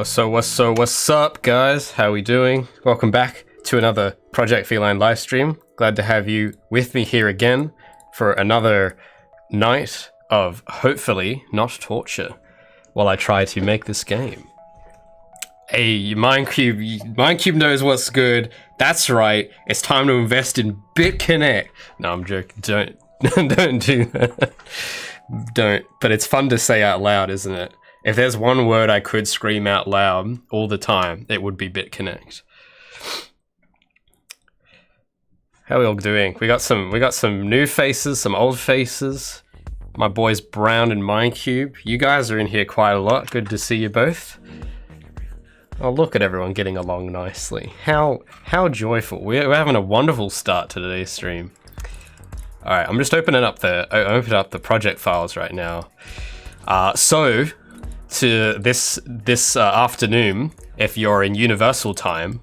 What's up, guys? How we doing? Welcome back to another Project Feline livestream. Glad to have you with me here again for another night of hopefully not torture while I try to make this game. Hey, Mindcube knows what's good. That's right. It's time to invest in BitConnect. No, I'm joking. Don't do that. Don't. But it's fun to say out loud, isn't it? If there's one word I could scream out loud all the time, it would be BitConnect. How are we all doing? We got some new faces, some old faces. My boys Brown and Mindcube. You guys are in here quite a lot. Good to see you both. Oh, look at everyone getting along nicely. How joyful. We're having a wonderful start to today's stream. All right, I'm just opening up the project files right now. So to this afternoon, if you're in Universal Time,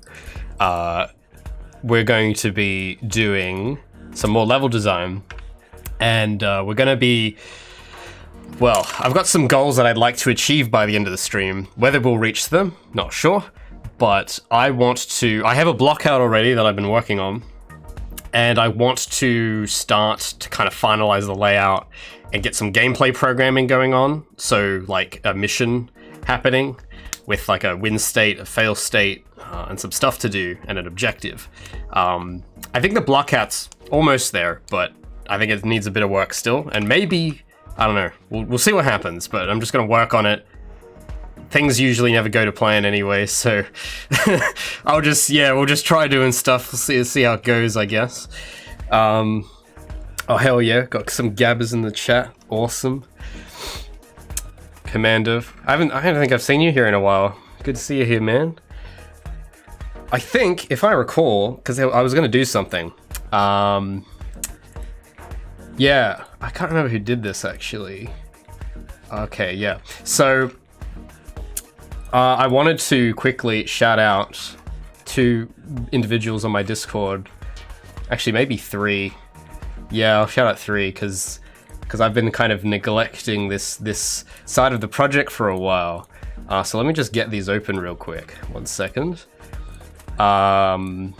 we're going to be doing some more level design, and we're going to be, well, I've got some goals that I'd like to achieve by the end of the stream. Whether we'll reach them, not sure, but I have a block out already that I've been working on, and I want to start to kind of finalize the layout and get some gameplay programming going on. So like a mission happening with like a win state, a fail state, and some stuff to do and an objective. I think the blockout's almost there, but I think it needs a bit of work still. And maybe, I don't know, we'll see what happens, but I'm just gonna work on it. Things usually never go to plan anyway, so we'll just try doing stuff. We'll see how it goes, I guess. Oh hell yeah, got some gabbers in the chat. Awesome. Commander, I don't think I've seen you here in a while. Good to see you here, man. I think, if I recall, because I was gonna do something. Yeah, I can't remember who did this actually. Okay, yeah. So I wanted to quickly shout out two individuals on my Discord. Actually, maybe three. Yeah, I'll shout out three because I've been kind of neglecting this side of the project for a while. So let me just get these open real quick. 1 second. Been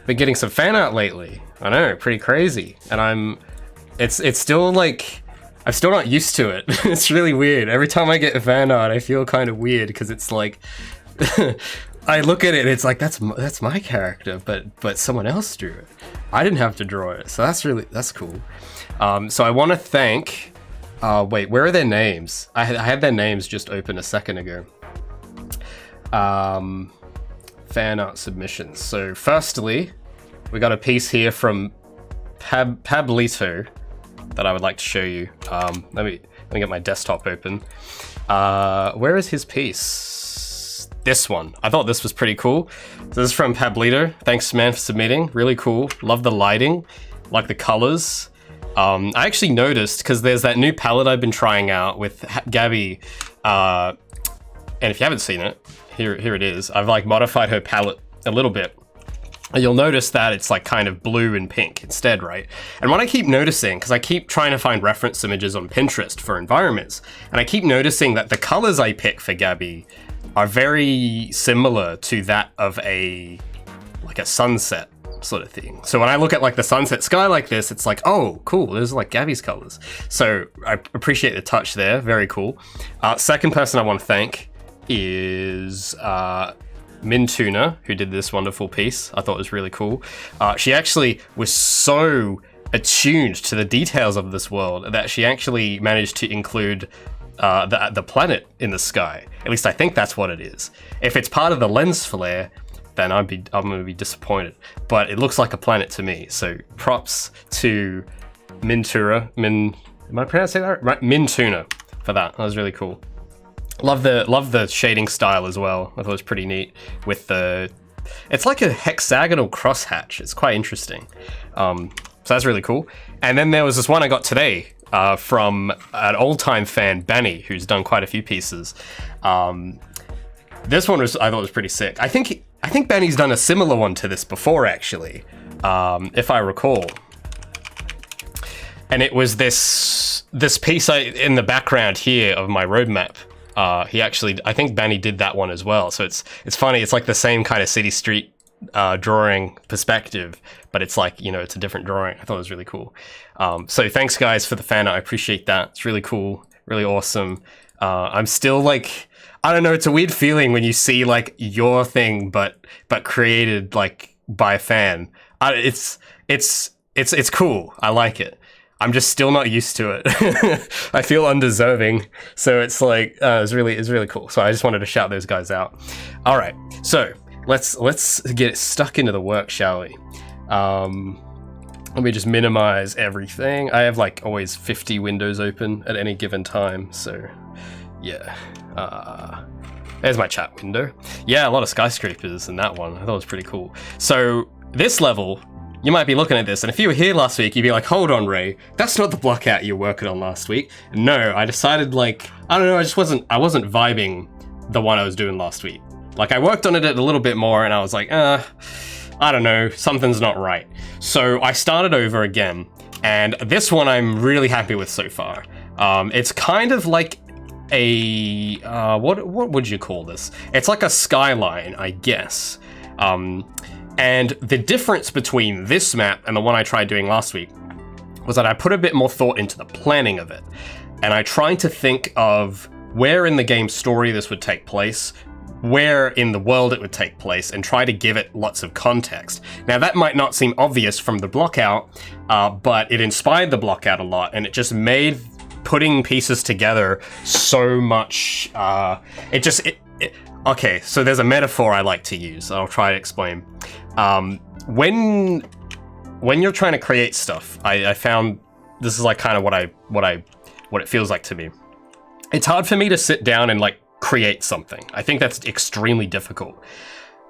getting some fan art lately. I know, pretty crazy. And it's still like, I'm still not used to it. It's really weird. Every time I get fan art, I feel kind of weird because it's like, I look at it and it's like, that's my character, but someone else drew it. I didn't have to draw it, so that's cool. So I want to thank, wait, where are their names? I had their names just open a second ago. Fan art submissions. So firstly, we got a piece here from Pablito that I would like to show you. Let me get my desktop open. Where is his piece? This one. I thought this was pretty cool. So this is from Pablito. Thanks, man, for submitting. Really cool. Love the lighting. Like the colors. I actually noticed, because there's that new palette I've been trying out with Gabby. And if you haven't seen it, here it is. I've like modified her palette a little bit. And you'll notice that it's like kind of blue and pink instead, right? And what I keep noticing, because I keep trying to find reference images on Pinterest for environments, and I keep noticing that the colors I pick for Gabby are very similar to that of a sunset sort of thing. So when I look at like the sunset sky like this, it's like, oh, cool, those are like Gabby's colors. So I appreciate the touch there, very cool. Second person I want to thank is Min Tuna, who did this wonderful piece. I thought it was really cool. She actually was so attuned to the details of this world that she actually managed to include the planet in the sky. At least I think that's what it is. If it's part of the lens flare, then I'm gonna be disappointed. But it looks like a planet to me. So props to Mintura. Am I pronouncing that right? Min Tuna for that. That was really cool. Love the shading style as well. I thought it was pretty neat with it's like a hexagonal crosshatch. It's quite interesting. So that's really cool. And then there was this one I got today from an old-time fan, Benny, who's done quite a few pieces. This one I thought was pretty sick. I think Benny's done a similar one to this before, actually, if I recall. And it was this piece in the background here of my roadmap. He actually, I think Benny did that one as well. So it's funny. It's like the same kind of city street drawing perspective, but it's like, you know, it's a different drawing. I thought it was really cool. So thanks guys for the fan art. I appreciate that. It's really cool, really awesome. I'm still like, I don't know, it's a weird feeling when you see like your thing, but created like by a fan. It's cool. I like it. I'm just still not used to it. I feel undeserving. So it's like, it's really cool. So I just wanted to shout those guys out. All right. So let's get stuck into the work, shall we? Let me just minimize everything. I have like always 50 windows open at any given time. So yeah. There's my chat window. Yeah, a lot of skyscrapers in that one. I thought it was pretty cool. So this level, you might be looking at this, and if you were here last week, you'd be like, hold on, Ray, that's not the block out you were working on last week. No, I decided like, I don't know, I wasn't vibing the one I was doing last week. Like I worked on it a little bit more and I was like, I don't know, something's not right. So I started over again, and this one I'm really happy with so far. It's kind of like a, what would you call this? It's like a skyline, I guess. And the difference between this map and the one I tried doing last week was that I put a bit more thought into the planning of it. And I tried to think of where in the game's story this would take place, where in the world it would take place, and try to give it lots of context. Now that might not seem obvious from the block out, but it inspired the block out a lot, and it just made putting pieces together so much, okay, so there's a metaphor I like to use. I'll try to explain. When you're trying to create stuff, I found this is like kind of what it feels like to me. It's hard for me to sit down and like create something. I think that's extremely difficult.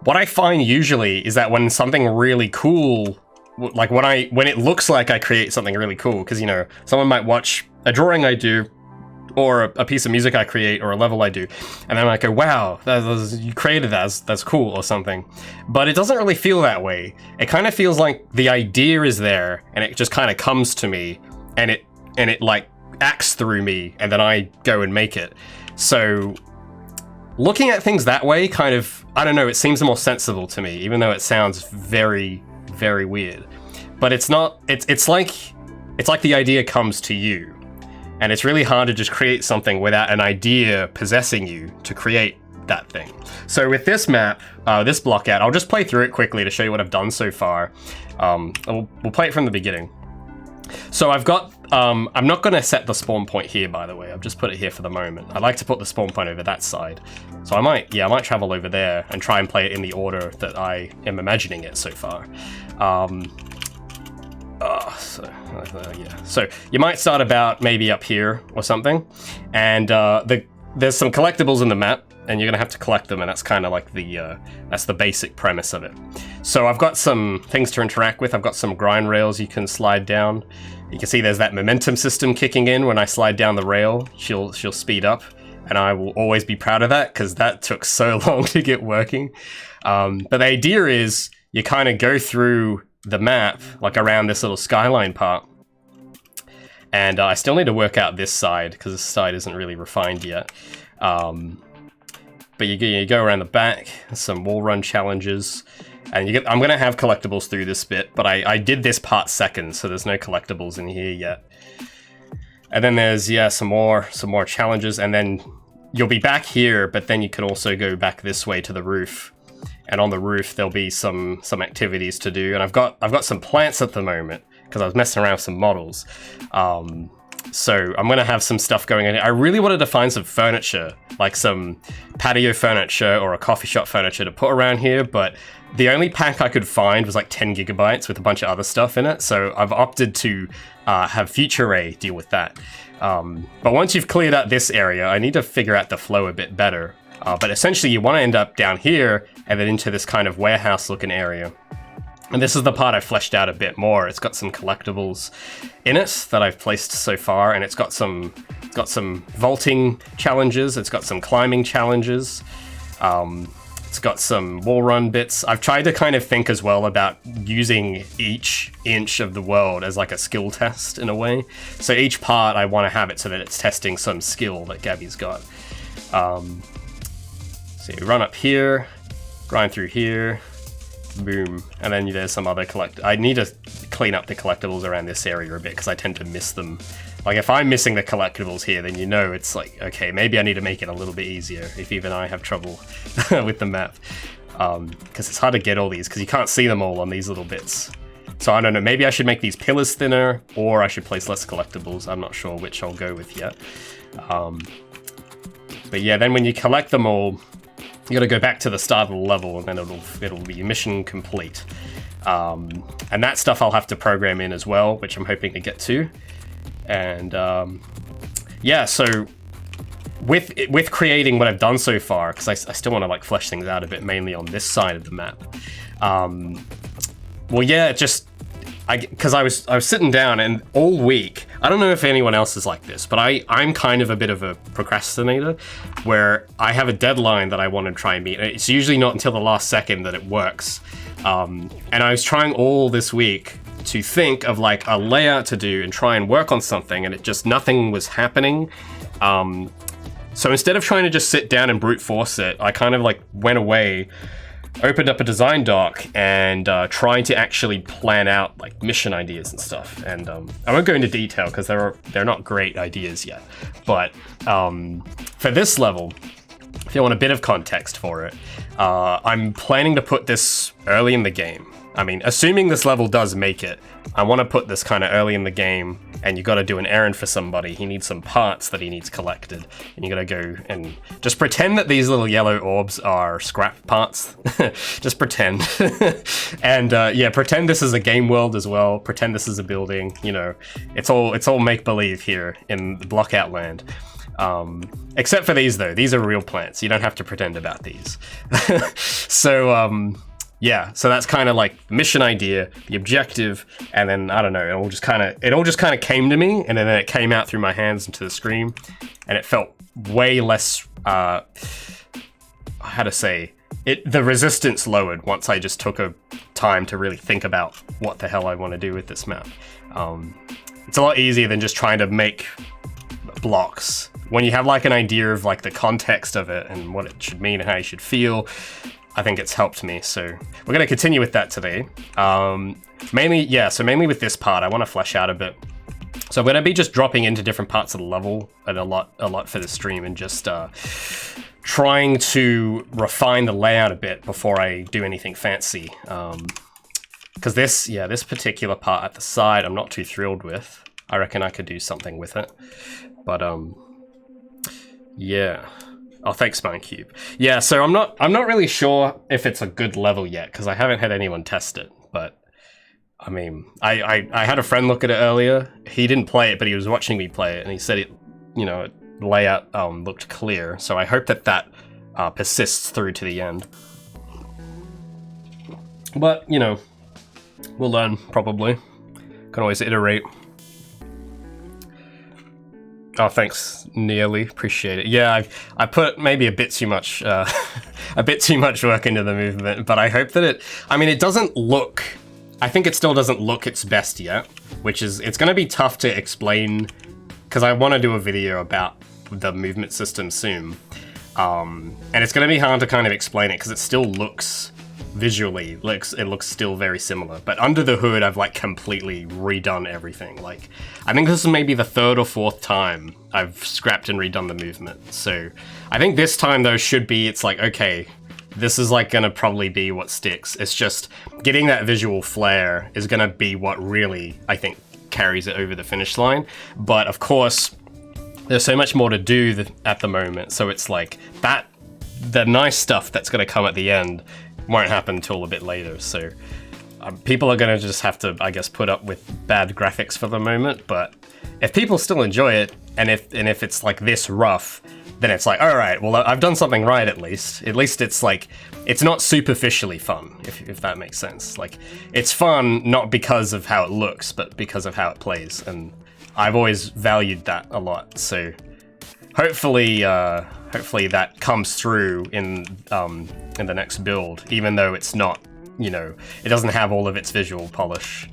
What I find usually is that when something really cool, like when it looks like I create something really cool, because, you know, someone might watch a drawing I do, or a piece of music I create, or a level I do, and then I go, wow, you created that, that's cool, or something. But it doesn't really feel that way. It kind of feels like the idea is there, and it just kind of comes to me, and it like acts through me, and then I go and make it. So looking at things that way, kind of, I don't know, it seems more sensible to me, even though it sounds very, very weird. But it's not, it's like the idea comes to you. And it's really hard to just create something without an idea possessing you to create that thing. So with this map, this block out, I'll just play through it quickly to show you what I've done so far. We'll play it from the beginning. So I've got, I'm not gonna set the spawn point here, by the way. I've just put it here for the moment. I like to put the spawn point over that side. So I might travel over there and try and play it in the order that I am imagining it so far. So you might start about maybe up here or something, and there's some collectibles in the map, and you're gonna have to collect them, and that's kind of like that's the basic premise of it. So I've got some things to interact with. I've got some grind rails you can slide down. You can see there's that momentum system kicking in. When I slide down the rail, she'll speed up, and I will always be proud of that because that took so long to get working. But the idea is you kind of go through the map, like around this little skyline part. And I still need to work out this side, because this side isn't really refined yet. But you go around the back, some wall run challenges, and I'm going to have collectibles through this bit, but I did this part second, so there's no collectibles in here yet. And then there's, some more challenges, and then you'll be back here, but then you can also go back this way to the roof. And on the roof, there'll be some activities to do. And I've got some plants at the moment, because I was messing around with some models. So I'm going to have some stuff going on. I really wanted to find some furniture, like some patio furniture or a coffee shop furniture to put around here, but the only pack I could find was like 10 gigabytes with a bunch of other stuff in it. So I've opted to have Future Ray deal with that. But once you've cleared out this area, I need to figure out the flow a bit better. But essentially you want to end up down here and then into this kind of warehouse looking area. And this is the part I fleshed out a bit more. It's got some collectibles in it that I've placed so far, and it's got some vaulting challenges, it's got some climbing challenges, it's got some wall run bits. I've tried to kind of think as well about using each inch of the world as like a skill test in a way. So each part I want to have it so that it's testing some skill that Gabby's got. So you run up here, grind through here, boom, and then there's some other I need to clean up the collectibles around this area a bit because I tend to miss them. Like if I'm missing the collectibles here, then you know it's like, okay, maybe I need to make it a little bit easier if even I have trouble with the map. Because it's hard to get all these because you can't see them all on these little bits. So I don't know, maybe I should make these pillars thinner or I should place less collectibles. I'm not sure which I'll go with yet. But yeah, then when you collect them all, you gotta go back to the start of the level and then it'll be mission complete. And that stuff I'll have to program in as well, which I'm hoping to get to. And yeah, so with creating what I've done so far, because I still want to like flesh things out a bit, mainly on this side of the map. Well, yeah, because I was sitting down and all week, I don't know if anyone else is like this, but I'm kind of a bit of a procrastinator where I have a deadline that I want to try and meet. It's usually not until the last second that it works. And I was trying all this week to think of like a layout to do and try and work on something, and nothing was happening. So instead of trying to just sit down and brute force it, I kind of like went away, opened up a design doc and trying to actually plan out like mission ideas and stuff. And I won't go into detail because they're not great ideas yet. But for this level, if you want a bit of context for it, I'm planning to put this early in the game. I mean, assuming this level does make it, I want to put this kind of early in the game, and you got to do an errand for somebody. He needs some parts that he needs collected, and you got to go and just pretend that these little yellow orbs are scrap parts. Just pretend. And yeah, pretend this is a game world as well. Pretend this is a building. You know, it's all make-believe here in the Blockout land. Except for these though. These are real plants. You don't have to pretend about these. So yeah, so that's kind of like mission idea, the objective, and then I don't know, it all just kind of came to me, and then it came out through my hands into the screen, and it felt way less how to say it. The resistance lowered once I just took a time to really think about what the hell I want to do with this map. It's a lot easier than just trying to make blocks. When you have like an idea of like the context of it and what it should mean and how you should feel, I think it's helped me. So we're going to continue with that today. Mainly with this part, I want to flesh out a bit. So I'm going to be just dropping into different parts of the level and a lot for the stream, and just trying to refine the layout a bit before I do anything fancy. Because this particular part at the side, I'm not too thrilled with. I reckon I could do something with it. But yeah. Oh, thanks, Minecube. Yeah, so I'm not really sure if it's a good level yet because I haven't had anyone test it. But I mean, I had a friend look at it earlier. He didn't play it, but he was watching me play it, and he said it, you know, layout looked clear. So I hope that persists through to the end. But you know, we'll learn probably. Can always iterate. Oh, thanks, Nearly. Appreciate it. Yeah, I put maybe a bit too much work into the movement, but I hope that it doesn't look. I think it still doesn't look its best yet, it's going to be tough to explain because I want to do a video about the movement system soon, and it's going to be hard to kind of explain it because it still looks. Visually, it looks still very similar, but under the hood, I've like completely redone everything. Like, I think this is maybe the third or fourth time I've scrapped and redone the movement. So I think this time though it's like, okay, this is like gonna probably be what sticks. It's just getting that visual flair is gonna be what really, I think, carries it over the finish line. But of course, there's so much more to do at the moment. So it's like the nice stuff that's gonna come at the end won't happen until a bit later, so people are gonna just have to, I guess, put up with bad graphics for the moment. But if people still enjoy it, and if it's like this rough, then it's like, all right, well, I've done something right at least. At least it's like, it's not superficially fun, if that makes sense. Like, it's fun not because of how it looks, but because of how it plays, and I've always valued that a lot. So hopefully that comes through in the next build, even though it's not, you know, it doesn't have all of its visual polish.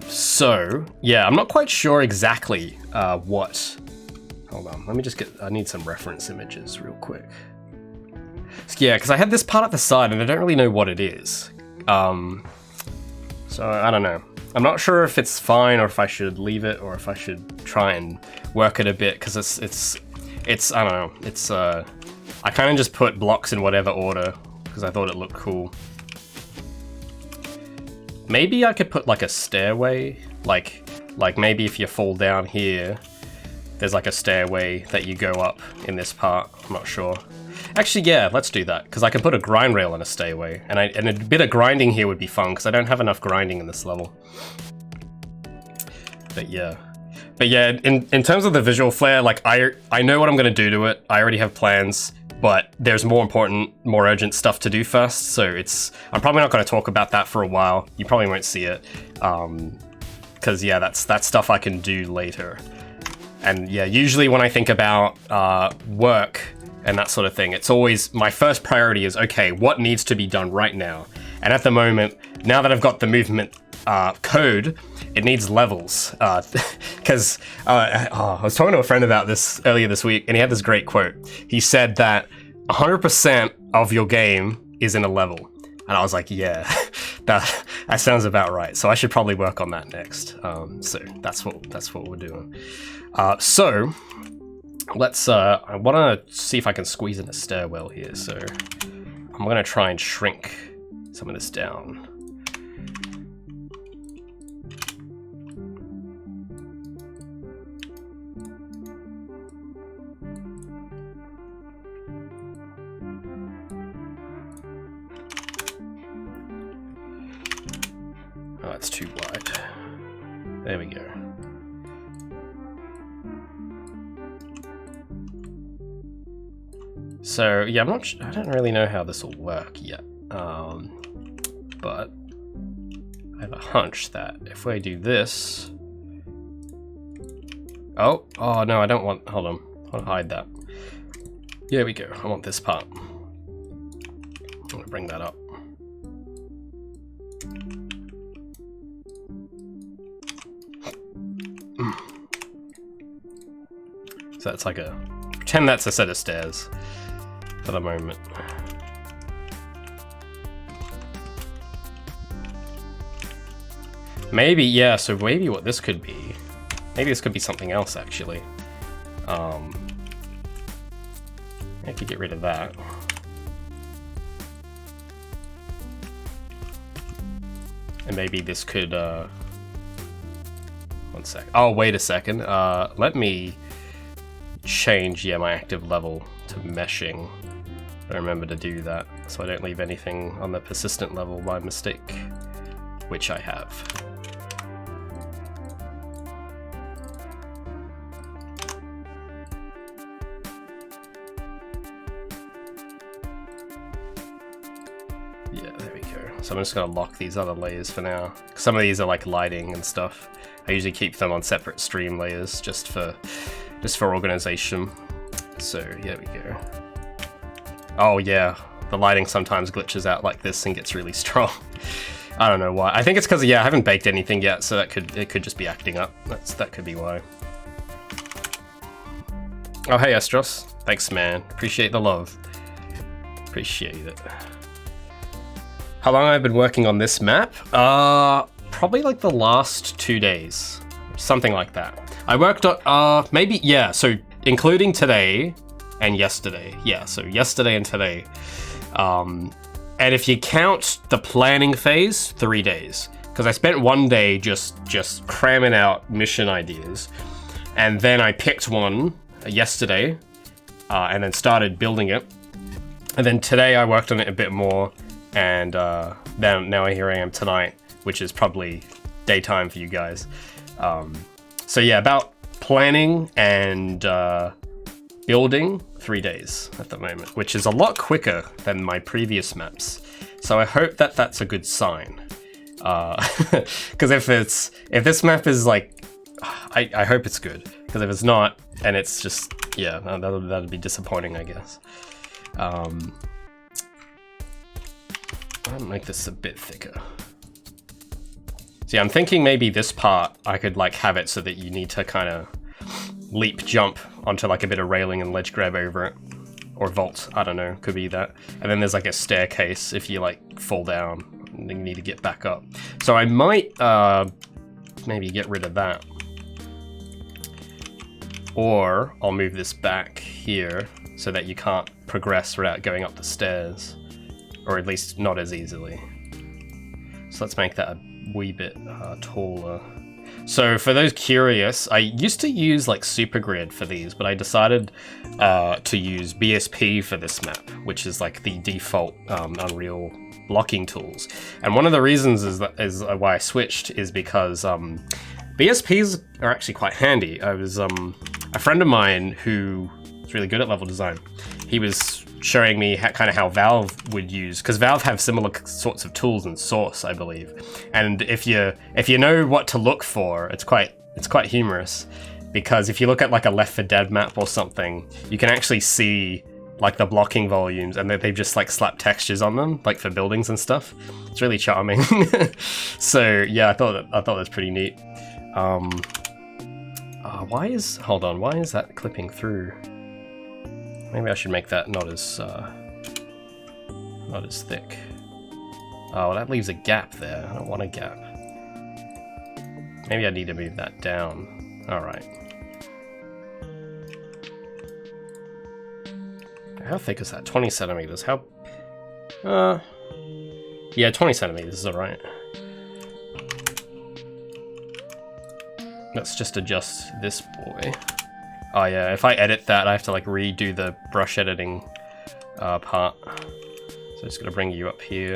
So yeah, I'm not quite sure exactly what Hold on, let me just I need some reference images real quick. So, yeah, because I had this part at the side and I don't really know what it is. So I don't know. I'm not sure if it's fine or if I should leave it or if I should try and work it a bit, because it's I don't know. It's I kind of just put blocks in whatever order because I thought it looked cool. Maybe I could put like a stairway, like maybe if you fall down here, there's like a stairway that you go up in this part. I'm not sure. Actually, yeah, let's do that, because I can put a grind rail on a stairway, and a bit of grinding here would be fun, because I don't have enough grinding in this level. But yeah, in terms of the visual flair, like I know what I'm gonna do to it. I already have plans, but there's more important, more urgent stuff to do first. So I'm probably not gonna talk about that for a while. You probably won't see it, because yeah, that's stuff I can do later. And yeah, usually when I think about work and that sort of thing, it's always my first priority is, okay, what needs to be done right now? And at the moment, now that I've got the movement code, it needs levels. Because I was talking to a friend about this earlier this week, and he had this great quote. He said that 100% of your game is in a level. And I was like, yeah, that sounds about right. So I should probably work on that next. So that's what we're doing. So let's, I want to see if I can squeeze in a stairwell here. So I'm going to try and shrink some of this down. Oh, that's too wide. There we go. So yeah, I don't really know how this will work yet, but I have a hunch that if we do this, oh no, I don't want. Hold on, I'll hide that. Here we go. I want this part. I'm gonna bring that up. So that's like pretend that's a set of stairs for the moment. Maybe, yeah, so maybe what this could be, maybe this could be something else actually. I could get rid of that. And maybe this could, one sec. Oh, wait a second. Let me change, yeah, my active level to meshing. I remember to do that, so I don't leave anything on the persistent level by mistake, which I have. Yeah, there we go. So I'm just gonna lock these other layers for now. Some of these are like lighting and stuff. I usually keep them on separate stream layers just for organization. So here we go. Oh yeah, the lighting sometimes glitches out like this and gets really strong. I don't know why. I think it's because, yeah, I haven't baked anything yet, so it could just be acting up. That could be why. Oh hey Estros, thanks man. Appreciate the love. Appreciate it. How long I've been working on this map? Probably like the last 2 days, something like that. I worked on, maybe, yeah, so including today and yesterday. Yeah, so yesterday and today. And if you count the planning phase, 3 days. Because I spent 1 day just cramming out mission ideas. And then I picked one yesterday, and then started building it. And then today I worked on it a bit more, and then now here I am tonight, which is probably daytime for you guys. So yeah, about planning and building, 3 days at the moment, which is a lot quicker than my previous maps. So I hope that that's a good sign. Because if this map is like, I hope it's good. Because if it's not, and it's just, yeah, that'd be disappointing, I guess. I'll make this a bit thicker. See, I'm thinking maybe this part, I could like have it so that you need to kind of leap jump onto like a bit of railing and ledge grab over it. Or vault, I don't know, could be that. And then there's like a staircase if you like fall down and you need to get back up. So I might maybe get rid of that. Or I'll move this back here so that you can't progress without going up the stairs. Or at least not as easily. So let's make that a wee bit taller. So for those curious, I used to use like Supergrid for these, but I decided to use BSP for this map, which is like the default Unreal blocking tools. And one of the reasons is why I switched is because BSPs are actually quite handy. I was a friend of mine who is really good at level design. He was showing me kind of how Valve would use, because Valve have similar sorts of tools in Source, I believe. And if you know what to look for, it's quite humorous, because if you look at like a Left 4 Dead map or something, you can actually see like the blocking volumes, and they've just like slapped textures on them, like for buildings and stuff. It's really charming. So yeah, I thought that was pretty neat. Why is that clipping through? Maybe I should make that not as thick. Oh, that leaves a gap there. I don't want a gap. Maybe I need to move that down. All right. How thick is that? 20 centimeters. How? Yeah, 20 centimeters is all right. Let's just adjust this boy. Oh yeah, if I edit that, I have to like redo the brush editing part. So I'm just gonna bring you up here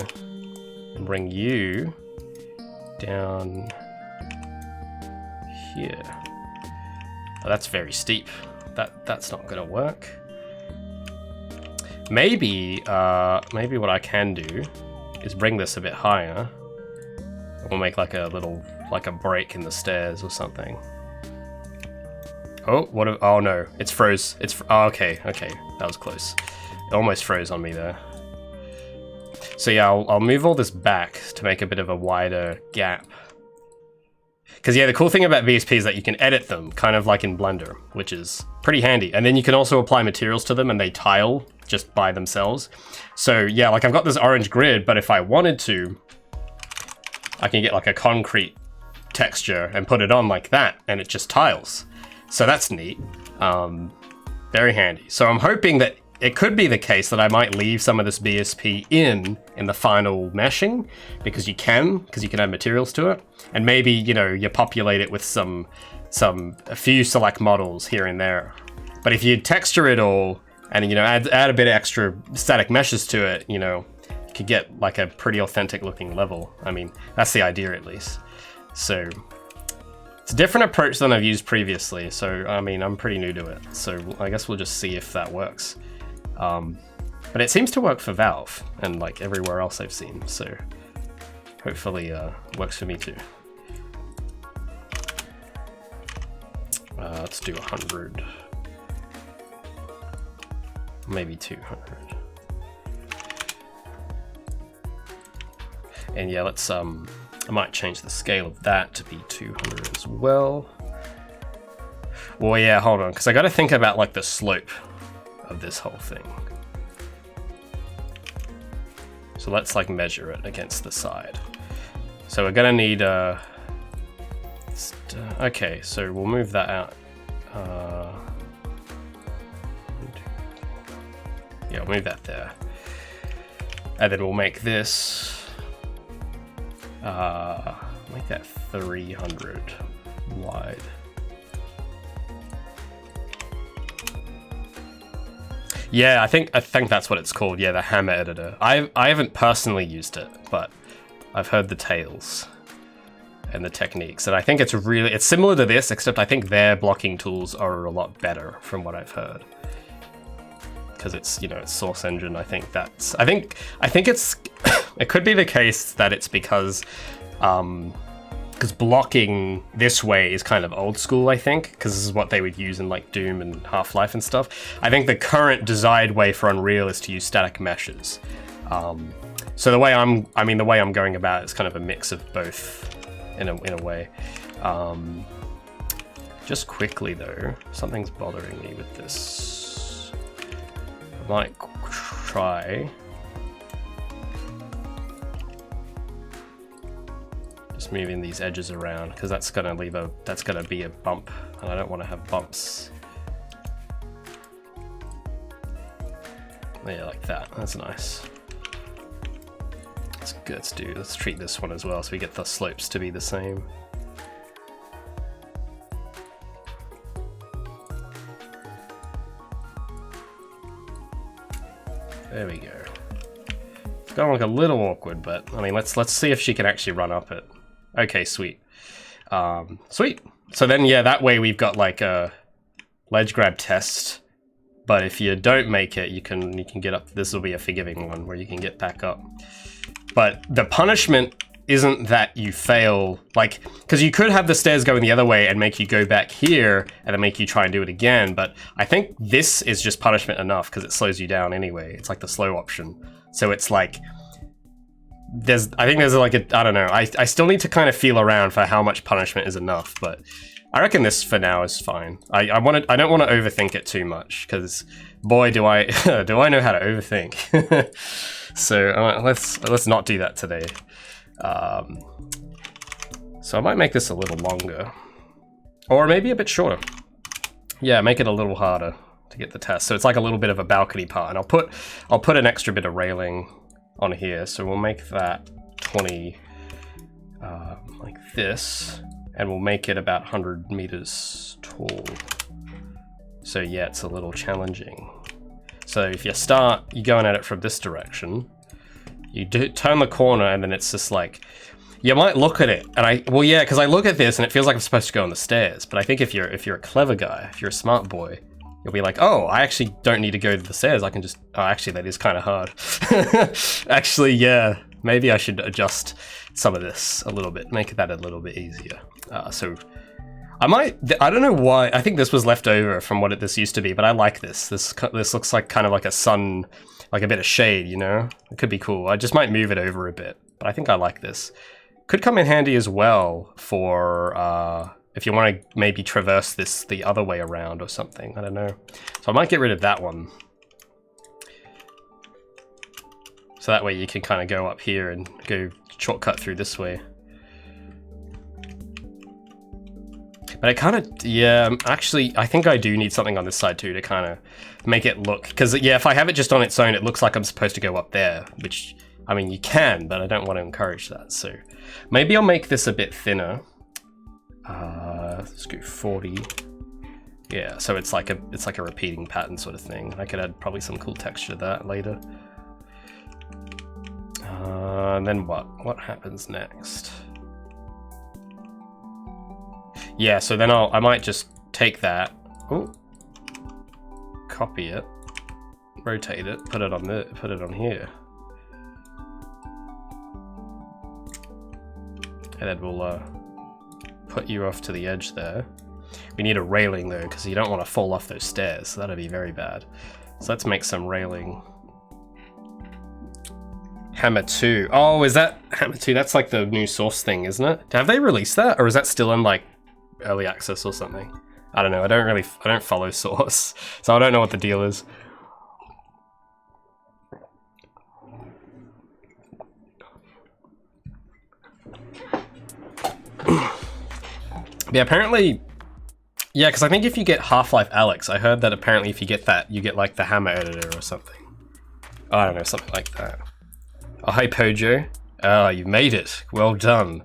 and bring you down here. Oh, that's very steep. That's not gonna work. Maybe what I can do is bring this a bit higher. We'll make like a break in the stairs or something. Oh, oh no, it's froze. Oh, okay, that was close. It almost froze on me there. So yeah, I'll move all this back to make a bit of a wider gap. Because yeah, the cool thing about VSP is that you can edit them, kind of like in Blender, which is pretty handy. And then you can also apply materials to them and they tile just by themselves. So yeah, like I've got this orange grid, but if I wanted to, I can get like a concrete texture and put it on like that, and it just tiles. So that's neat. Very handy. So I'm hoping that it could be the case that I might leave some of this BSP in the final meshing, because you can add materials to it, and maybe, you know, you populate it with a few select models here and there. But if you texture it all and, you know, add a bit of extra static meshes to it, you know, you could get like a pretty authentic looking level. I mean, that's the idea at least. So it's a different approach than I've used previously, so I mean, I'm pretty new to it, so I guess we'll just see if that works. But it seems to work for Valve, and like everywhere else I've seen, so hopefully works for me too. Let's do 100. Maybe 200. And yeah, let's I might change the scale of that to be 200 as well. Well, yeah, hold on, because I got to think about like the slope of this whole thing. So let's like measure it against the side. So we're gonna need okay, so we'll move that out. Yeah, we'll move that there. And then we'll make this make that 300 wide. Yeah, I think that's what it's called. Yeah, the hammer editor. I haven't personally used it, but I've heard the tales and the techniques, and I think it's similar to this, except I think their blocking tools are a lot better from what I've heard. Because it's, you know, it's Source Engine. I think it's it could be the case that it's because blocking this way is kind of old school, I think, because this is what they would use in like Doom and Half-Life and stuff. I think the current desired way for Unreal is to use static meshes. So the way I'm going about it is kind of a mix of both in a way. Just quickly though, something's bothering me with this. I might try. Just moving these edges around because that's gonna be a bump, and I don't want to have bumps. Yeah, like that. That's nice. That's good. Let's treat this one as well, so we get the slopes to be the same. There we go. It's gonna look a little awkward, but I mean, let's see if she can actually run up it. Okay, sweet. Sweet. So then, yeah, that way we've got like a ledge grab test. But if you don't make it, you can get up. This will be a forgiving one where you can get back up. But the punishment isn't that you fail, like, because you could have the stairs going the other way and make you go back here and then make you try and do it again. But I think this is just punishment enough because it slows you down anyway. It's like the slow option. So it's like, I think there's like I don't know. I still need to kind of feel around for how much punishment is enough, but I reckon this for now is fine. I don't want to overthink it too much because boy do I do I know how to overthink. So let's not do that today. So I might make this a little longer, or maybe a bit shorter. Yeah, make it a little harder to get the test. So it's like a little bit of a balcony part, and I'll put an extra bit of railing on here. So we'll make that 20 like this, and we'll make it about 100 meters tall. So yeah, it's a little challenging. So if you're going at it from this direction, you turn the corner, and then it's just like, you might look at it, and well, yeah, because I look at this and it feels like I'm supposed to go on the stairs. But I think if you're a clever guy, if you're a smart boy, you'll be like, oh, I actually don't need to go to the stairs. I can just, oh, actually, that is kind of hard. Actually, yeah, maybe I should adjust some of this a little bit, make that a little bit easier. So I don't know why, I think this was left over from what this used to be, but I like this. This looks like kind of like a sun, like a bit of shade, you know? It could be cool. I just might move it over a bit, but I think I like this. Could come in handy as well for if you want to maybe traverse this the other way around or something. I don't know. So I might get rid of that one. So that way you can kind of go up here and go shortcut through this way. But it kind of, yeah, actually, I think I do need something on this side too to kind of make it look, because yeah, if I have it just on its own, it looks like I'm supposed to go up there, which, I mean, you can, but I don't want to encourage that. So maybe I'll make this a bit thinner. Let's go 40. Yeah, so it's like a repeating pattern sort of thing. I could add probably some cool texture to that later. And then what happens next? Yeah, so then I might just take that, copy it, rotate it, put it on here, and then we'll put you off to the edge there. We need a railing though, because you don't want to fall off those stairs, so that'd be very bad. So let's make some railing. Hammer 2. Oh, is that Hammer 2? That's like the new Source thing, isn't it? Have they released that, or is that still in like early access or something? I don't know. I don't follow Source, so I don't know what the deal is. Yeah, apparently, yeah, because I think if you get Half-Life Alyx, I heard that apparently if you get that, you get like the hammer editor or something. I don't know, something like that. Oh, hi Pojo. You made it. Well done.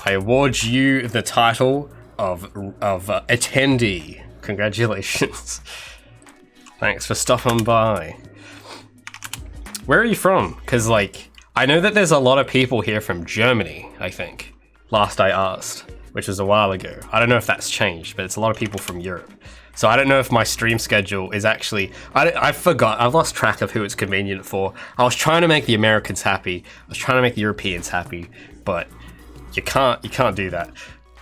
I award you the title of attendee. Congratulations. Thanks for stopping by. Where are you from? Because, like, I know that there's a lot of people here from Germany, I think. Last I asked, which was a while ago. I don't know if that's changed, but it's a lot of people from Europe. So I don't know if my stream schedule is actually... I forgot. I've lost track of who it's convenient for. I was trying to make the Americans happy. I was trying to make the Europeans happy, but you can't do that.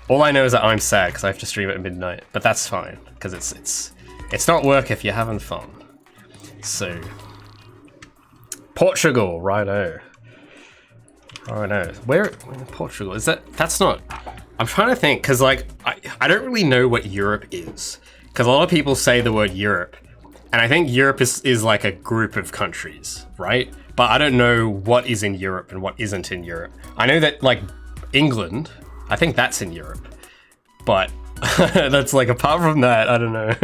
All I know is that I'm sad because I have to stream at midnight, but that's fine because it's not work if you're having fun. So Portugal, righto. Oh no, where in Portugal? Is that's not, I'm trying to think, because like, I don't really know what Europe is. Because a lot of people say the word Europe, and I think Europe is like a group of countries, right? But I don't know what is in Europe and what isn't in Europe. I know that like England, I think that's in Europe. But that's like, apart from that, I don't know.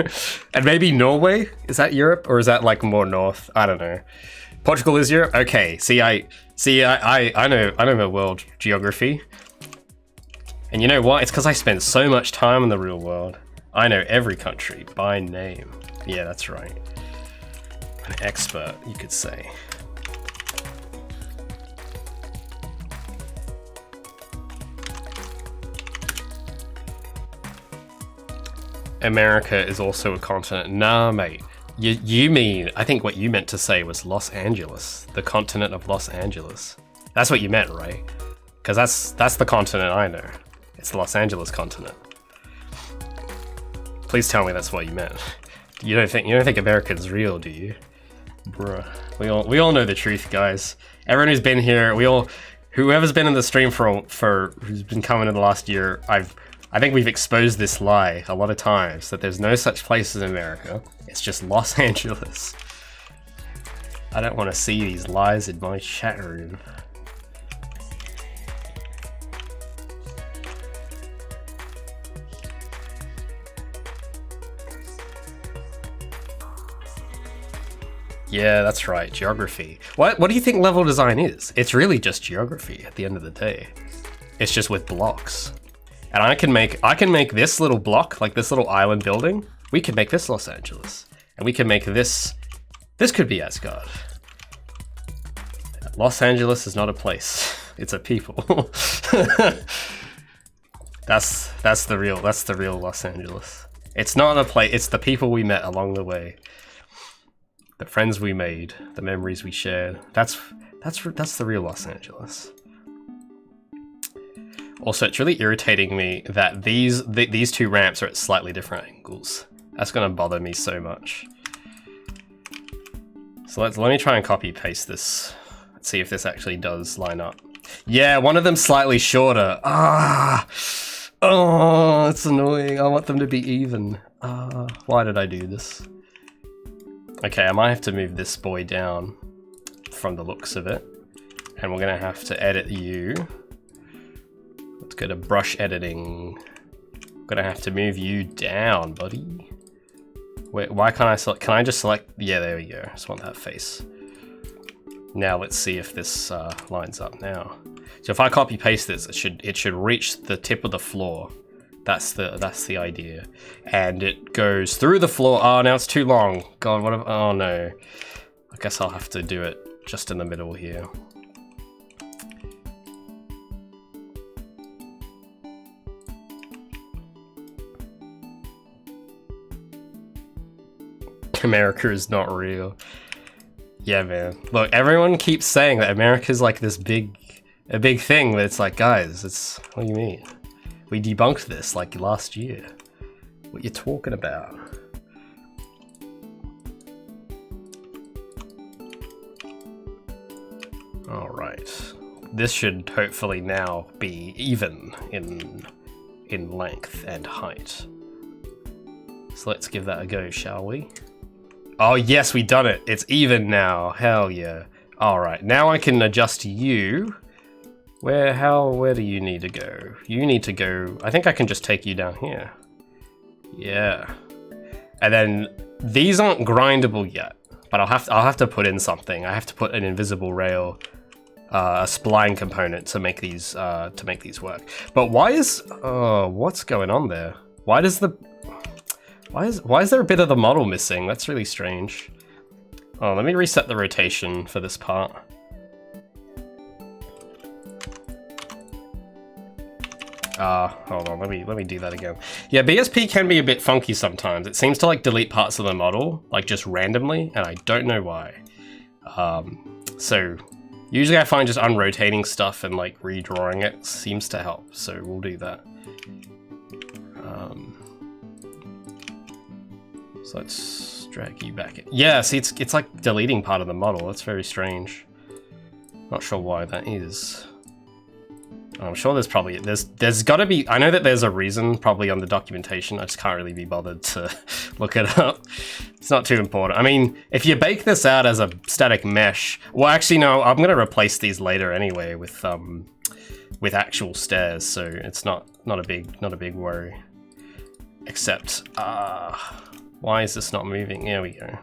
And maybe Norway, is that Europe? Or is that like more north? I don't know. Portugal is Europe? Okay, I know my world geography. And you know what? It's because I spend so much time in the real world. I know every country by name. Yeah, that's right. An expert, you could say. America is also a continent. Nah, mate. You mean, I think what you meant to say was Los Angeles. The continent of Los Angeles. That's what you meant, right? Because that's the continent I know. It's the Los Angeles continent. Please tell me that's what you meant. You don't think America's real, do you? Bruh. We all know the truth, guys. Everyone who's been here, whoever's been in the stream for who's been coming in the last year, I think we've exposed this lie a lot of times, that there's no such place as America. It's just Los Angeles. I don't want to see these lies in my chat room. Yeah, that's right, geography. What do you think level design is? It's really just geography at the end of the day. It's just with blocks. And I can make this little block, like this little island building. We could make this Los Angeles. And we can make this could be Asgard. Los Angeles is not a place. It's a people. That's the real Los Angeles. It's not a place, it's the people we met along the way. The friends we made, the memories we shared. That's the real Los Angeles. Also, it's really irritating me that these two ramps are at slightly different angles. That's gonna bother me so much. So let me try and copy paste this. Let's see if this actually does line up. Yeah, one of them's slightly shorter. Oh, it's annoying. I want them to be even. Why did I do this? Okay, I might have to move this boy down from the looks of it. And we're gonna have to edit you. Let's go to brush editing. I'm gonna have to move you down, buddy. Wait, why can't I select? Can I just select? Yeah, there we go. I just want that face. Now let's see if this lines up now. So if I copy paste this, it should reach the tip of the floor. That's the idea. And it goes through the floor. Oh, now it's too long. God, what? Oh no. I guess I'll have to do it just in the middle here. America is not real. Yeah, man. Look, everyone keeps saying that America's like this a big thing, but it's like, guys, what do you mean? We debunked this like last year. What you talking about? All right. This should hopefully now be even in length and height. So let's give that a go, shall we? Oh yes, we done it. It's even now. Hell yeah. All right, now I can adjust you. Where do you need to go? You need to go, I think I can just take you down here. Yeah. And then these aren't grindable yet, but I'll have to put in something. I have to put an invisible rail, a spline component to make these work. But why is what's going on there? Why is there a bit of the model missing? That's really strange. Oh, let me reset the rotation for this part. Hold on, let me do that again. Yeah, BSP can be a bit funky sometimes. It seems to like delete parts of the model, like just randomly, and I don't know why. So usually I find just unrotating stuff and like redrawing it seems to help, so we'll do that. So let's drag you back in. Yeah, see, it's like deleting part of the model. That's very strange. Not sure why that is. I'm sure there's got to be. I know that there's a reason probably on the documentation. I just can't really be bothered to look it up. It's not too important. I mean, if you bake this out as a static mesh, well, actually no, I'm gonna replace these later anyway with actual stairs, so it's not a big worry. Except, why is this not moving? There we go.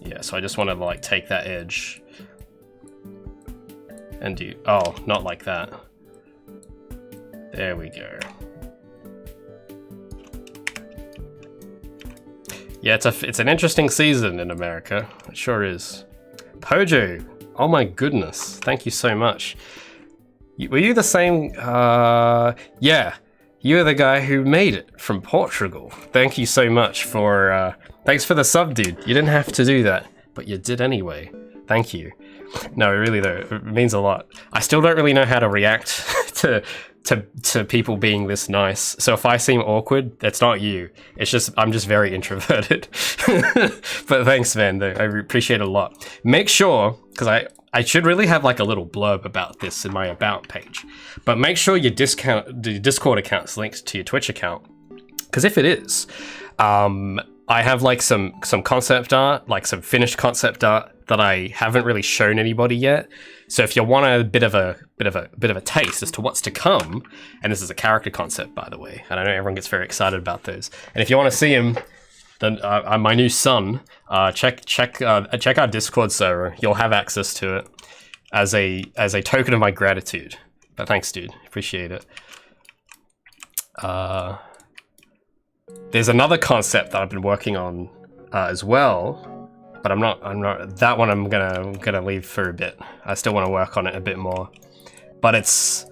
Yeah, so I just want to like take that edge and do, oh, not like that. There we go. Yeah, it's an interesting season in America. It sure is. Pojo, oh my goodness, thank you so much. Were you the same? Yeah, you were the guy who made it from Portugal. Thank you so much for, thanks for the sub, dude. You didn't have to do that, but you did anyway. Thank you. No, really though, it means a lot. I still don't really know how to react to people being this nice. So if I seem awkward, that's not you. It's just, I'm just very introverted. But thanks, man, though. I appreciate it a lot. Make sure, because I should really have like a little blurb about this in my about page, but make sure your Discord account's linked to your Twitch account. Because if it is, I have like some concept art, like some finished concept art that I haven't really shown anybody yet. So if you want a bit of a taste as to what's to come, and this is a character concept, by the way, and I know everyone gets very excited about those. And if you want to see him, then my new son, check our Discord server. You'll have access to it as a token of my gratitude. But thanks, dude. Appreciate it. There's another concept that I've been working on as well. But I'm not, that one I'm gonna leave for a bit. I still want to work on it a bit more. But it's,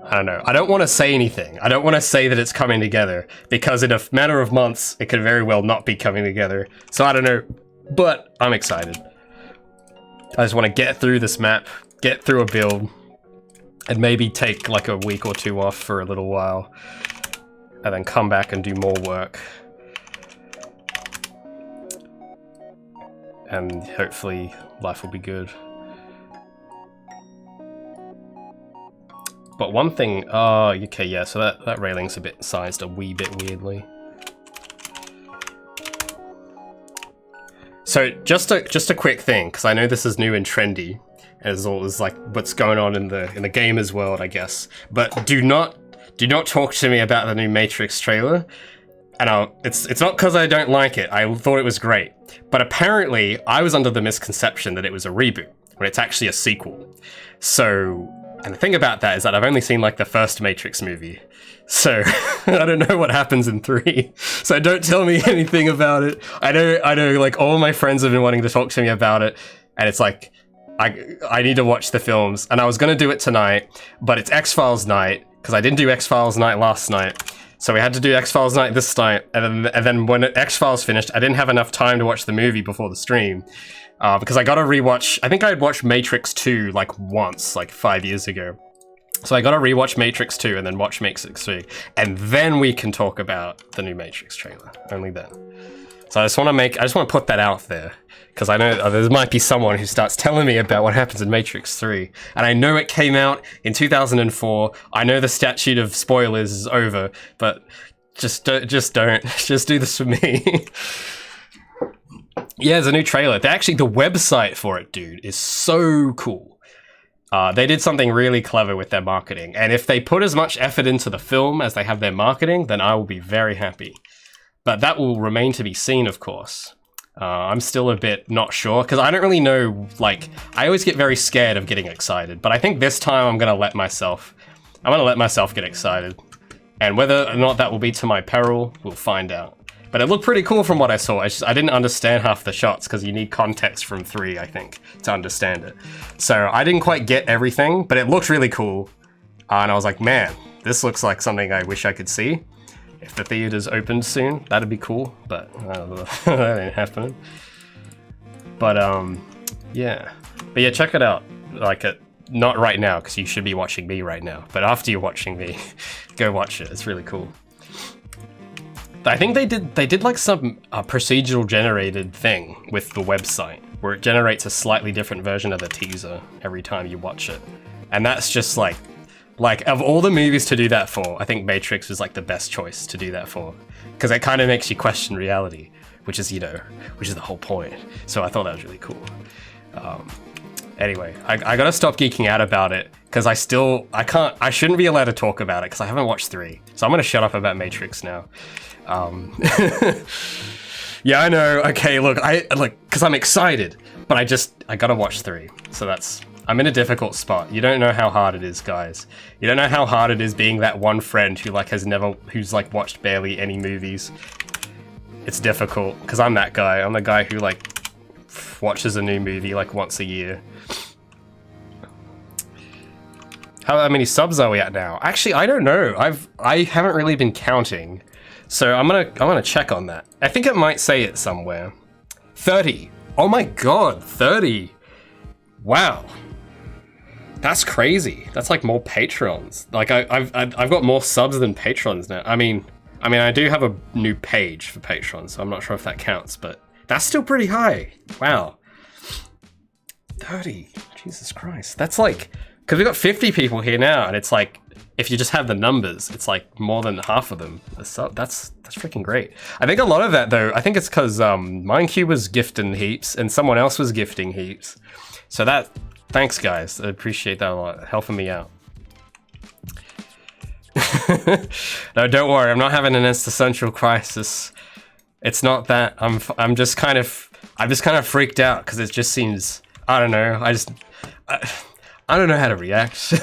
I don't know. I don't want to say anything. I don't want to say that it's coming together, because in a matter of months, it could very well not be coming together. So I don't know, but I'm excited. I just want to get through this map, get through a build, and maybe take like a week or two off for a little while, and then come back and do more work. And hopefully life will be good. But one thing, oh, okay, yeah, so that railing's a bit sized a wee bit weirdly. So just a quick thing, because I know this is new and trendy, as all is like what's going on in the gamers world, I guess. But do not talk to me about the new Matrix trailer. And it's not because I don't like it. I thought it was great. But apparently, I was under the misconception that it was a reboot, when it's actually a sequel. So, and the thing about that is that I've only seen like the first Matrix movie. So, I don't know what happens in 3. So don't tell me anything about it. I know like all my friends have been wanting to talk to me about it. And it's like, I need to watch the films. And I was going to do it tonight, but it's X-Files night, because I didn't do X-Files night last night. So we had to do X-Files night this night, and then when X-Files finished, I didn't have enough time to watch the movie before the stream, because I got to rewatch. I think I had watched Matrix 2 like once, like 5 years ago. So I got to rewatch Matrix 2 and then watch Matrix 3, and then we can talk about the new Matrix trailer. Only then. So I just want to put that out there, because I know there might be someone who starts telling me about what happens in Matrix 3. And I know it came out in 2004. I know the statute of spoilers is over, but just don't. Just do this for me. Yeah, there's a new trailer. The website for it, dude, is so cool. They did something really clever with their marketing. And if they put as much effort into the film as they have their marketing, then I will be very happy. But that will remain to be seen, of course. I'm still a bit not sure, because I don't really know, like, I always get very scared of getting excited, but I think this time I'm gonna let myself get excited. And whether or not that will be to my peril, we'll find out. But it looked pretty cool from what I saw. I didn't understand half the shots, because you need context from 3, I think, to understand it. So I didn't quite get everything, but it looked really cool. And I was like, man, this looks like something I wish I could see. If the theaters opened soon, that'd be cool, but that ain't happening. But yeah. But yeah, check it out. Like, not right now, because you should be watching me right now. But after you're watching me, go watch it. It's really cool. I think they did like some procedural generated thing with the website. where it generates a slightly different version of the teaser every time you watch it. And that's just like of all the movies to do that for, I think Matrix was like the best choice to do that for. Because it kind of makes you question reality, which is, you know, which is the whole point. So I thought that was really cool. Anyway, I gotta stop geeking out about it, because I shouldn't be allowed to talk about it, because I haven't watched 3. So I'm gonna shut up about Matrix now. Yeah, I know, okay, look, because I'm excited, but I gotta watch 3. So I'm in a difficult spot. You don't know how hard it is, guys. You don't know how hard it is being that one friend who who's like watched barely any movies. It's difficult, because I'm that guy. I'm the guy who like watches a new movie like once a year. How many subs are we at now? Actually, I don't know. I haven't really been counting. So I'm gonna check on that. I think it might say it somewhere. 30. Oh my god, 30. Wow. That's crazy. That's like more patrons. Like I've got more subs than patrons now. I mean I do have a new page for patrons, so I'm not sure if that counts, but that's still pretty high. Wow. 30. Jesus Christ. That's like, because we've got 50 people here now, and it's like, if you just have the numbers, it's like more than half of them. That's freaking great. I think a lot of that though, I think it's because MindQ was gifting heaps and someone else was gifting heaps. So thanks guys, I appreciate that a lot, helping me out. No, don't worry, I'm not having an existential crisis. It's not that. I'm just kind of freaked out because it just seems, I don't know, I don't know how to react.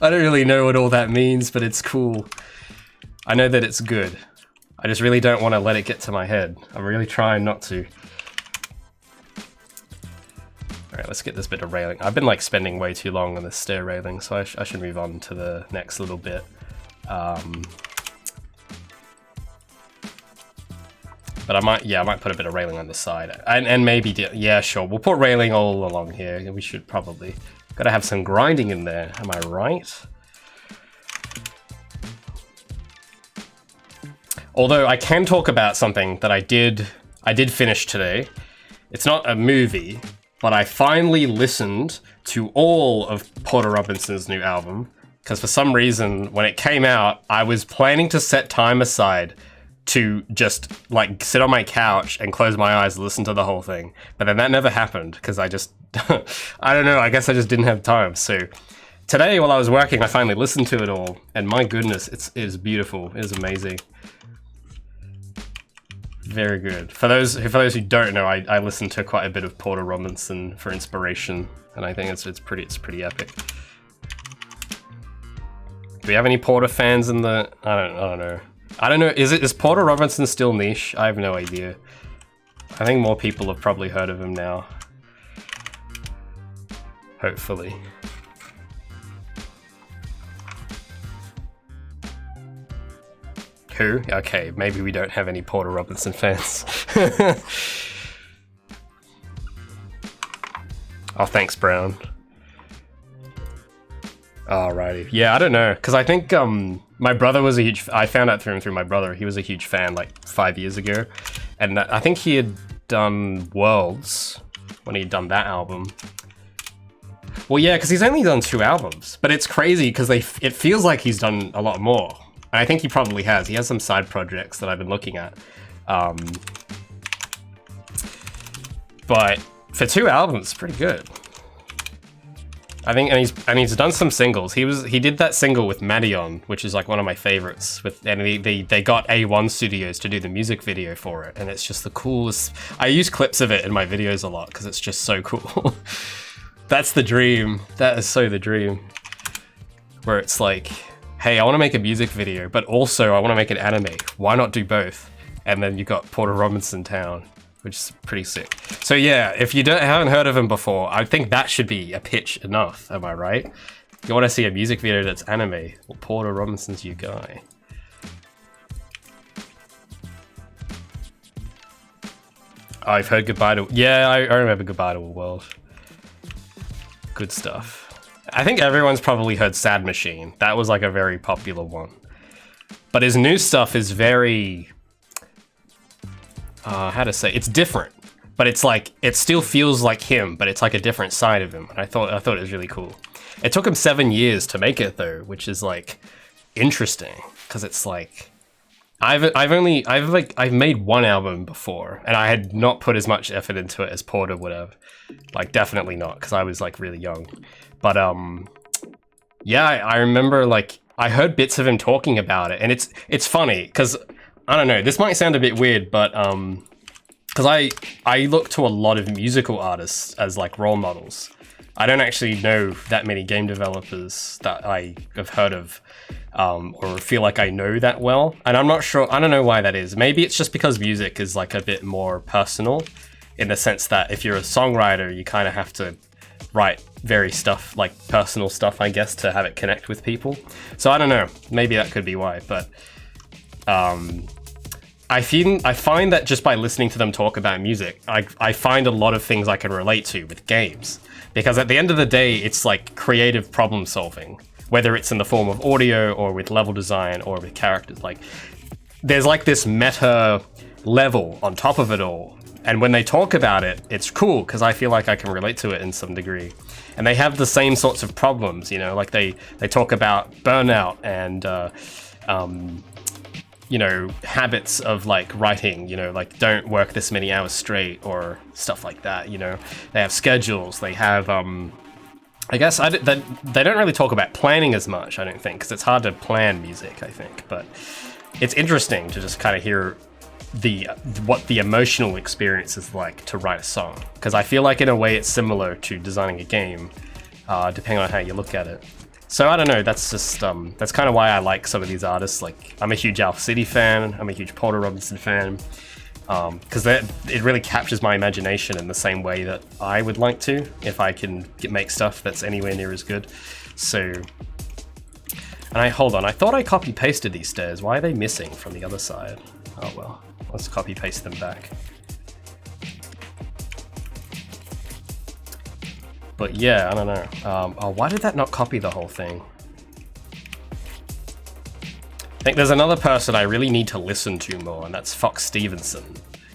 I don't really know what all that means, but it's cool. I know that it's good. I just really don't want to let it get to my head. I'm really trying not to. Alright, let's get this bit of railing. I've been like spending way too long on this stair railing, so I should move on to the next little bit. But I might put a bit of railing on the side. And maybe, yeah, sure, we'll put railing all along here. We should probably. Gotta have some grinding in there, am I right? Although I can talk about something that I did finish today. It's not a movie, but I finally listened to all of Porter Robinson's new album, because for some reason, when it came out, I was planning to set time aside to just like sit on my couch and close my eyes and listen to the whole thing. But then that never happened because I just, I don't know, I guess I just didn't have time. So today while I was working, I finally listened to it all, and my goodness, it is beautiful. It is amazing. Very good. For those who don't know, I listened to quite a bit of Porter Robinson for inspiration, and I think it's pretty epic. Do we have any Porter fans in the? I don't know. I don't know. Is Porter Robinson still niche? I have no idea. I think more people have probably heard of him now. Hopefully. Who? Okay, maybe we don't have any Porter Robinson fans. Oh, thanks, Brown. Alrighty. Yeah, I don't know, because I think my brother was a huge... I found out through my brother. He was a huge fan like 5 years ago. And I think he had done Worlds when he'd done that album. Well, yeah, because he's only done 2 albums. But it's crazy because it feels like he's done a lot more. And I think he probably has. He has some side projects that I've been looking at. But for 2 albums, pretty good. I think, and he's done some singles. He did that single with Madion, which is like one of my favorites. And they got A1 Studios to do the music video for it, and it's just the coolest. I use clips of it in my videos a lot because it's just so cool. That's the dream. That is so the dream. Where it's like, hey, I want to make a music video, but also I want to make an anime. Why not do both? And then you got Porter Robinson Town, which is pretty sick. So yeah, if you haven't heard of him before, I think that should be a pitch enough, am I right? You want to see a music video that's anime, well, Porter Robinson's your guy. I've heard Goodbye to... Yeah, I remember Goodbye to a World. Good stuff. I think everyone's probably heard Sad Machine. That was like a very popular one. But his new stuff is very... how to say, it's different. but it's like, it still feels like him, but it's like a different side of him. And I thought it was really cool. It took him 7 years to make it though, which is like interesting, because it's like, I've made one album before, and I had not put as much effort into it as Porter would have. Like, definitely not, because I was like really young. But yeah, I remember like I heard bits of him talking about it, and it's funny because I don't know. This might sound a bit weird, but because I look to a lot of musical artists as like role models. I don't actually know that many game developers that I have heard of, or feel like I know that well. And I'm not sure, I don't know why that is. Maybe it's just because music is like a bit more personal, in the sense that if you're a songwriter, you kind of have to write very stuff, like personal stuff, I guess, to have it connect with people. So I don't know, maybe that could be why, but I find that just by listening to them talk about music, I find a lot of things I can relate to with games. Because at the end of the day, it's like creative problem solving, whether it's in the form of audio or with level design or with characters. Like, there's like this meta level on top of it all. And when they talk about it, it's cool because I feel like I can relate to it in some degree. And they have the same sorts of problems, you know, like they talk about burnout and, you know, habits of like writing, you know, like don't work this many hours straight or stuff like that, you know. They have schedules, they have, I guess they don't really talk about planning as much, I don't think, because it's hard to plan music, I think. But it's interesting to just kind of hear what the emotional experience is like to write a song, because I feel like in a way it's similar to designing a game, depending on how you look at it. So I don't know, that's just, that's kind of why I like some of these artists. Like, I'm a huge Alpha City fan, I'm a huge Porter Robinson fan, because it really captures my imagination in the same way that I would like to, if I can make stuff that's anywhere near as good. So, and hold on, I thought I copy pasted these stairs. Why are they missing from the other side? Oh well, let's copy paste them back. But yeah, I don't know. Oh, why did that not copy the whole thing? I think there's another person I really need to listen to more, and that's Fox Stevenson.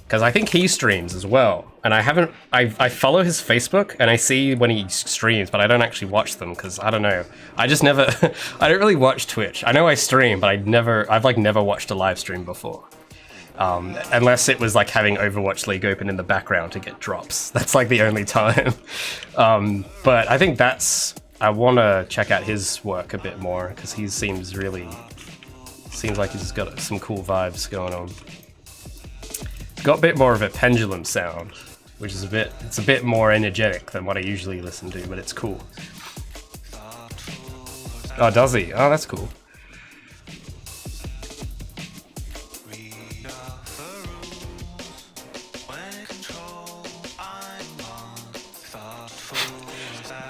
Because I think he streams as well. And I follow his Facebook, and I see when he streams, but I don't actually watch them, because I don't know. I just never, I don't really watch Twitch. I know I stream, but I've never watched a live stream before. Unless it was like having Overwatch League open in the background to get drops. That's like the only time. But I think I want to check out his work a bit more, because he seems like he's got some cool vibes going on. It's got a bit more of a pendulum sound, which is it's a bit more energetic than what I usually listen to, but it's cool. Oh, does he? Oh, that's cool.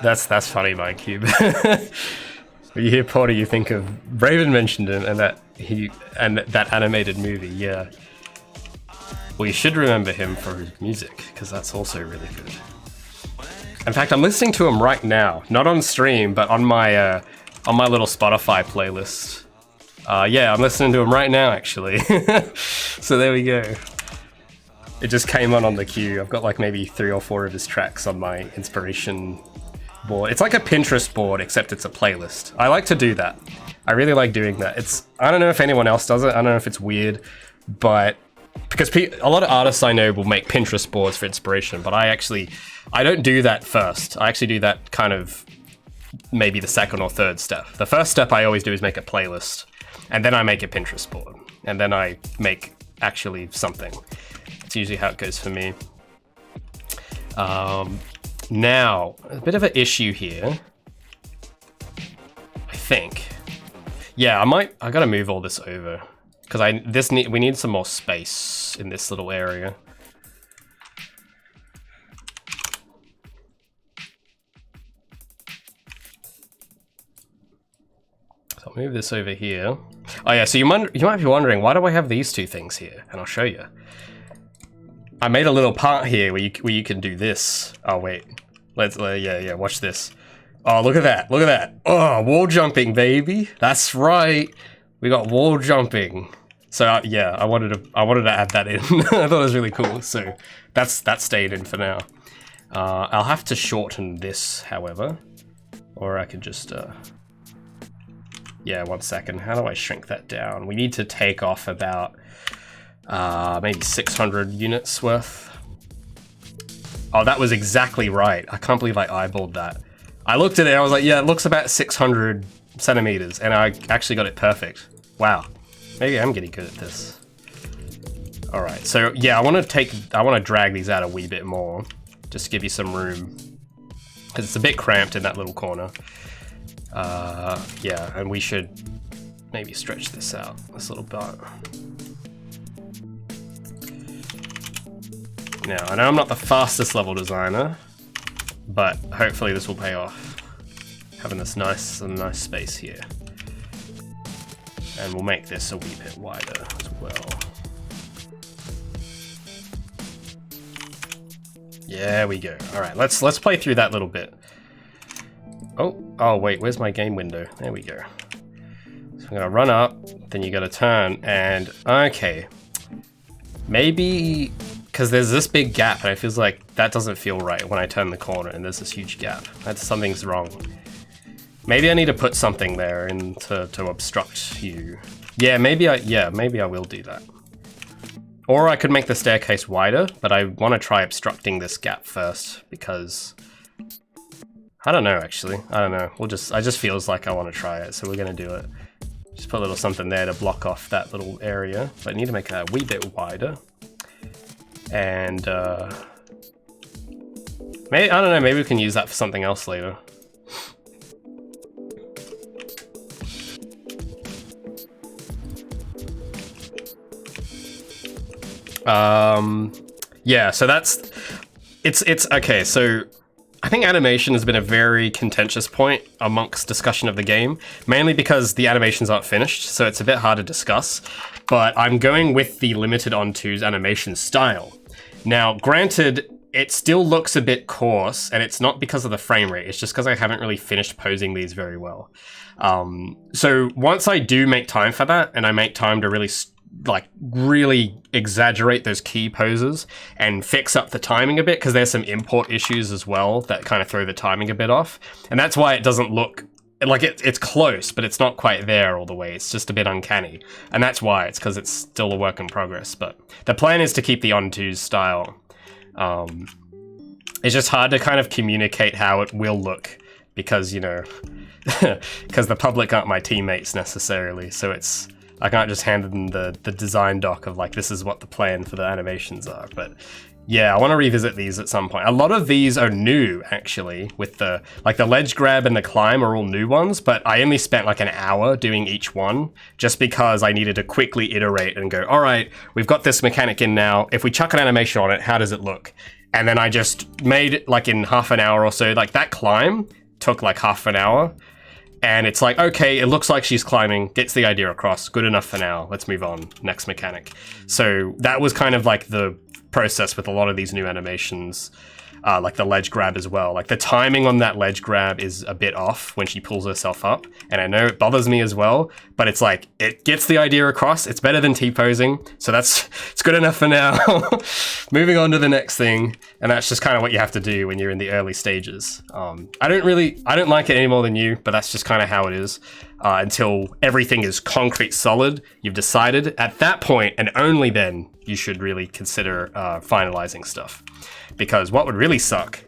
That's funny, Mike Cube. When you hear Porter, you think of Raymond mentioned him and that animated movie. Yeah. Well, you should remember him for his music, because that's also really good. In fact, I'm listening to him right now, not on stream, but on my little Spotify playlist. Yeah, I'm listening to him right now, actually. So there we go. It just came on the queue. I've got like maybe 3 or 4 of his tracks on my inspiration board. It's like a Pinterest board, except it's a playlist. I like to do that. I really like doing that. I don't know if anyone else does it. I don't know if it's weird, but because a lot of artists I know will make Pinterest boards for inspiration, but I don't do that first. I actually do that kind of maybe the second or third step. The first step I always do is make a playlist, and then I make a Pinterest board, and then I make actually something. It's usually how it goes for me. Now, a bit of an issue here, I think. Yeah, I gotta move all this over, because we need some more space in this little area. So I'll move this over here. Oh yeah, so you might be wondering, why do I have these 2 things here? And I'll show you. I made a little part here where you can do this. Oh wait, yeah, watch this. Oh, look at that, Oh, wall jumping, baby. That's right, we got wall jumping. So yeah, I wanted to add that in. I thought it was really cool. So that's stayed in for now. I'll have to shorten this, however, or I could just yeah, 1 second. How do I shrink that down? We need to take off about maybe 600 units worth. Oh, that was exactly right. I can't believe I eyeballed that. I looked at it and I was like, yeah, it looks about 600 centimeters, and I actually got it perfect. Wow. Maybe I'm getting good at this. All right, so yeah, I want to drag these out a wee bit more, just to give you some room, because it's a bit cramped in that little corner. Yeah, and we should maybe stretch this out, this little part. Now, I know I'm not the fastest level designer, but hopefully this will pay off. Having this nice space here. And we'll make this a wee bit wider as well. There we go. All right, let's play through that little bit. Oh wait, where's my game window? There we go. So I'm gonna run up, then you gotta turn, and okay. Maybe, because there's this big gap, and it feels like that doesn't feel right when I turn the corner and there's this huge gap. Something's wrong. Maybe I need to put something there to obstruct you. Yeah, maybe I will do that. Or I could make the staircase wider, but I want to try obstructing this gap first, because I don't know, actually. I don't know. I just feels like I want to try it, so we're gonna do it. Just put a little something there to block off that little area, but I need to make it a wee bit wider. And maybe, I don't know, maybe we can use that for something else later. Yeah, so it's okay, so I think animation has been a very contentious point amongst discussion of the game, mainly because the animations aren't finished, so it's a bit hard to discuss, but I'm going with the limited on 2's animation style. Now, granted, it still looks a bit coarse, and it's not because of the frame rate, it's just because I haven't really finished posing these very well. So once I do make time for that, and I make time to really exaggerate those key poses and fix up the timing a bit, because there's some import issues as well that kind of throw the timing a bit off, and that's why it doesn't look like it's close, but it's not quite there all the way. It's just a bit uncanny, and that's why. It's because it's still a work in progress, but the plan is to keep the on-2's style. It's just hard to kind of communicate how it will look, because, you know, because the public aren't my teammates necessarily, so I can't just hand them the design doc of like, this is what the plan for the animations are. But yeah, I want to revisit these at some point. A lot of these are new, actually, with the ledge grab and the climb are all new ones, but I only spent like an hour doing each one just because I needed to quickly iterate and go, all right, we've got this mechanic in now. If we chuck an animation on it, how does it look? And then I just made it like in half an hour or so. Like that climb took like half an hour. And it's like, okay, it looks like she's climbing, gets the idea across, good enough for now, let's move on, next mechanic. So that was kind of like the process with a lot of these new animations, like the ledge grab as well. Like the timing on that ledge grab is a bit off when she pulls herself up, and I know it bothers me as well, but it's like, it gets the idea across, it's better than T-posing, so it's good enough for now. Moving on to the next thing, and that's just kind of what you have to do when you're in the early stages. I don't like it any more than you, but that's just kind of how it is. Until everything is concrete solid, you've decided. At that point, and only then, you should really consider finalizing stuff. Because what would really suck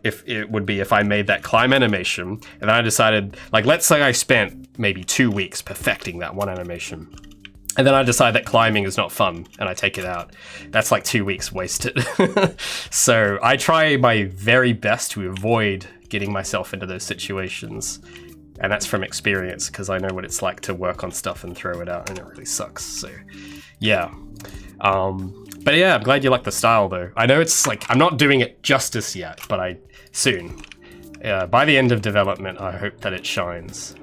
would be if I made that climb animation, and then I decided, like, let's say I spent maybe 2 weeks perfecting that one animation, and then I decide that climbing is not fun, and I take it out. That's like 2 weeks wasted. So I try my very best to avoid getting myself into those situations. And that's from experience, because I know what it's like to work on stuff and throw it out, and it really sucks. So, yeah. But yeah, I'm glad you like the style, though. I know it's like, I'm not doing it justice yet, but soon. By the end of development, I hope that it shines.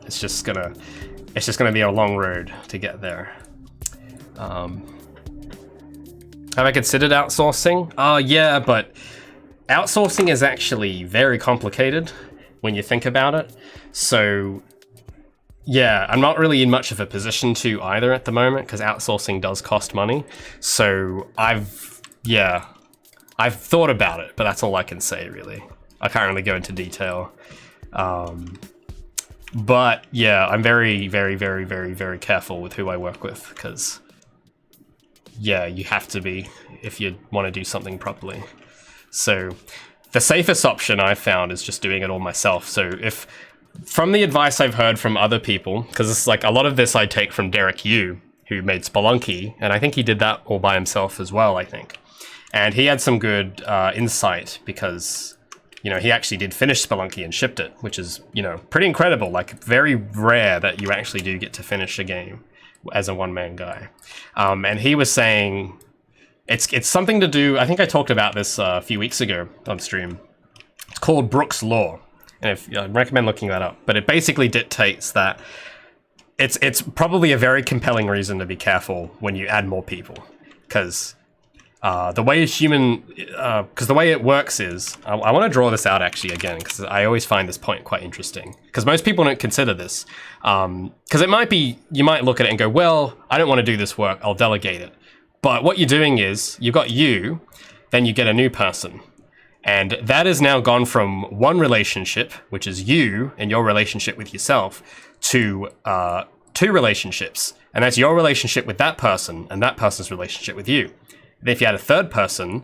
It's just gonna be a long road to get there. Have I considered outsourcing? Yeah, but outsourcing is actually very complicated when you think about it. So yeah, I'm not really in much of a position to either at the moment because outsourcing does cost money. So I've thought about it, but that's all I can say really. I can't really go into detail. But yeah, I'm very, very, very, very, very careful with who I work with because yeah, you have to be if you want to do something properly. So the safest option I've found is just doing it all myself. So if from the advice I've heard from other people, because it's like a lot of this I take from Derek Yu, who made Spelunky, and I think he did that all by himself as well, I think. And he had some good insight because, you know, he actually did finish Spelunky and shipped it, which is, you know, pretty incredible. Like, very rare that you actually do get to finish a game as a one-man guy. And he was saying it's something to do, I think I talked about this a few weeks ago on stream. It's called Brooks' Law. And I recommend looking that up. But it basically dictates that it's probably a very compelling reason to be careful when you add more people. Because the way the way it works is, I want to draw this out actually again, because I always find this point quite interesting. Because most people don't consider this. Because it might be, you might look at it and go, well, I don't want to do this work, I'll delegate it. But what you're doing is, you've got you, then you get a new person. And that has now gone from one relationship, which is you and your relationship with yourself, to 2 relationships. And that's your relationship with that person and that person's relationship with you. And if you add a third person,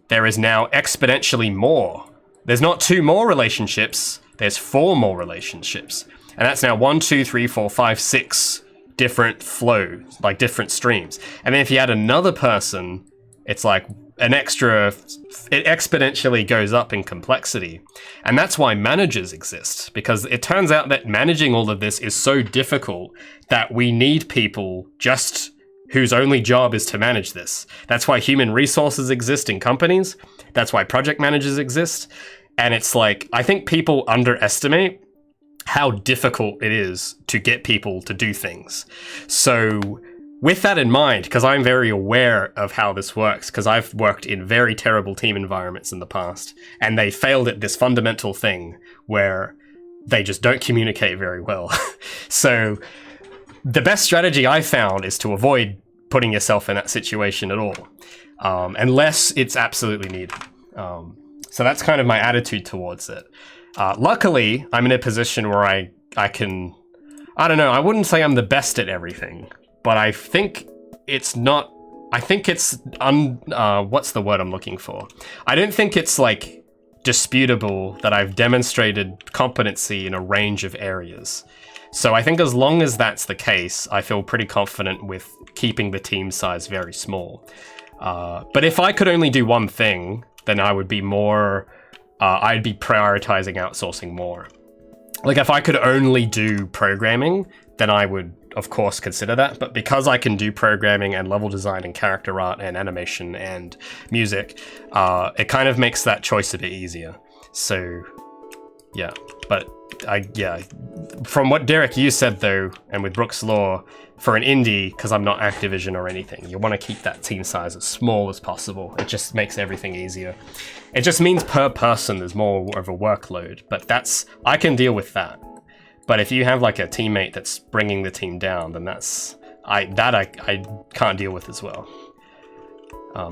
there is now exponentially more. There's not 2 more relationships, there's 4 more relationships. And that's now 1, 2, 3, 4, 5, 6 different flows, like different streams. And then if you add another person, it's like an extra, it exponentially goes up in complexity. And that's why managers exist, because it turns out that managing all of this is so difficult that we need people just whose only job is to manage this. That's why human resources exist in companies. That's why project managers exist. And it's like, I think people underestimate how difficult it is to get people to do things. So with that in mind, because I'm very aware of how this works, because I've worked in very terrible team environments in the past, and they failed at this fundamental thing where they just don't communicate very well. So the best strategy I found is to avoid putting yourself in that situation at all, unless it's absolutely needed. So that's kind of my attitude towards it. Luckily, I'm in a position where I can, I don't know, I wouldn't say I'm the best at everything, but I think it's not, I think it's, what's the word I'm looking for? I don't think it's like disputable that I've demonstrated competency in a range of areas. So I think as long as that's the case, I feel pretty confident with keeping the team size very small. But if I could only do one thing, then I would be more, I'd be prioritizing outsourcing more. Like if I could only do programming, then I would of course consider that. But because I can do programming and level design and character art and animation and music, it kind of makes that choice a bit easier. So yeah, but from what Derek Yu said though, and with Brooks' Law, for an indie, because I'm not Activision or anything, you want to keep that team size as small as possible. It just makes everything easier. It just means per person there's more of a workload, but I can deal with that. But if you have like a teammate that's bringing the team down, then I can't deal with as well.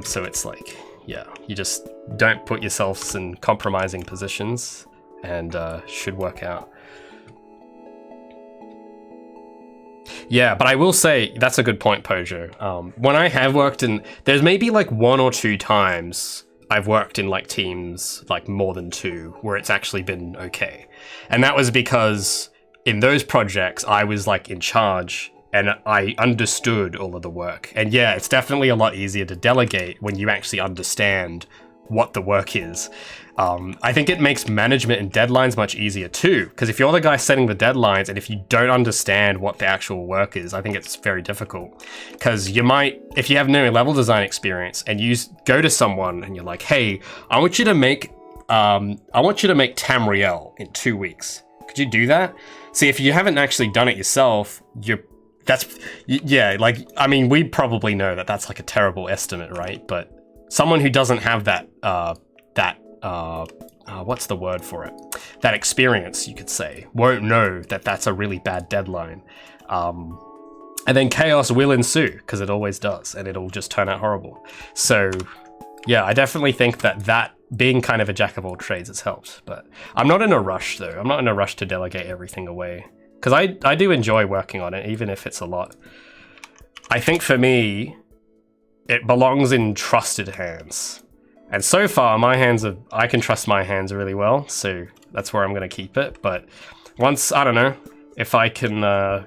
So it's like, yeah, you just don't put yourselves in compromising positions, and should work out. Yeah, but I will say, that's a good point, Pojo. When I have worked in, there's maybe like 1 or 2 times I've worked in like teams, like more than 2, where it's actually been okay. And that was because in those projects, I was like in charge and I understood all of the work. And yeah, it's definitely a lot easier to delegate when you actually understand what the work is. I think it makes management and deadlines much easier too, because if you're the guy setting the deadlines and if you don't understand what the actual work is, I think it's very difficult. Because you might, if you have no level design experience and you go to someone and you're like, hey, I want you to make Tamriel in 2 weeks. Could you do that? See, if you haven't actually done it yourself, I mean, we probably know that that's like a terrible estimate, right? But someone who doesn't have that what's the word for it? That experience, you could say, won't know that that's a really bad deadline. And then chaos will ensue, because it always does, and it'll just turn out horrible. So, yeah, I definitely think that being kind of a jack of all trades has helped. But I'm not in a rush, though. I'm not in a rush to delegate everything away. Because I do enjoy working on it, even if it's a lot. I think for me, it belongs in trusted hands. And so far, I can trust my hands really well, so that's where I'm going to keep it. But once, I don't know, if I can...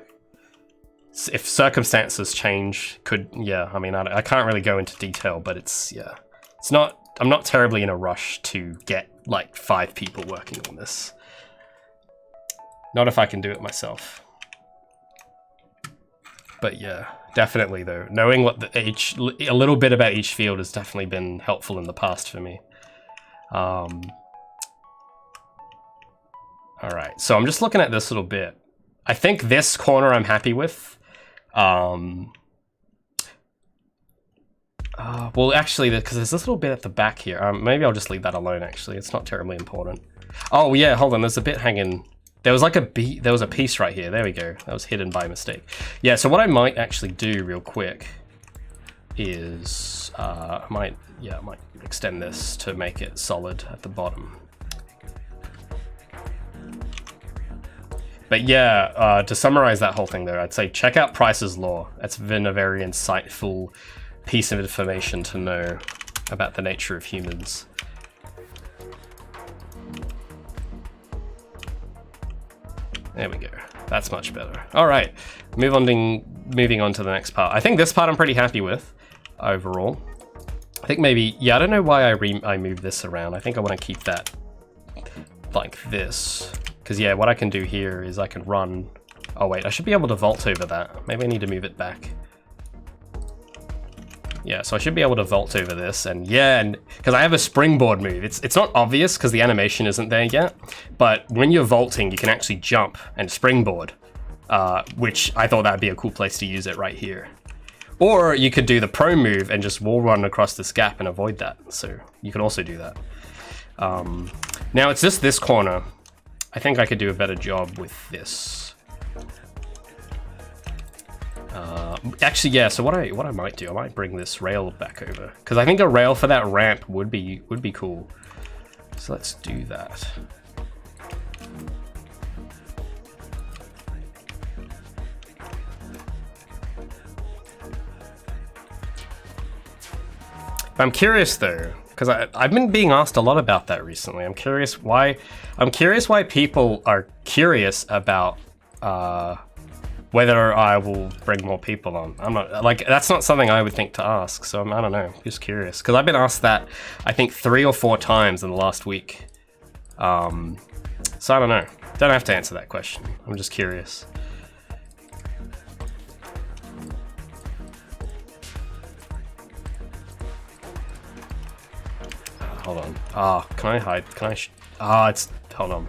if circumstances change, I mean, I can't really go into detail, but I'm not terribly in a rush to get like 5 people working on this. Not if I can do it myself. But yeah, definitely though, knowing what a little bit about each field has definitely been helpful in the past for me. All right, so I'm just looking at this little bit. I think this corner I'm happy with. Well, actually, because there's this little bit at the back here. Maybe I'll just leave that alone, actually. It's not terribly important. Oh, yeah, hold on. There's a bit hanging. There was like there was a piece right here. There we go. That was hidden by mistake. Yeah, so what I might actually do real quick is... I might extend this to make it solid at the bottom. But yeah, to summarize that whole thing though, I'd say check out Price's Law. It's been a very insightful piece of information to know about the nature of humans. There we go. That's much better. All right, moving on to the next part. I think this part I'm pretty happy with overall. I think maybe, yeah, I don't know why I moved this around. I think I want to keep that like this. Because yeah, what I can do here is I can run... Oh wait, I should be able to vault over that. Maybe I need to move it back. Yeah, so I should be able to vault over this, and yeah, and because I have a springboard move. It's not obvious because the animation isn't there yet, but when you're vaulting, you can actually jump and springboard, which I thought that'd be a cool place to use it right here. Or you could do the pro move and just wall run across this gap and avoid that. So you can also do that. Now it's just this corner. I think I could do a better job with this. Actually, yeah. So what I might do, I might bring this rail back over because I think a rail for that ramp would be cool. So let's do that. I'm curious though, because I've been being asked a lot about that recently. I'm curious why people are curious about whether I will bring more people on. I'm not like, that's not something I would think to ask. So I don't know, just curious because I've been asked that I think 3 or 4 times in the last week. So I don't know. Don't have to answer that question. I'm just curious. Hold on. Can I hide? Can I? It's. Hold on.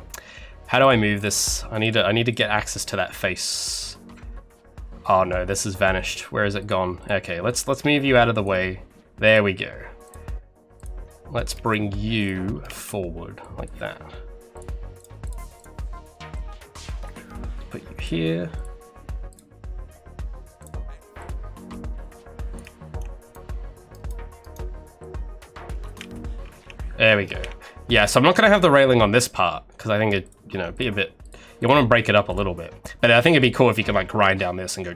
How do I move this? I need to get access to that face. Oh no, this has vanished. Where is it gone? Okay, let's move you out of the way. There we go. Let's bring you forward like that. Put you here. There we go. Yeah, so I'm not gonna have the railing on this part because I think it, be a bit. You want to break it up a little bit, but I think it'd be cool if you could like grind down this and go,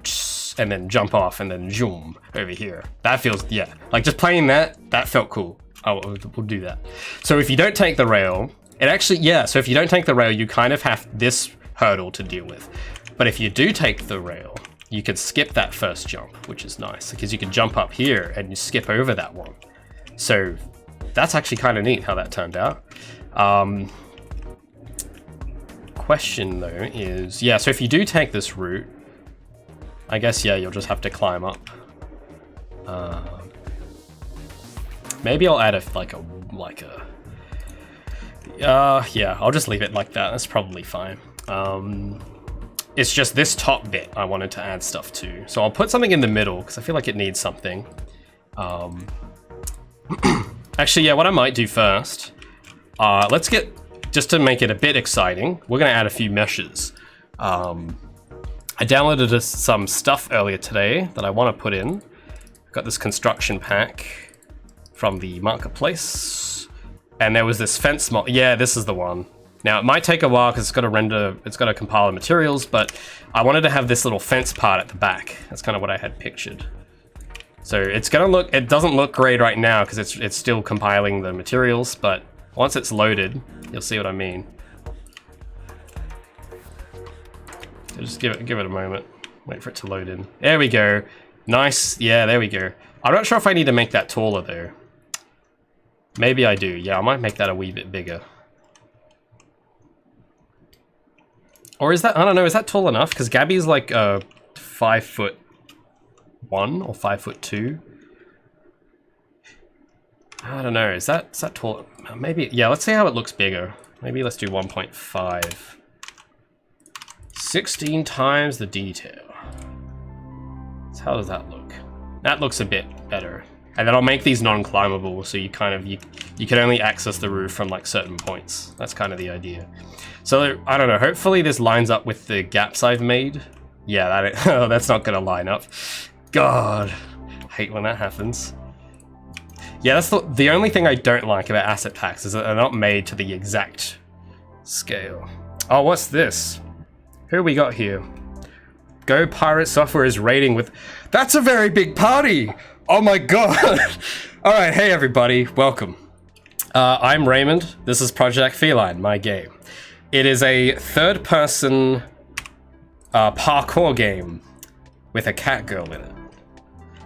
and then jump off and then zoom over here. That feels, yeah, like just playing that felt cool. Oh, we'll do that. So if you don't take the rail, it actually, yeah. So if you don't take the rail, you kind of have this hurdle to deal with. But if you do take the rail, you can skip that first jump, which is nice because you can jump up here and you skip over that one. So that's actually kind of neat how that turned out. Question though is, yeah, so if you do take this route, I guess, yeah, you'll just have to climb up. Maybe I'll add yeah, I'll just leave it like that. That's probably fine. It's just this top bit I wanted to add stuff to. So I'll put something in the middle because I feel like it needs something. Actually, yeah, what I might do first let's get, just to make it a bit exciting, we're gonna add a few meshes. I downloaded some stuff earlier today that I want to put in. Got this construction pack from the marketplace, and there was this fence mod. Yeah, this is the one. Now it might take a while because it's got to render, it's got to compile the materials, but I wanted to have this little fence part at the back. That's kind of what I had pictured. So it's gonna look, it doesn't look great right now because it's still compiling the materials, but once it's loaded, you'll see what I mean. So just give it a moment. Wait for it to load in. There we go. Nice. Yeah, there we go. I'm not sure if I need to make that taller though. Maybe I do. Yeah, I might make that a wee bit bigger. Or is that, I don't know, is that tall enough? Because Gabby's like 5'1" or 5'2". I don't know, is that tall? Maybe, yeah, let's see how it looks bigger. Maybe let's do 1.5. 16 times the detail. So how does that look? That looks a bit better. And then I'll make these non-climbable, so you kind of, you can only access the roof from like certain points. That's kind of the idea. So I don't know, hopefully this lines up with the gaps I've made. Yeah, that's not gonna line up. God, I hate when that happens. Yeah, that's the only thing I don't like about asset packs is that they're not made to the exact scale. Oh, what's this? Who we got here? Go Pirate Software is raiding with... That's a very big party! Oh my god! Alright, hey everybody, welcome. I'm Raymond, this is Project Feline, my game. It is a third-person parkour game with a cat girl in it.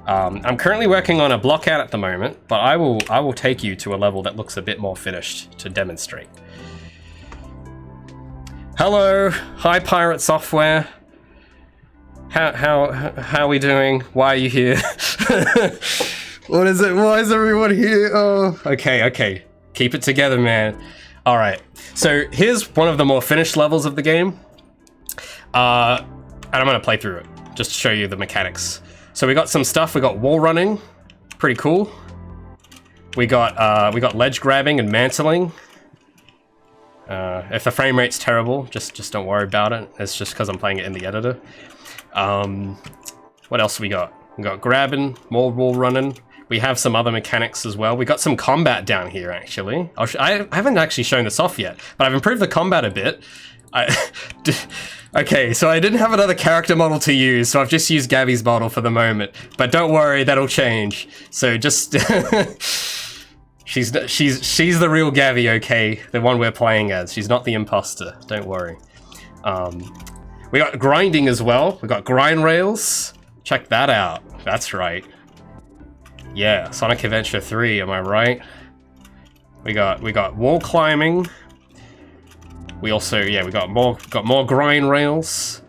I'm currently working on a blockout at the moment, but I will take you to a level that looks a bit more finished to demonstrate. Hello, hi Pirate Software. How are we doing? Why are you here? What is it? Why is everyone here? Oh, okay. Keep it together, man. All right. So here's one of the more finished levels of the game, and I'm gonna play through it just to show you the mechanics. So we got some stuff. We got wall running, pretty cool. We got ledge grabbing and mantling. If the frame rate's terrible, just don't worry about it. It's just because I'm playing it in the editor. What else we got? We got grabbing, more wall running. We have some other mechanics as well. We got some combat down here, actually. I haven't actually shown this off yet, but I've improved the combat a bit. Okay, so I didn't have another character model to use, so I've just used Gabby's model for the moment. But don't worry, that'll change. So just... She's the real Gabby, okay? The one we're playing as. She's not the imposter, don't worry. We got grinding as well. We got grind rails. Check that out. That's right. Yeah, Sonic Adventure 3, am I right? We got wall climbing. We also, yeah, we got more grind rails.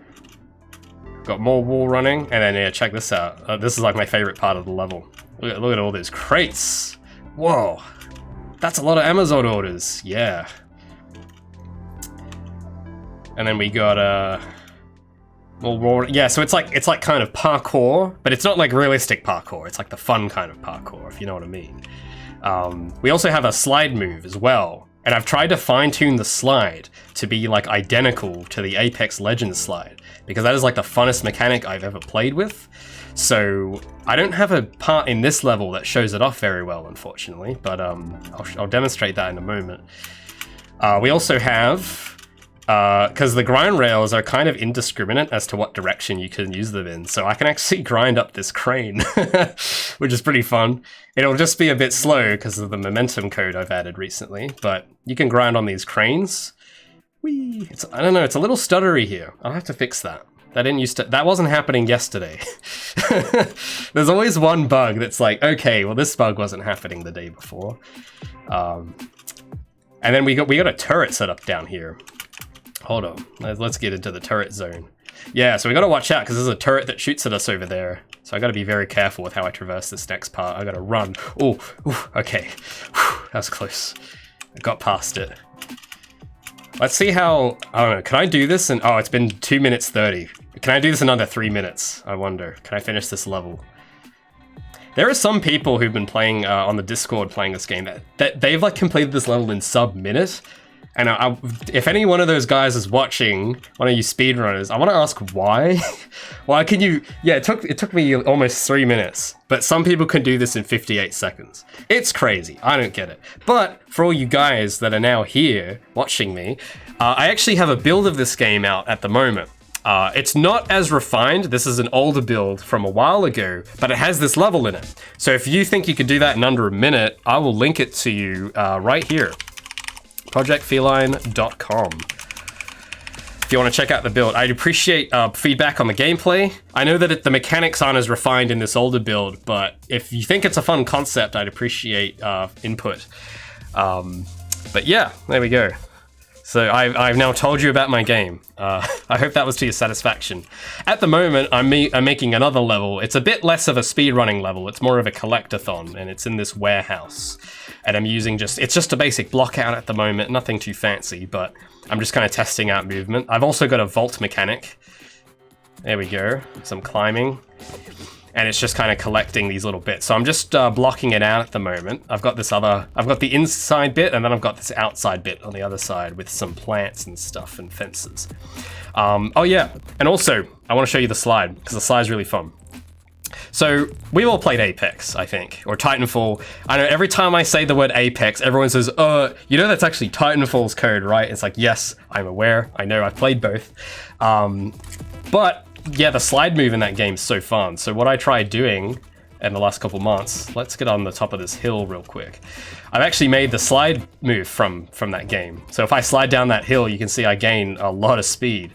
Got more wall running, and then yeah, check this out. This is like my favorite part of the level. Look at all those crates. Whoa, that's a lot of Amazon orders. Yeah. And then we got more raw. Yeah, so it's like kind of parkour, but it's not like realistic parkour. It's like the fun kind of parkour, if you know what I mean. We also have a slide move as well. And I've tried to fine-tune the slide to be like identical to the Apex Legends slide, because that is like the funnest mechanic I've ever played with. So I don't have a part in this level that shows it off very well, unfortunately, but I'll demonstrate that in a moment. We also have, because the grind rails are kind of indiscriminate as to what direction you can use them in, so I can actually grind up this crane, which is pretty fun. It'll just be a bit slow because of the momentum code I've added recently, but you can grind on these cranes. Whee! I don't know, it's a little stuttery here. I'll have to fix that. That wasn't happening yesterday. There's always one bug that's like, okay, well this bug wasn't happening the day before. And then we got a turret set up down here. Hold on, let's get into the turret zone. Yeah, so we gotta watch out because there's a turret that shoots at us over there. So I gotta be very careful with how I traverse this next part. I gotta run. Oh, okay. That was close. I got past it. Let's see how, I don't know, can I do this? And oh, it's been 2 minutes 30. Can I do this in under 3 minutes? I wonder. Can I finish this level? There are some people who've been playing on the Discord playing this game that they've like completed this level in sub-minute. And if any one of those guys is watching, one of you speedrunners, I want to ask why. Why can you? Yeah, it took me almost 3 minutes, but some people can do this in 58 seconds. It's crazy. I don't get it. But for all you guys that are now here watching me, I actually have a build of this game out at the moment. It's not as refined. This is an older build from a while ago, but it has this level in it. So if you think you can do that in under a minute, I will link it to you right here. projectfeline.com. If you want to check out the build, I'd appreciate feedback on the gameplay. I know that the mechanics aren't as refined in this older build, but if you think it's a fun concept, I'd appreciate input. But yeah, there we go. So I've now told you about my game. I hope that was to your satisfaction. At the moment, I'm making another level. It's a bit less of a speedrunning level. It's more of a collectathon, and it's in this warehouse. And I'm using it's just a basic block out at the moment, nothing too fancy, but I'm just kind of testing out movement. I've also got a vault mechanic. There we go, some climbing. And it's just kind of collecting these little bits. So I'm just blocking it out at the moment. I've got the inside bit, and then I've got this outside bit on the other side with some plants and stuff and fences. Oh yeah, and also I want to show you the slide, because the slide's really fun. So we all played Apex, I think, or Titanfall. I know every time I say the word Apex, everyone says, you know that's actually Titanfall's code, right? It's like, yes, I'm aware. I know, I've played both. But yeah, the slide move in that game is so fun. So what I tried doing in the last couple months, let's get on the top of this hill real quick. I've actually made the slide move from that game. So if I slide down that hill, you can see I gain a lot of speed.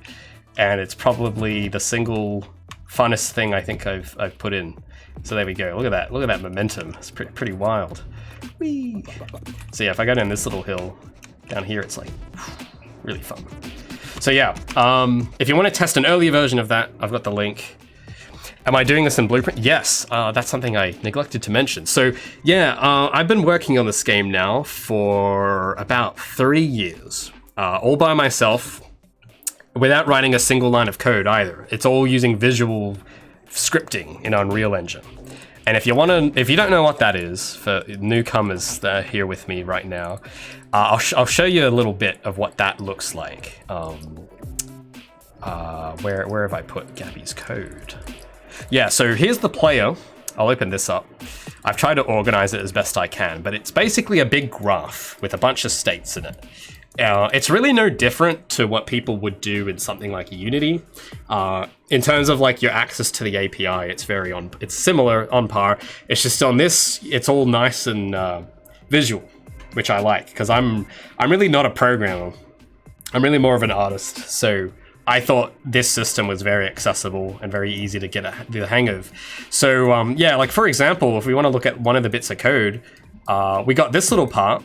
And it's probably the single funnest thing I think I've put in. So there we go. Look at that momentum. It's pretty wild. Whee! So yeah, if I go down this little hill down here, it's like really fun. So yeah, if you want to test an earlier version of that, I've got the link. Am I doing this in Blueprint? Yes, that's something I neglected to mention. So yeah, I've been working on this game now for about 3 years, all by myself, without writing a single line of code either. It's all using visual scripting in Unreal Engine. And if you don't know what that is, for newcomers that are here with me right now, I'll show you a little bit of what that looks like. Where have I put Gabby's code? Yeah, so here's the player. I'll open this up. I've tried to organize it as best I can, but it's basically a big graph with a bunch of states in it. It's really no different to what people would do in something like Unity. In terms of like your access to the API, it's similar, on par. It's just on this, it's all nice and visual, which I like, because I'm really not a programmer. I'm really more of an artist. So I thought this system was very accessible and very easy to get the hang of. So yeah, like for example, if we want to look at one of the bits of code, we got this little part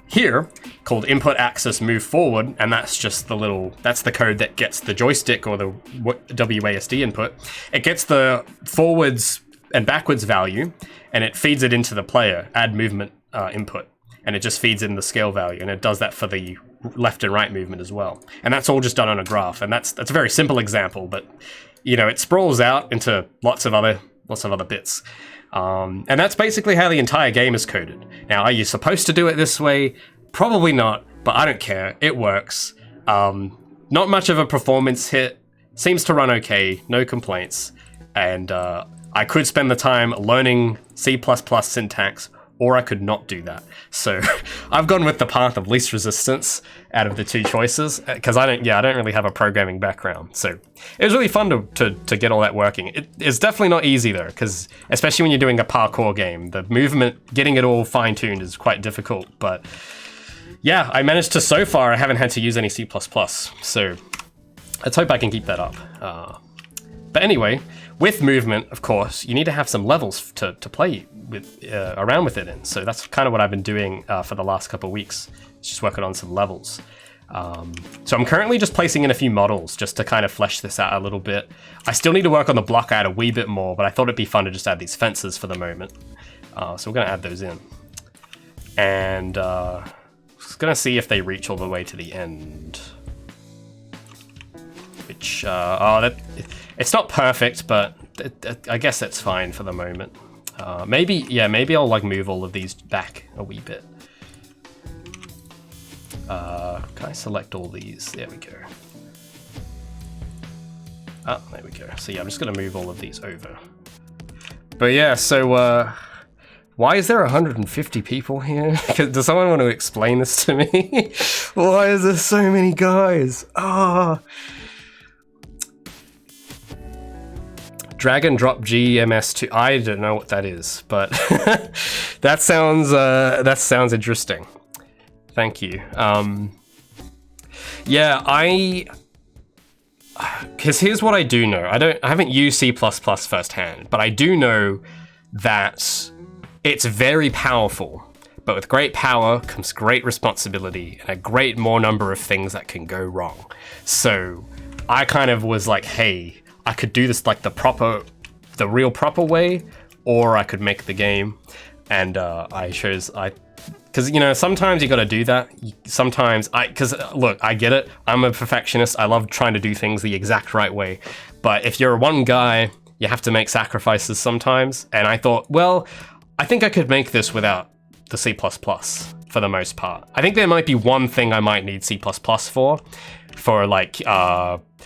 here called input axis move forward, and that's just that's the code that gets the joystick or the WASD input. It gets the forwards and backwards value, and it feeds it into the player, add movement input, and it just feeds in the scale value, and it does that for the left and right movement as well. And that's all just done on a graph, and that's a very simple example, but you know, it sprawls out into lots of other bits. And that's basically how the entire game is coded. Now, are you supposed to do it this way? Probably not, but I don't care. It works. Not much of a performance hit. Seems to run okay. No complaints. And I could spend the time learning C++ syntax, or I could not do that. So I've gone with the path of least resistance out of the two choices, because I don't really have a programming background. So it was really fun to get all that working. It's definitely not easy though, because especially when you're doing a parkour game, the movement, getting it all fine-tuned is quite difficult. But yeah, I managed to, so far, I haven't had to use any C++. So let's hope I can keep that up. But anyway, with movement, of course, you need to have some levels to play with around with it in. So that's kind of what I've been doing for the last couple of weeks, just working on some levels. So I'm currently just placing in a few models just to kind of flesh this out a little bit. I still need to work on the block out a wee bit more, but I thought it'd be fun to just add these fences for the moment. So we're going to add those in. And just going to see if they reach all the way to the end. Which, it's not perfect, but I guess that's fine for the moment. Maybe I'll like move all of these back a wee bit. Can I select all these? There we go. Oh, there we go. So yeah, I'm just gonna move all of these over. But yeah, so why is there 150 people here? Does someone want to explain this to me? Why is there so many guys? Ah. Drag and drop GMS2. I don't know what that is, but that sounds interesting. Thank you. Yeah, because here's what I do know. I haven't used C++ firsthand, but I do know that it's very powerful. But with great power comes great responsibility and a great more number of things that can go wrong. So I kind of was like, hey, I could do this like the real proper way, or I could make the game. And because, you know, sometimes you got to do that. Because look, I get it. I'm a perfectionist. I love trying to do things the exact right way. But if you're one guy, you have to make sacrifices sometimes. And I thought, well, I think I could make this without the C++ for the most part. I think there might be one thing I might need C++ for like,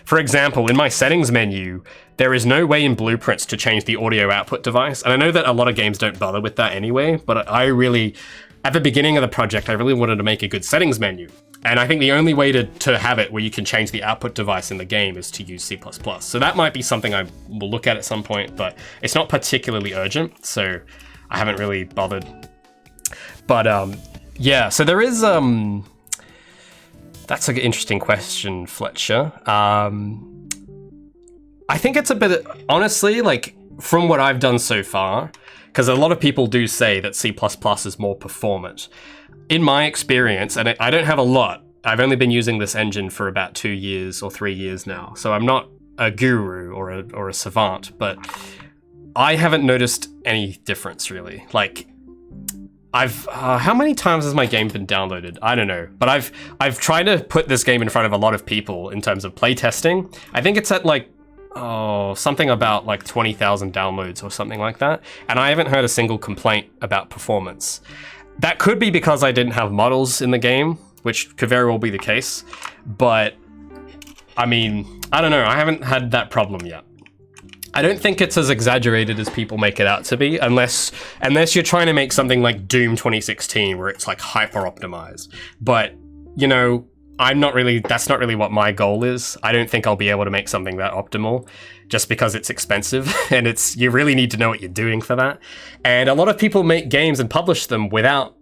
for example, in my settings menu, there is no way in Blueprints to change the audio output device. And I know that a lot of games don't bother with that anyway, but I really, at the beginning of the project, I really wanted to make a good settings menu. And I think the only way to have it where you can change the output device in the game is to use C++. So that might be something I will look at some point, but it's not particularly urgent, so I haven't really bothered. But yeah, so there is, that's an interesting question, Fletcher. I think it's a bit, honestly, like from what I've done so far, because a lot of people do say that C++ is more performant. In my experience, and I don't have a lot, I've only been using this engine for about 2 years or 3 years now, so I'm not a guru or a savant, but I haven't noticed any difference really. Like, how many times has my game been downloaded? I don't know, but I've tried to put this game in front of a lot of people in terms of playtesting. I think it's at like, something about like 20,000 downloads or something like that. And I haven't heard a single complaint about performance. That could be because I didn't have models in the game, which could very well be the case. But I mean, I don't know. I haven't had that problem yet. I don't think it's as exaggerated as people make it out to be, unless you're trying to make something like Doom 2016 where it's like hyper optimized. But, you know, that's not really what my goal is. I don't think I'll be able to make something that optimal just because it's expensive and you really need to know what you're doing for that. And a lot of people make games and publish them without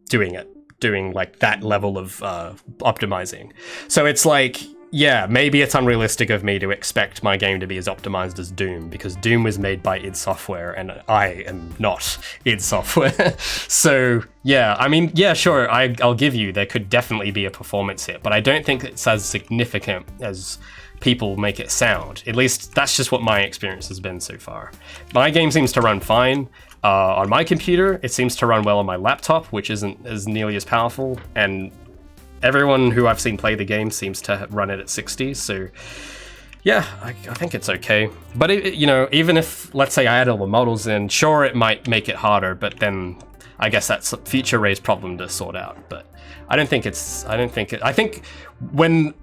doing like that level of optimizing. So it's like, yeah, maybe it's unrealistic of me to expect my game to be as optimized as Doom, because Doom was made by id Software and I am not id Software. So yeah, I mean, yeah, sure, I'll give you, there could definitely be a performance hit, but I don't think it's as significant as people make it sound. At least that's just what my experience has been so far. My game seems to run fine on my computer. It seems to run well on my laptop, which isn't as nearly as powerful, and everyone who I've seen play the game seems to run it at 60, so yeah, I think it's okay. But you know, even if, let's say I add all the models in, sure, it might make it harder, but then I guess that's a future Ray's problem to sort out. But I think when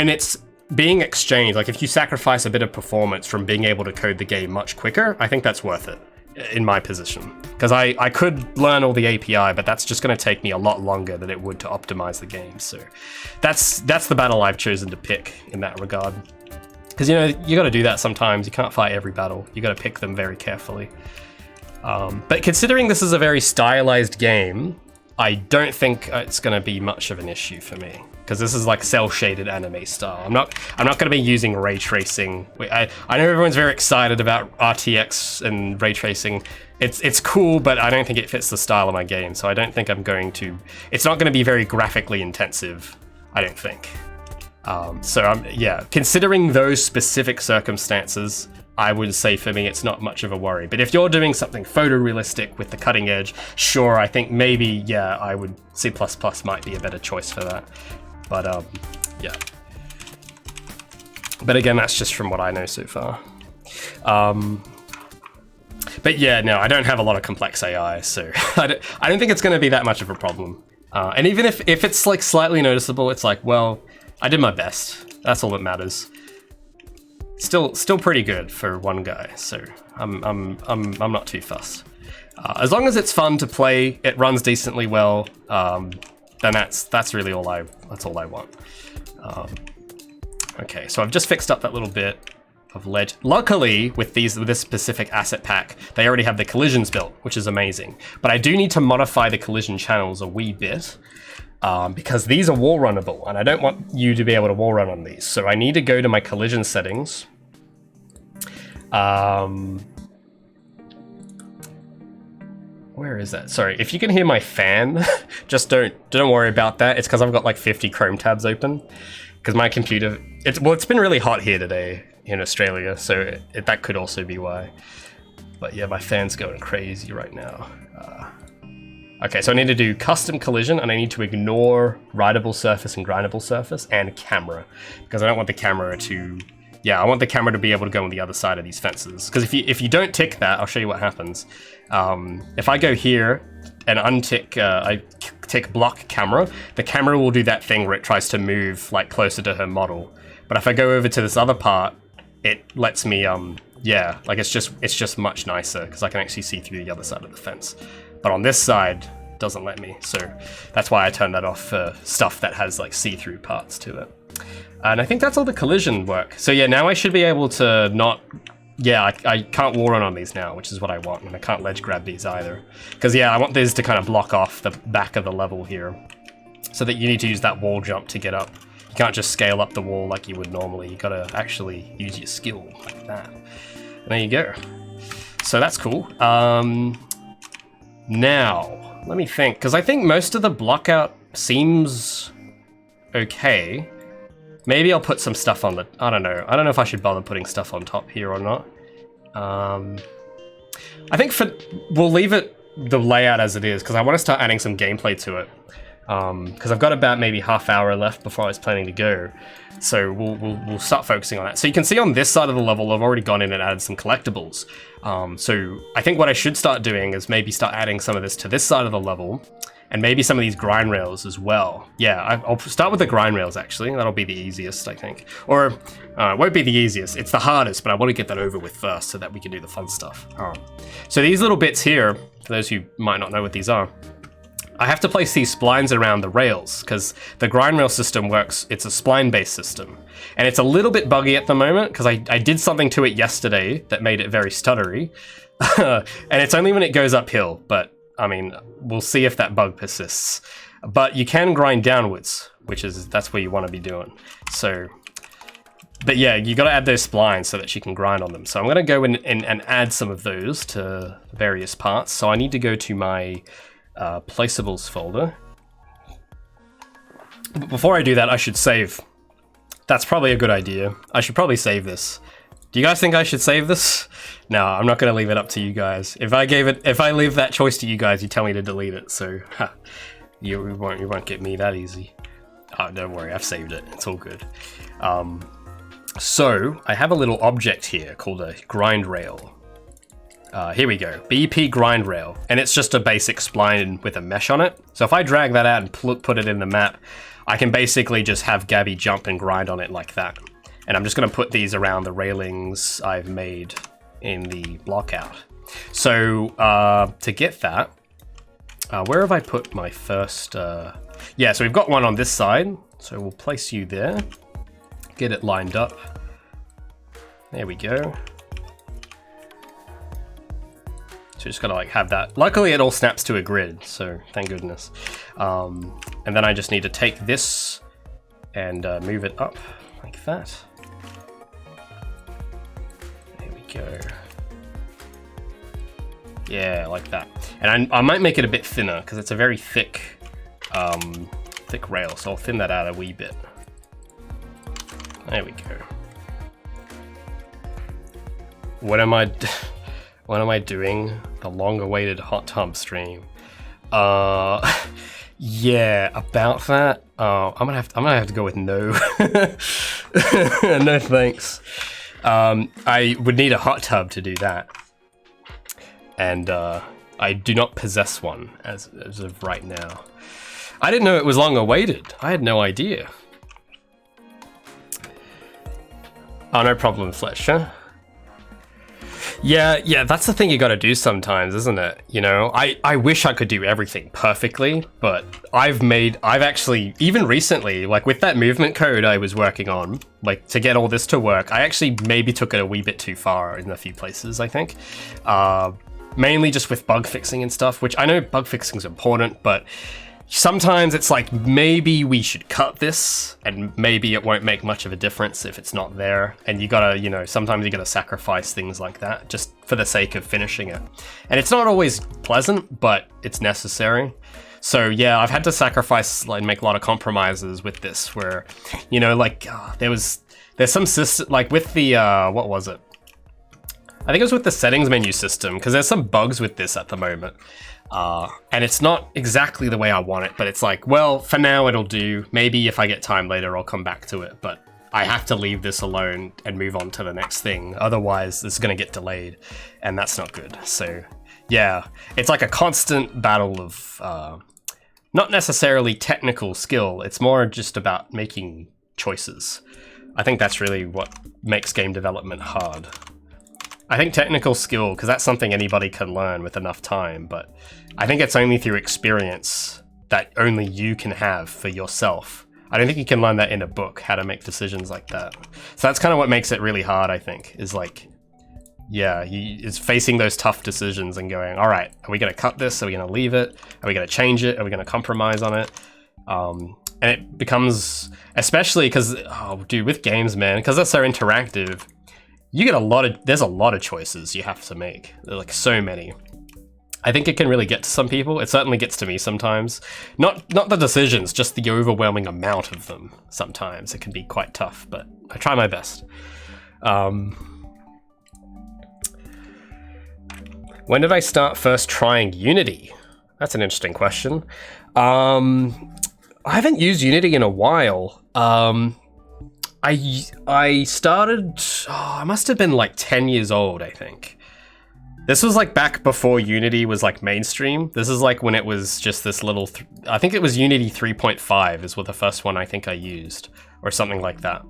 it's being exchanged, like if you sacrifice a bit of performance from being able to code the game much quicker, I think that's worth it. In my position, because I could learn all the API, but that's just going to take me a lot longer than it would to optimize the game. So that's the battle I've chosen to pick in that regard. Because, you know, you got to do that sometimes. You can't fight every battle. You got to pick them very carefully. But considering this is a very stylized game, I don't think it's going to be much of an issue for me, because this is like cel-shaded anime style. I'm not going to be using ray tracing. I know everyone's very excited about RTX and ray tracing. It's cool, but I don't think it fits the style of my game. So I don't think it's not going to be very graphically intensive, I don't think. Yeah, considering those specific circumstances, I would say for me it's not much of a worry. But if you're doing something photorealistic with the cutting edge, sure, I think maybe, yeah, C++ might be a better choice for that. But yeah. But again, that's just from what I know so far. But yeah, no, I don't have a lot of complex AI, so I don't think it's going to be that much of a problem. And even if it's like slightly noticeable, it's like, well, I did my best. That's all that matters. Still pretty good for one guy, so I'm not too fussed. As long as it's fun to play, it runs decently well, then that's really all I want. Okay, so I've just fixed up that little bit of ledge. Luckily, with this specific asset pack, they already have the collisions built, which is amazing. But I do need to modify the collision channels a wee bit, because these are wall runnable, and I don't want you to be able to wall run on these. So I need to go to my collision settings. Where is that? Sorry, if you can hear my fan, just don't worry about that. It's because I've got like 50 Chrome tabs open, because my computer, it's been really hot here today in Australia, so that could also be why. But yeah, my fan's going crazy right now. Okay, so I need to do custom collision, and I need to ignore rideable surface and grindable surface and camera, because I don't want the camera to, I want the camera to be able to go on the other side of these fences. Because if you don't tick that, I'll show you what happens. If I go here and untick, I tick block camera, the camera will do that thing where it tries to move like closer to her model. But if I go over to this other part, it lets me, like it's just much nicer because I can actually see through the other side of the fence. But on this side, it doesn't let me. So that's why I turned that off for stuff that has like see-through parts to it. And I think that's all the collision work. So yeah, now I should be able to not, I can't wall run on these now, which is what I want, and I can't ledge grab these either. Because I want these to kind of block off the back of the level here, so that you need to use that wall jump to get up. You can't just scale up the wall like you would normally. You gotta actually use your skill like that. And there you go. So that's cool. Now, let me think, because I think most of the block out seems okay. Maybe I'll put some stuff on the, I don't know if I should bother putting stuff on top here or not. I think we'll leave it the layout as it is, because I want to start adding some gameplay to it. Because I've got about maybe half hour left before I was planning to go. So we'll start focusing on that. So you can see on this side of the level, I've already gone in and added some collectibles. So I think what I should start doing is maybe start adding some of this to this side of the level, and maybe some of these grind rails as well. Yeah, I'll start with the grind rails actually. That'll be the easiest, I think. Or, it won't be the easiest, it's the hardest, but I want to get that over with first so that we can do the fun stuff. So these little bits here, for those who might not know what these are, I have to place these splines around the rails because the grind rail system works, it's a spline-based system. And it's a little bit buggy at the moment because I did something to it yesterday that made it very stuttery. And it's only when it goes uphill, but I mean, we'll see if that bug persists. But you can grind downwards, that's where you want to be doing. So, but yeah, you got to add those splines so that she can grind on them. So I'm going to go in and add some of those to various parts. So I need to go to my placeables folder. But before I do that, I should save. That's probably a good idea. I should probably save this. Do you guys think I should save this? No, I'm not going to leave it up to you guys. If I leave that choice to you guys, you tell me to delete it. So you won't get me that easy. Oh, don't worry, I've saved it. It's all good. So I have a little object here called a grind rail. Here we go, BP grind rail, and it's just a basic spline with a mesh on it. So if I drag that out and put it in the map, I can basically just have Gabby jump and grind on it like that. And I'm just going to put these around the railings I've made in the block out. So to get that, where have I put my first? Yeah, so we've got one on this side. So we'll place you there, get it lined up. There we go. So just gotta like have that. Luckily it all snaps to a grid, so thank goodness. And then I just need to take this and move it up like that. There we go. Yeah, like that. And I might make it a bit thinner because it's a very thick, thick rail, so I'll thin that out a wee bit. There we go. What am I doing? The long-awaited hot tub stream. Yeah, about that. I'm gonna have to go with no. No thanks. I would need a hot tub to do that. And I do not possess one as of right now. I didn't know it was long awaited. I had no idea. Oh, no problem, Fletch, huh? Yeah, that's the thing you gotta do sometimes, isn't it? You know, I wish I could do everything perfectly, but I've actually, even recently, like with that movement code I was working on, like to get all this to work, I actually maybe took it a wee bit too far in a few places, I think. Mainly just with bug fixing and stuff, which I know bug fixing is important, but sometimes it's like, maybe we should cut this, and maybe it won't make much of a difference if it's not there. And you gotta, you know, sometimes you gotta sacrifice things like that just for the sake of finishing it. And it's not always pleasant, but it's necessary. So yeah, I've had to sacrifice, like, make a lot of compromises with this, where, you know, like, there's some system, like with the, what was it? I think it was with the settings menu system, because there's some bugs with this at the moment. And it's not exactly the way I want it, but it's like, well, for now it'll do. Maybe if I get time later, I'll come back to it, but I have to leave this alone and move on to the next thing. Otherwise, this is going to get delayed, and that's not good. So yeah, it's like a constant battle of not necessarily technical skill. It's more just about making choices. I think that's really what makes game development hard. I think technical skill, because that's something anybody can learn with enough time, but I think it's only through experience that only you can have for yourself. I don't think you can learn that in a book, how to make decisions like that. So that's kind of what makes it really hard, I think, is like, yeah, it's facing those tough decisions and going, all right, are we going to cut this? Are we going to leave it? Are we going to change it? Are we going to compromise on it? And it becomes, especially because, oh, dude, with games, man, because they're so interactive, you get there's a lot of choices you have to make. There are like so many. I think it can really get to some people. It certainly gets to me sometimes. Not the decisions, just the overwhelming amount of them. Sometimes it can be quite tough, but I try my best. When did I start first trying Unity? That's an interesting question. I haven't used Unity in a while. I started, I must have been like 10 years old, I think. This was like back before Unity was like mainstream. This is like when it was just this little, I think it was Unity 3.5 is what the first one I think I used, or something like that.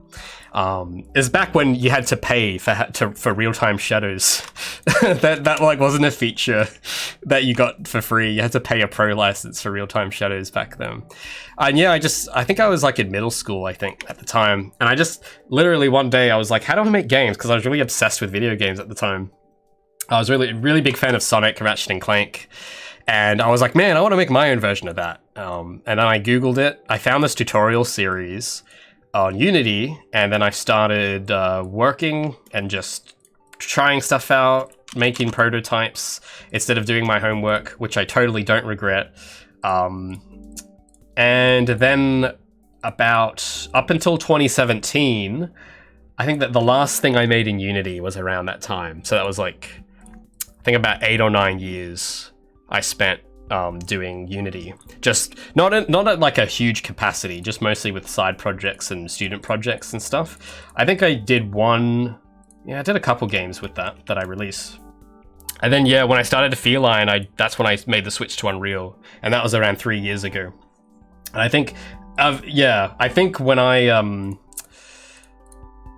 It's back when you had to pay for real-time shadows. that like wasn't a feature that you got for free. You had to pay a pro license for real-time shadows back then. And yeah, I think I was like in middle school, I think, at the time. And I just literally one day I was like, how do I make games? Because I was really obsessed with video games at the time. I was really big fan of Sonic, Ratchet and Clank. And I was like, man, I want to make my own version of that. And then I Googled it. I found this tutorial series on Unity, and then I started working and just trying stuff out, making prototypes instead of doing my homework, which I totally don't regret. And then about up until 2017, I think that the last thing I made in Unity was around that time. So that was like, I think about 8 or 9 years I spent doing Unity. Just not at like a huge capacity, just mostly with side projects and student projects and stuff. I think I did I did a couple games with that I released. And then yeah, when I started Feline, that's when I made the switch to Unreal, and that was around 3 years ago. And I think, I think when I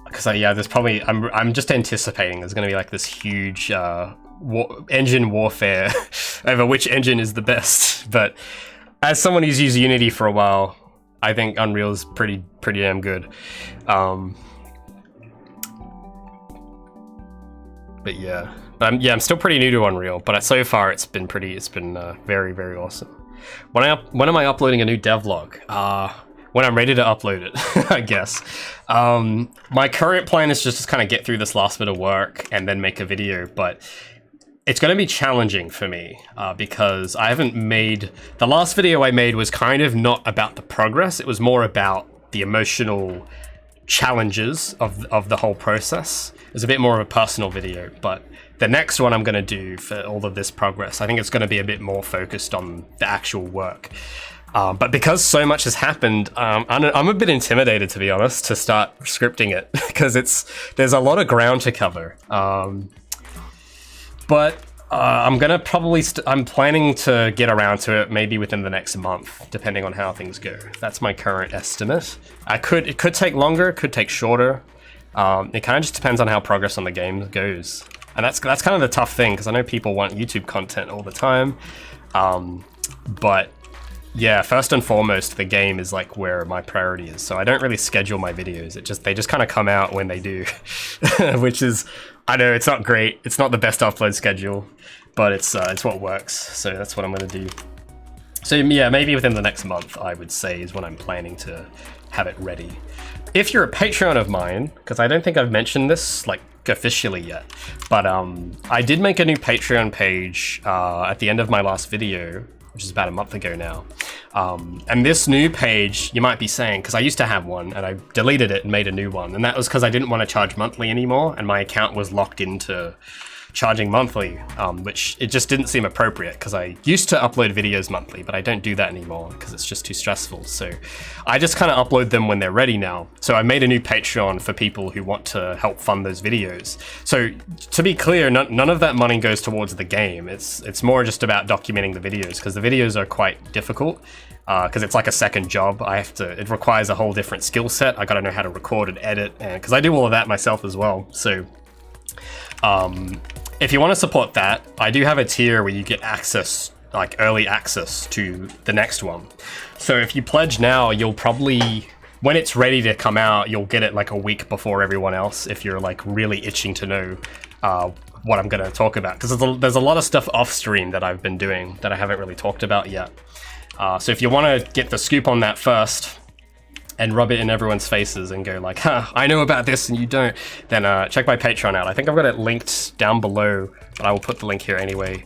because there's probably I'm just anticipating there's going to be like this huge engine warfare over which engine is the best. But as someone who's used Unity for a while, I think Unreal's pretty damn good. But yeah, I'm still pretty new to Unreal, but so far it's been very, very awesome. When am I uploading a new devlog? When I'm ready to upload it, I guess. My current plan is just to kind of get through this last bit of work and then make a video, but it's going to be challenging for me because I haven't made... The last video I made was kind of not about the progress, it was more about the emotional challenges of the whole process. It was a bit more of a personal video, but the next one I'm going to do for all of this progress, I think it's going to be a bit more focused on the actual work. But because so much has happened, I'm a bit intimidated, to be honest, to start scripting it because there's a lot of ground to cover. But I'm gonna probably I'm planning to get around to it maybe within the next month, depending on how things go. That's my current estimate. It could take longer, it could take shorter. It kind of just depends on how progress on the game goes, and that's kind of the tough thing because I know people want YouTube content all the time, but yeah, first and foremost, the game is like where my priority is. So I don't really schedule my videos. They just kind of come out when they do, which is, I know it's not great. It's not the best upload schedule, but it's what works. So that's what I'm gonna do. So yeah, maybe within the next month, I would say, is when I'm planning to have it ready. If you're a Patreon of mine, because I don't think I've mentioned this like officially yet, but I did make a new Patreon page at the end of my last video, which is about a month ago now. And this new page, you might be saying, because I used to have one and I deleted it and made a new one. And that was because I didn't want to charge monthly anymore. And my account was locked into charging monthly, which it just didn't seem appropriate because I used to upload videos monthly, but I don't do that anymore because it's just too stressful. So I just kind of upload them when they're ready now. So I made a new Patreon for people who want to help fund those videos. So to be clear, none of that money goes towards the game. It's more just about documenting the videos because the videos are quite difficult. Because it's like a second job. It requires a whole different skill set. I gotta know how to record and edit, and because I do all of that myself as well. So if you want to support that, I do have a tier where you get access, like early access to the next one. So if you pledge now, you'll probably, when it's ready to come out, you'll get it like a week before everyone else if you're like really itching to know what I'm going to talk about. Because there's a lot of stuff off stream that I've been doing that I haven't really talked about yet. So if you want to get the scoop on that first and rub it in everyone's faces and go like, huh, I know about this and you don't, then check my Patreon out. I think I've got it linked down below, but I will put the link here anyway.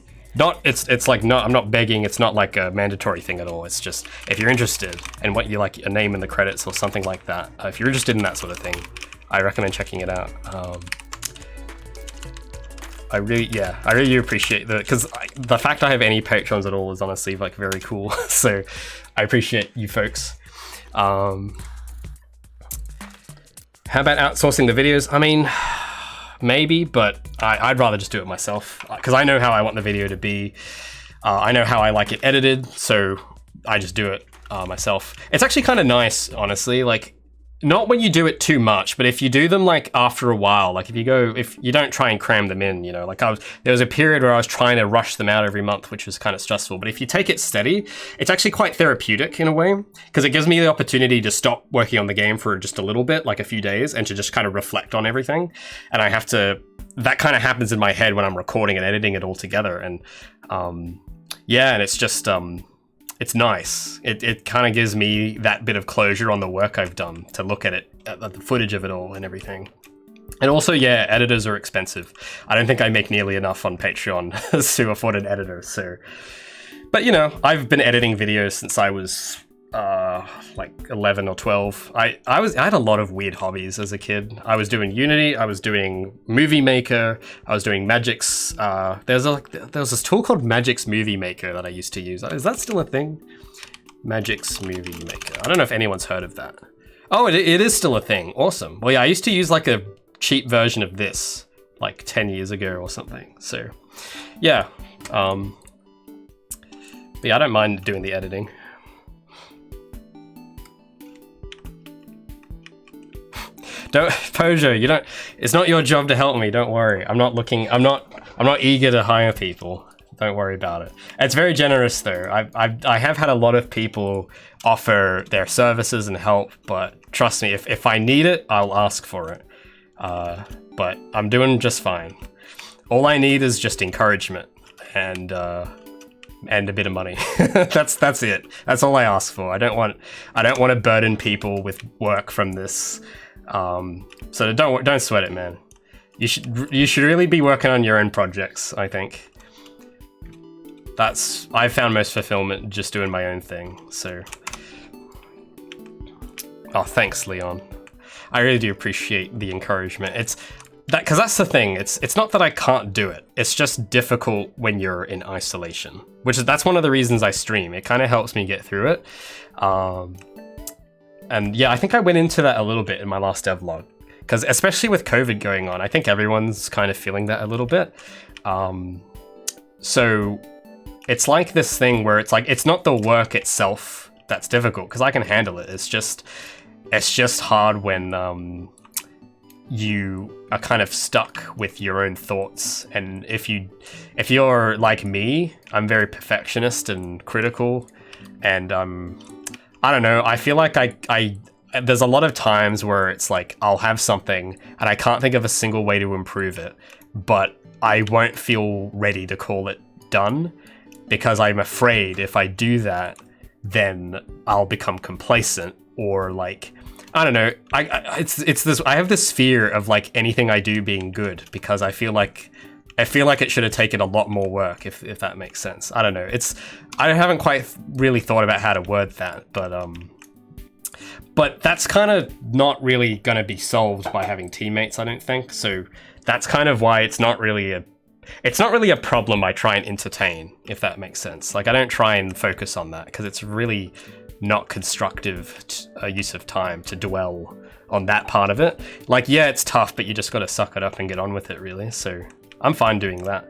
It's like, I'm not begging, it's not like a mandatory thing at all. It's just, if you're interested and what you like a name in the credits or something like that, if you're interested in that sort of thing, I recommend checking it out. I really appreciate because the fact I have any patrons at all is honestly like very cool. So I appreciate you folks. How about outsourcing the videos? I mean, maybe, but I'd rather just do it myself because I know how I want the video to be. I know how I like it edited, so I just do it myself. It's actually kind of nice, honestly. Like, not when you do it too much, but if you do them like after a while, like if you don't try and cram them in, you know, like there was a period where I was trying to rush them out every month, which was kind of stressful. But if you take it steady, it's actually quite therapeutic in a way, because it gives me the opportunity to stop working on the game for just a little bit, like a few days, and to just kind of reflect on everything. And that kind of happens in my head when I'm recording and editing it all together. And yeah, and it's just, it's nice. It kind of gives me that bit of closure on the work I've done to look at it, at the footage of it all and everything. And also, yeah, editors are expensive. I don't think I make nearly enough on Patreon to afford an editor. So, but you know, I've been editing videos since I was like 11 or 12. I had a lot of weird hobbies as a kid. I was doing Unity, I was doing Movie Maker, I was doing Magic's. There was this tool called Magic's Movie Maker that I used to use. Is that still a thing? Magic's Movie Maker. I don't know if anyone's heard of that. Oh, it is still a thing. Awesome. Well, yeah, I used to use like a cheap version of this like 10 years ago or something. So, yeah. But yeah, I don't mind doing the editing. Don't, Pojo, it's not your job to help me, don't worry. I'm not eager to hire people. Don't worry about it. It's very generous though. I have had a lot of people offer their services and help, but trust me, if I need it, I'll ask for it. But I'm doing just fine. All I need is just encouragement and a bit of money. That's it. That's all I ask for. I don't want to burden people with work from this. So don't sweat it, man. You should really be working on your own projects, I think. I've found most fulfillment just doing my own thing, so. Oh, thanks, Leon. I really do appreciate the encouragement. because that's the thing. It's not that I can't do it. It's just difficult when you're in isolation, that's one of the reasons I stream. It kind of helps me get through it. And yeah, I think I went into that a little bit in my last devlog, because especially with COVID going on, I think everyone's kind of feeling that a little bit. So it's like this thing where it's like, it's not the work itself that's difficult, because I can handle it. It's just hard when you are kind of stuck with your own thoughts. And if you're like me, I'm very perfectionist and critical, and I don't know, I feel like I there's a lot of times where it's like I'll have something and I can't think of a single way to improve it, but I won't feel ready to call it done, because I'm afraid if I do that, then I'll become complacent, or like, I don't know, it's this, I have this fear of like anything I do being good, because I feel like it should have taken a lot more work, if that makes sense. I don't know. I haven't quite really thought about how to word that, but that's kind of not really going to be solved by having teammates, I don't think. So that's kind of why it's not really a problem I try and entertain, if that makes sense. Like, I don't try and focus on that, because it's really not constructive use of time to dwell on that part of it. Like, yeah, it's tough, but you just got to suck it up and get on with it, really. So I'm fine doing that.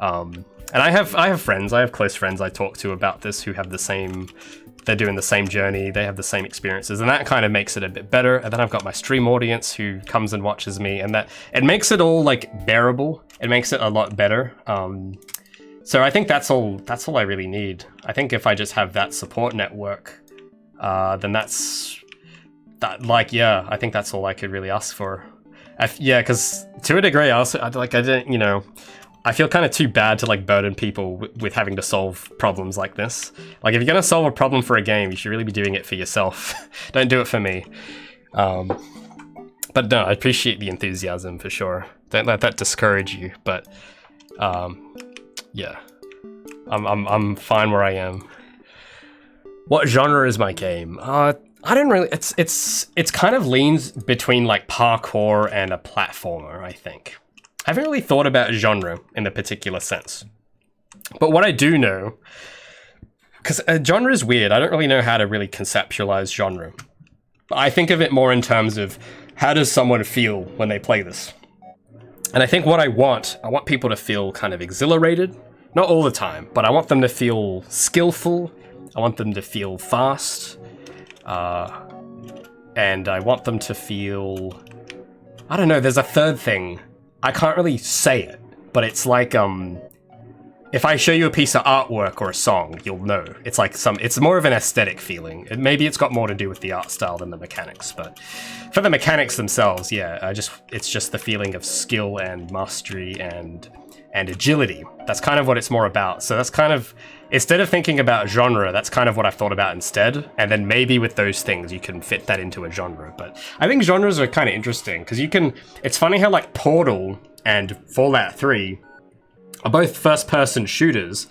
And I have friends, I have close friends I talk to about this who have they're doing the same journey, they have the same experiences, and that kind of makes it a bit better. And then I've got my stream audience who comes and watches me, and that it makes it all like bearable. It makes it a lot better. So I think that's all I really need. I think if I just have that support network, then I think that's all I could really ask for. Yeah, because to a degree, I feel kind of too bad to like burden people with having to solve problems like this. Like, if you're gonna solve a problem for a game, you should really be doing it for yourself. Don't do it for me. But no, I appreciate the enthusiasm for sure. Don't let that discourage you. But yeah, I'm fine where I am. What genre is my game? I don't really. It's kind of leans between like parkour and a platformer, I think. I haven't really thought about genre in a particular sense. But what I do know, because genre is weird, I don't really know how to really conceptualize genre. I think of it more in terms of how does someone feel when they play this? And I think what I want people to feel kind of exhilarated. Not all the time, but I want them to feel skillful. I want them to feel fast. And I want them to feel... I don't know, there's a third thing. I can't really say it, but it's like, if I show you a piece of artwork or a song, you'll know. It's like it's more of an aesthetic feeling. Maybe it's got more to do with the art style than the mechanics, but for the mechanics themselves, yeah, it's just the feeling of skill and mastery and agility. That's kind of what it's more about. So that's kind of, instead of thinking about genre, that's kind of what I've thought about instead. And then maybe with those things, you can fit that into a genre. But I think genres are kind of interesting because it's funny how like Portal and Fallout 3 are both first-person shooters,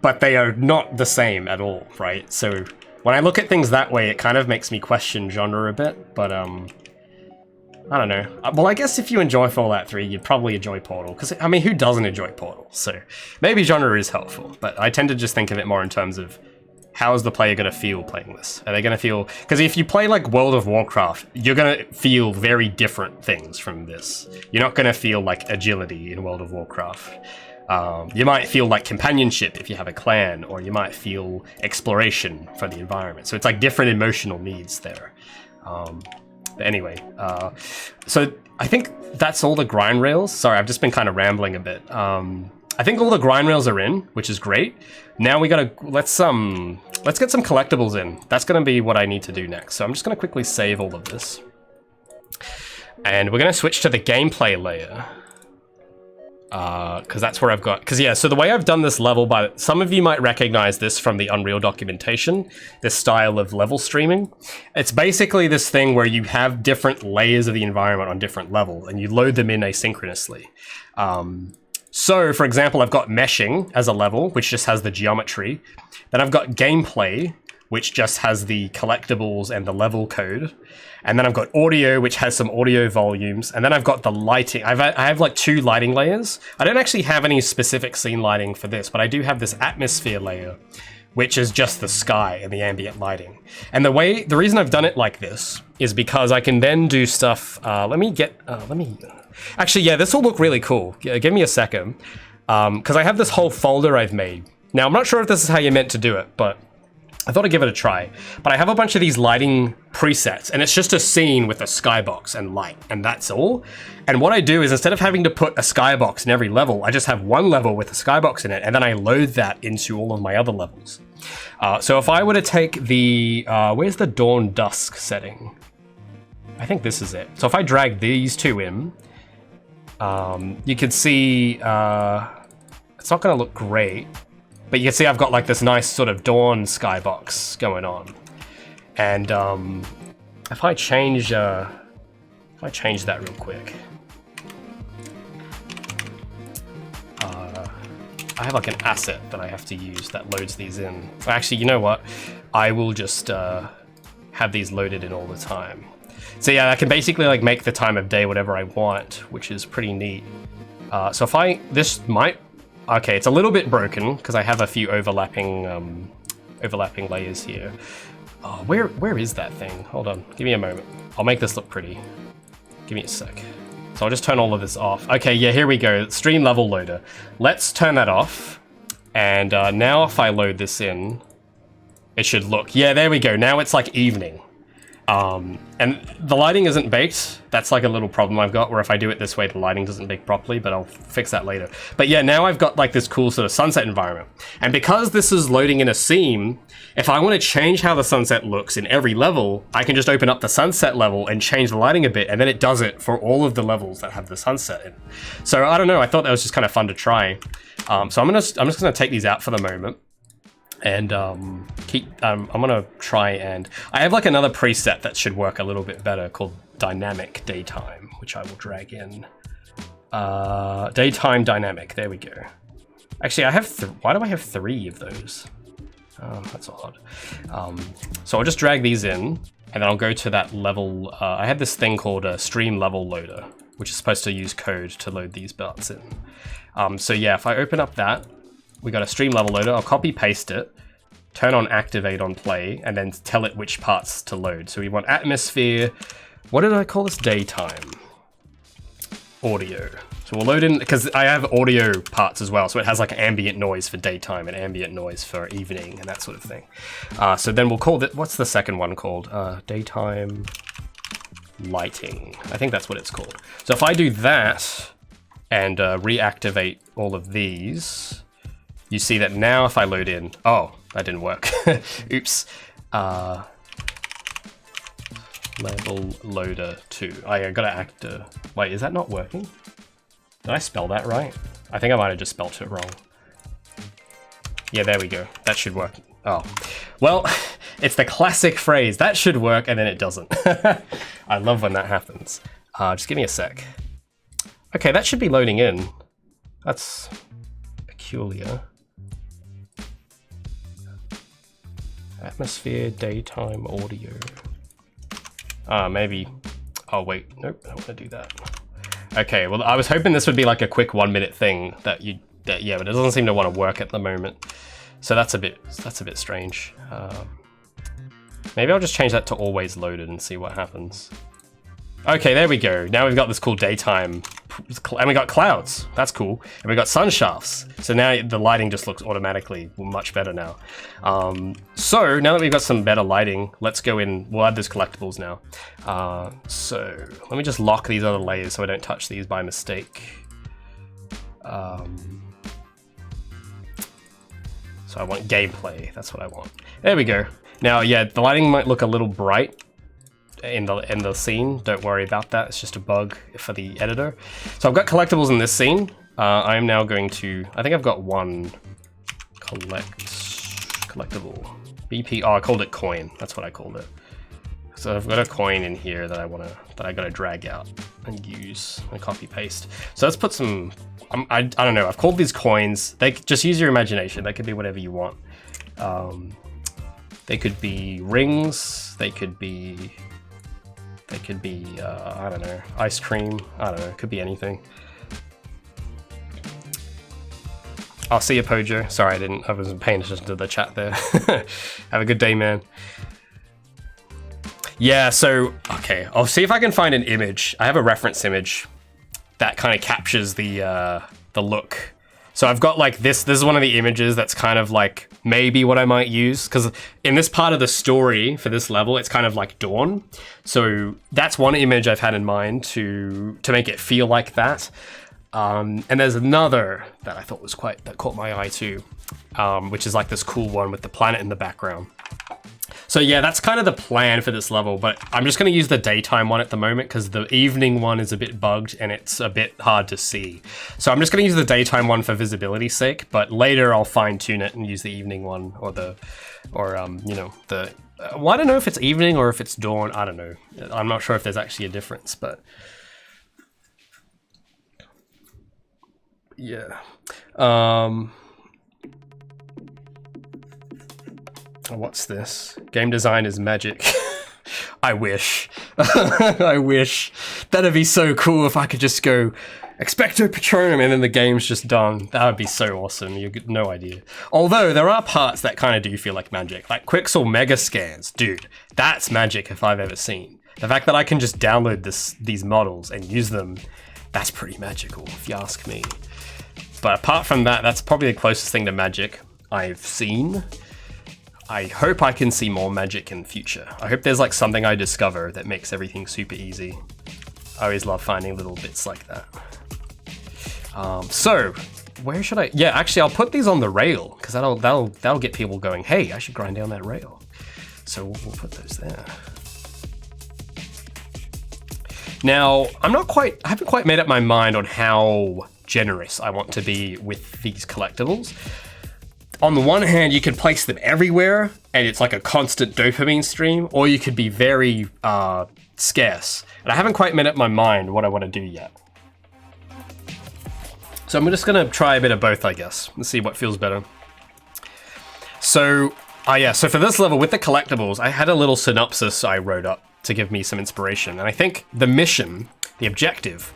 but they are not the same at all, right? So when I look at things that way, it kind of makes me question genre a bit, but I don't know. Well, I guess if you enjoy Fallout 3, you'd probably enjoy Portal, because, I mean, who doesn't enjoy Portal? So maybe genre is helpful, but I tend to just think of it more in terms of how is the player going to feel playing this? Are they going to feel... Because if you play, like, World of Warcraft, you're going to feel very different things from this. You're not going to feel, like, agility in World of Warcraft. You might feel like companionship if you have a clan, or you might feel exploration for the environment. So it's like different emotional needs there. But anyway, so I think that's all the grind rails. Sorry, I've just been kind of rambling a bit. I think all the grind rails are in, which is great. Now we gotta, let's get some collectibles in. That's gonna be what I need to do next. So I'm just gonna quickly save all of this. And we're gonna switch to the gameplay layer. Because that's where I've got... Because, yeah, so the way I've done this level, some of you might recognize this from the Unreal documentation, this style of level streaming. It's basically this thing where you have different layers of the environment on different levels, and you load them in asynchronously. So, for example, I've got meshing as a level, which just has the geometry. Then I've got gameplay, which just has the collectibles and the level code. And then I've got audio, which has some audio volumes. And then I've got the lighting. I have like 2 lighting layers. I don't actually have any specific scene lighting for this, but I do have this atmosphere layer, which is just the sky and the ambient lighting. And the reason I've done it like this is because I can then do stuff. Actually, yeah, this will look really cool. Give me a second. Because I have this whole folder I've made. Now, I'm not sure if this is how you're meant to do it, but I thought I'd give it a try. But I have a bunch of these lighting presets, and it's just a scene with a skybox and light, and that's all. And what I do is, instead of having to put a skybox in every level, I just have one level with a skybox in it, and then I load that into all of my other levels. So if I were to take the, where's the dawn dusk setting? I think this is it. So if I drag these 2 in, you can see, it's not gonna look great, but you can see I've got like this nice sort of dawn skybox going on. And if I change that real quick, I have like an asset that I have to use that loads these in. Actually, you know what? I will just have these loaded in all the time. So yeah, I can basically like make the time of day whatever I want, which is pretty neat. So if okay, it's a little bit broken because I have a few overlapping layers here. Oh, where is that thing? Hold on, give me a moment. I'll make this look pretty. Give me a sec. So I'll just turn all of this off. Okay, yeah, here we go. Stream level loader. Let's turn that off. And now if I load this in, it should look, yeah, there we go. Now it's like evening. And the lighting isn't baked. That's like a little problem I've got, where if I do it this way, the lighting doesn't bake properly, but I'll fix that later. But yeah, now I've got like this cool sort of sunset environment. And because this is loading in a scene, if I want to change how the sunset looks in every level, I can just open up the sunset level and change the lighting a bit, and then it does it for all of the levels that have the sunset in. So I don't know, I thought that was just kind of fun to try. So I'm just gonna take these out for the moment. And I'm gonna try, and I have like another preset that should work a little bit better called dynamic daytime, which I will drag in. Daytime dynamic, there we go. Actually, I have, why do I have 3 of those? Oh, that's odd. So I'll just drag these in, and then I'll go to that level. I had this thing called a stream level loader, which is supposed to use code to load these parts in. So yeah, if I open up that, we got a stream level loader. I'll copy paste it, turn on activate on play, and then tell it which parts to load. So we want atmosphere. What did I call this? Daytime. Audio. So we'll load in, because I have audio parts as well. So it has like ambient noise for daytime and ambient noise for evening and that sort of thing. So then we'll call it, what's the second one called? Daytime lighting. I think that's what it's called. So if I do that and reactivate all of these, you see that now if I load in, oh, that didn't work. Oops. Level loader 2. I gotta wait, is that not working? Did I spell that right? I think I might have just spelt it wrong. Yeah, there we go. That should work. Oh, well, it's the classic phrase, that should work, and then it doesn't. I love when that happens. Just give me a sec. Okay, that should be loading in. That's peculiar. Atmosphere, daytime, audio. Maybe. Oh wait, nope, I don't want to do that. Okay, well, I was hoping this would be like a quick 1-minute thing yeah, but it doesn't seem to want to work at the moment. So that's a bit strange. Maybe I'll just change that to always loaded and see what happens. Okay, there we go. Now we've got this cool daytime, and we got clouds. That's cool. And we got sun shafts. So now the lighting just looks automatically much better now. So now that we've got some better lighting, let's go in. We'll add those collectibles now. So let me just lock these other layers so I don't touch these by mistake. So I want gameplay. That's what I want. There we go. Now, yeah, the lighting might look a little bright in the scene. Don't worry about that. It's just a bug for the editor. So I've got collectibles in this scene. I'm now going to, I think I've got one collectible. BP, oh, I called it coin. That's what I called it. So I've got a coin in here that I gotta drag out and use and copy paste. So let's put some, I don't know, I've called these coins. They just use your imagination. They could be whatever you want. They could be rings. They could be I don't know, ice cream. I don't know. It could be anything. I'll see you, Pojo. Sorry, I wasn't paying attention to the chat there. Have a good day, man. Yeah, so, okay, I'll see if I can find an image. I have a reference image that kind of captures the look. So I've got like this is one of the images that's kind of like maybe what I might use, because in this part of the story for this level, it's kind of like dawn. So that's one image I've had in mind to make it feel like that. And there's another that I thought was that caught my eye too, which is like this cool one with the planet in the background. So yeah, that's kind of the plan for this level, but I'm just going to use the daytime one at the moment because the evening one is a bit bugged and it's a bit hard to see. So I'm just going to use the daytime one for visibility's sake, but later I'll fine tune it and use the evening one well, I don't know if it's evening or if it's dawn. I don't know. I'm not sure if there's actually a difference, but yeah. What's this? Game design is magic. I wish. I wish. That'd be so cool if I could just go Expecto Patronum and then the game's just done. That would be so awesome. You get no idea. Although there are parts that kind of do feel like magic. Like Quixel Mega Scans. Dude, that's magic if I've ever seen. The fact that I can just download these models and use them, that's pretty magical if you ask me. But apart from that, that's probably the closest thing to magic I've seen. I hope I can see more magic in the future. I hope there's like something I discover that makes everything super easy. I always love finding little bits like that. So where should I? Yeah, actually, I'll put these on the rail because that'll get people going. Hey, I should grind down that rail. So we'll put those there. Now I haven't quite made up my mind on how generous I want to be with these collectibles. On the one hand, you could place them everywhere and it's like a constant dopamine stream, or you could be very scarce. And I haven't quite made up my mind what I want to do yet. So I'm just gonna try a bit of both, I guess. Let's see what feels better. So for this level with the collectibles, I had a little synopsis I wrote up to give me some inspiration. And I think the mission, the objective,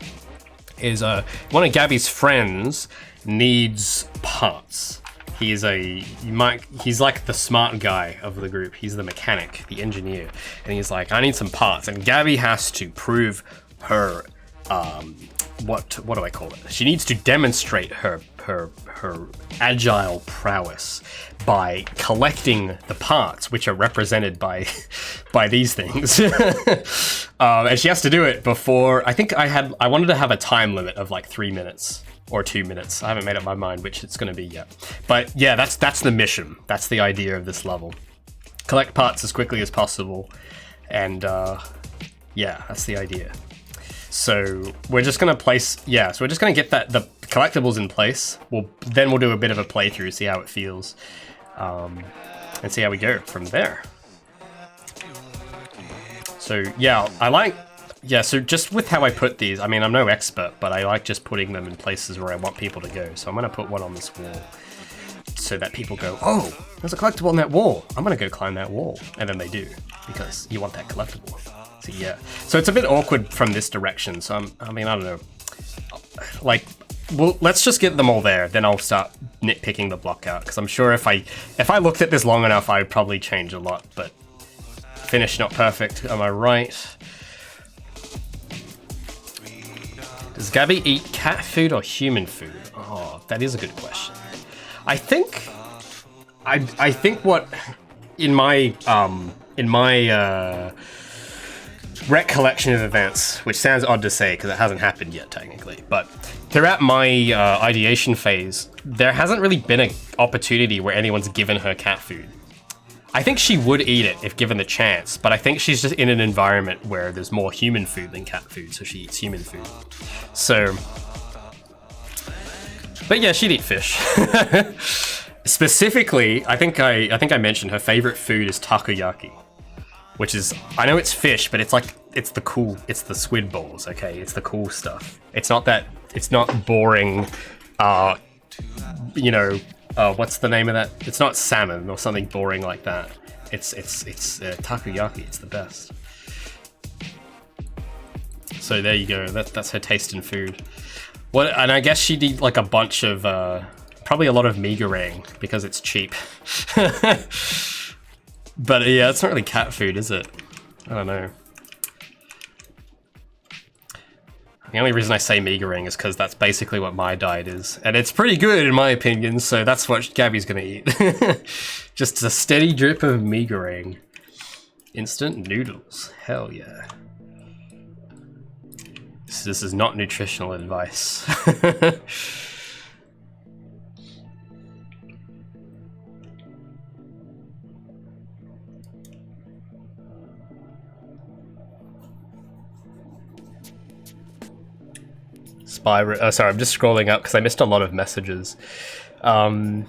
is one of Gabby's friends needs parts. He's like the smart guy of the group. He's the mechanic, the engineer. And he's like, I need some parts. And Gabby has to prove her, what do I call it? She needs to demonstrate her agile prowess by collecting the parts, which are represented by these things. And she has to do it before, I wanted to have a time limit of like 3 minutes. Or 2 minutes. I haven't made up my mind which it's going to be yet. But yeah, that's the mission. That's the idea of this level. Collect parts as quickly as possible. And yeah, that's the idea. So we're just going to so we're just going to get the collectibles in place. Then we'll do a bit of a playthrough, see how it feels. And see how we go from there. So yeah, so just with how I put these, I mean, I'm no expert, but I like just putting them in places where I want people to go. So I'm going to put one on this wall so that people go, oh, there's a collectible on that wall. I'm going to go climb that wall. And then they do, because you want that collectible. So yeah. So it's a bit awkward from this direction. So I don't know. Like, well, let's just get them all there. Then I'll start nitpicking the block out. Because I'm sure if I looked at this long enough, I would probably change a lot. But finished, not perfect. Am I right? Does Gabby eat cat food or human food? Oh, that is a good question. I think what in my recollection of events, which sounds odd to say because it hasn't happened yet technically, but throughout my ideation phase, there hasn't really been an opportunity where anyone's given her cat food. I think she would eat it if given the chance, but I think she's just in an environment where there's more human food than cat food, so she eats human food. So, but yeah, she'd eat fish. Specifically, I think I mentioned her favorite food is takoyaki, which is, I know it's fish, but it's the squid balls, okay? It's the cool stuff. It's not boring, what's the name of that? It's not salmon or something boring like that. It's takoyaki. It's the best. So there you go. That's her taste in food. What? And I guess she'd eat like a bunch of probably a lot of mee goreng because it's cheap. But yeah, it's not really cat food, is it? I don't know. The only reason I say mee goreng is because that's basically what my diet is. And it's pretty good in my opinion, so that's what Gabby's gonna eat. Just a steady drip of mee goreng. Instant noodles, hell yeah. This is not nutritional advice. Sorry, I'm just scrolling up because I missed a lot of messages. Oh,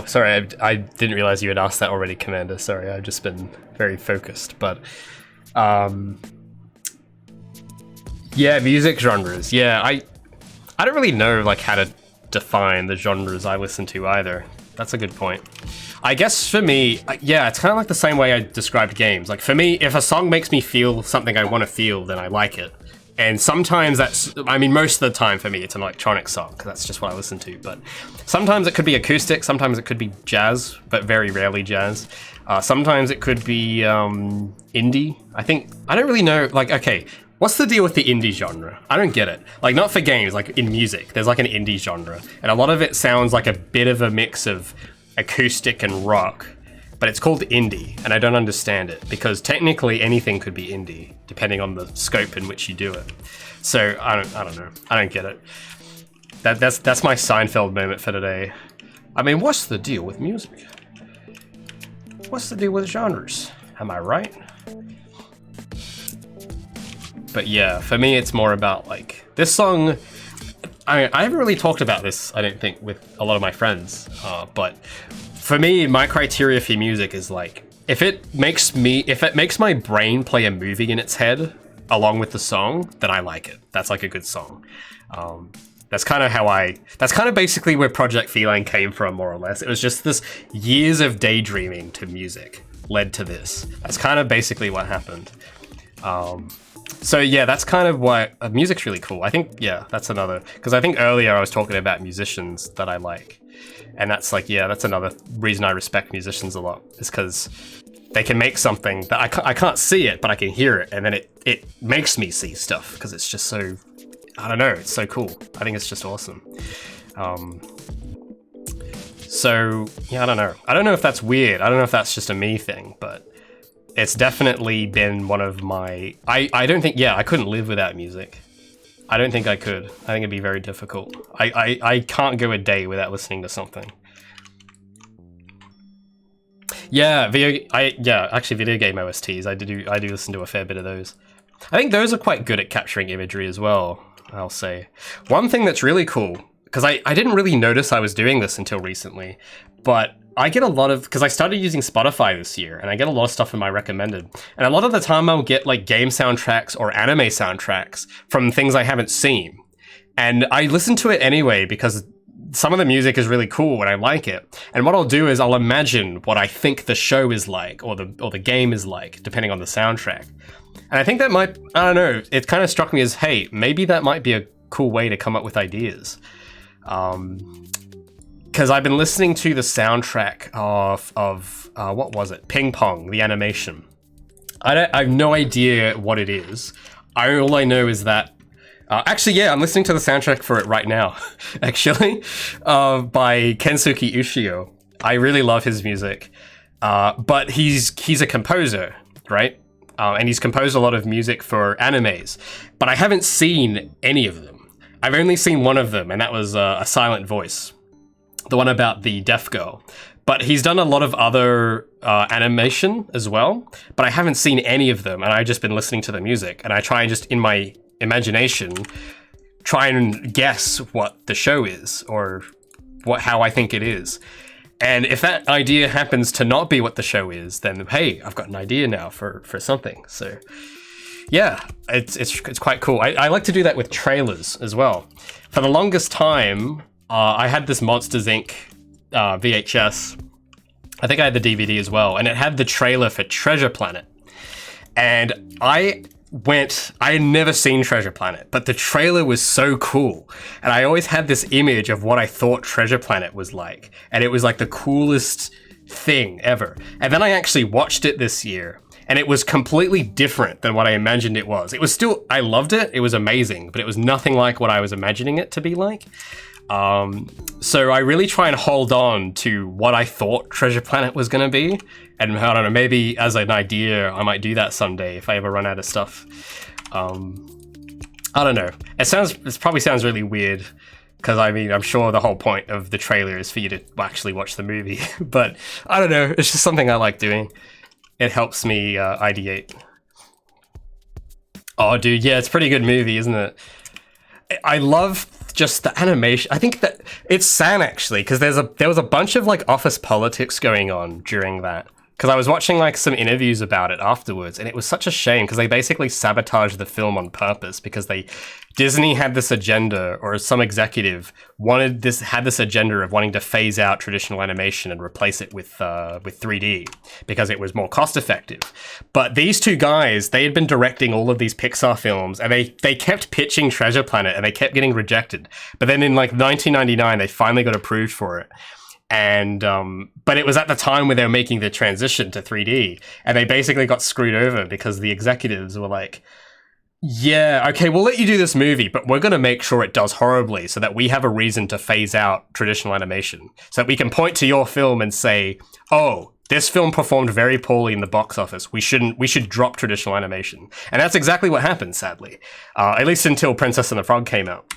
sorry, I didn't realize you had asked that already, Commander. Sorry, I've just been very focused. But, yeah, music genres. Yeah, I don't really know like how to define the genres I listen to either. That's a good point. I guess for me, yeah, it's kind of like the same way I described games. Like for me, if a song makes me feel something I want to feel, then I like it. And sometimes that's, I mean, most of the time for me, it's an electronic song, because that's just what I listen to. But sometimes it could be acoustic, sometimes it could be jazz, but very rarely jazz. Sometimes it could be indie. I don't really know, like, okay, what's the deal with the indie genre? I don't get it. Like, not for games, like in music, there's like an indie genre. And a lot of it sounds like a bit of a mix of acoustic and rock. But it's called indie, and I don't understand it, because technically anything could be indie, depending on the scope in which you do it. So, I don't know. I don't get it. That's my Seinfeld moment for today. I mean, what's the deal with music? What's the deal with genres? Am I right? But yeah, for me it's more about, like, this song... I haven't really talked about this, I don't think, with a lot of my friends, but... For me, my criteria for music is like, if it makes my brain play a movie in its head along with the song, then I like it. That's like a good song. That's kind of basically where Project Feline came from, more or less. It was just this years of daydreaming to music led to this. That's kind of basically what happened. So yeah, that's kind of why music's really cool. I think, yeah, that's another, because I think earlier I was talking about musicians that I like. And that's like, yeah, that's another reason I respect musicians a lot, is because they can make something that I can't see it, but I can hear it. And then it makes me see stuff, because it's just so, I don't know, it's so cool. I think it's just awesome. So, yeah, I don't know. I don't know if that's weird. I don't know if that's just a me thing, but it's definitely been one of my, I don't think, yeah, I couldn't live without music. I don't think I could. I think it'd be very difficult. I can't go a day without listening to something. Yeah, actually video game OSTs. I do listen to a fair bit of those. I think those are quite good at capturing imagery as well, I'll say. One thing that's really cool, because I didn't really notice I was doing this until recently, but I get a lot of, because I started using Spotify this year, and I get a lot of stuff in my recommended. And a lot of the time I'll get like game soundtracks or anime soundtracks from things I haven't seen. And I listen to it anyway because some of the music is really cool and I like it. And what I'll do is I'll imagine what I think the show is like, or the game is like, depending on the soundtrack. And I think that might, I don't know, it kind of struck me as, hey, maybe that might be a cool way to come up with ideas. Because I've been listening to the soundtrack of what was it? Ping Pong, the animation. I have no idea what it is. All I know is that, actually, yeah, I'm listening to the soundtrack for it right now, actually, by Kensuke Ushio. I really love his music, but he's a composer, right? And he's composed a lot of music for animes, but I haven't seen any of them. I've only seen one of them, and that was A Silent Voice. The one about the deaf girl. But he's done a lot of other animation as well, but I haven't seen any of them, and I've just been listening to the music, and I try and just, in my imagination, try and guess what the show is, or how I think it is. And if that idea happens to not be what the show is, then hey, I've got an idea now for something. So yeah, it's quite cool. I like to do that with trailers as well. For the longest time, I had this Monsters Inc. VHS, I think I had the DVD as well, and it had the trailer for Treasure Planet. And I had never seen Treasure Planet, but the trailer was so cool. And I always had this image of what I thought Treasure Planet was like. And it was like the coolest thing ever. And then I actually watched it this year, and it was completely different than what I imagined it was. It was still, I loved it, it was amazing, but it was nothing like what I was imagining it to be like. So I really try and hold on to what I thought Treasure Planet was going to be. And I don't know, maybe as an idea, I might do that someday if I ever run out of stuff. I don't know. It probably sounds really weird, because I mean, I'm sure the whole point of the trailer is for you to actually watch the movie. But I don't know, it's just something I like doing. It helps me ideate. Oh, dude, yeah, it's a pretty good movie, isn't it? I love just the animation. I think that it's sad, actually, because there was a bunch of like office politics going on during that. Because I was watching like some interviews about it afterwards, and it was such a shame because they basically sabotaged the film on purpose, because Disney had this agenda, or some executive had this agenda of wanting to phase out traditional animation and replace it with 3D because it was more cost effective. But these two guys, they had been directing all of these Pixar films, and they kept pitching Treasure Planet, and they kept getting rejected. But then in like 1999, they finally got approved for it. And but it was at the time where they were making the transition to 3D, and they basically got screwed over because the executives were like, yeah, okay, we'll let you do this movie, but we're going to make sure it does horribly so that we have a reason to phase out traditional animation, so that we can point to your film and say, oh, this film performed very poorly in the box office. We should drop traditional animation. And that's exactly what happened, sadly, at least until Princess and the Frog came out.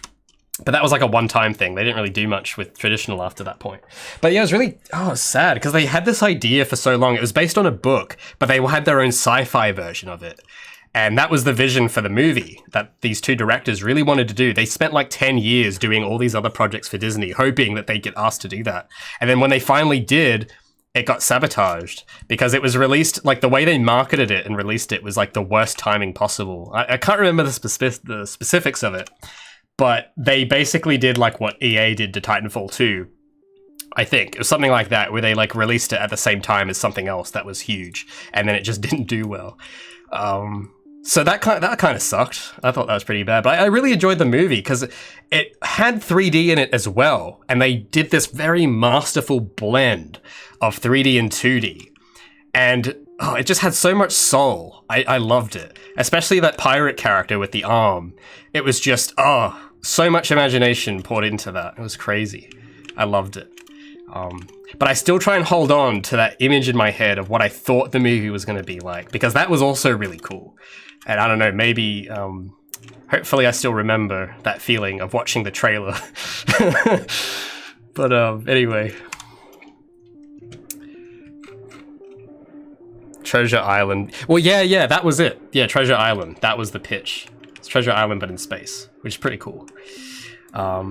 But that was like a one-time thing. They didn't really do much with traditional after that point. But yeah, it was really, it's sad, because they had this idea for so long. It was based on a book, but they had their own sci-fi version of it. And that was the vision for the movie that these two directors really wanted to do. They spent like 10 years doing all these other projects for Disney, hoping that they'd get asked to do that. And then when they finally did, it got sabotaged because it was released, like the way they marketed it and released it was like the worst timing possible. I can't remember the specifics of it. But they basically did like what EA did to Titanfall 2, I think. It was something like that, where they like released it at the same time as something else that was huge, and then it just didn't do well. So that kind of sucked. I thought that was pretty bad, but I really enjoyed the movie because it had 3D in it as well, and they did this very masterful blend of 3D and 2D, and it just had so much soul. I loved it, especially that pirate character with the arm. It was just, so much imagination poured into that. It was crazy. I loved it. But I still try and hold on to that image in my head of what I thought the movie was going to be like, because that was also really cool. And I don't know, maybe, hopefully I still remember that feeling of watching the trailer. But anyway. Treasure Island. Well, yeah, that was it. Yeah, Treasure Island. That was the pitch. It's Treasure Island, but in space, which is pretty cool. I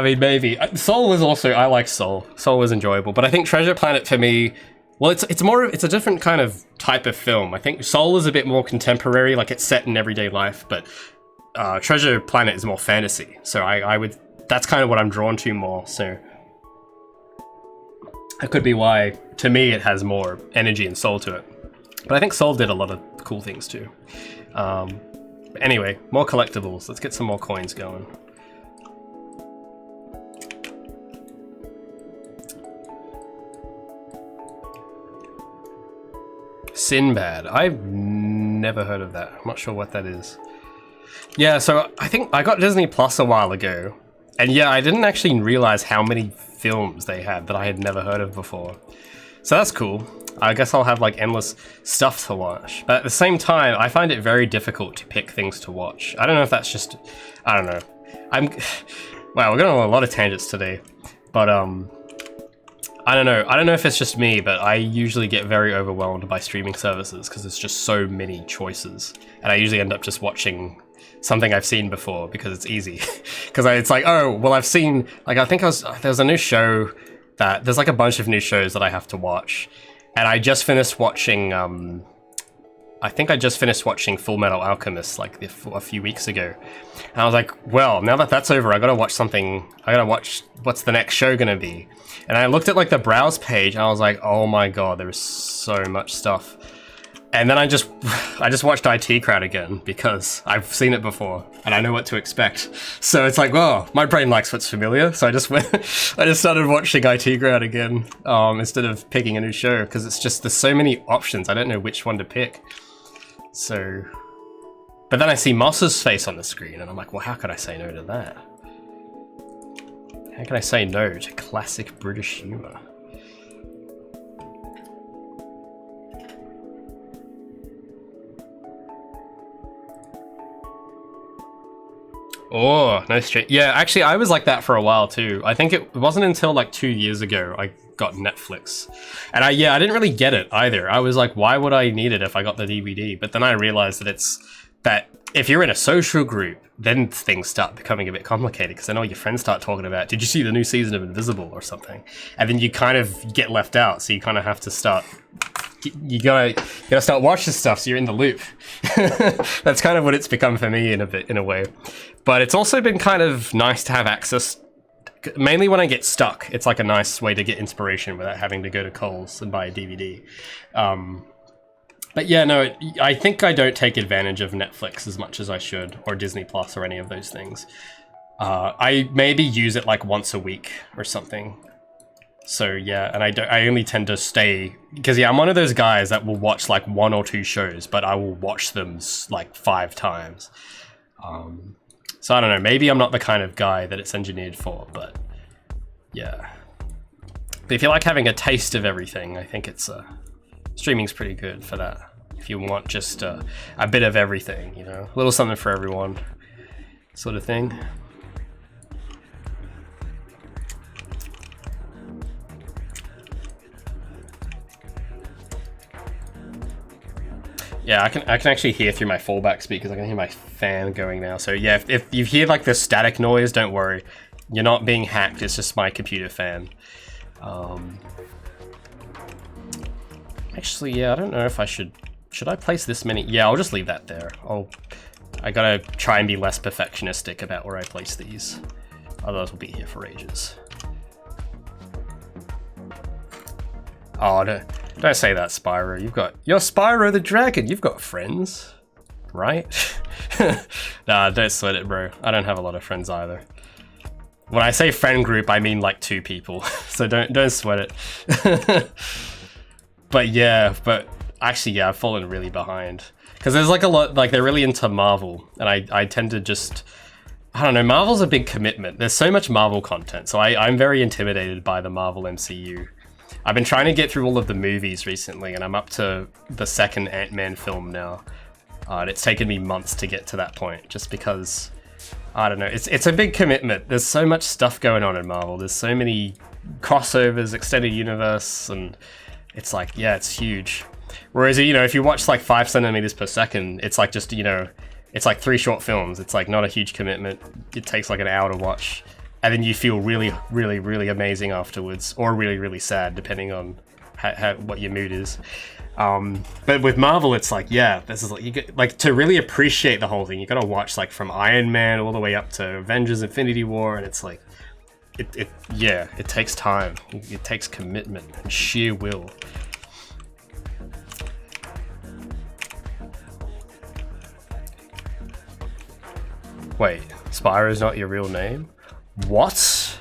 mean, maybe. Soul was also, I like Soul. Soul was enjoyable, but I think Treasure Planet for me, well, it's a different kind of type of film. I think Soul is a bit more contemporary, like it's set in everyday life, but Treasure Planet is more fantasy. So that's kind of what I'm drawn to more. So that could be why, to me, it has more energy and soul to it. But I think Soul did a lot of cool things too. Anyway, more collectibles. Let's get some more coins going. Sinbad. I've never heard of that. I'm not sure what that is. Yeah, so I think I got Disney Plus a while ago. And yeah, I didn't actually realize how many films they had that I had never heard of before. So that's cool. I guess I'll have like endless stuff to watch. But at the same time, I find it very difficult to pick things to watch. I don't know if that's just, I don't know. Wow, we're going on a lot of tangents today. But I don't know. I don't know if it's just me, but I usually get very overwhelmed by streaming services because there's just so many choices. And I usually end up just watching something I've seen before because it's easy. Because it's like, oh, well, I've seen, like, I think there's a new show there's like a bunch of new shows that I have to watch. And I just finished watching I think I just finished watching Full Metal Alchemist like a few weeks ago. And I was like, well, now that that's over, I gotta watch something. I gotta watch what's the next show gonna be. And I looked at like the browse page and I was like, oh my god, there is so much stuff. And then I just watched IT Crowd again because I've seen it before and I know what to expect. So it's like, well, my brain likes what's familiar. So I just started watching IT Crowd again instead of picking a new show because it's just, there's so many options. I don't know which one to pick. So, but then I see Moss's face on the screen and I'm like, well, how could I say no to that? How can I say no to classic British humour? Oh, no straight. Yeah, actually, I was like that for a while too. I think it wasn't until like 2 years ago I got Netflix. And I didn't really get it either. I was like, why would I need it if I got the DVD? But then I realized that it's that if you're in a social group, then things start becoming a bit complicated because then all your friends start talking about, did you see the new season of Invisible or something? And then you kind of get left out. So you kind of have to start, you gotta start watching stuff so you're in the loop. That's kind of what it's become for me in a way. But it's also been kind of nice to have access, mainly when I get stuck. It's like a nice way to get inspiration without having to go to Kohl's and buy a DVD. But yeah, no, I think I don't take advantage of Netflix as much as I should, or Disney Plus or any of those things. I maybe use it like once a week or something. So yeah, and I only tend to stay, because yeah, I'm one of those guys that will watch like 1 or 2 shows, but I will watch them like 5 times. So I don't know, maybe I'm not the kind of guy that it's engineered for, but yeah. But if you like having a taste of everything, I think it's streaming's pretty good for that. If you want just a bit of everything, you know, a little something for everyone, sort of thing. Yeah, I can actually hear through my fallback speakers. I can hear my fan going now. So yeah, if you hear like the static noise, don't worry. You're not being hacked. It's just my computer fan. Actually, yeah, I don't know if I should I place this many? Yeah, I'll just leave that there. I gotta try and be less perfectionistic about where I place these. Otherwise we'll be here for ages. Oh, don't say that, Spyro. You're Spyro the Dragon. You've got friends, right? Nah, don't sweat it, bro. I don't have a lot of friends either. When I say friend group, I mean like 2 people. So don't sweat it. But yeah, actually, yeah, I've fallen really behind. Because there's like a lot, like they're really into Marvel. And I tend to just, I don't know, Marvel's a big commitment. There's so much Marvel content. So I'm very intimidated by the Marvel MCU. I've been trying to get through all of the movies recently, and I'm up to the 2nd Ant-Man film now. And it's taken me months to get to that point, just because, I don't know, it's a big commitment. There's so much stuff going on in Marvel. There's so many crossovers, extended universe, and it's like, yeah, it's huge. Whereas, you know, if you watch like 5 centimeters per second, it's like just, you know, it's like 3 short films. It's like not a huge commitment. It takes like an hour to watch. And then you feel really, really, really amazing afterwards, or really, really sad, depending on what your mood is. But with Marvel, it's like, yeah, this is like, you get, like, to really appreciate the whole thing, you gotta watch like from Iron Man all the way up to Avengers: Infinity War, and it's like, yeah, it takes time. It takes commitment and sheer will. Wait, Spyro's not your real name? What?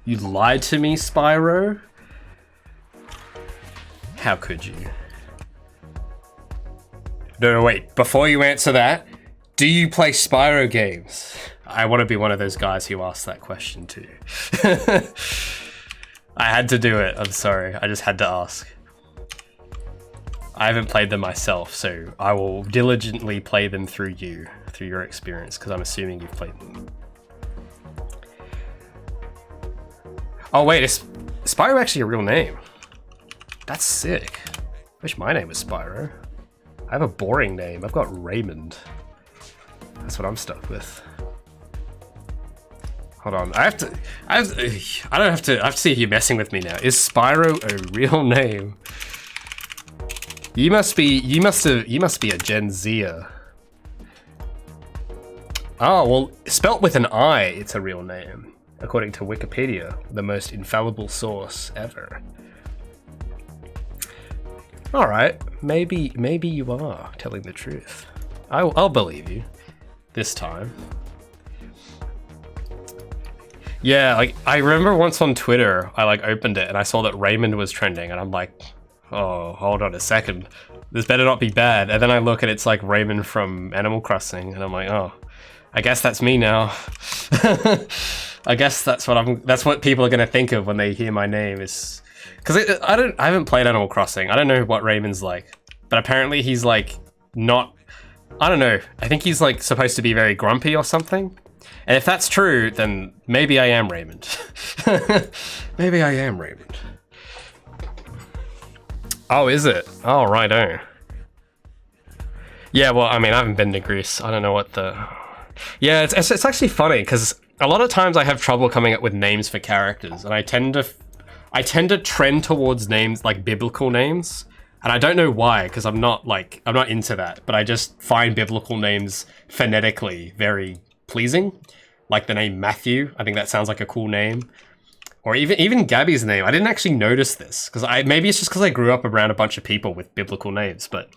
You lied to me, Spyro? How could you? No, wait, before you answer that, do you play Spyro games? I want to be one of those guys who asks that question too. I had to do it, I'm sorry, I just had to ask. I haven't played them myself, so I will diligently play them through your experience, because I'm assuming you've played them. Oh wait, is Spyro actually a real name? That's sick. I wish my name was Spyro. I have a boring name. I've got Raymond. That's what I'm stuck with. Hold on. I have to see if you're messing with me now. Is Spyro a real name? You must be a Gen Zer. Oh, well, spelt with an I, it's a real name, according to Wikipedia, the most infallible source ever. All right, maybe you are telling the truth. I'll believe you this time. Yeah, like I remember once on Twitter, I like opened it and I saw that Raymond was trending, and I'm like, oh, hold on a second, this better not be bad. And then I look and it's like Raymond from Animal Crossing, and I'm like, oh, I guess that's me now. I guess that's what people are gonna think of when they hear my name, is because I haven't played Animal Crossing. I don't know what Raymond's like, but apparently he's like not. I don't know. I think he's like supposed to be very grumpy or something. And if that's true, then maybe I am Raymond. Maybe I am Raymond. Oh, is it? Oh, righto. Yeah, well, I mean, I haven't been to Greece. I don't know what the... Yeah, it's actually funny, because a lot of times I have trouble coming up with names for characters, and I tend to trend towards names like biblical names. And I don't know why, because I'm not into that, but I just find biblical names phonetically very pleasing. Like the name Matthew, I think that sounds like a cool name. Or even Gabby's name. I didn't actually notice this, because maybe it's just because I grew up around a bunch of people with biblical names, but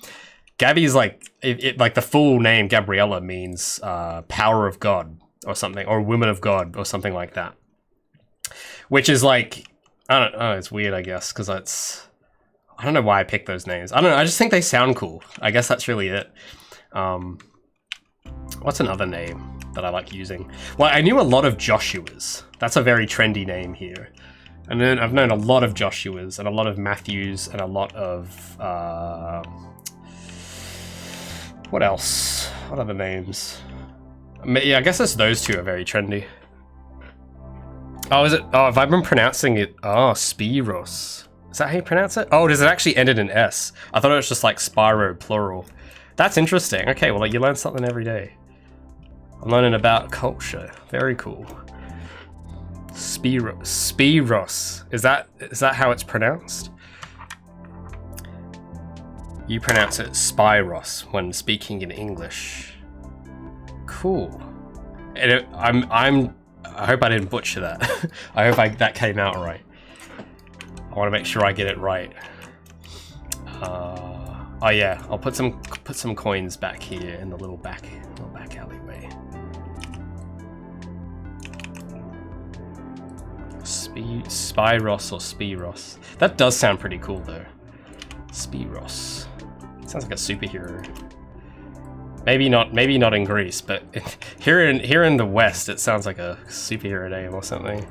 Gabby's like, like the full name Gabriella means power of God or something, or woman of God or something like that. Which is like, I don't know, it's weird, I guess, because I don't know why I picked those names. I don't know, I just think they sound cool. I guess that's really it. What's another name that I like using? Well, I knew a lot of Joshuas. That's a very trendy name here. And then I've known a lot of Joshuas and a lot of Matthews and a lot of... what else? What other names? Yeah, I guess it's those two are very trendy. Oh, is it? Oh, have I been pronouncing it? Oh, Spiros. Is that how you pronounce it? Oh, does it actually end in an S? I thought it was just like Spyro, plural. That's interesting. Okay, well, you learn something every day. I'm learning about culture. Very cool. Spiros. Is that how it's pronounced? You pronounce it Spyros when speaking in English. Cool. And I hope I didn't butcher that. I hope that came out right. I want to make sure I get it right. Oh yeah, I'll put some coins back here in the little back alleyway. Spyros or Spiros. That does sound pretty cool though. Spiros. Sounds like a superhero. Maybe not in Greece, but here in the West, it sounds like a superhero name or something.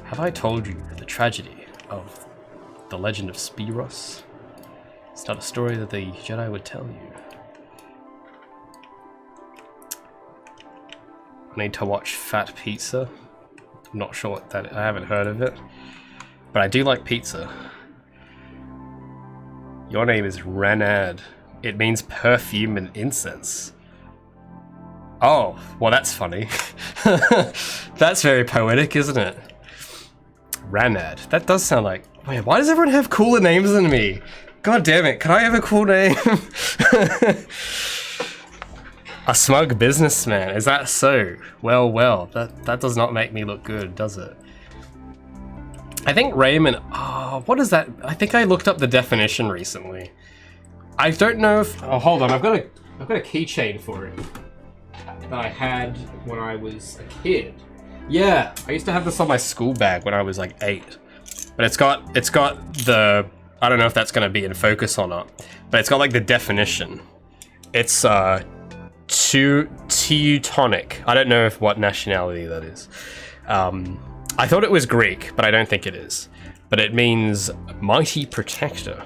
Have I told you the tragedy of the legend of Spiros? It's not a story that the Jedi would tell you. I need to watch Fat Pizza. I'm not sure what that is. I haven't heard of it, but I do like pizza. Your name is Raynad. It means perfume and incense. Oh, well that's funny. That's very poetic, isn't it? Raynad. That does sound like... Wait, why does everyone have cooler names than me? God damn it, can I have a cool name? A smug businessman, is that so? Well, that does not make me look good, does it? I think Raymond, what is that? I think I looked up the definition recently. I don't know if, oh hold on, I've got a keychain for it that I had when I was a kid. Yeah, I used to have this on my school bag when I was like 8. But it's got the, I don't know if that's gonna be in focus or not, but it's got like the definition. It's Teutonic. I don't know what nationality that is. I thought it was Greek, but I don't think it is. But it means mighty protector.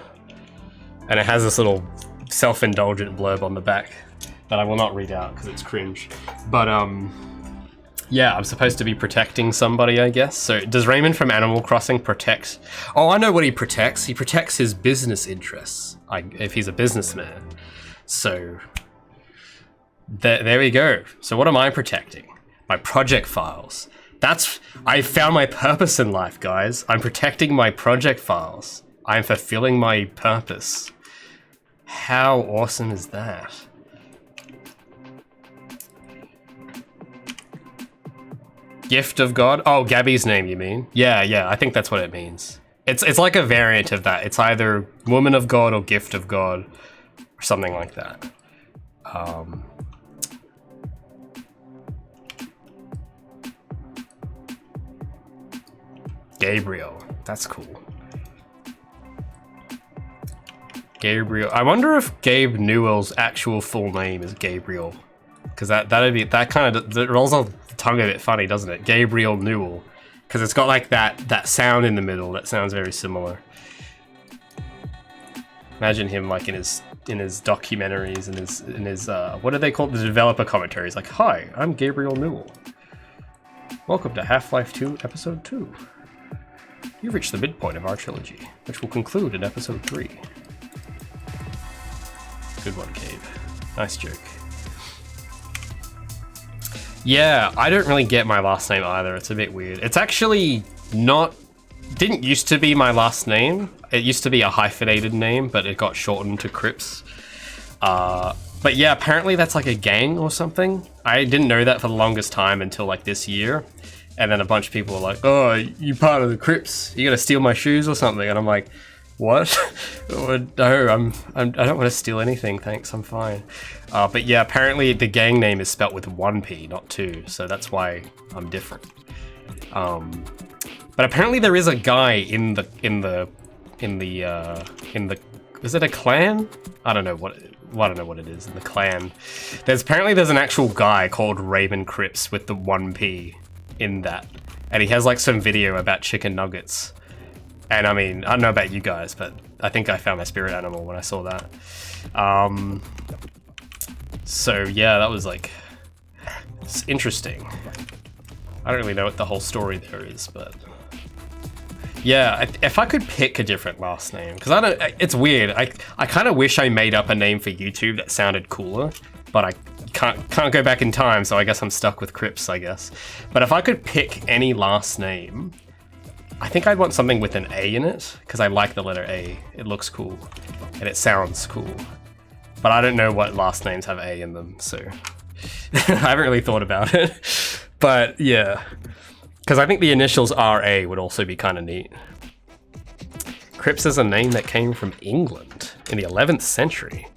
And it has this little self-indulgent blurb on the back that I will not read out because it's cringe. But yeah, I'm supposed to be protecting somebody, I guess. So does Raymond from Animal Crossing protect? Oh, I know what he protects. He protects his business interests, if he's a businessman. So there we go. So what am I protecting? My project files. I found my purpose in life, guys. I'm protecting my project files. I'm fulfilling my purpose. How awesome is that? Gift of God? Oh, Gabby's name, you mean? Yeah, I think that's what it means. It's like a variant of that. It's either Woman of God or Gift of God, or something like that. Gabriel. That's cool. Gabriel. I wonder if Gabe Newell's actual full name is Gabriel, because that kind of rolls off the tongue a bit funny, doesn't it? Gabriel Newell, because it's got like that sound in the middle that sounds very similar. Imagine him like in his documentaries and in his what are they called? The developer commentaries. Like, hi, I'm Gabriel Newell. Welcome to Half-Life 2 Episode 2. You've reached the midpoint of our trilogy, which will conclude in Episode 3. Good one, Gabe. Nice joke. Yeah, I don't really get my last name either. It's a bit weird. It's actually didn't used to be my last name. It used to be a hyphenated name, but it got shortened to Cripps. But yeah, apparently that's like a gang or something. I didn't know that for the longest time until like this year. And then a bunch of people were like, oh, you part of the Cripps. You gonna steal my shoes or something? And I'm like, what? No, I don't want to steal anything, thanks, I'm fine. But yeah, apparently the gang name is spelt with 1 P, not 2, so that's why I'm different. But apparently there is a guy in the is it a clan? I don't know what it is in the clan. There's an actual guy called Raymond Cripps with the 1 P in that, and he has like some video about chicken nuggets. And I mean, I don't know about you guys, but I think I found my spirit animal when I saw that. So yeah, that was like, it's interesting. I don't really know what the whole story there is, but yeah, if I could pick a different last name, because it's weird. I kind of wish I made up a name for YouTube that sounded cooler, but I can't go back in time, so I guess I'm stuck with Cripps, I guess. But if I could pick any last name, I think I'd want something with an A in it, because I like the letter A. It looks cool, and it sounds cool. But I don't know what last names have A in them, so I haven't really thought about it. But yeah, because I think the initials RA would also be kind of neat. Cripps is a name that came from England in the 11th century.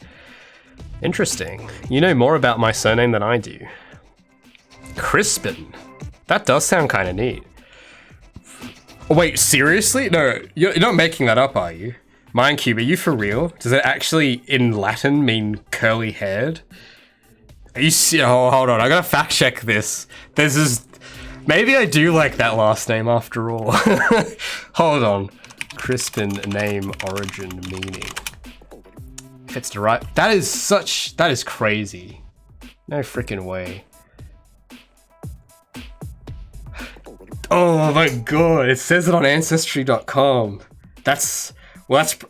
Interesting. You know more about my surname than I do. Crispin. That does sound kind of neat. Oh, wait, seriously? No, you're not making that up, are you? Mindcube, are you for real? Does it actually, in Latin, mean curly-haired? Are you hold on, I gotta fact check this. Maybe I do like that last name after all. Hold on. Crispin, name, origin, meaning. If it's the right... That is crazy. No freaking way. Oh my god, it says it on Ancestry.com. I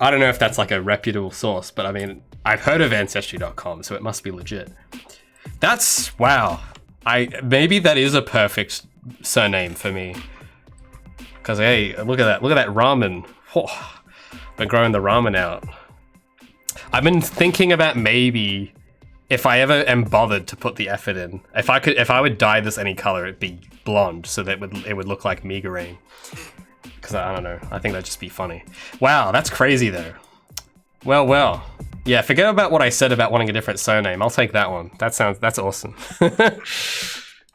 don't know if that's like a reputable source, but I mean, I've heard of Ancestry.com, so it must be legit. Wow. Maybe that is a perfect surname for me. Because hey, look at that ramen. Oh, been growing the ramen out. I've been thinking about maybe, if I ever am bothered to put the effort in, if I would dye this any color, it'd be blonde, so that it would look like migraine. Because I don't know, I think that'd just be funny. Wow, that's crazy though. Well. Yeah, forget about what I said about wanting a different surname. I'll take that one. That's awesome.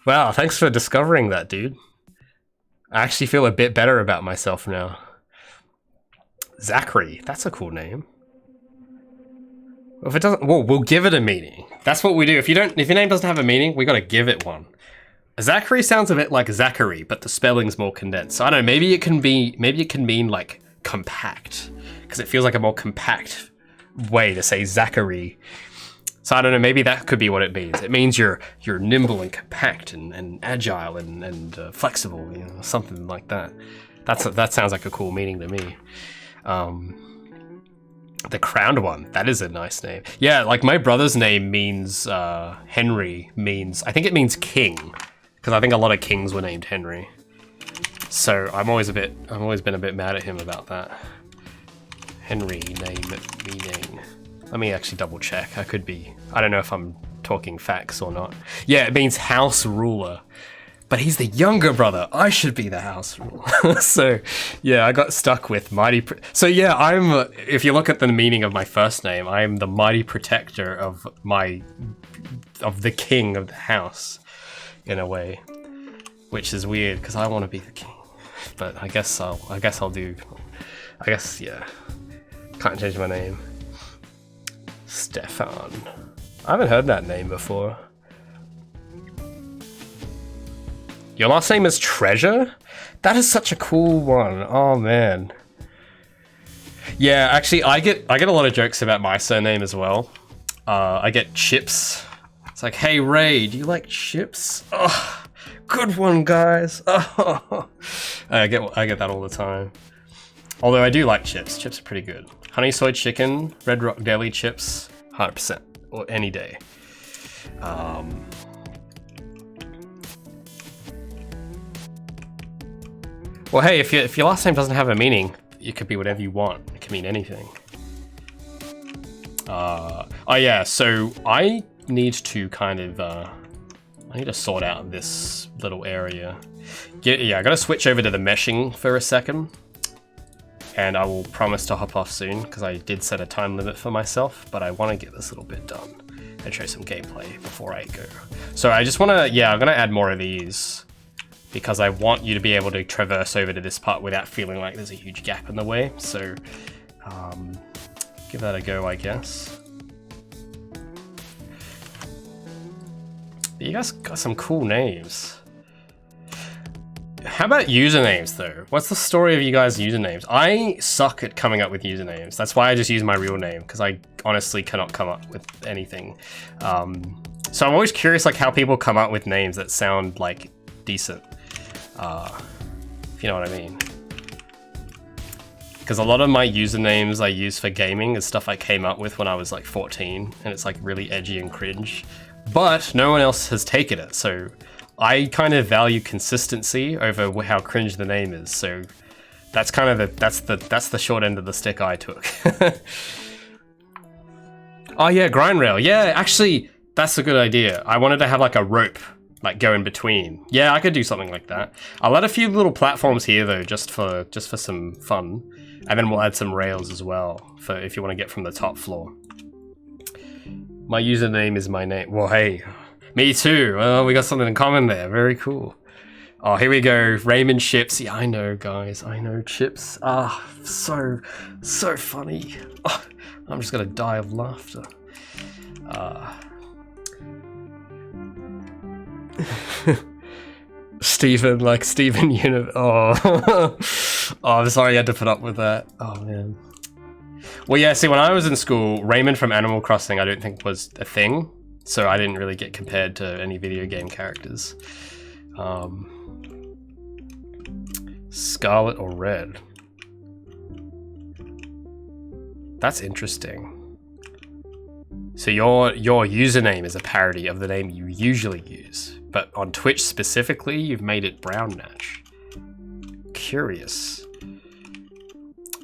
Wow, thanks for discovering that, dude. I actually feel a bit better about myself now. Zachary, that's a cool name. Well, if it doesn't, we'll give it a meaning. That's what we do. If your name doesn't have a meaning, we gotta give it one. Zachary sounds a bit like Zachary, but the spelling's more condensed. So I don't know, maybe it can mean like compact, because it feels like a more compact way to say Zachary. So I don't know, maybe that could be what it means. It means you're nimble and compact and agile and flexible, you know, something like that. That sounds like a cool meaning to me. The crowned one, that is a nice name. Yeah, like my brother's name means Henry I think it means king, because I think a lot of kings were named Henry. So I've always been a bit mad at him about that. Henry name meaning. Let me actually double check. I don't know if I'm talking facts or not. Yeah, it means house ruler. But he's the younger brother. I should be the house ruler. So, yeah, I got stuck with mighty. So yeah, if you look at the meaning of my first name, I'm the mighty protector of the king of the house, in a way, which is weird because I want to be the king. But I guess yeah. Can't change my name. Stefan. I haven't heard that name before. Your last name is Treasure? That is such a cool one. Oh man. Yeah, actually I get a lot of jokes about my surname as well. I get Chips. It's like, hey Ray, do you like chips? Oh, good one, guys. Oh. I get that all the time. Although I do like chips. Chips are pretty good. Honey soy chicken, Red Rock Deli chips, 100%, or any day. Well, hey, if your last name doesn't have a meaning, it could be whatever you want. It can mean anything. Oh yeah, so I need to kind of, I need to sort out this little area. Yeah, I gotta switch over to the meshing for a second. And I will promise to hop off soon, because I did set a time limit for myself, but I want to get this little bit done and show some gameplay before I go. So I just want to, yeah, I'm going to add more of these, because I want you to be able to traverse over to this part without feeling like there's a huge gap in the way. So give that a go, I guess. But you guys got some cool names. How about usernames though? What's the story of you guys' usernames? I suck at coming up with usernames. That's why I just use my real name, because I honestly cannot come up with anything. So I'm always curious like how people come up with names that sound like decent. If you know what I mean. Because a lot of my usernames I use for gaming is stuff I came up with when I was like 14, and it's like really edgy and cringe. But no one else has taken it, so I kind of value consistency over how cringe the name is, so that's kind of that's the short end of the stick I took. Oh yeah, grind rail. Yeah, actually, that's a good idea. I wanted to have like a rope, like go in between. Yeah, I could do something like that. I'll add a few little platforms here though, just for some fun, and then we'll add some rails as well for if you want to get from the top floor. My username is my name. Well, hey. Me too. Well, we got something in common there. Very cool. Oh, here we go. Raymond Chips. Yeah, I know, guys. I know Chips. Ah, so funny. Oh, I'm just gonna die of laughter. Stephen, like Stephen Unit. Oh. Oh, I'm sorry you had to put up with that. Oh, man. Well, yeah, see, when I was in school, Raymond from Animal Crossing I don't think was a thing. So I didn't really get compared to any video game characters. Scarlet or Red? That's interesting. So your username is a parody of the name you usually use, but on Twitch specifically, you've made it Brown Natch. Curious.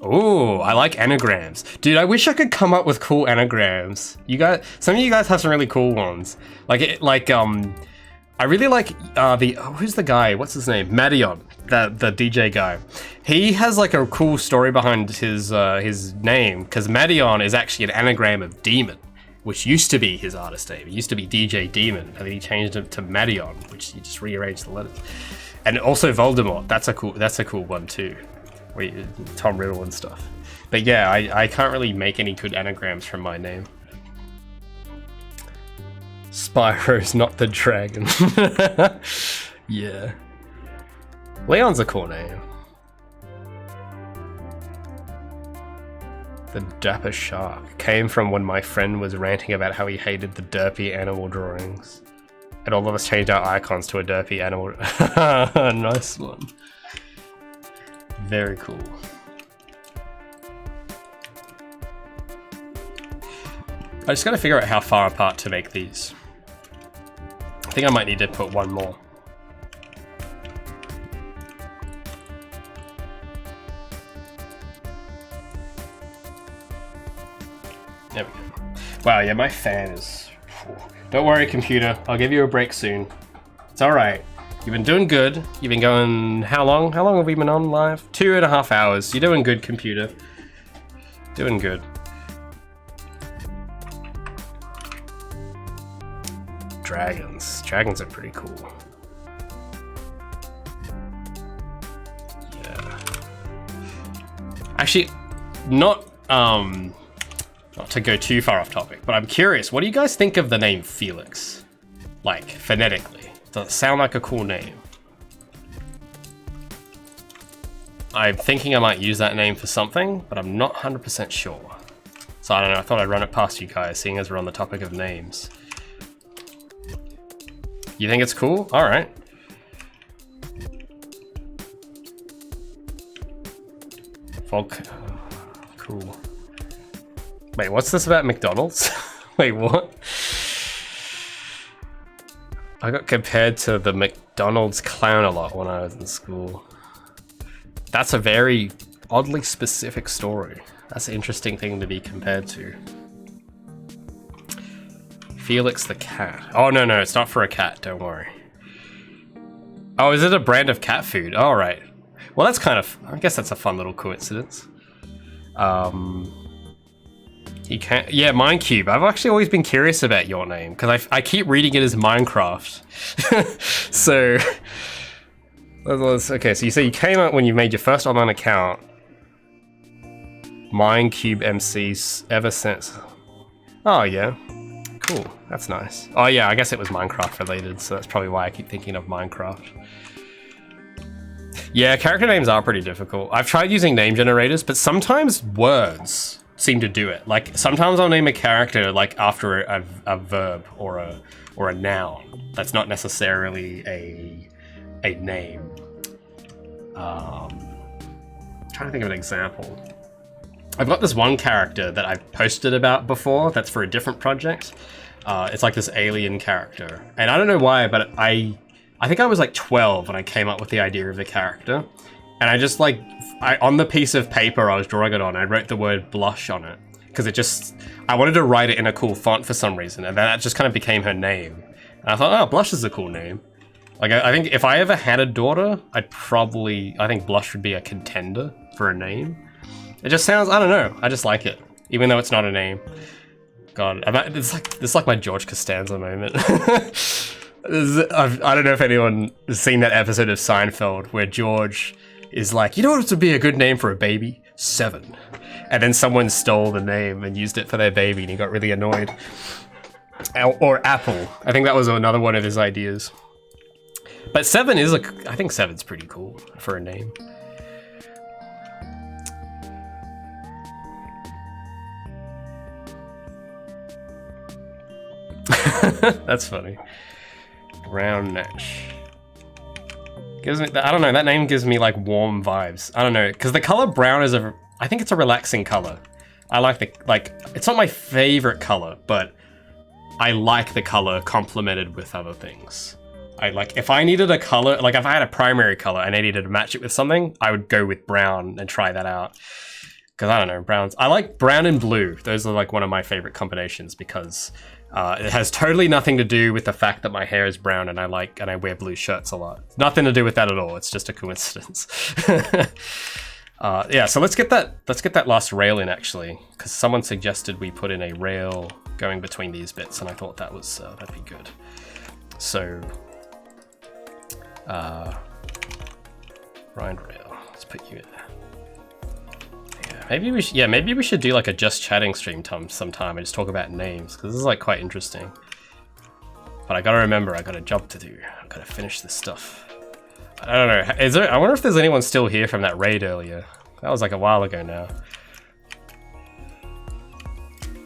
Oh, I like anagrams. Dude, I wish I could come up with cool anagrams. Some of you guys have some really cool ones. I really like who's the guy? What's his name? Madion, the DJ guy. He has like a cool story behind his name, because Madion is actually an anagram of demon, which used to be his artist name. It used to be DJ Demon, and then he changed it to Madion, which he just rearranged the letters. And also Voldemort. That's a cool one too. Tom Riddle and stuff. But yeah, I can't really make any good anagrams from my name. Spyro's not the dragon. Yeah. Leon's a cool name. The Dapper Shark came from when my friend was ranting about how he hated the derpy animal drawings. And all of us changed our icons to a derpy animal. Nice one. Very cool. I just gotta figure out how far apart to make these. I think I might need to put one more. Wow, yeah, my fan is... Don't worry, computer. I'll give you a break soon. It's alright. You've been doing good. You've been going... How long? How long have we been on live? 2.5 hours. You're doing good, computer. Doing good. Dragons. Dragons are pretty cool. Yeah. Actually, not to go too far off topic, but I'm curious, what do you guys think of the name Felix? Like, phonetically. Does it sound like a cool name? I'm thinking I might use that name for something, but I'm not 100% sure. So I don't know, I thought I'd run it past you guys, seeing as we're on the topic of names. You think it's cool? Alright. Cool. Wait, what's this about McDonald's? Wait, what? I got compared to the McDonald's clown a lot when I was in school. That's a very oddly specific story. That's an interesting thing to be compared to. Felix the cat. Oh, no, it's not for a cat, don't worry. Oh, is it a brand of cat food? All right. Well, that's kind of, I guess that's a fun little coincidence. You can't, yeah, Minecube. I've actually always been curious about your name because I keep reading it as Minecraft. So, okay, so you say you came out when you made your first online account. Minecube MCs ever since. Oh, yeah. Cool, that's nice. Oh yeah, I guess it was Minecraft related, so that's probably why I keep thinking of Minecraft. Yeah, character names are pretty difficult. I've tried using name generators, but sometimes words seem to do it. Like, sometimes I'll name a character like after a verb or a noun. That's not necessarily a name. I'm trying to think of an example. I've got this one character that I've posted about before that's for a different project. It's like this alien character. And I don't know why, but I think I was like 12 when I came up with the idea of the character. And I just like, on the piece of paper I was drawing it on, I wrote the word blush on it. Because I wanted to write it in a cool font for some reason. And that just kind of became her name. And I thought, oh, Blush is a cool name. Like, I think if I ever had a daughter, I think Blush would be a contender for a name. It just sounds, I don't know, I just like it, even though it's not a name. God, it's like my George Costanza moment. I don't know if anyone has seen that episode of Seinfeld where George is like, you know what would be a good name for a baby? 7. And then someone stole the name and used it for their baby and he got really annoyed. Or Apple, I think that was another one of his ideas. But 7 is I think 7's pretty cool for a name. That's funny. Brown Nash. Gives me, I don't know, that name gives me like warm vibes. I don't know, because the color brown is I think it's a relaxing color. I like it's not my favorite color, but I like the color complemented with other things. If I needed a color, like if I had a primary color and I needed to match it with something, I would go with brown and try that out. Because I don't know, I like brown and blue. Those are like one of my favorite combinations because it has totally nothing to do with the fact that my hair is brown and I wear blue shirts a lot. Nothing to do with that at all. It's just a coincidence. Yeah, so let's get that last rail in actually, because someone suggested we put in a rail going between these bits, and I thought that was that'd be good. So, rind rail. Let's put you in. Yeah, maybe we should do like a just chatting stream sometime and just talk about names, because this is like quite interesting. But I gotta remember, I got a job to do. I gotta finish this stuff. I don't know. I wonder if there's anyone still here from that raid earlier. That was like a while ago now.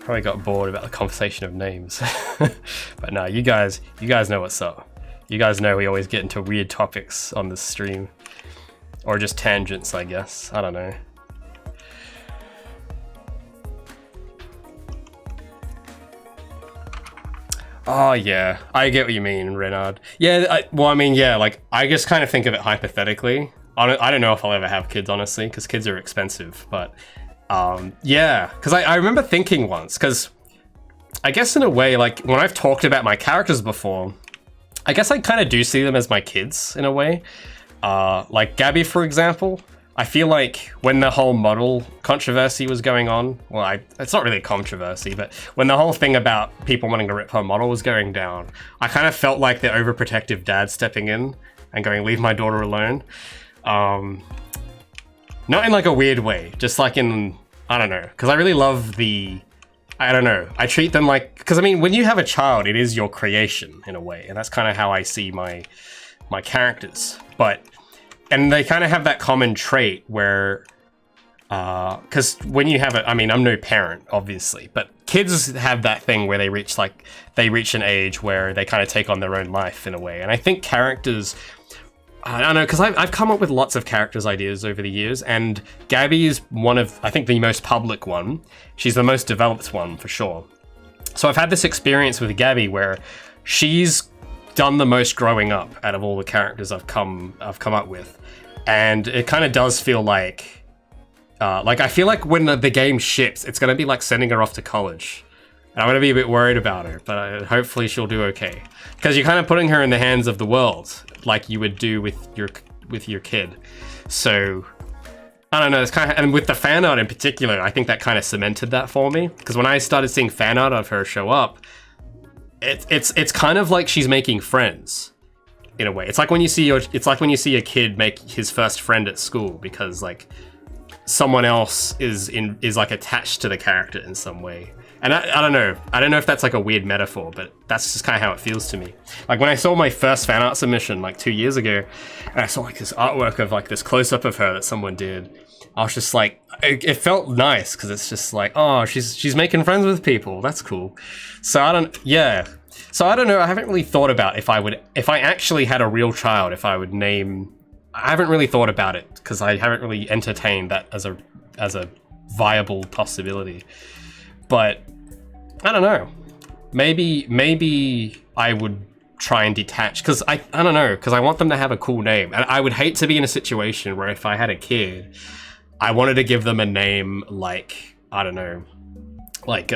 Probably got bored about the conversation of names. But no, you guys know what's up. You guys know we always get into weird topics on this stream. Or just tangents, I guess. I don't know. Oh yeah, I get what you mean, Renard. Yeah, I just kind of think of it hypothetically. I don't know if I'll ever have kids, honestly, because kids are expensive. But yeah, because I remember thinking once, because I guess in a way, like when I've talked about my characters before, I guess I kind of do see them as my kids in a way. Like Gabby, for example, I feel like when the whole model controversy was going on, well, it's not really a controversy, but when the whole thing about people wanting to rip her model was going down, I kind of felt like the overprotective dad stepping in and going, leave my daughter alone. Not in like a weird way, just like in, I don't know, because I really love I don't know, I treat them like, because I mean, when you have a child, it is your creation in a way, and that's kind of how I see my characters. And they kind of have that common trait where, because when you have I mean, I'm no parent, obviously, but kids have that thing where they reach an age where they kind of take on their own life in a way. And I think characters, I don't know, because I've come up with lots of characters ideas over the years, and Gabby is one of, I think, the most public one. She's the most developed one, for sure. So I've had this experience with Gabby where she's done the most growing up out of all the characters I've come up with, and it kind of does feel like I feel like when the game ships, it's gonna be like sending her off to college, and I'm gonna be a bit worried about her, but hopefully she'll do okay, because you're kind of putting her in the hands of the world like you would do with your kid. So I don't know, it's kind of, and with the fan art in particular, I think that kind of cemented that for me, because when I started seeing fan art of her show up, it's kind of like she's making friends in a way. It's like when you see a kid make his first friend at school because like someone else is like attached to the character in some way. And I don't know if that's like a weird metaphor, but that's just kind of how it feels to me. Like when I saw my first fan art submission like 2 years ago, and I saw like this artwork of like this close up of her that someone did, I was just like, it felt nice because it's just like, oh, she's making friends with people. That's cool. So I don't know. I haven't really thought about if I actually had a real child, if I would name. I haven't really thought about it because I haven't really entertained that as a viable possibility. But I don't know. Maybe I would try and detach, because I don't know, because I want them to have a cool name, and I would hate to be in a situation where if I had a kid, I wanted to give them a name like, I don't know, like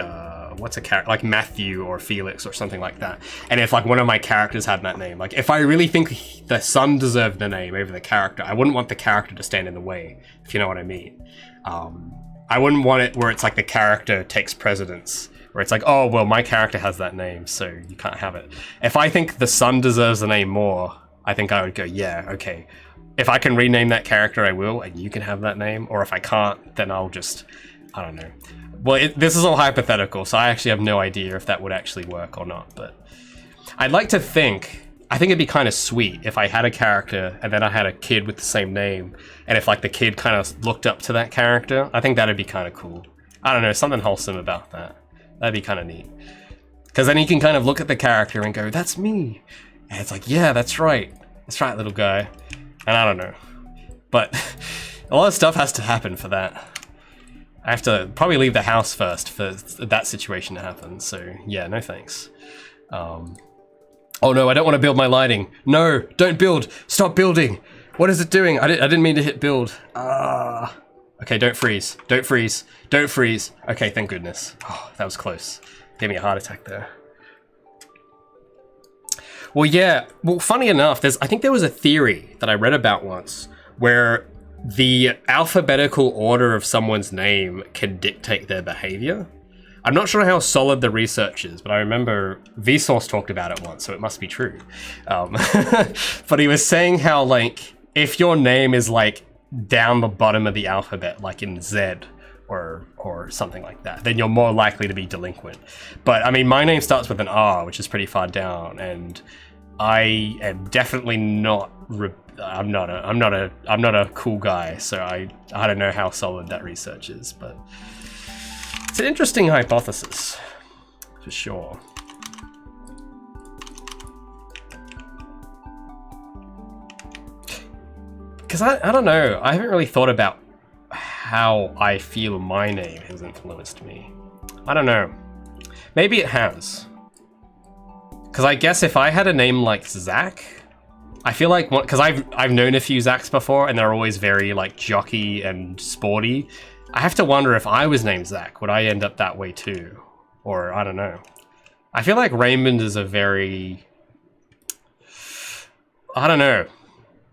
what's a character, like Matthew or Felix or something like that. And if like one of my characters had that name, like if I really think the son deserved the name over the character, I wouldn't want the character to stand in the way, if you know what I mean. I wouldn't want it where it's like the character takes precedence, where it's like, oh, well, my character has that name, so you can't have it. If I think the son deserves the name more, I think I would go, yeah, okay. If I can rename that character, I will, and you can have that name. Or if I can't, then I'll just, I don't know. Well, this is all hypothetical, so I actually have no idea if that would actually work or not. But I'd like to think, I think it'd be kind of sweet if I had a character and then I had a kid with the same name, and if like the kid kind of looked up to that character, I think that'd be kind of cool. I don't know, something wholesome about that. That'd be kind of neat. Because then you can kind of look at the character and go, that's me. And it's like, yeah, that's right. That's right, little guy. And I don't know. But a lot of stuff has to happen for that. I have to probably leave the house first for that situation to happen. So yeah, no thanks. Oh no, I don't want to build my lighting. No, don't build. Stop building. What is it doing? I didn't mean to hit build. Okay, don't freeze. Don't freeze. Don't freeze. Okay, thank goodness. Oh, that was close. Gave me a heart attack there. Well, yeah. Well, funny enough, I think there was a theory that I read about once where the alphabetical order of someone's name can dictate their behavior. I'm not sure how solid the research is, but I remember Vsauce talked about it once, so it must be true. But he was saying how, like, if your name is, like, down the bottom of the alphabet, like in Z or something like that, then you're more likely to be delinquent. But, I mean, my name starts with an R, which is pretty far down, and I am definitely not... I'm not a cool guy, so I don't know how solid that research is, but it's an interesting hypothesis, for sure. Because I don't know, I haven't really thought about how I feel my name has influenced me. I don't know. Maybe it has. Because I guess if I had a name like Zach, I feel like, because I've known a few Zachs before, and they're always very like jockey and sporty. I have to wonder if I was named Zach, would I end up that way too? Or I don't know. I feel like Raymond is a very... I don't know.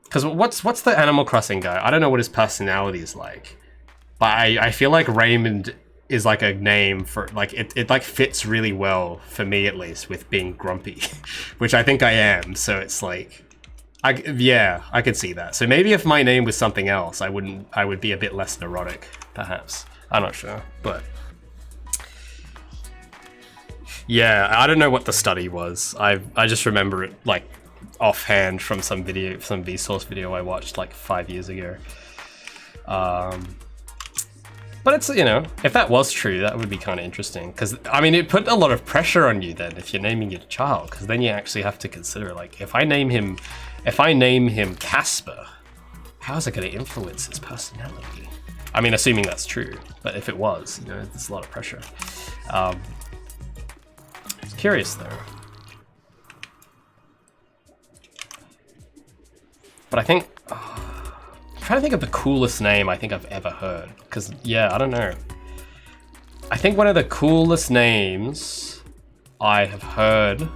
Because what's the Animal Crossing guy? I don't know what his personality is like. But I feel like Raymond is like a name for... Like, it like fits really well, for me at least, with being grumpy. Which I think I am, so it's like... yeah, I could see that. So maybe if my name was something else, I would be a bit less neurotic, perhaps. I'm not sure, but... Yeah, I don't know what the study was. I just remember it, like, offhand from some Vsauce video I watched, like, 5 years ago. But it's, you know, if that was true, that would be kind of interesting. Because, I mean, it put a lot of pressure on you then, if you're naming your child. Because then you actually have to consider, like, if I name him Casper, how is it going to influence his personality? I mean, assuming that's true. But if it was, you know, there's a lot of pressure. It's curious, though. But I think... I'm trying to think of the coolest name I think I've ever heard. Because, yeah, I don't know. I think one of the coolest names I have heard...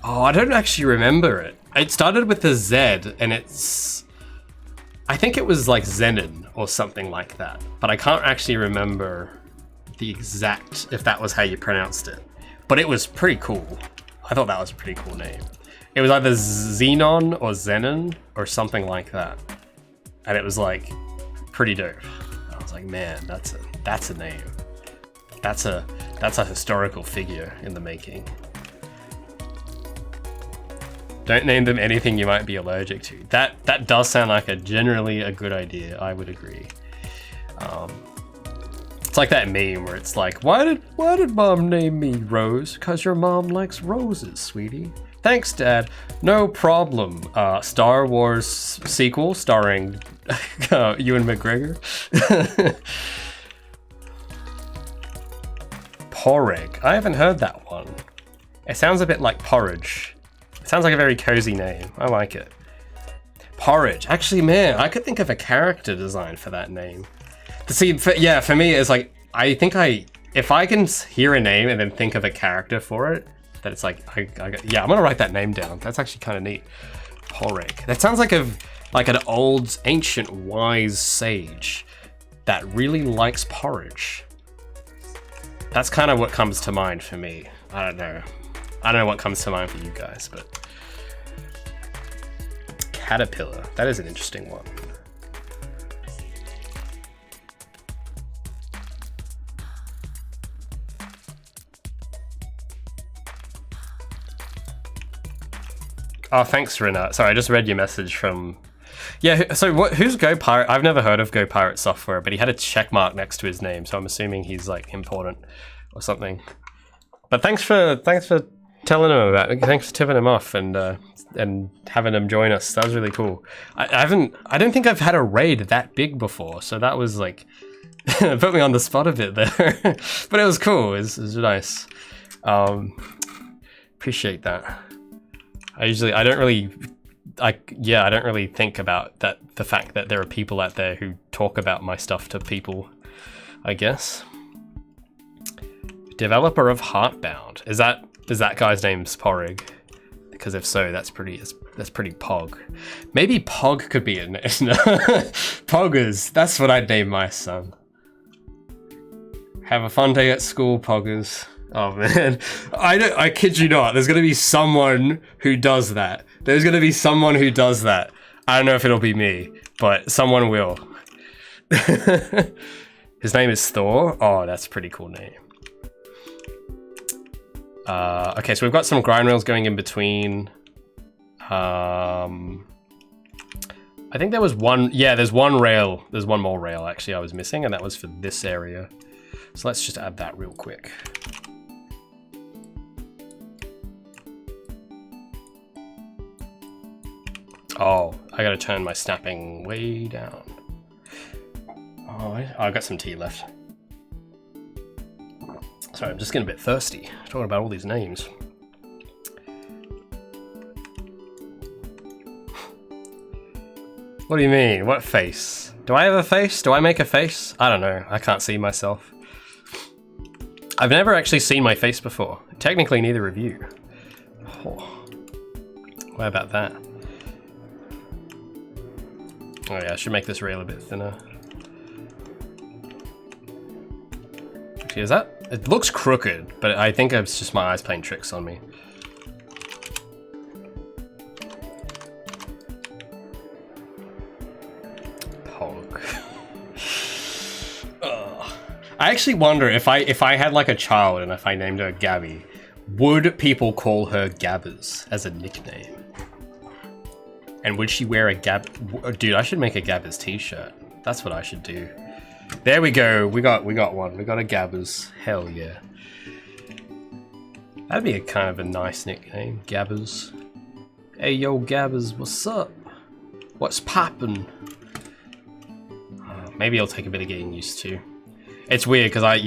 Oh, I don't actually remember it. It started with a Z, and it's... I think it was like Zenon or something like that. But I can't actually remember the exact... if that was how you pronounced it. But it was pretty cool. I thought that was a pretty cool name. It was either Xenon or Zenon or something like that. And it was like pretty dope. I was like, man, that's a name. That's a historical figure in the making. Don't name them anything you might be allergic to. That does sound like generally a good idea. I would agree. It's like that meme where it's like, why did mom name me Rose? 'Cause your mom likes roses, sweetie. Thanks, Dad. No problem. Star Wars sequel starring Ewan McGregor. Porrig. I haven't heard that one. It sounds a bit like porridge. It sounds like a very cozy name. I like it. Porridge. Actually, man, I could think of a character design for that name. See, for me, it's like, I think if I can hear a name and then think of a character for it, that it's like, yeah, I'm gonna write that name down. That's actually kind of neat. Porrig. That sounds like an old, ancient, wise sage that really likes porridge. That's kind of what comes to mind for me. I don't know. I don't know what comes to mind for you guys, but... Caterpillar. That is an interesting one. Oh, thanks, Renat. Sorry, I just read your message from... Yeah, so who's Go Pirate? I've never heard of Go Pirate Software, but he had a check mark next to his name, so I'm assuming he's like important or something. But thanks for telling him about it. Thanks for tipping him off and having him join us. That was really cool. I don't think I've had a raid that big before, so that was like put me on the spot a bit there. But it was cool. It was nice. Appreciate that. I don't really think about the fact that there are people out there who talk about my stuff to people, I guess. Developer of Heartbound. Is that guy's name's Porrig? Because if so, that's pretty pog. Maybe Pog could be a name. Poggers. That's what I'd name my son. Have a fun day at school, Poggers. Oh man, I kid you not, there's gonna be someone who does that. There's gonna be someone who does that. I don't know if it'll be me, but someone will. His name is Thor. Oh, that's a pretty cool name. Okay, so we've got some grind rails going in between. I think there was one, yeah, there's one rail. There's one more rail actually I was missing, and that was for this area. So let's just add that real quick. Oh, I gotta turn my snapping way down. Oh, I've got some tea left. Sorry, I'm just getting a bit thirsty, talking about all these names. What do you mean? What face? Do I have a face? Do I make a face? I don't know. I can't see myself. I've never actually seen my face before. Technically, neither of you. Oh. What about that? Oh yeah, I should make this rail a bit thinner. Actually, is that? It looks crooked, but I think it's just my eyes playing tricks on me. Pog. I actually wonder if I had like a child and if I named her Gabby, would people call her Gabbers as a nickname? And would she wear a Dude, I should make a Gabbers t-shirt. That's what I should do. There we go. We got one. We got a Gabbers. Hell yeah. That'd be a kind of a nice nickname, Gabbers. Hey yo, Gabbers, what's up? What's poppin'? Maybe it'll take a bit of getting used to. It's weird because I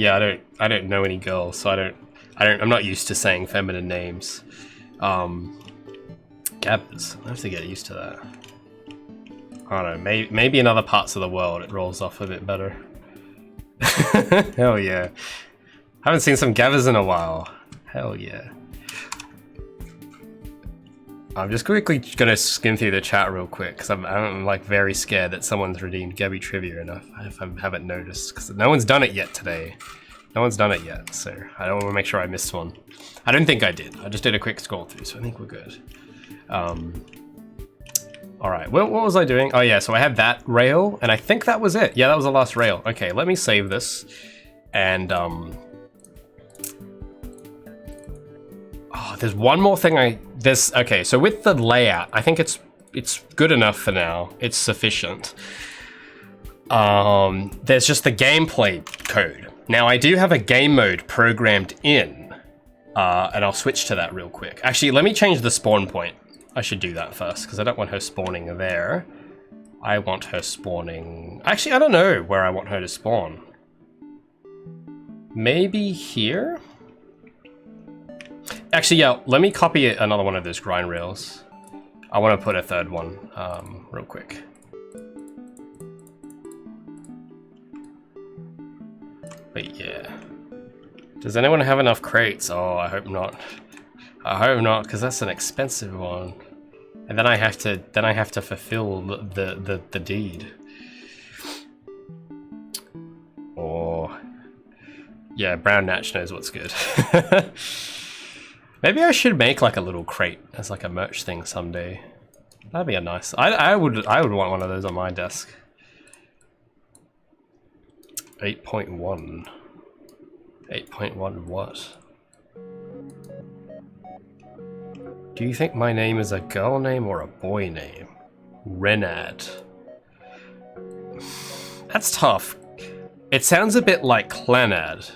don't know any girls, so I'm not used to saying feminine names. Gabbers. I have to get used to that. I don't know, maybe in other parts of the world it rolls off a bit better. Hell yeah. Haven't seen some Gabbers in a while. Hell yeah. I'm just quickly gonna skim through the chat real quick because I'm like very scared that someone's redeemed Gabby Trivia enough if I haven't noticed, because no one's done it yet today. No one's done it yet, so I don't want to make sure I missed one. I don't think I did. I just did a quick scroll through, so I think we're good. Alright, well, what was I doing? Oh yeah, so I had that rail, and I think that was it. Yeah, that was the last rail. Okay, let me save this. And, oh, there's one more thing okay, so with the layout, I think it's good enough for now. It's sufficient. There's just the gameplay code. Now, I do have a game mode programmed in, and I'll switch to that real quick. Actually, let me change the spawn point. I should do that first, because I don't want her spawning there. I want her spawning... Actually, I don't know where I want her to spawn. Maybe here? Actually, yeah, let me copy another one of those grind rails. I want to put a third one, real quick. But yeah. Does anyone have enough crates? Oh, I hope not. I hope not, because that's an expensive one. And then I have to fulfill the deed. Or yeah, Brown Natch knows what's good. Maybe I should make like a little crate as like a merch thing someday. That'd be a nice. I would want one of those on my desk. 8.1. 8.1 what? Do you think my name is a girl name or a boy name? Renad. That's tough. It sounds a bit like Clanad.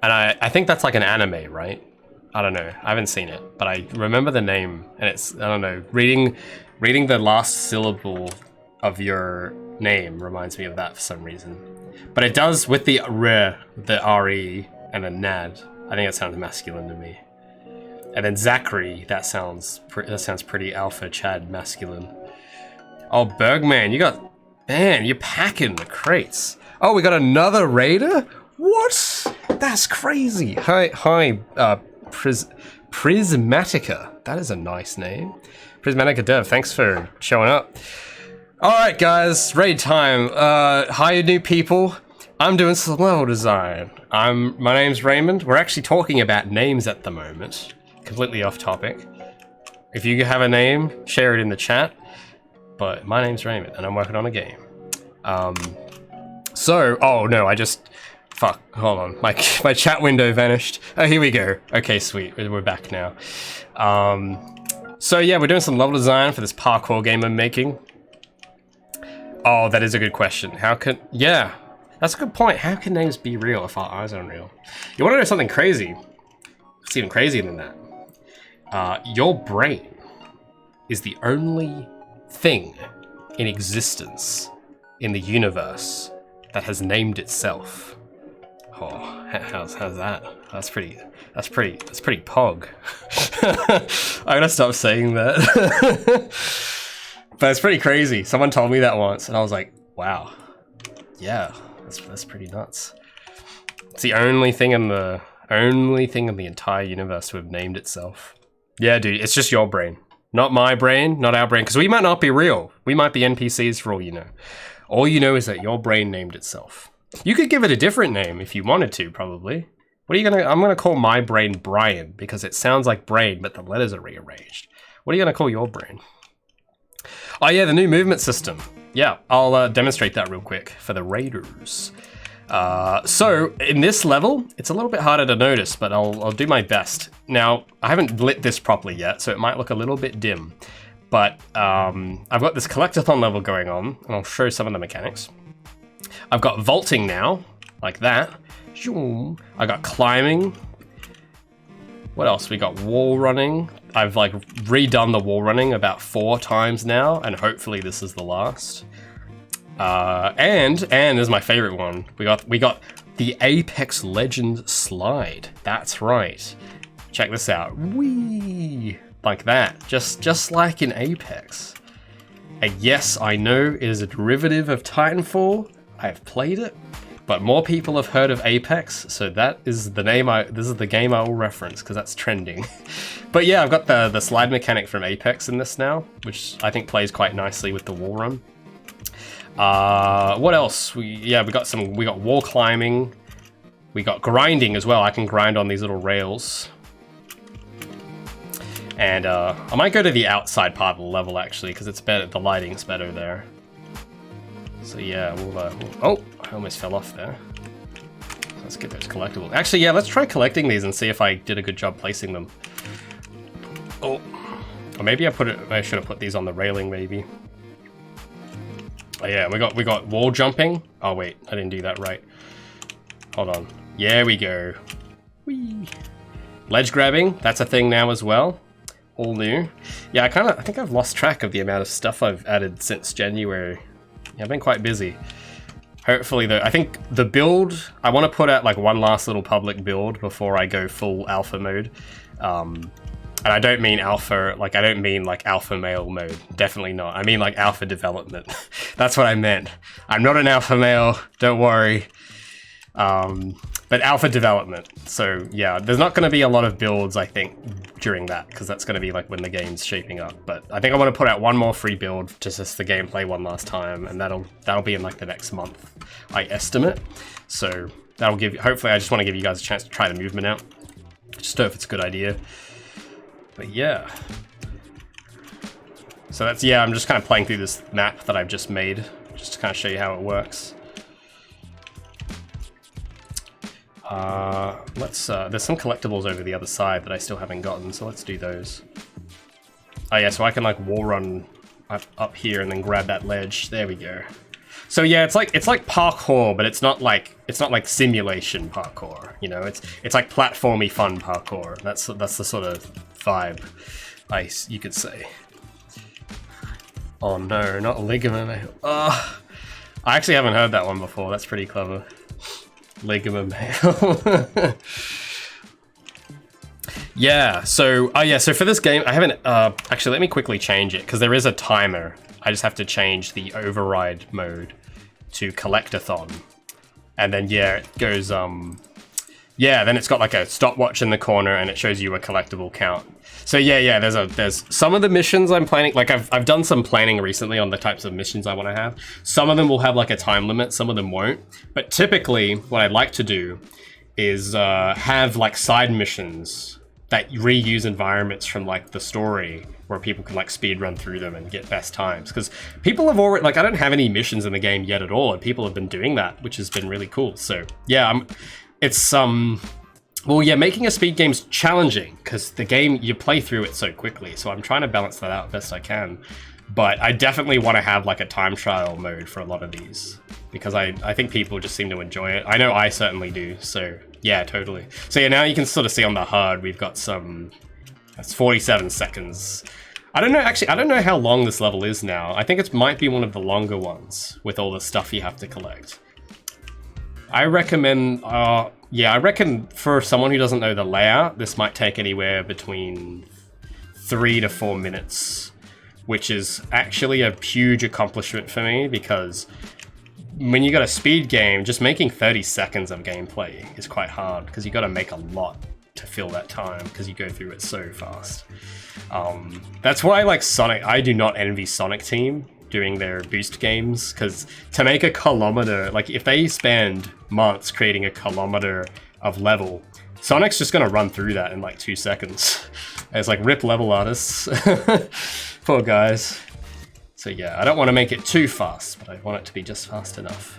And I think that's like an anime, right? I don't know. I haven't seen it, but I remember the name, and it's, I don't know, reading the last syllable of your name reminds me of that for some reason. But it does with the R-E and a nad. I think that sounds masculine to me. And then Zachary, that sounds pretty alpha Chad masculine. Oh, Bergman, man, you're packing the crates. Oh, we got another raider? What? That's crazy. Hi, Prismatica. That is a nice name. Prismatica Dev, thanks for showing up. All right, guys, raid time. Hi, new people. I'm doing some level design. My name's Raymond. We're actually talking about names at the moment. Completely off topic. If you have a name, share it in the chat. But my name's Raymond, and I'm working on a game. Oh no, fuck, hold on. My chat window vanished. Oh, here we go. Okay, sweet, we're back now. So yeah, we're doing some level design for this parkour game I'm making. Oh, that is a good question. Yeah, that's a good point. How can names be real if our eyes aren't real? You wanna know something crazy? It's even crazier than that. Your brain is the only thing in existence in the universe that has named itself. Oh, how's that? That's pretty pog. I'm gonna stop saying that. But it's pretty crazy. Someone told me that once, and I was like, wow, yeah, that's pretty nuts. It's the only thing in the Only thing in the entire universe to have named itself. Yeah, dude, it's just your brain. Not my brain, not our brain, because we might not be real. We might be NPCs for all you know. All you know is that your brain named itself. You could give it a different name if you wanted to, probably. What are you gonna, I'm gonna call my brain Brian, because it sounds like brain, but the letters are rearranged. What are you gonna call your brain? Oh yeah, the new movement system. Yeah, I'll demonstrate that real quick for the Raiders. So in this level, it's a little bit harder to notice, but I'll do my best. Now, I haven't lit this properly yet, so it might look a little bit dim, but I've got this collectathon level going on, and I'll show some of the mechanics. I've got vaulting now, like that. I got climbing. What else? We got wall running. I've like redone the wall running about 4 times now, and hopefully this is the last. And is my favorite one. We got the Apex Legends slide. That's right. Check this out. Whee! Like that. Just like in Apex. And yes, I know it is a derivative of Titanfall. I've played it, but more people have heard of Apex, so that is the name this is the game I will reference because that's trending. But yeah, I've got the slide mechanic from Apex in this now, which I think plays quite nicely with the wall run. What else? We got wall climbing. We got grinding as well. I can grind on these little rails. And I might go to the outside part of the level actually, because it's better. The lighting's better there. So yeah, oh, I almost fell off there. Let's get those collectibles. Actually, yeah, let's try collecting these and see if I did a good job placing them. Oh, or maybe I should have put these on the railing maybe. Oh yeah, we got wall jumping. Oh wait, I didn't do that right. Hold on. Yeah, we go. Whee. Ledge grabbing, that's a thing now as well. All new. Yeah, I think I've lost track of the amount of stuff I've added since January. Yeah, I've been quite busy. Hopefully though, I think the build, I want to put out like one last little public build before I go full alpha mode. And I don't mean alpha, like I don't mean like alpha male mode, definitely not. I mean like alpha development. That's what I meant. I'm not an alpha male, don't worry. But alpha development. So yeah, there's not going to be a lot of builds, I think, during that, because that's going to be like when the game's shaping up. But I think I want to put out one more free build to test the gameplay one last time, and that'll be in like the next month, I estimate. So that'll give, hopefully I just want to give you guys a chance to try the movement out. Just know if it's a good idea. But yeah. So that's, yeah, I'm just kind of playing through this map that I've just made, just to kind of show you how it works. There's some collectibles over the other side that I still haven't gotten, so let's do those. Oh yeah, so I can like wall run up here and then grab that ledge. There we go. So yeah, it's like parkour, but it's not like simulation parkour. You know, it's like platformy fun parkour. That's the sort of vibe, you could say. Oh no, not ligament. Oh, I actually haven't heard that one before. That's pretty clever. Ligament male. Yeah, so so for this game I haven't actually, let me quickly change it because there is a timer. I just have to change the override mode to collectathon, and then yeah, it goes yeah, then it's got like a stopwatch in the corner and it shows you a collectible count. So yeah, there's some of the missions I'm planning, like I've done some planning recently on the types of missions I want to have. Some of them will have like a time limit, some of them won't. But typically what I'd like to do is have like side missions that reuse environments from like the story, where people can like speed run through them and get best times. Because people have already, like, I don't have any missions in the game yet at all, and people have been doing that, which has been really cool. So yeah, well, yeah, making a speed game's challenging because the game, you play through it so quickly. So I'm trying to balance that out best I can. But I definitely want to have like a time trial mode for a lot of these because I think people just seem to enjoy it. I know I certainly do. So yeah, totally. So yeah, now you can sort of see on the HUD, we've got that's 47 seconds. I don't know, actually, I don't know how long this level is now. I think it might be one of the longer ones with all the stuff you have to collect. I recommend, yeah, I reckon for someone who doesn't know the layout, this might take anywhere between 3 to 4 minutes, which is actually a huge accomplishment for me because when you got a speed game, just making 30 seconds of gameplay is quite hard because you got to make a lot to fill that time because you go through it so fast. That's why, like, Sonic, I do not envy Sonic Team doing their boost games, because to make a kilometer, like, if they spend months creating a kilometer of level, Sonic's just gonna run through that in like 2 seconds. It's like, rip level artists. Poor guys. So yeah, I don't want to make it too fast, but I want it to be just fast enough.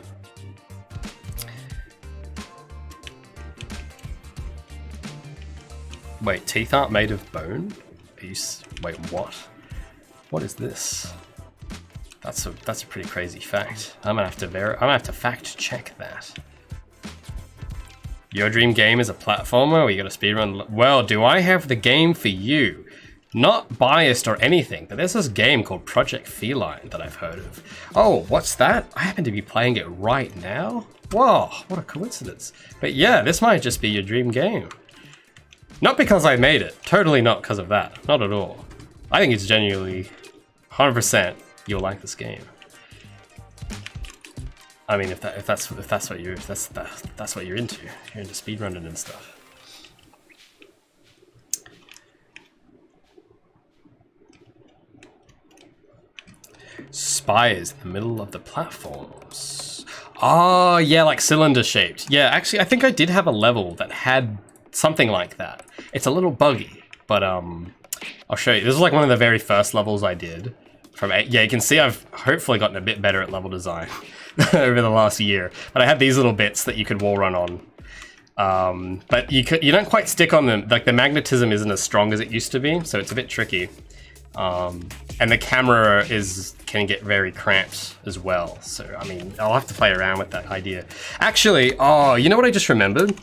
Wait, teeth aren't made of bone? Wait, what? What is this? That's a pretty crazy fact. I'm gonna have to fact check that. Your dream game is a platformer where you gotta speedrun. Well, do I have the game for you? Not biased or anything, but there's this game called Project Feline that I've heard of. Oh, what's that? I happen to be playing it right now? Whoa, what a coincidence. But yeah, this might just be your dream game. Not because I made it, totally not because of that, not at all. I think it's genuinely 100% you'll like this game. I mean, if that's what you're into. You're into speedrunning and stuff. Spires in the middle of the platforms. Oh, yeah, like cylinder shaped. Yeah, actually, I think I did have a level that had something like that. It's a little buggy, but I'll show you. This is like one of the very first levels I did. Yeah, you can see I've hopefully gotten a bit better at level design over the last year. But I had these little bits that you could wall run on. But you don't quite stick on them. Like, the magnetism isn't as strong as it used to be, so it's a bit tricky. And the camera can get very cramped as well. So, I mean, I'll have to play around with that idea. Actually, oh, you know what I just remembered?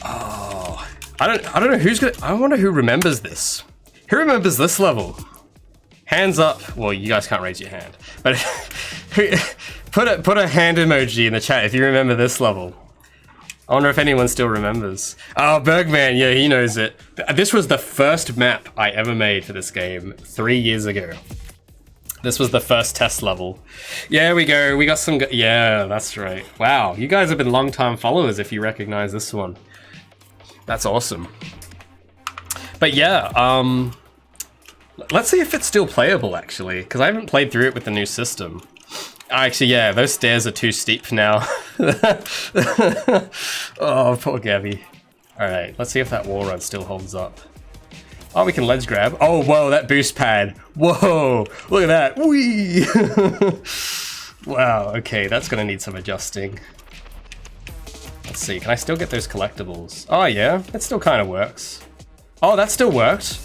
Oh, I don't know who's gonna, I wonder who remembers this. Who remembers this level? Hands up. Well, you guys can't raise your hand, but put a hand emoji in the chat if you remember this level. I wonder if anyone still remembers. Oh, Bergman, yeah, he knows it. This was the first map I ever made for this game 3 years ago. This was the first test level. Yeah, we go. We got some. Yeah, that's right. Wow, you guys have been long-time followers if you recognize this one. That's awesome. But yeah, let's see if it's still playable, actually, because I haven't played through it with the new system. Actually, yeah, those stairs are too steep now. Oh, poor Gabby. Alright, let's see if that wall run still holds up. Oh, we can ledge grab. Oh, whoa, that boost pad. Whoa, look at that. Whee! Wow, okay, that's gonna need some adjusting. Let's see, can I still get those collectibles? Oh, yeah, it still kind of works. Oh, that still worked.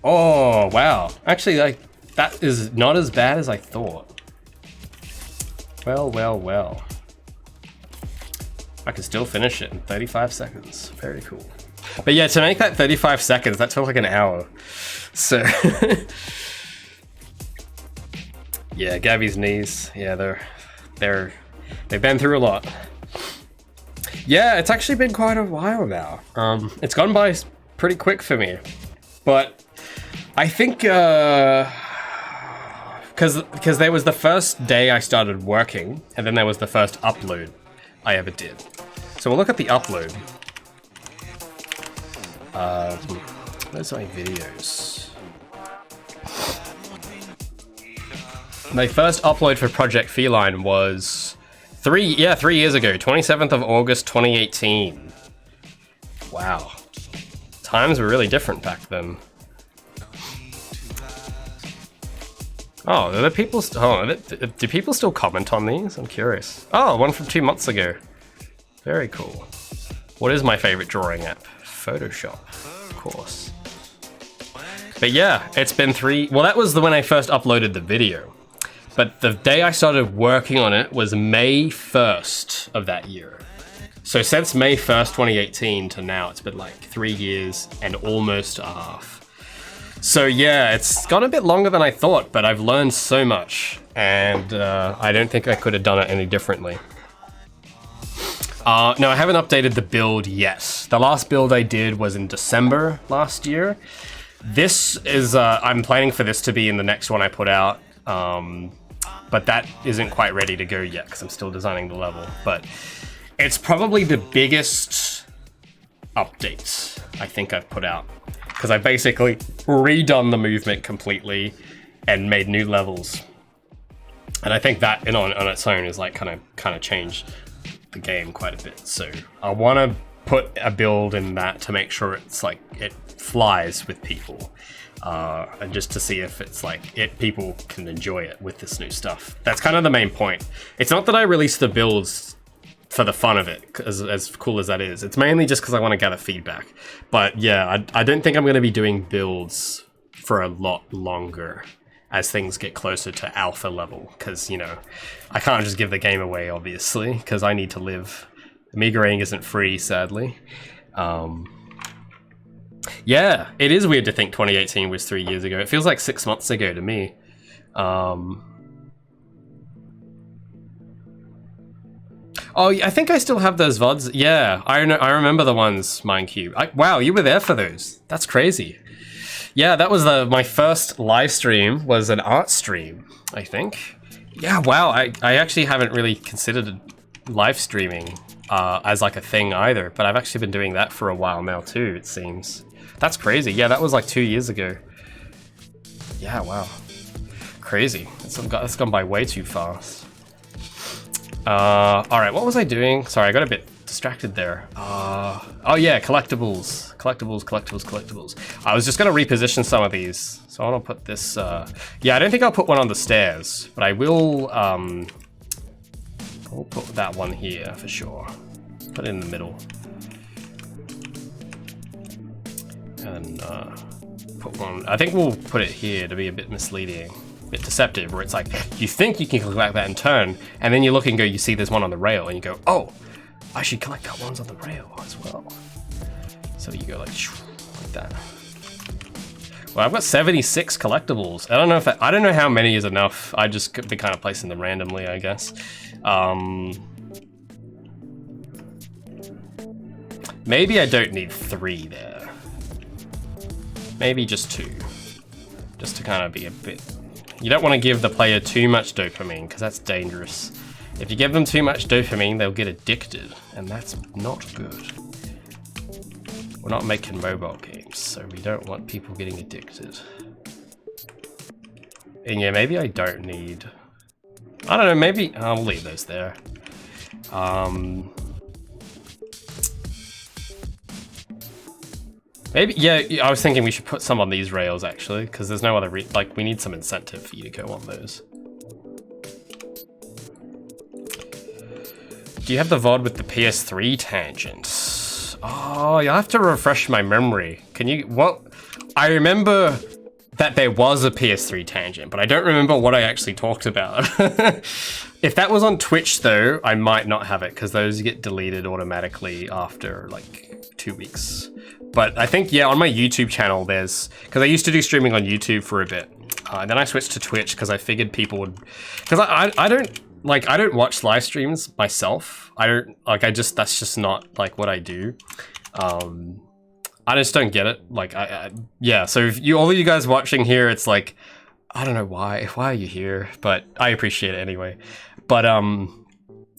Oh, wow. Actually, like, that is not as bad as I thought. Well, well, well. I can still finish it in 35 seconds. Very cool. But yeah, to make that 35 seconds, that took like an hour. So, yeah, Gabby's knees. Yeah, they've been through a lot. Yeah, it's actually been quite a while now. It's gone by pretty quick for me, but I think because there was the first day I started working, and then there was the first upload I ever did. So we'll look at the upload. Those are my videos. My first upload for Project Feline was 3 years ago, 27th of August 2018. Wow. Times were really different back then. Oh, are there people do people still comment on these? I'm curious. Oh, one from 2 months ago. Very cool. What is my favorite drawing app? Photoshop, of course. But yeah, it's been well, that was when I first uploaded the video. But the day I started working on it was May 1st of that year. So since May 1st, 2018 to now, it's been like 3 years and almost a half. So yeah, it's gone a bit longer than I thought, but I've learned so much, and I don't think I could have done it any differently. No, I haven't updated the build yet. The last build I did was in December last year. This is, I'm planning for this to be in the next one I put out. but that isn't quite ready to go yet because I'm still designing the level. But it's probably the biggest update I think I've put out, because I basically redone the movement completely and made new levels. And I think that on its own is like kind of changed the game quite a bit. So I want to put a build in that to make sure it's like it flies with people, and just to see if it's like people can enjoy it with this new stuff. That's kind of the main point. It's not that I release the builds for the fun of it, as cool as that is. It's mainly just because I want to gather feedback. But yeah, I don't think I'm going to be doing builds for a lot longer as things get closer to alpha level, because, you know, I can't just give the game away, obviously, because I need to live. Amigaing isn't free, sadly. Yeah, it is weird to think 2018 was 3 years ago. It feels like 6 months ago to me. Oh, I think I still have those VODs. Yeah, I remember the ones, Mindcube. Wow, you were there for those. That's crazy. Yeah, that was my first live stream, was an art stream, I think. Yeah, wow, I actually haven't really considered live streaming as like a thing either, but I've actually been doing that for a while now too, it seems. That's crazy. Yeah, that was like 2 years ago. Yeah, wow. Crazy. That's gone by way too fast. Alright, what was I doing? Sorry, I got a bit distracted there. Oh yeah, collectibles. Collectibles. I was just gonna reposition some of these. So I wanna put this, yeah, I don't think I'll put one on the stairs, but I will, I'll put that one here for sure. Put it in the middle. And, put one, I think we'll put it here to be a bit misleading. Bit deceptive, where it's like you think you can collect that and turn, and then you look and go, you see there's one on the rail, and you go, oh, I should collect that one's on the rail as well. So you go like that. Well, I've got 76 collectibles. I don't know how many is enough. I just could be kind of placing them randomly, I guess. Maybe I don't need 3 there. Maybe just 2, just to kind of be a bit. You don't want to give the player too much dopamine, because that's dangerous. If you give them too much dopamine, they'll get addicted, and that's not good. We're not making mobile games, so we don't want people getting addicted. And yeah, maybe I don't need... I don't know, maybe... I'll leave those there. Maybe, yeah, I was thinking we should put some on these rails, actually, because there's no other like, we need some incentive for you to go on those. Do you have the VOD with the PS3 tangent? Oh, you'll have to refresh my memory. Can you, what? I remember that there was a PS3 tangent, but I don't remember what I actually talked about. If that was on Twitch, though, I might not have it, because those get deleted automatically after, like, 2 weeks. But I think, yeah, on my YouTube channel, there's... Because I used to do streaming on YouTube for a bit. And then I switched to Twitch, because I figured people would... Because I don't... Like, I don't watch live streams myself. I don't... Like, that's just not, like, what I do. I just don't get it. Like, yeah, so if all of you guys watching here, it's like... I don't know why. Why are you here? But I appreciate it anyway. But,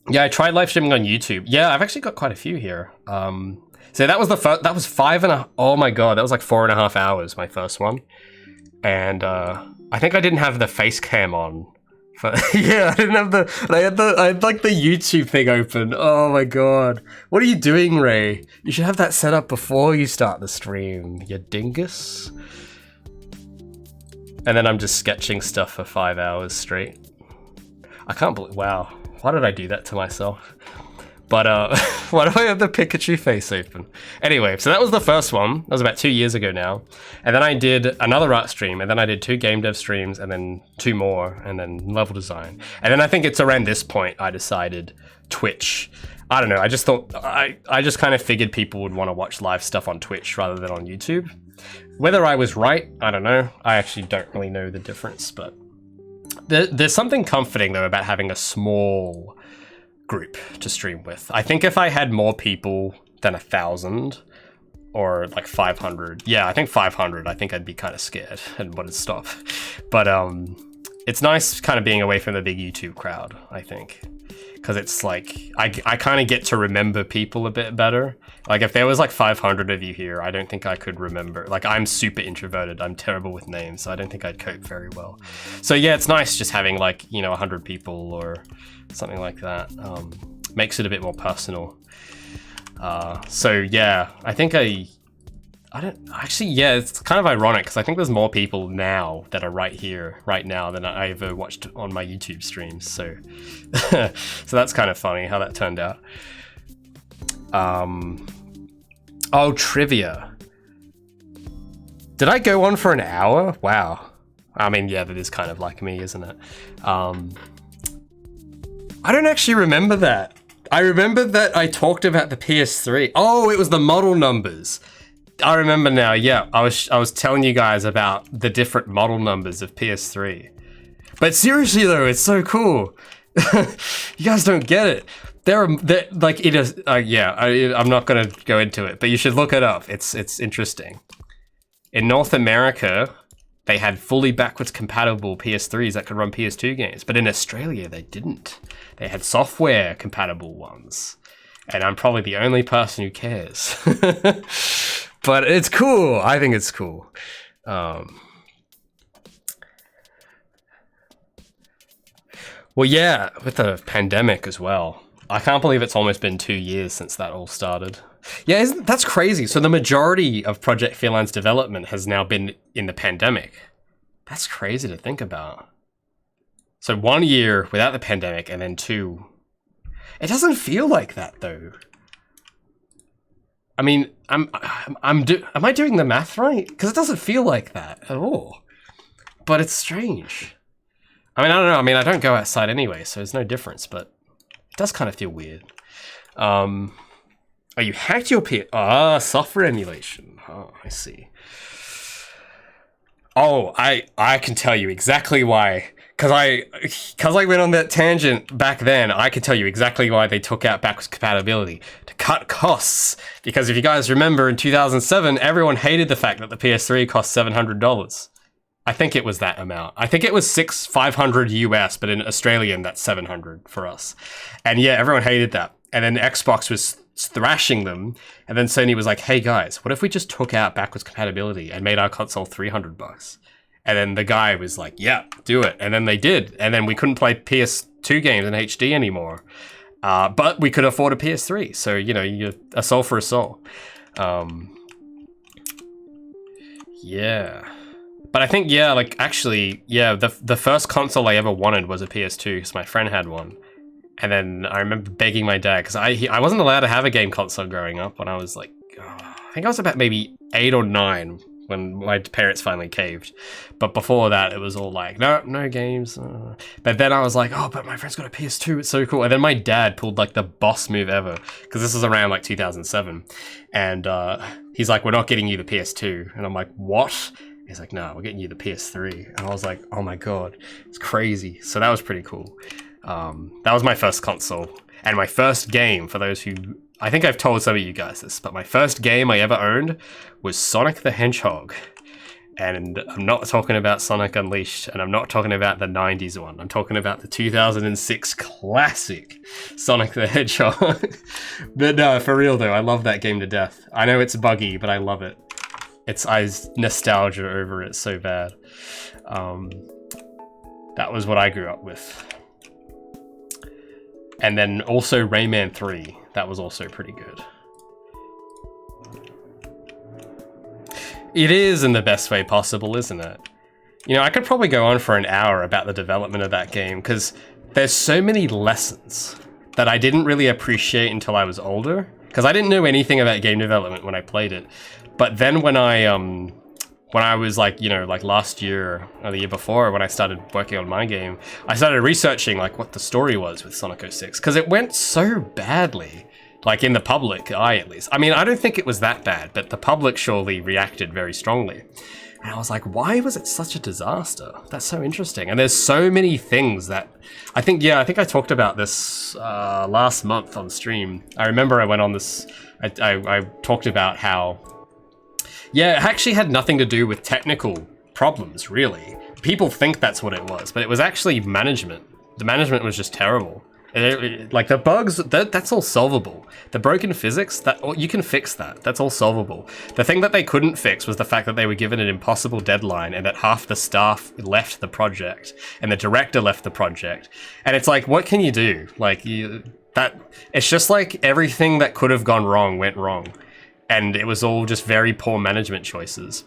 yeah, I tried live streaming on YouTube. Yeah, I've actually got quite a few here. So that was the first, that was 5.5, oh my god, that was like 4.5 hours, my first one. And I think I didn't have the face cam on. Yeah, I didn't have I had like the YouTube thing open. Oh my god. What are you doing, Ray? You should have that set up before you start the stream, you dingus. And then I'm just sketching stuff for 5 hours straight. I can't believe, wow. Why did I do that to myself? But, why do I have the Pikachu face open? Anyway, so that was the first one. That was about 2 years ago now. And then I did another art stream, and then I did 2 game dev streams, and then 2 more, and then level design. And then I think it's around this point I decided Twitch. I don't know, I just thought, I just kind of figured people would want to watch live stuff on Twitch rather than on YouTube. Whether I was right, I don't know. I actually don't really know the difference, but there's something comforting, though, about having a small group to stream with. I think if I had more people than 1,000 or like 500, yeah, I think 500, I think I'd be kind of scared and would stop. But it's nice kind of being away from the big YouTube crowd, I think. Because it's like, I kind of get to remember people a bit better. Like if there was like 500 of you here, I don't think I could remember. Like I'm super introverted, I'm terrible with names, so I don't think I'd cope very well. So yeah, it's nice just having like, you know, 100 people or something like that. Makes it a bit more personal. So yeah, I think I don't actually, yeah, it's kind of ironic because I think there's more people now that are right here, right now than I ever watched on my YouTube streams. So, so that's kind of funny how that turned out. Oh, trivia. Did I go on for an hour? Wow. I mean, yeah, that is kind of like me, isn't it? I don't actually remember that. I remember that I talked about the PS3. Oh, it was the model numbers. I remember now, yeah, I was telling you guys about the different model numbers of PS3. But seriously though, it's so cool. You guys don't get it. They're like, it is, yeah, I'm not gonna go into it, but you should look it up. It's interesting. In North America, they had fully backwards compatible PS3s that could run PS2 games, but in Australia, they didn't. They had software compatible ones. And I'm probably the only person who cares. But it's cool. I think it's cool. Well, yeah, with the pandemic as well. I can't believe it's almost been 2 years since that all started. Yeah, that's crazy. So the majority of Project Feline's development has now been in the pandemic. That's crazy to think about. So 1 year without the pandemic and then 2. It doesn't feel like that though. I mean, am I doing the math right? Because it doesn't feel like that at all. But it's strange. I mean, I don't know. I mean, I don't go outside anyway, so there's no difference. But it does kind of feel weird. Oh, you hacked your PS? Ah, software emulation. Oh, I see. Oh, I can tell you exactly why. Cause I went on that tangent back then, I could tell you exactly why they took out backwards compatibility. To cut costs. Because if you guys remember in 2007, everyone hated the fact that the PS3 cost $700. I think it was that amount. I think it was $500 US, but in Australian, that's 700 for us. And yeah, everyone hated that. And then Xbox was thrashing them. And then Sony was like, hey guys, what if we just took out backwards compatibility and made our console $300? And then the guy was like, yeah, do it. And then they did. And then we couldn't play PS2 games in HD anymore. But we could afford a PS3. So, you know, a soul for a soul. Yeah. But I think, yeah, like, actually, yeah, the first console I ever wanted was a PS2 because my friend had one. And then I remember begging my dad, because I wasn't allowed to have a game console growing up when I was like, I think I was about maybe 8 or 9 when my parents finally caved. But before that, it was all like, no games. But then I was like, oh, but my friend's got a PS2, it's so cool. And then my dad pulled like the boss move ever, because this was around like 2007. And he's like, we're not getting you the PS2. And I'm like, what? He's like, no, we're getting you the PS3. And I was like, oh my God, it's crazy. So that was pretty cool. That was my first console. And my first game, for those who... I think I've told some of you guys this, but my first game I ever owned was Sonic the Hedgehog. And I'm not talking about Sonic Unleashed, and I'm not talking about the 90s one. I'm talking about the 2006 classic Sonic the Hedgehog. But no, for real though, I love that game to death. I know it's buggy, but I love it. I nostalgia over it so bad. That was what I grew up with. And then also Rayman 3. That was also pretty good. It is in the best way possible, isn't it? You know, I could probably go on for an hour about the development of that game, because there's so many lessons that I didn't really appreciate until I was older, because I didn't know anything about game development when I played it. But then when I was like, you know, like last year or the year before when I started working on my game, I started researching like what the story was with Sonic 06, because it went so badly, like in the public eye at least. I mean, I don't think it was that bad, but the public surely reacted very strongly. And I was like, why was it such a disaster? That's so interesting. And there's so many things that I think I talked about this last month on stream. I remember I went on this, I talked about how, yeah, it actually had nothing to do with technical problems, really. people think that's what it was, but it was actually management. The management was just terrible. Like the bugs, that's all solvable. The broken physics, you can fix that. That's all solvable. The thing that they couldn't fix was the fact that they were given an impossible deadline and that half the staff left the project and the director left the project. And it's like, what can you do? Like it's just like everything that could have gone wrong went wrong, and it was all just very poor management choices.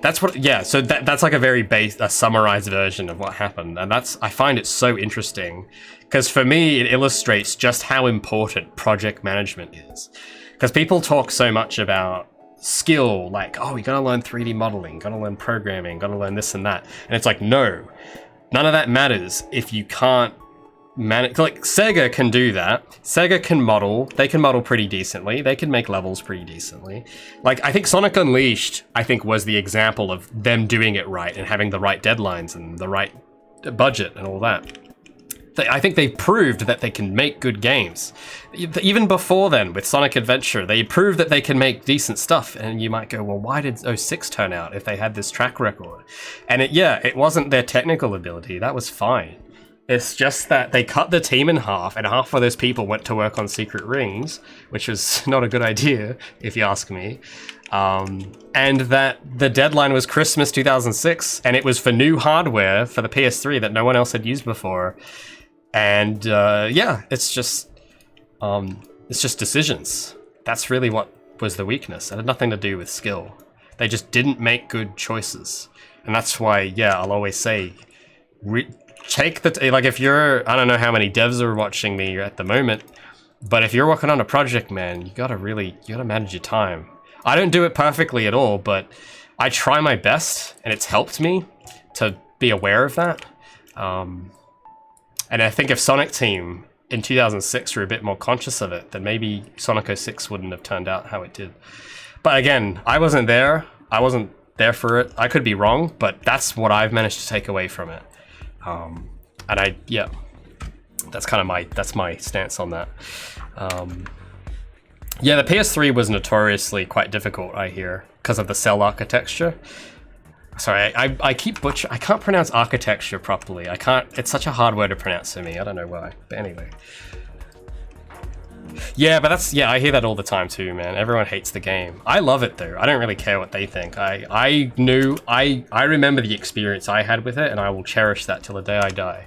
That's what, yeah, so that's like a very a summarized version of what happened. And I find it so interesting because for me, it illustrates just how important project management is. Because people talk so much about skill, like, oh, you gotta learn 3D modeling, gotta learn programming, gotta learn this and that. And it's like, no, none of that matters if you can't manage. Like Sega can do that. Sega can model. They can model pretty decently. They can make levels pretty decently. Like I think Sonic Unleashed, was the example of them doing it right and having the right deadlines and the right budget and all that. I think they proved that they can make good games. Even before then, with Sonic Adventure, they proved that they can make decent stuff. And you might go, well, why did 06 turn out if they had this track record? And it wasn't their technical ability. That was fine. It's just that they cut the team in half, and half of those people went to work on Secret Rings, which was not a good idea, if you ask me. And that the deadline was Christmas 2006, and it was for new hardware for the PS3 that no one else had used before. And it's just decisions. That's really what was the weakness. It had nothing to do with skill. They just didn't make good choices, and that's why, I'll always say, take like if you're, I don't know how many devs are watching me at the moment, but if you're working on a project, man, you gotta manage your time. I don't do it perfectly at all, but I try my best, and it's helped me to be aware of that. And I think if Sonic Team in 2006 were a bit more conscious of it, then maybe Sonic 06 wouldn't have turned out how it did. But again, I wasn't there. I wasn't there for it. I could be wrong, but that's what I've managed to take away from it. That's kind of my stance on that. The PS3 was notoriously quite difficult, I hear, because of the cell architecture. Sorry, I can't pronounce architecture properly. It's such a hard word to pronounce for me. I don't know why, but anyway. I hear that all the time too, man. Everyone hates the game. I love it though. I don't really care what they think. I remember the experience I had with it, and I will cherish that till the day I die.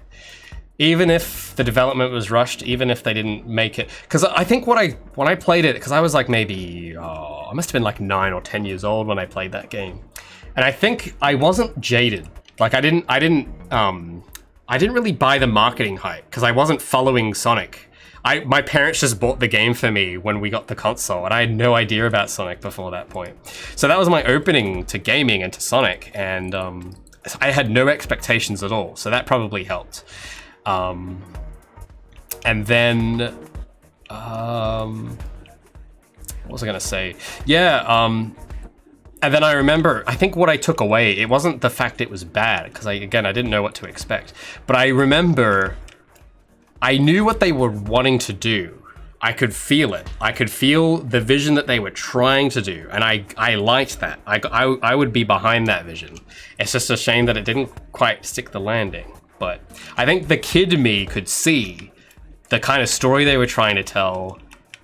Even if the development was rushed, even if they didn't make it, because I think when I played it, because I was like maybe I must have been like 9 or 10 years old when I played that game, and I think I wasn't jaded. Like I didn't really buy the marketing hype because I wasn't following Sonic. My parents just bought the game for me when we got the console, and I had no idea about Sonic before that point. So that was my opening to gaming and to Sonic, and I had no expectations at all, so that probably helped. And then, what was I gonna say? And then I remember, I think what I took away, it wasn't the fact it was bad, because I didn't know what to expect, but I remember I knew what they were wanting to do. I could feel it. I could feel the vision that they were trying to do, and I liked that. I would be behind that vision. It's just a shame that it didn't quite stick the landing. But I think the kid me could see the kind of story they were trying to tell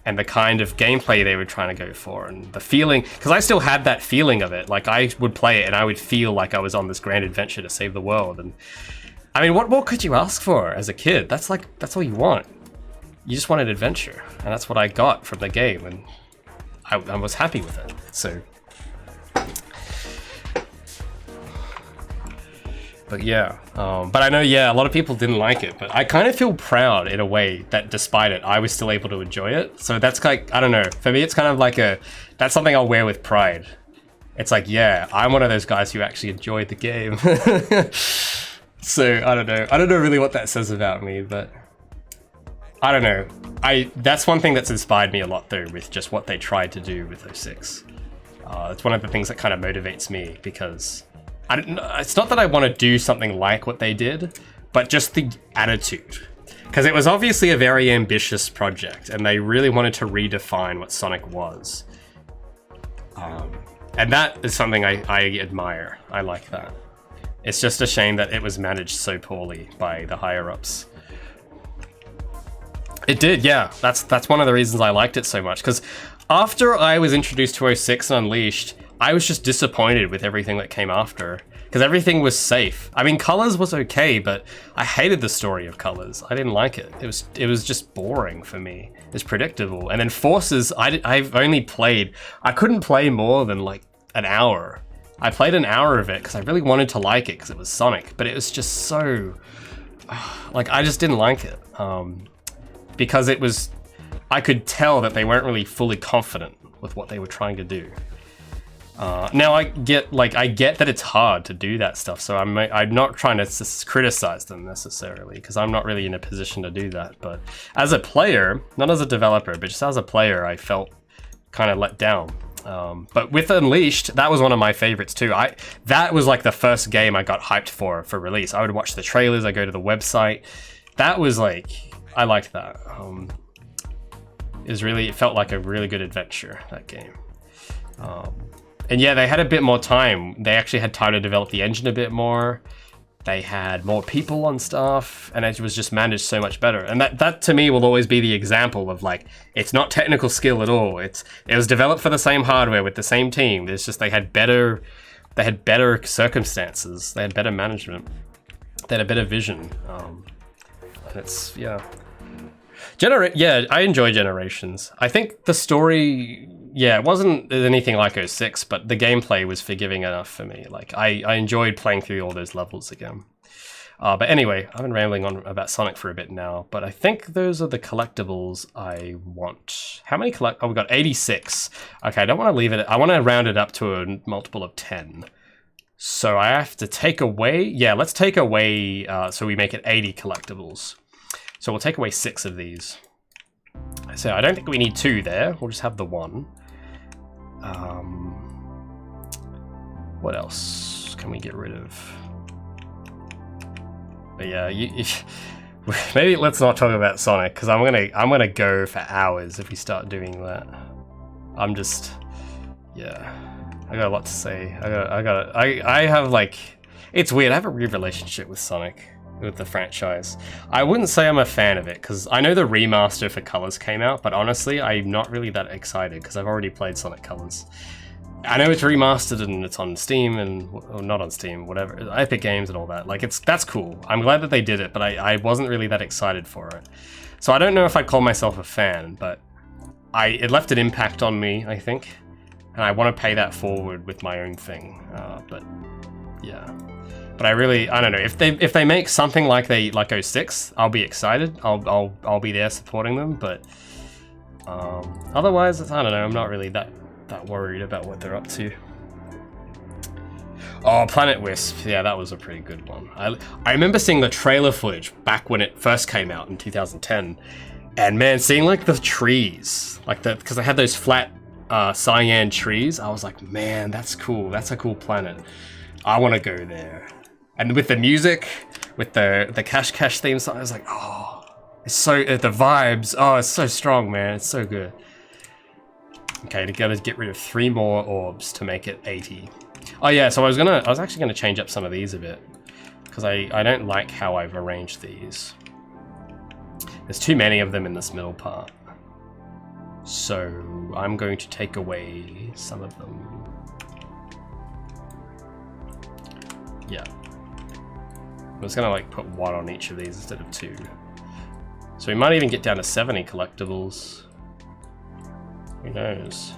and the kind of gameplay they were trying to go for, and the feeling, because I still had that feeling of it. Like I would play it and I would feel like I was on this grand adventure to save the world. And I mean, what more could you ask for as a kid? That's all you want. You just wanted adventure, and that's what I got from the game, and I was happy with it. So, but but I know, a lot of people didn't like it, but I kind of feel proud in a way that despite it, I was still able to enjoy it. So that's like, I don't know, for me, it's kind of like that's something I'll wear with pride. It's like, I'm one of those guys who actually enjoyed the game. So I don't know really what that says about me, but I don't know. That's one thing that's inspired me a lot though, with just what they tried to do with 06. It's one of the things that kind of motivates me, because it's not that I want to do something like what they did, but just the attitude. Because it was obviously a very ambitious project, and they really wanted to redefine what Sonic was. And that is something I admire. I like that. It's just a shame that it was managed so poorly by the higher-ups. It did, yeah. That's one of the reasons I liked it so much, because after I was introduced to 06 and Unleashed, I was just disappointed with everything that came after, because everything was safe. I mean, Colors was okay, but I hated the story of Colors. I didn't like it. It was just boring for me. It's predictable. And then Forces, I've only played, I couldn't play more than like an hour. I played an hour of it because I really wanted to like it because it was Sonic, but it was just so, like, I just didn't like it. Because it was, I could tell that they weren't really fully confident with what they were trying to do. Now I get that it's hard to do that stuff, so I'm not trying to criticize them necessarily, because I'm not really in a position to do that. But as a player, not as a developer, but just as a player, I felt kind of let down. But with Unleashed, that was one of my favorites too. That was like the first game I got hyped for release. I would watch the trailers, I go to the website. That was like, I liked that. It felt like a really good adventure, that game. And yeah, they had a bit more time. They actually had time to develop the engine a bit more. They had more people on stuff, and it was just managed so much better. And that to me will always be the example of, like, it's not technical skill at all. It was developed for the same hardware with the same team. It's just they had better circumstances. They had better management. They had a better vision. It's, yeah. Yeah, I enjoy Generations. I think the story, yeah, it wasn't anything like 06, but the gameplay was forgiving enough for me. Like, I enjoyed playing through all those levels again. But anyway, I've been rambling on about Sonic for a bit now, but I think those are the collectibles I want. How many oh, we got 86. Okay, I don't want to leave it, I want to round it up to a multiple of 10. So I have to take away, yeah, let's take away, so we make it 80 collectibles. So we'll take away 6 of these. So I don't think we need 2 there. We'll just have the 1. What else can we get rid of? But yeah, maybe let's not talk about Sonic, because I'm gonna go for hours if we start doing that. Yeah, I got a lot to say. I have, like, it's weird. I have a weird relationship with Sonic. With the franchise. I wouldn't say I'm a fan of it, because I know the remaster for Colors came out, but honestly, I'm not really that excited, because I've already played Sonic Colors. I know it's remastered and it's on Steam, or not on Steam, whatever, Epic Games and all that. Like, that's cool. I'm glad that they did it, but I wasn't really that excited for it. So I don't know if I'd call myself a fan, but it left an impact on me, I think, and I want to pay that forward with my own thing. But yeah. But I don't know, if they make something like 06, I'll be excited. I'll be there supporting them, but otherwise, I don't know, I'm not really that worried about what they're up to. Oh, Planet Wisp, yeah, that was a pretty good one. I remember seeing the trailer footage back when it first came out in 2010, and man, seeing like the trees, like because I had those flat cyan trees, I was like, man, that's cool. That's a cool planet. I want to go there. And with the music, with the Cash Cash theme song, I was like, oh, it's so, the vibes, oh, it's so strong, man, it's so good. Okay, to get rid of 3 more orbs to make it 80. Oh yeah, so I was actually gonna change up some of these a bit, because I don't like how I've arranged these. There's too many of them in this middle part. So I'm going to take away some of them. Yeah. I'm just gonna like put 1 on each of these instead of 2. So we might even get down to 70 collectibles. Who knows?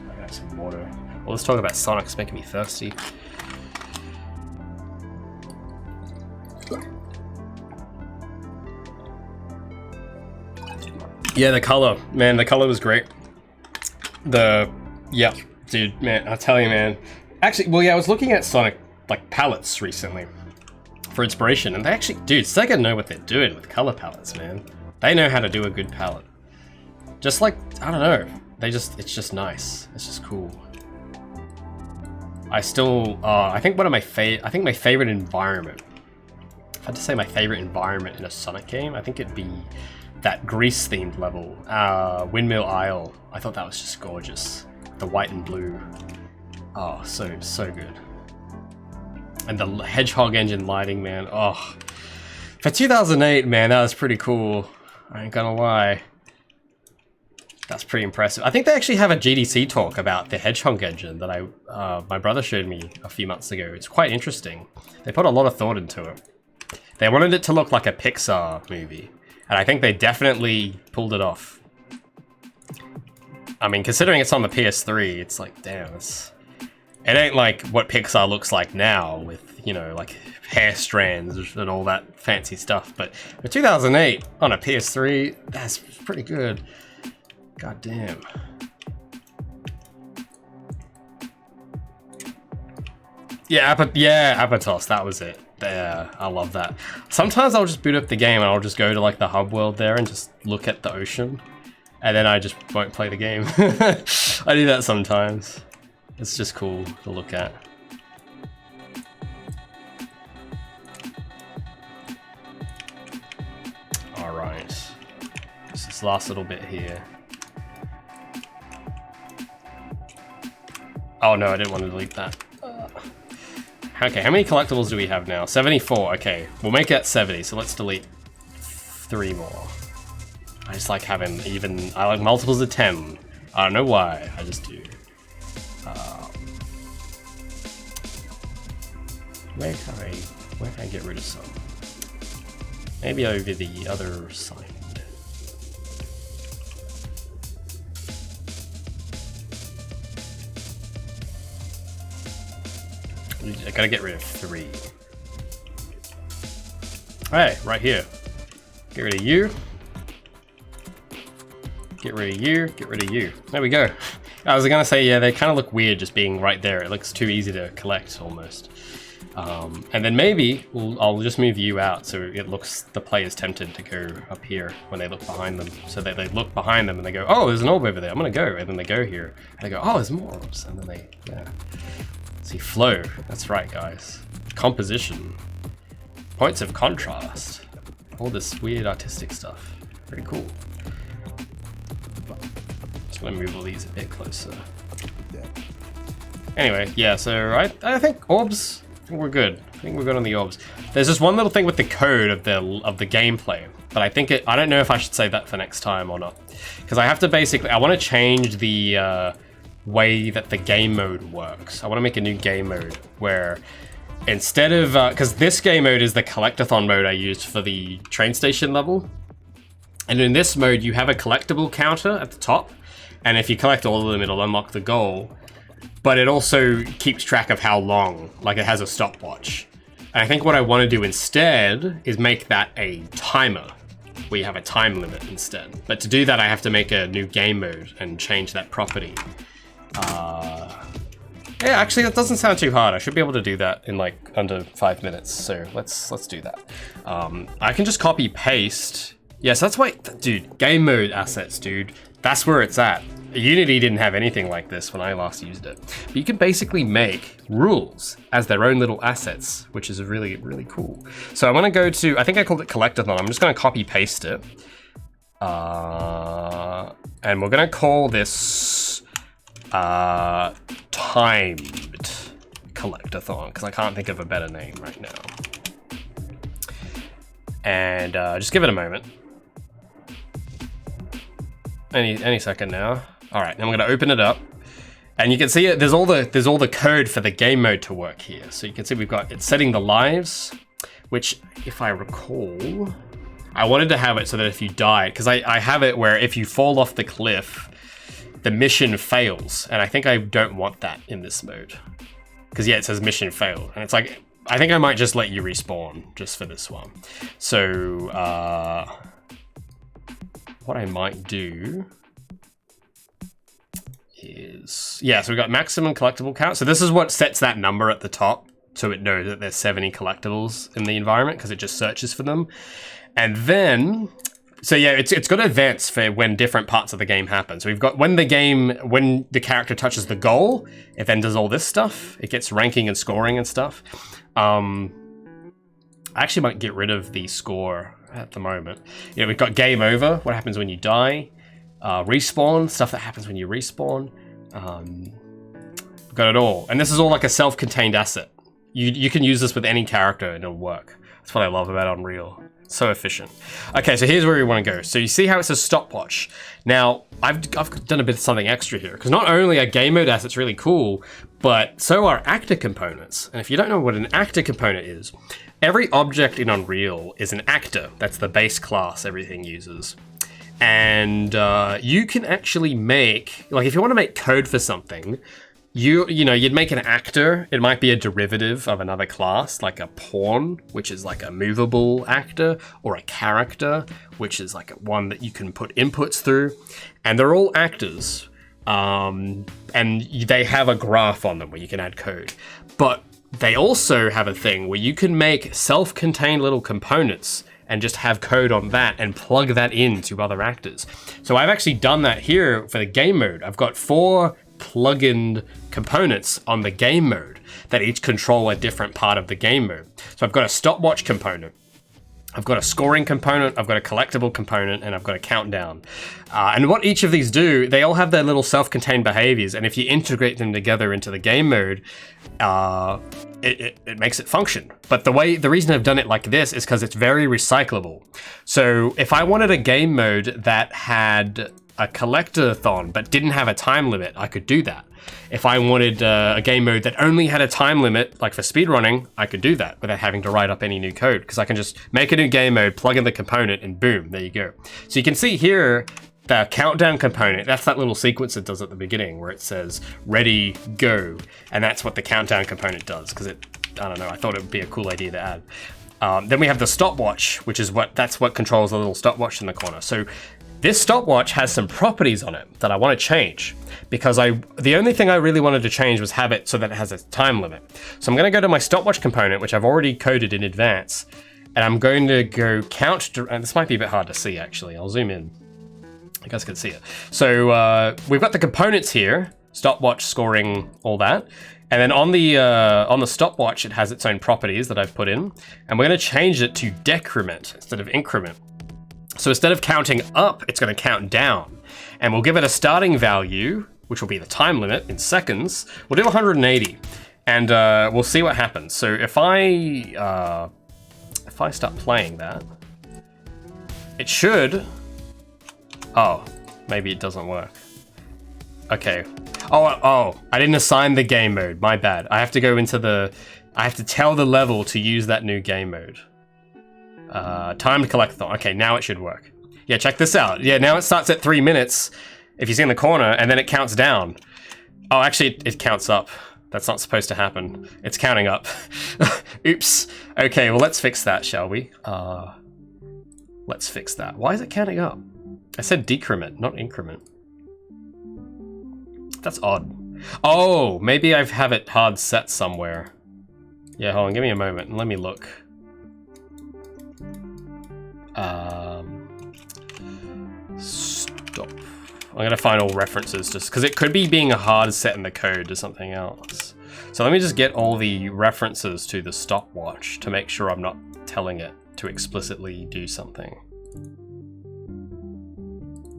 I got some water. Well, let's talk about Sonic. It's making me thirsty. Yeah, the color. Man, the color was great. Yeah, dude, man, I'll tell you, man. Actually, well, yeah, I was looking at Sonic like palettes recently for inspiration, and they actually, dude, Sega know what they're doing with color palettes, man. They know how to do a good palette. Just like, I don't know, it's just nice. It's just cool. I think my favorite environment, if I had to say my favorite environment in a Sonic game, I think it'd be that Grease themed level, Windmill Isle. I thought that was just gorgeous. The white and blue. Oh, so good. And the Hedgehog engine lighting, man. Oh, for 2008, man, that was pretty cool. I ain't gonna lie. That's pretty impressive. I think they actually have a GDC talk about the Hedgehog engine that my brother showed me a few months ago. It's quite interesting. They put a lot of thought into it. They wanted it to look like a Pixar movie, and I think they definitely pulled it off. I mean, considering it's on the PS3, it's like, damn, it ain't like what Pixar looks like now with, you know, like hair strands and all that fancy stuff. But for 2008 on a PS3, that's pretty good. God damn. Yeah, Apatow, that was it. Yeah, I love that. Sometimes I'll just boot up the game and I'll just go to like the hub world there and just look at the ocean. And then I just won't play the game. I do that sometimes. It's just cool to look at. Alright. Just this last little bit here. Oh no, I didn't want to delete that. Okay, how many collectibles do we have now? 74, okay. We'll make it 70, so let's delete 3 more. I just like having I like multiples of 10. I don't know why, I just do. Where can I get rid of some? Maybe over the other side. I gotta get rid of 3. Hey, right here. Get rid of you. Get rid of you. Get rid of you. There we go. I was gonna say, yeah, they kind of look weird just being right there. It looks too easy to collect almost. And then maybe I'll just move you out so it looks the player's tempted to go up here when they look behind them. So that they look behind them and they go, oh, there's an orb over there. I'm gonna go. And then they go here. And they go, oh, there's more orbs. And then they, yeah. See, flow. That's right, guys. Composition. Points of contrast. All this weird artistic stuff. Pretty cool. Just gonna move all these a bit closer. Anyway, yeah, so I think orbs, I think we're good. I think we're good on the orbs. There's just one little thing with the code of the gameplay, but I think I don't know if I should say that for next time or not. Because I have to basically, I want to change the way that the game mode works. I want to make a new game mode where instead of, because this game mode is the collectathon mode I used for the train station level. And in this mode, you have a collectible counter at the top. And if you collect all of them, it'll unlock the goal. But it also keeps track of how long, like it has a stopwatch. And I think what I want to do instead is make that a timer, where you have a time limit instead. But to do that, I have to make a new game mode and change that property. Yeah, actually, that doesn't sound too hard. I should be able to do that in like under 5 minutes. So let's do that. I can just copy paste. Yes, that's why, dude. Game mode assets, dude. That's where it's at. Unity didn't have anything like this when I last used it. But you can basically make rules as their own little assets, which is really, really cool. So I'm gonna go to, I think I called it collectathon. I'm just gonna copy paste it. And we're gonna call this timed collectathon, because I can't think of a better name right now. And just give it a moment. Any second now. All right, I'm gonna open it up, and you can see it. There's all the code for the game mode to work here. So you can see it's setting the lives, which, if I recall, I wanted to have it so that if you die, because I have it where if you fall off the cliff, the mission fails, and I think I don't want that in this mode, because yeah, it says mission failed, and it's like I think I might just let you respawn just for this one. So what I might do is, yeah, so we've got maximum collectible count. So this is what sets that number at the top, so it knows that there's 70 collectibles in the environment, because it just searches for them. And then, so yeah, it's got advanced for when different parts of the game happen. So we've got when the character touches the goal, it then does all this stuff. It gets ranking and scoring and stuff. I actually might get rid of the score at the moment. Yeah, we've got game over, what happens when you die, respawn, stuff that happens when you respawn, We've got it all. And this is all like a self-contained asset. You can use this with any character and it'll work. That's what I love about Unreal. So efficient. Okay, so here's where we want to go. So you see how it says stopwatch. Now, I've done a bit of something extra here, because not only are game mode assets really cool, but so are actor components. And if you don't know what an actor component is, every object in Unreal is an actor. That's the base class everything uses. And you can actually make, like if you want to make code for something, you'd make an actor. It might be a derivative of another class, like a pawn, which is like a movable actor, or a character, which is like one that you can put inputs through. And they're all actors. And they have a graph on them where you can add code. But they also have a thing where you can make self-contained little components and just have code on that and plug that into other actors. So I've actually done that here for the game mode. I've got 4 plug-in components on the game mode that each control a different part of the game mode. So I've got a stopwatch component, I've got a scoring component, I've got a collectible component, and I've got a countdown. And what each of these do, they all have their little self-contained behaviors, and if you integrate them together into the game mode, it makes it function. But the reason I've done it like this is because it's very recyclable. So if I wanted a game mode that had a collectathon but didn't have a time limit, I could do that. If I wanted a game mode that only had a time limit, like for speedrunning, I could do that without having to write up any new code, because I can just make a new game mode, plug in the component, and boom, there you go. So you can see here, the countdown component, that's that little sequence it does at the beginning where it says ready, go, and that's what the countdown component does, because I don't know, I thought it would be a cool idea to add. Then we have the stopwatch, which is that's what controls the little stopwatch in the corner. So this stopwatch has some properties on it that I want to change, because the only thing I really wanted to change was have it so that it has a time limit. So I'm going to go to my stopwatch component, which I've already coded in advance, and I'm going to go count, and this might be a bit hard to see actually, I'll zoom in. You guys can see it. So we've got the components here, stopwatch, scoring, all that. And then on the stopwatch, it has its own properties that I've put in, and we're going to change it to decrement instead of increment. So instead of counting up, it's going to count down, and we'll give it a starting value, which will be the time limit in seconds. We'll do 180, and we'll see what happens. So if I start playing that, it should. Oh, maybe it doesn't work. Okay. Oh, I didn't assign the game mode. My bad. I have to go into I have to tell the level to use that new game mode. Timed collectathon. Okay, now it should work. Yeah, check this out. Yeah, now it starts at 3 minutes, if you see in the corner, and then it counts down. Oh, actually, it counts up. That's not supposed to happen. It's counting up. Oops. Okay, well, let's fix that, shall we? Let's fix that. Why is it counting up? I said decrement, not increment. That's odd. Oh, maybe I have it hard set somewhere. Yeah, hold on, give me a moment and let me look. Stop. I'm gonna find all references just because it could be being a hard set in the code to something else. So let me just get all the references to the stopwatch to make sure I'm not telling it to explicitly do something.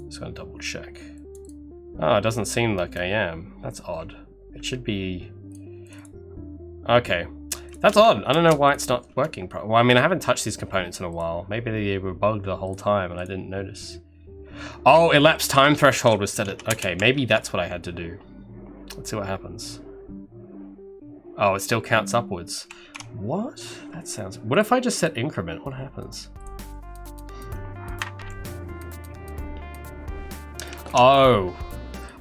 Just gonna double check. Oh, it doesn't seem like I am. That's odd. It should be... Okay. That's odd. I don't know why it's not working properly. Well, I mean, I haven't touched these components in a while. Maybe they were bugged the whole time and I didn't notice. Oh, elapsed time threshold was set at... Okay, maybe that's what I had to do. Let's see what happens. Oh, it still counts upwards. What? That sounds... What if I just set increment? What happens? Oh,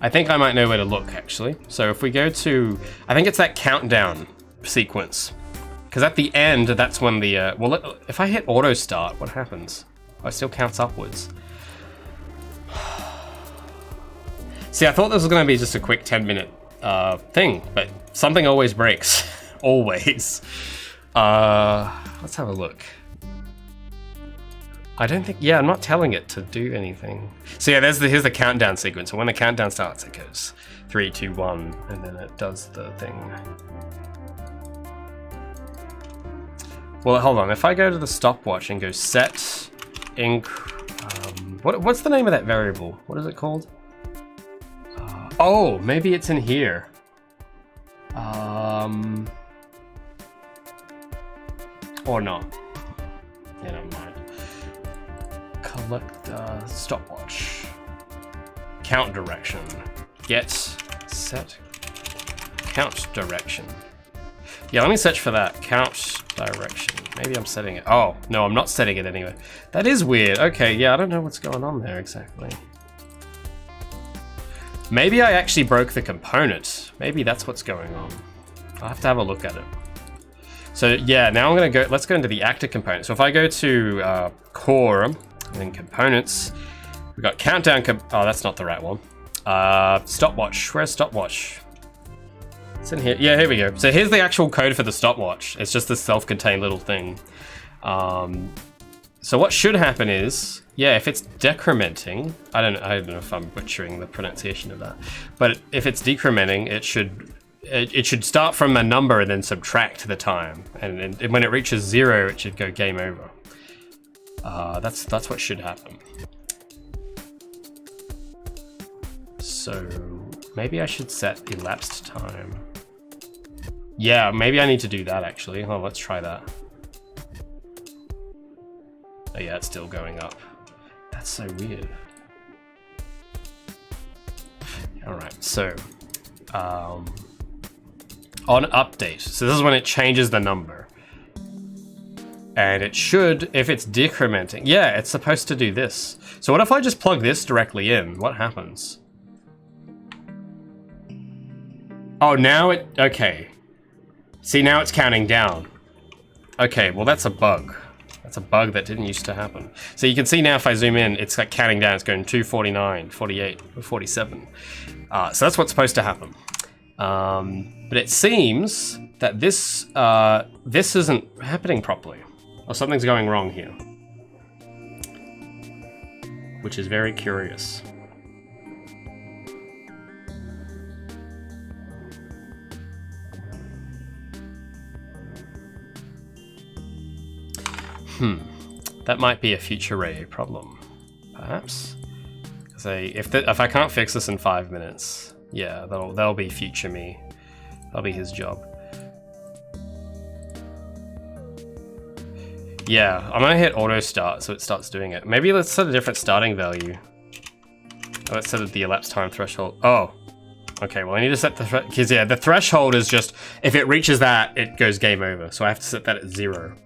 I think I might know where to look, actually. So if we go to... I think it's that countdown sequence. Because at the end, that's when the... well, if I hit auto start, what happens? Oh, it still counts upwards. See, I thought this was going to be just a quick 10-minute thing, but something always breaks. Always. Let's have a look. I don't think... Yeah, I'm not telling it to do anything. So yeah, here's the countdown sequence. So when the countdown starts, it goes 3, 2, 1, and then it does the thing. Well, hold on. If I go to the stopwatch and go set inc... what's the name of that variable? What is it called? Oh, maybe it's in here. Or not. Yeah, never mind. Collect stopwatch. Count direction. Get set count direction. Yeah, let me search for that. Count direction. Maybe I'm setting it. Oh, no, I'm not setting it anyway. That is weird. Okay, yeah, I don't know what's going on there exactly. Maybe I actually broke the component. Maybe that's what's going on. I'll have to have a look at it. So yeah, now I'm gonna go, let's go into the actor component. So if I go to core and then components, we've got countdown, oh, that's not the right one. Stopwatch, where's stopwatch? It's in here, yeah, here we go. So here's the actual code for the stopwatch. It's just this self-contained little thing. So what should happen is, yeah, if it's decrementing, I don't know if I'm butchering the pronunciation of that, but if it's decrementing, it should start from a number and then subtract the time, and when it reaches 0, it should go game over. That's what should happen. So maybe I should set elapsed time. Yeah, maybe I need to do that actually. Oh, let's try that. Oh yeah, it's still going up. That's so weird. All right, so on update. So this is when it changes the number. And it should, if it's decrementing, yeah, it's supposed to do this. So what if I just plug this directly in? What happens? Oh, now it, okay. See, now it's counting down. Okay, well that's a bug. That's a bug that didn't used to happen. So you can see now if I zoom in, it's like counting down. It's going 249, 48, 47. So that's what's supposed to happen. But it seems that this isn't happening properly, or something's going wrong here, which is very curious. That might be a future Ray problem, perhaps. Because if I can't fix this in 5 minutes, yeah, that'll be future me. That'll be his job. Yeah, I'm gonna hit auto start so it starts doing it. Maybe let's set a different starting value. Oh, let's set the elapsed time threshold. Oh, okay. Well, I need to set the because yeah, the threshold is just if it reaches that, it goes game over. So I have to set that at 0.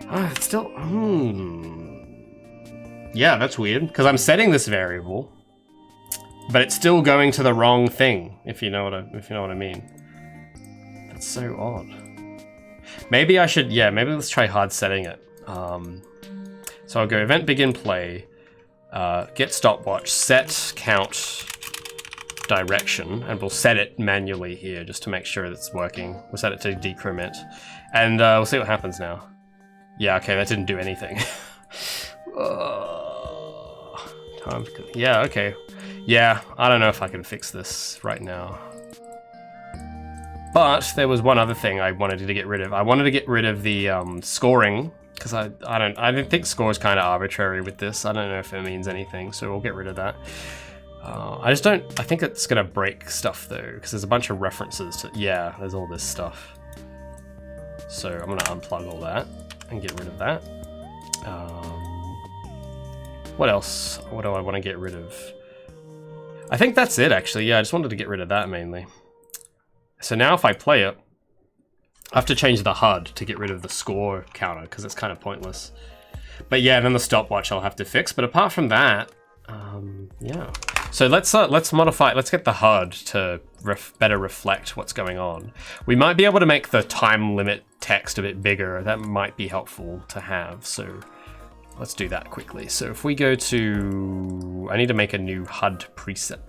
Oh, it's still, yeah, that's weird, because I'm setting this variable, but it's still going to the wrong thing, if you know what I mean. That's so odd. Maybe I should, yeah, maybe let's try hard setting it. So I'll go event begin play, get stopwatch, set count direction, and we'll set it manually here just to make sure it's working. We'll set it to decrement, and we'll see what happens now. Yeah, okay, that didn't do anything. Yeah, okay. Yeah, I don't know if I can fix this right now. But there was one other thing I wanted to get rid of. I wanted to get rid of the scoring, because I don't think score is kind of arbitrary with this. I don't know if it means anything, so we'll get rid of that. I think it's gonna break stuff though, because there's a bunch of references to, yeah, there's all this stuff. So I'm gonna unplug all that and get rid of that. What else? What do I want to get rid of? I think that's it actually. Yeah, I just wanted to get rid of that mainly. So now if I play it, I have to change the HUD to get rid of the score counter because it's kind of pointless. But yeah, then the stopwatch I'll have to fix. But apart from that, yeah. So let's modify. Let's get the HUD to better reflect what's going on. We might be able to make the time limit text a bit bigger. That might be helpful to have. So let's do that quickly. So if we go to, I need to make a new HUD preset.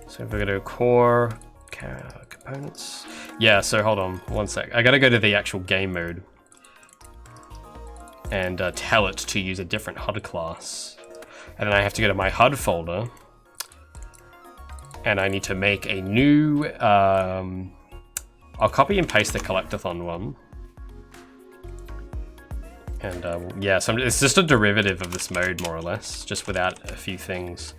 So if we go to core components, yeah. So hold on one sec. I gotta go to the actual game mode and tell it to use a different HUD class. And then I have to go to my HUD folder and I need to make a new, I'll copy and paste the collectathon one. And yeah, so it's just a derivative of this mode more or less, just without a few things.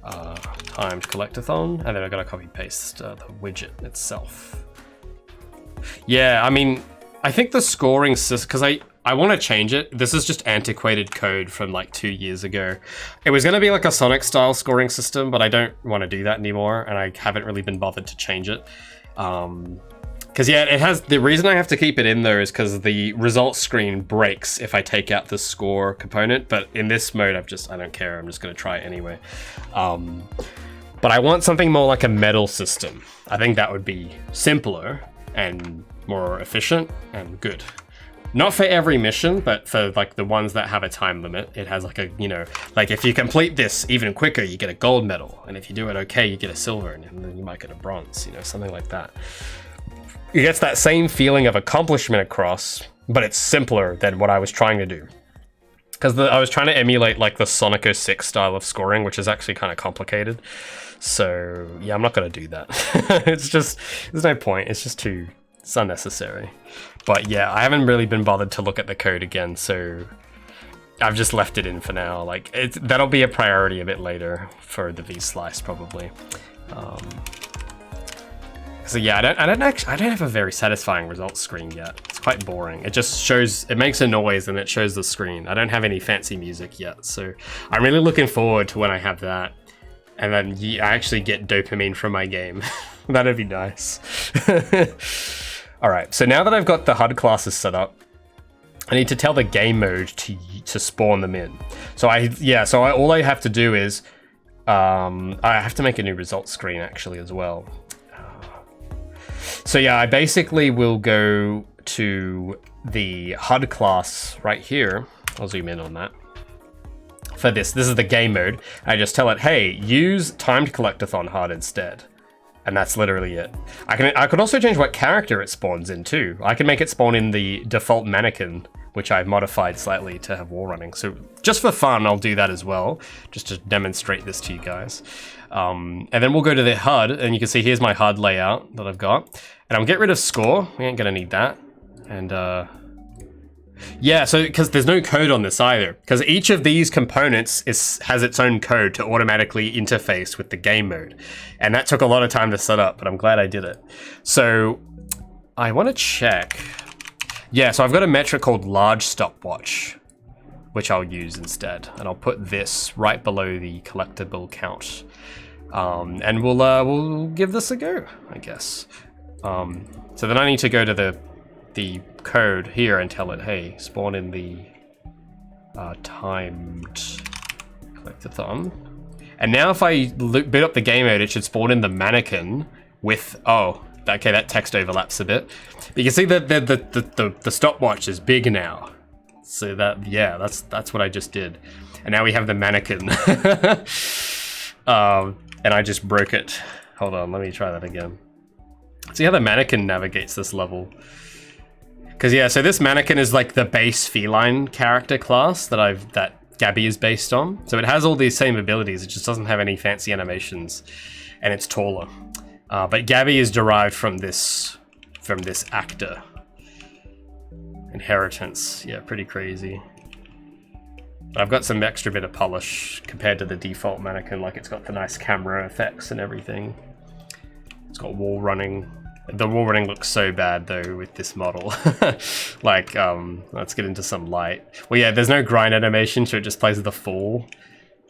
timed collectathon, and then I've got to copy paste the widget itself. Yeah, I mean, I think the scoring system, because I want to change it. This is just antiquated code from like 2 years ago. It was going to be like a Sonic style scoring system, but I don't want to do that anymore, and I haven't really been bothered to change it. Because yeah, it has, the reason I have to keep it in there is because the results screen breaks if I take out the score component, but in this mode I don't care, I'm just going to try it anyway. But I want something more like a medal system. I think that would be simpler and more efficient and good. Not for every mission, but for like the ones that have a time limit. It has like a, you know, like if you complete this even quicker, you get a gold medal. And if you do it okay, you get a silver, and then you might get a bronze, you know, something like that. It gets that same feeling of accomplishment across, but it's simpler than what I was trying to do. Because I was trying to emulate like the Sonic 06 style of scoring, which is actually kind of complicated. So yeah, I'm not gonna do that. It's just, there's no point. It's just it's unnecessary. But yeah, I haven't really been bothered to look at the code again, so I've just left it in for now. Like that'll be a priority a bit later for the V-Slice probably. So yeah, I don't have a very satisfying results screen yet. It's quite boring. It just shows, it makes a noise and it shows the screen. I don't have any fancy music yet, so I'm really looking forward to when I have that. And then I actually get dopamine from my game. That'd be nice. All right, so now that I've got the HUD classes set up, I need to tell the game mode to spawn them in. So all I have to do is, I have to make a new results screen actually as well. So yeah, I basically will go to the HUD class right here. I'll zoom in on that. For this is the game mode. I just tell it, hey, use timed collectathon HUD instead. And that's literally it. I could also change what character it spawns in too. I can make it spawn in the default mannequin, which I've modified slightly to have wall running. So just for fun, I'll do that as well, just to demonstrate this to you guys. And then we'll go to the HUD, and you can see here's my HUD layout that I've got. And I'll get rid of score. We ain't gonna need that. And yeah, so because there's no code on this either, because each of these components has its own code to automatically interface with the game mode. And that took a lot of time to set up, but I'm glad I did it. So I want to check. Yeah, so I've got a metric called large stopwatch, which I'll use instead. And I'll put this right below the collectible count. And we'll give this a go, I guess. So then I need to go to the code here and tell it, hey, spawn in the timed collectathon. And now if I boot up the game mode, it should spawn in the mannequin with, oh, okay, that text overlaps a bit. But you can see that the stopwatch is big now. So that, yeah, that's what I just did. And now we have the mannequin. And I just broke it. Hold on, let me try that again. See how the mannequin navigates this level. Because yeah, so this mannequin is like the base feline character class that Gabby is based on. So it has all these same abilities, it just doesn't have any fancy animations, and it's taller. But Gabby is derived from this actor. Inheritance, yeah, pretty crazy. But I've got some extra bit of polish compared to the default mannequin, like it's got the nice camera effects and everything. It's got wall running. The wall running looks so bad though with this model. Like, let's get into some light. Well, yeah, there's no grind animation, so it just plays the fall,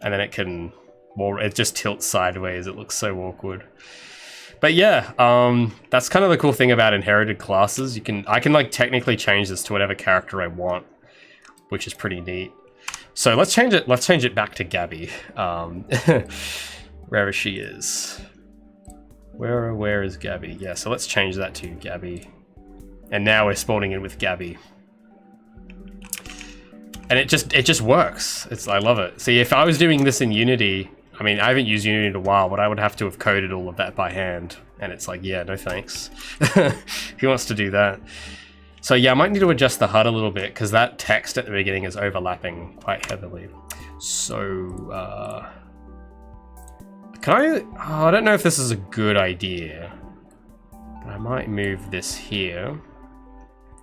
and then it just tilts sideways. It looks so awkward. But yeah, that's kind of the cool thing about inherited classes. I can like technically change this to whatever character I want, which is pretty neat. So let's change it. Let's change it back to Gabby, wherever she is. Where is Gabby? Yeah, so let's change that to Gabby. And now we're spawning in with Gabby. And it just works. I love it. See, if I was doing this in Unity, I mean, I haven't used Unity in a while, but I would have to have coded all of that by hand. And it's like, yeah, no thanks. Who wants to do that? So yeah, I might need to adjust the HUD a little bit, because that text at the beginning is overlapping quite heavily. So, I don't know if this is a good idea, but I might move this here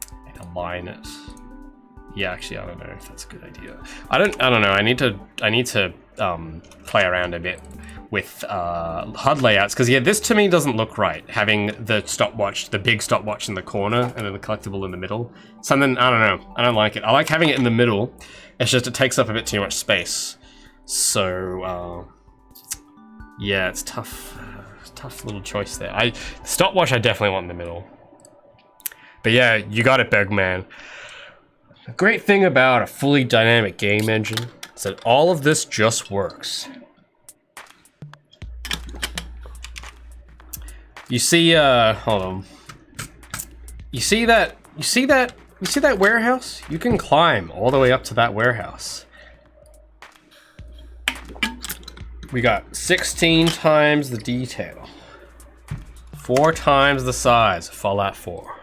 and align it. Yeah, actually, I don't know if that's a good idea. I don't know. I need to play around a bit with HUD layouts, because yeah, this to me doesn't look right, having the stopwatch, the big stopwatch in the corner and then the collectible in the middle. Something, I don't know, I don't like it. I like having it in the middle, it's just it takes up a bit too much space. So yeah, it's tough little choice there. Stopwatch I definitely want in the middle. But yeah, you got it, Bergman. The great thing about a fully dynamic game engine is that all of this just works. You see, hold on. You see that warehouse? You can climb all the way up to that warehouse. We got 16 times the detail. 4 times the size of Fallout 4.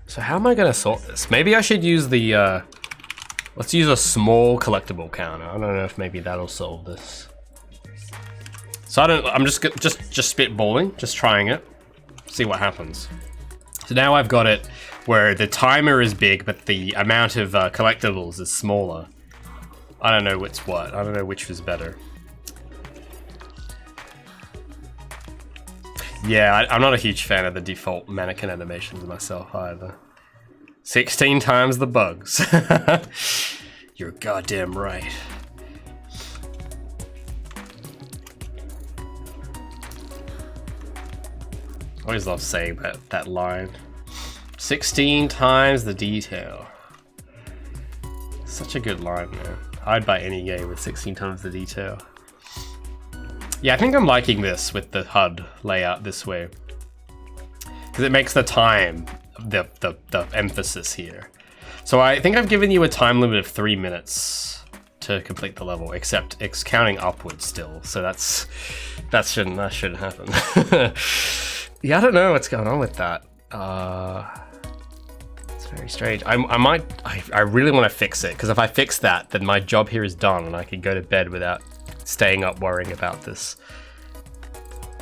So how am I gonna sort this? Maybe I should use the, let's use a small collectible counter. I don't know if maybe that'll solve this. So I'm just spitballing, just trying it, see what happens. So now I've got it where the timer is big, but the amount of collectibles is smaller. I don't know what's what. I don't know which was better. Yeah, I'm not a huge fan of the default mannequin animations myself either. 16 times the bugs. You're goddamn right. I always love saying that line. 16 times the detail. Such a good line, man. I'd buy any game with 16 times the detail. Yeah, I think I'm liking this with the HUD layout this way. Because it makes the time the emphasis here. So I think I've given you a time limit of 3 minutes to complete the level, except it's counting upwards still. So that shouldn't happen. Yeah, I don't know what's going on with that. It's very strange. I really want to fix it, because if I fix that, then my job here is done and I can go to bed without staying up worrying about this.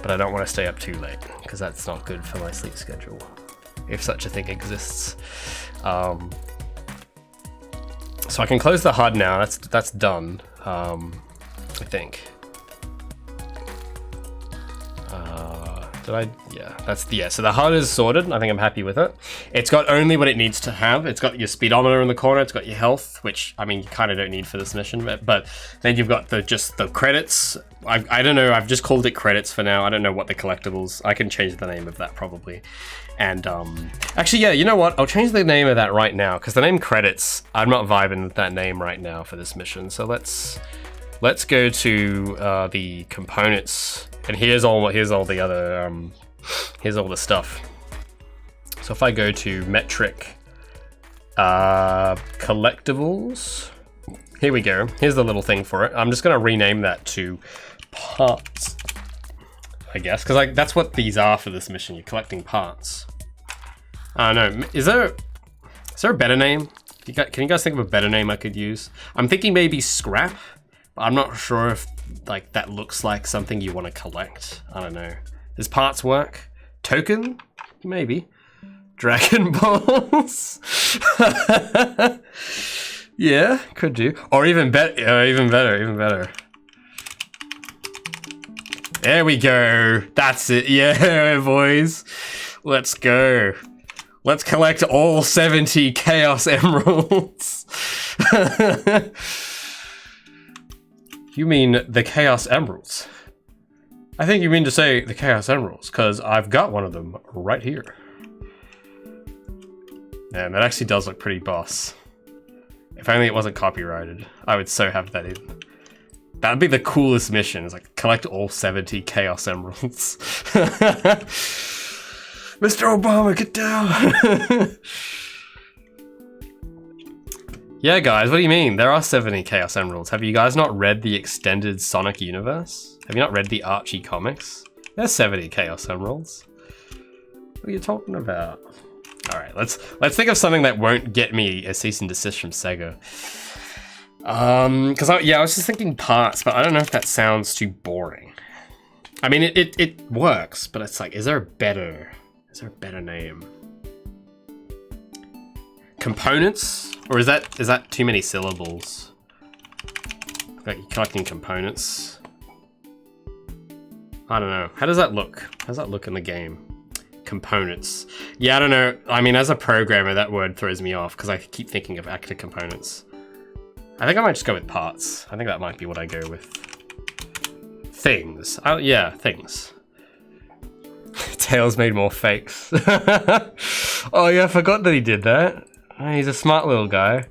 But I don't want to stay up too late, because that's not good for my sleep schedule, if such a thing exists. So I can close the HUD now. That's done. I think. Yeah, so the HUD is sorted. I think I'm happy with it. It's got only what it needs to have. It's got your speedometer in the corner. It's got your health, which, I mean, you kind of don't need for this mission. But then you've got just the credits. I don't know. I've just called it credits for now. I don't know what the collectibles. I can change the name of that probably. And actually, yeah, you know what? I'll change the name of that right now, because the name credits, I'm not vibing with that name right now for this mission. So let's go to the components. And here's all the other, here's all the stuff. So if I go to metric collectibles, here we go. Here's the little thing for it. I'm just gonna rename that to parts, I guess, because that's what these are for this mission. You're collecting parts. I don't know. Is there a better name? Can you guys think of a better name I could use? I'm thinking maybe scrap. I'm not sure if that looks like something you want to collect. I don't know. Does parts work? Token? Maybe. Dragon Balls? Yeah, could do. Or even better, even better. There we go. That's it. Yeah, boys. Let's go. Let's collect all 70 Chaos Emeralds. You mean the Chaos Emeralds? I think you mean to say the Chaos Emeralds, because I've got one of them right here. Man, that actually does look pretty boss. If only it wasn't copyrighted, I would so have that in. That'd be the coolest mission, is like collect all 70 Chaos Emeralds. Mr. Obama, get down! Yeah, guys, what do you mean? There are 70 Chaos Emeralds. Have you guys not read the extended Sonic universe? Have you not read the Archie comics? There's 70 Chaos Emeralds. What are you talking about? All right, let's think of something that won't get me a cease and desist from Sega. Because I was just thinking parts, but I don't know if that sounds too boring. I mean, it works, but it's like, is there a better name? Components? Or is that too many syllables? Like you're collecting components. I don't know. How does that look? How does that look in the game? Components. Yeah, I don't know. I mean, as a programmer, that word throws me off because I keep thinking of actor components. I think I might just go with parts. I think that might be what I go with. Things. Oh, yeah, things. Tails made more fakes. Oh yeah, I forgot that he did that. Oh, he's a smart little guy.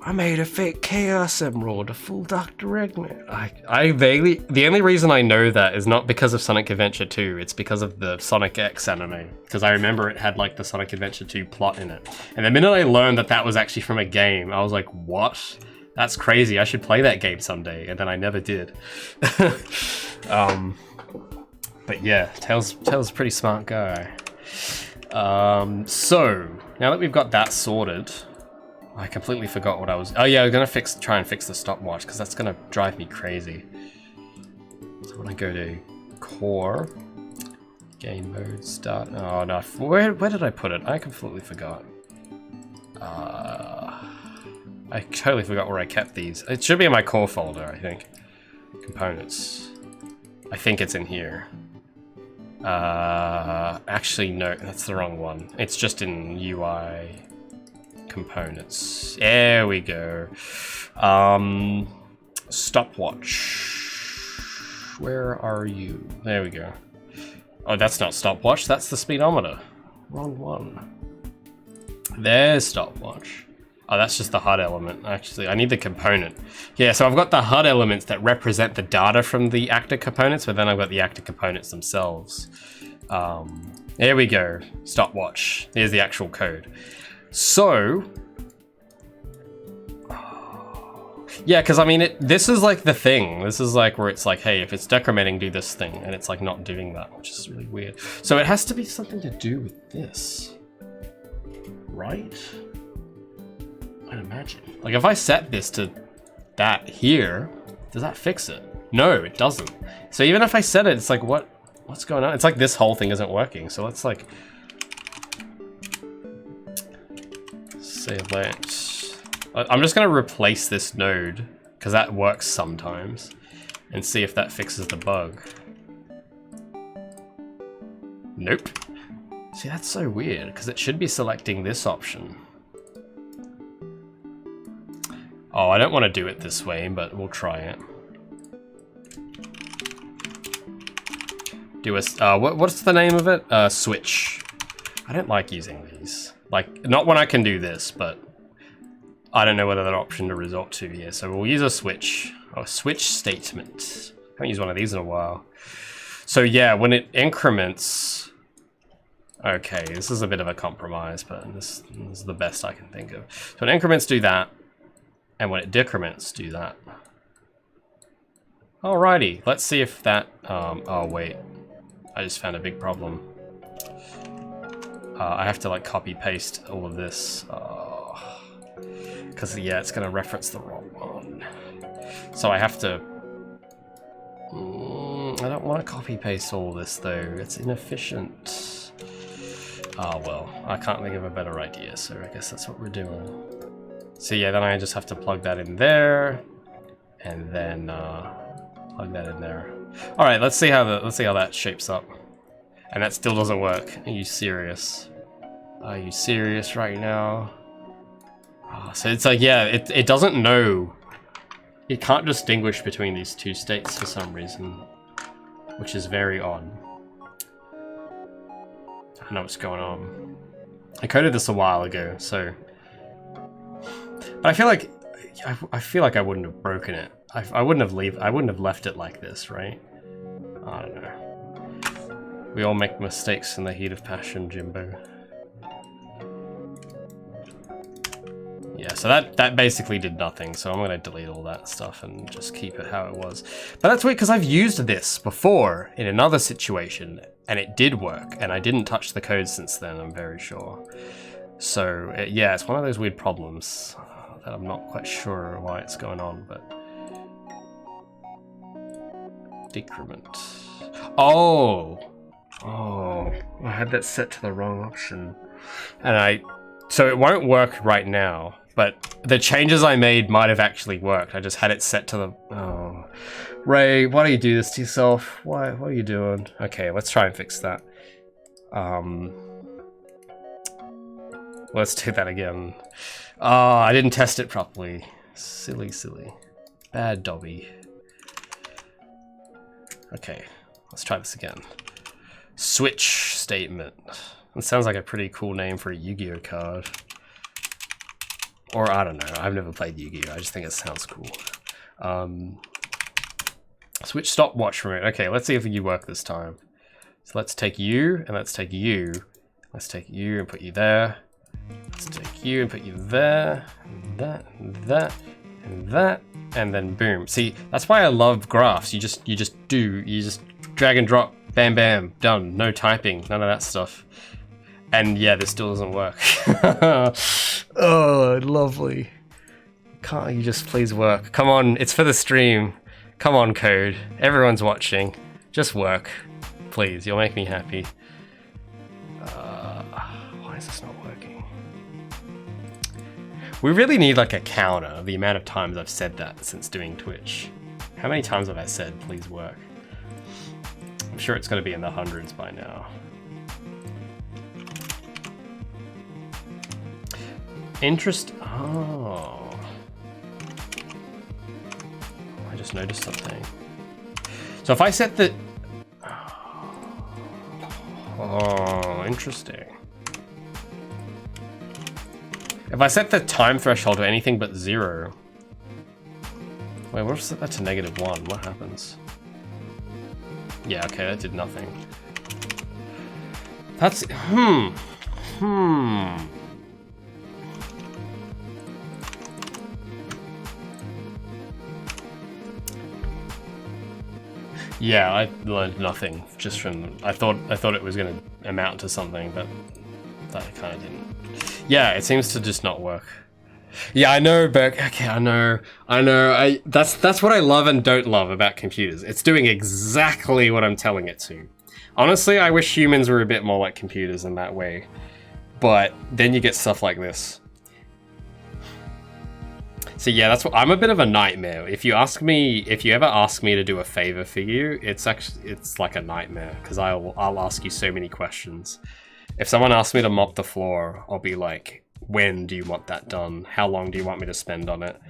I made a fake Chaos Emerald, a full Dr. Eggman. I vaguely... The only reason I know that is not because of Sonic Adventure 2, it's because of the Sonic X anime. Because I remember it had like the Sonic Adventure 2 plot in it. And the minute I learned that that was actually from a game, I was like, what? That's crazy, I should play that game someday. And then I never did. But yeah, Tails is a pretty smart guy. So, now that we've got that sorted... I completely forgot what I was... Oh yeah, I'm gonna try and fix the stopwatch because that's gonna drive me crazy. So when I go to core, game mode, start... Oh no, where did I put it? I completely forgot. I totally forgot where I kept these. It should be in my core folder, I think. Components. I think it's in here. Actually no, that's the wrong one. It's just in UI... components. There we go. Stopwatch. Where are you? There we go. Oh, that's not stopwatch. That's the speedometer. Wrong one. There's stopwatch. Oh, that's just the HUD element. Actually, I need the component. Yeah, so I've got the HUD elements that represent the data from the actor components, but then I've got the actor components themselves. There we go. Stopwatch. Here's the actual code. So, yeah, because I mean, this is like the thing. This is like where it's like, hey, if it's decrementing, do this thing, and it's like not doing that, which is really weird. So it has to be something to do with this, right? I'd imagine. Like if I set this to that here, does that fix it? No, it doesn't. So even if I set it, it's like, what's going on? It's like this whole thing isn't working. So let's like. Select. I'm just going to replace this node because that works sometimes and see if that fixes the bug. Nope. See, that's so weird because it should be selecting this option. Oh, I don't want to do it this way, but we'll try it. Do a what's the name of it? Switch. I don't like using these. Like, not when I can do this, but I don't know whether that option to resort to here. So we'll use a switch, or a switch statement. I haven't used one of these in a while. So yeah, when it increments, okay, this is a bit of a compromise, but this is the best I can think of. So when increments do that, and when it decrements do that. Alrighty, let's see if that, oh wait, I just found a big problem. I have to like copy paste all of this because yeah, it's gonna reference the wrong one. So I have to. I don't want to copy paste all this though. It's inefficient. Oh well, I can't think of a better idea. So I guess that's what we're doing. So yeah, then I just have to plug that in there, and then plug that in there. All right, let's see how that shapes up. And that still doesn't work. Are you serious? Are you serious right now? Oh, so it's like, yeah, it doesn't know. It can't distinguish between these two states for some reason, which is very odd. I don't know what's going on. I coded this a while ago, so. But I feel like I wouldn't have broken it. I wouldn't have left it like this, right? I don't know. We all make mistakes in the heat of passion, Jimbo. Yeah, so that basically did nothing, so I'm gonna delete all that stuff and just keep it how it was. But that's weird, because I've used this before in another situation, and it did work, and I didn't touch the code since then, I'm very sure. So, yeah, it's one of those weird problems that I'm not quite sure why it's going on, but... Decrement. Oh! Oh, I had that set to the wrong option. And so it won't work right now. But the changes I made might have actually worked. I just had it set to the... Oh. Ray, why do you do this to yourself? Why? What are you doing? Okay, let's try and fix that. Let's do that again. Oh, I didn't test it properly. Silly, silly. Bad Dobby. Okay, let's try this again. Switch statement. It sounds like a pretty cool name for a Yu-Gi-Oh card. Or I don't know, I've never played Yu-Gi-Oh, I just think it sounds cool. Switch stopwatch remote. Okay, let's see if you work this time. So let's take you, and let's take you. Let's take you and put you there. Let's take you and put you there, and that, and that, and that, and then boom. See, that's why I love graphs. You just drag and drop, bam, bam, done. No typing, none of that stuff. And yeah, this still doesn't work. Oh, lovely. Can't you just please work? Come on, it's for the stream. Come on, code. Everyone's watching. Just work. Please, you'll make me happy. Why is this not working? We really need like a counter of the amount of times I've said that since doing Twitch. How many times have I said, please work? I'm sure it's gonna be in the hundreds by now. Oh. I just noticed something. So if I set the... Oh, interesting. If I set the time threshold to anything but 0... Wait, what if I set that to -1? What happens? Yeah, okay, that did nothing. That's... Yeah, I learned nothing just from... I thought it was going to amount to something, but that kind of didn't. Yeah, it seems to just not work. Yeah, I know, Burke. Okay, I know. That's what I love and don't love about computers. It's doing exactly what I'm telling it to. Honestly, I wish humans were a bit more like computers in that way. But then you get stuff like this. So yeah, that's what I'm a bit of a nightmare. If you ever ask me to do a favor for you, it's like a nightmare because I'll ask you so many questions. If someone asks me to mop the floor, I'll be like, when do you want that done? How long do you want me to spend on it?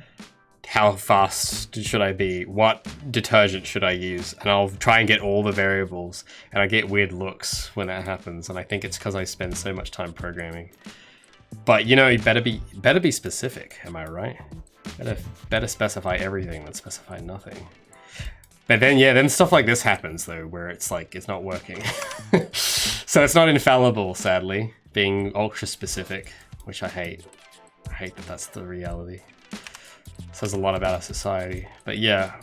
How fast should I be? What detergent should I use? And I'll try and get all the variables, and I get weird looks when that happens, and I think it's because I spend so much time programming. But you know, you better be specific, am I right? Better specify everything than specify nothing. But then, yeah, then stuff like this happens, though, where it's like, it's not working. So it's not infallible, sadly, being ultra-specific, which I hate. I hate that that's the reality. Says a lot about our society. But yeah,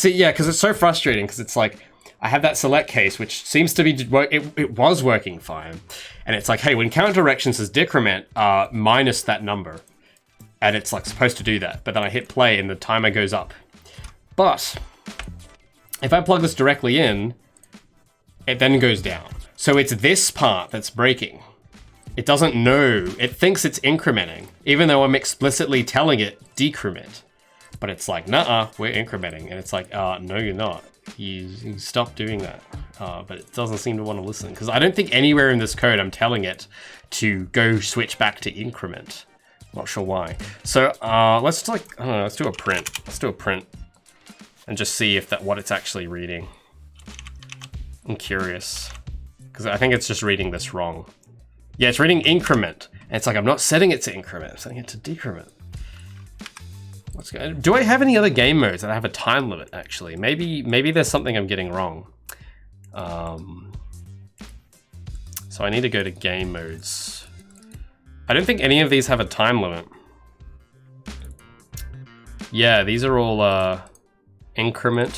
yeah, because it's so frustrating, because it's like, I have that select case, which seems to be, it was working fine. And it's like, hey, when count directions is decrement, minus that number. And it's like supposed to do that, but then I hit play and the timer goes up. But if I plug this directly in, it then goes down. So it's this part that's breaking. It doesn't know, it thinks it's incrementing, even though I'm explicitly telling it decrement. But it's like, nuh-uh, we're incrementing. And it's like, no, you're not. You stop doing that. But it doesn't seem to want to listen. Because I don't think anywhere in this code I'm telling it to go switch back to increment. Not sure why. So let's I don't know, let's do a print. Let's do a print and just see if what it's actually reading. I'm curious because I think it's just reading this wrong. Yeah, it's reading increment, and it's like I'm not setting it to increment. I'm setting it to decrement. Do I have any other game modes that have a time limit? Actually, maybe there's something I'm getting wrong. So I need to go to game modes. I don't think any of these have a time limit. Yeah, these are all increment.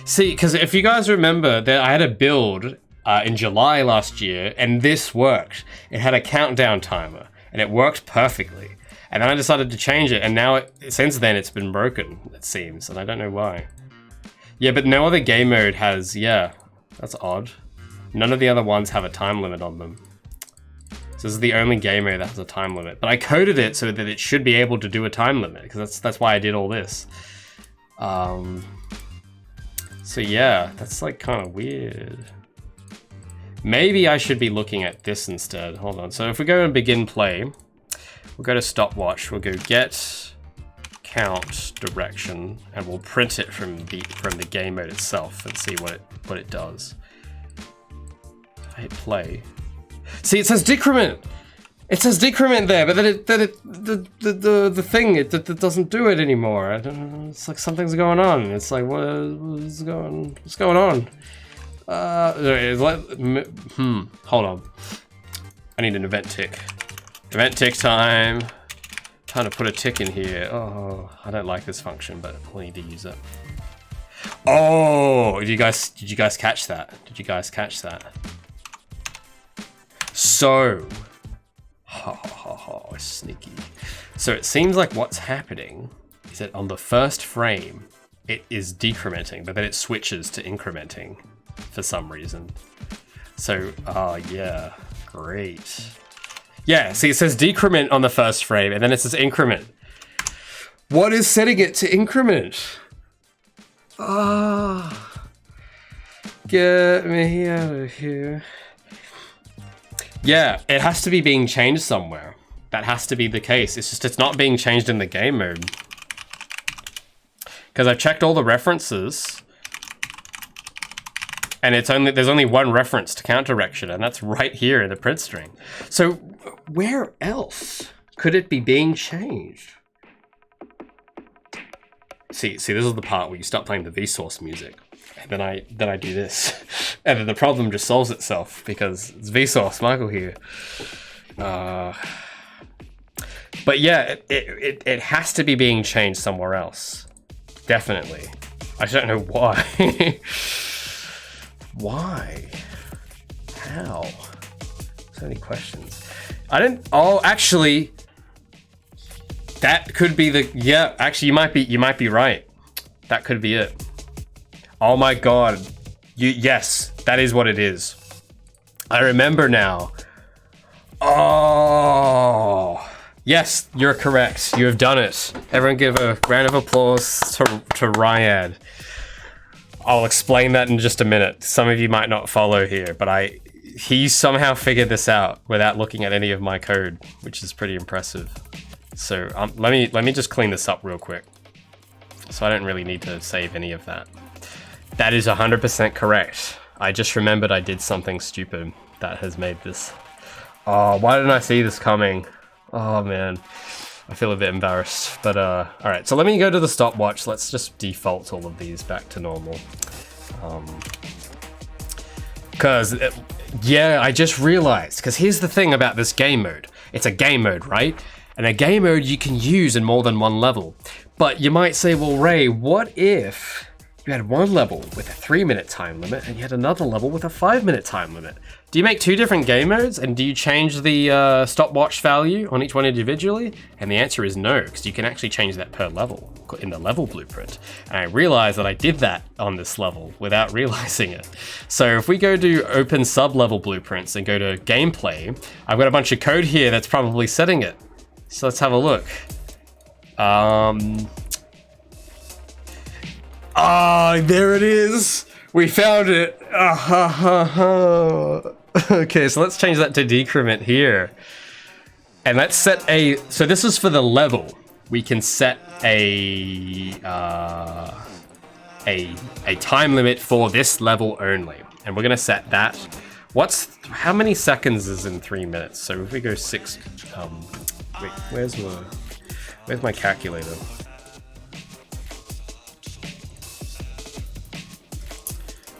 See, because if you guys remember, I had a build in July last year, and this worked. It had a countdown timer, and it worked perfectly. And then I decided to change it, and now since then it's been broken, it seems, and I don't know why. Yeah, but no other game mode has, yeah, that's odd. None of the other ones have a time limit on them. So this is the only game mode that has a time limit. But I coded it so that it should be able to do a time limit, because that's why I did all this. So yeah, that's like kind of weird. Maybe I should be looking at this instead. Hold on. So if we go and begin play, we'll go to stopwatch. We'll go get count direction, and we'll print it from the game mode itself and see what it does. I hit play. See, it says decrement. It says decrement there, but then the thing it doesn't do it anymore. I don't know. It's like something's going on. It's like what's going on? Hold on. I need an event tick. Event tick time. Trying to put a tick in here. Oh, I don't like this function, but we'll need to use it. Oh, did you guys catch that? Did you guys catch that? So, sneaky. So it seems like what's happening is that on the first frame, it is decrementing, but then it switches to incrementing for some reason. So, yeah, great. Yeah, see, it says decrement on the first frame, and then it says increment. What is setting it to increment? Get me out of here. Yeah, it has to be being changed somewhere. That has to be the case. It's just it's not being changed in the game mode. Because I've checked all the references, and there's only one reference to count direction, and that's right here in the print string. So where else could it be being changed? See, this is the part where you start playing the Vsauce music, and then I do this, and then the problem just solves itself because it's Vsauce Michael here. But yeah, it has to be being changed somewhere else, definitely. I just don't know why. Why? How? So many questions. Oh, actually, that could be the, yeah, actually you might be right. That could be it. Oh my God. Yes, that is what it is. I remember now. Oh, yes, you're correct. You have done it. Everyone give a round of applause to Ryan. I'll explain that in just a minute. Some of you might not follow here, but he somehow figured this out without looking at any of my code, which is pretty impressive. So let me just clean this up real quick. So I don't really need to save any of that. That is 100% correct. I just remembered I did something stupid that has made this. Oh, why didn't I see this coming? Oh man, I feel a bit embarrassed, but all right, so let me go to the stopwatch. Let's just default all of these back to normal. Yeah, I just realized, because here's the thing about this game mode. It's a game mode, right? And a game mode you can use in more than one level. But you might say, well, Ray, what if you had one level with a 3-minute time limit and you had another level with a 5-minute time limit? Do you make two different game modes, and do you change the stopwatch value on each one individually? And the answer is no, because you can actually change that per level in the level blueprint. And I realized that I did that on this level without realizing it. So if we go to open sub-level blueprints and go to gameplay, I've got a bunch of code here that's probably setting it. So let's have a look. There it is. We found it. Okay, so let's change that to decrement here. And let's set so this is for the level. We can set a time limit for this level only. And we're gonna set that. How many seconds is in 3 minutes? So if we go 6, wait, where's my calculator?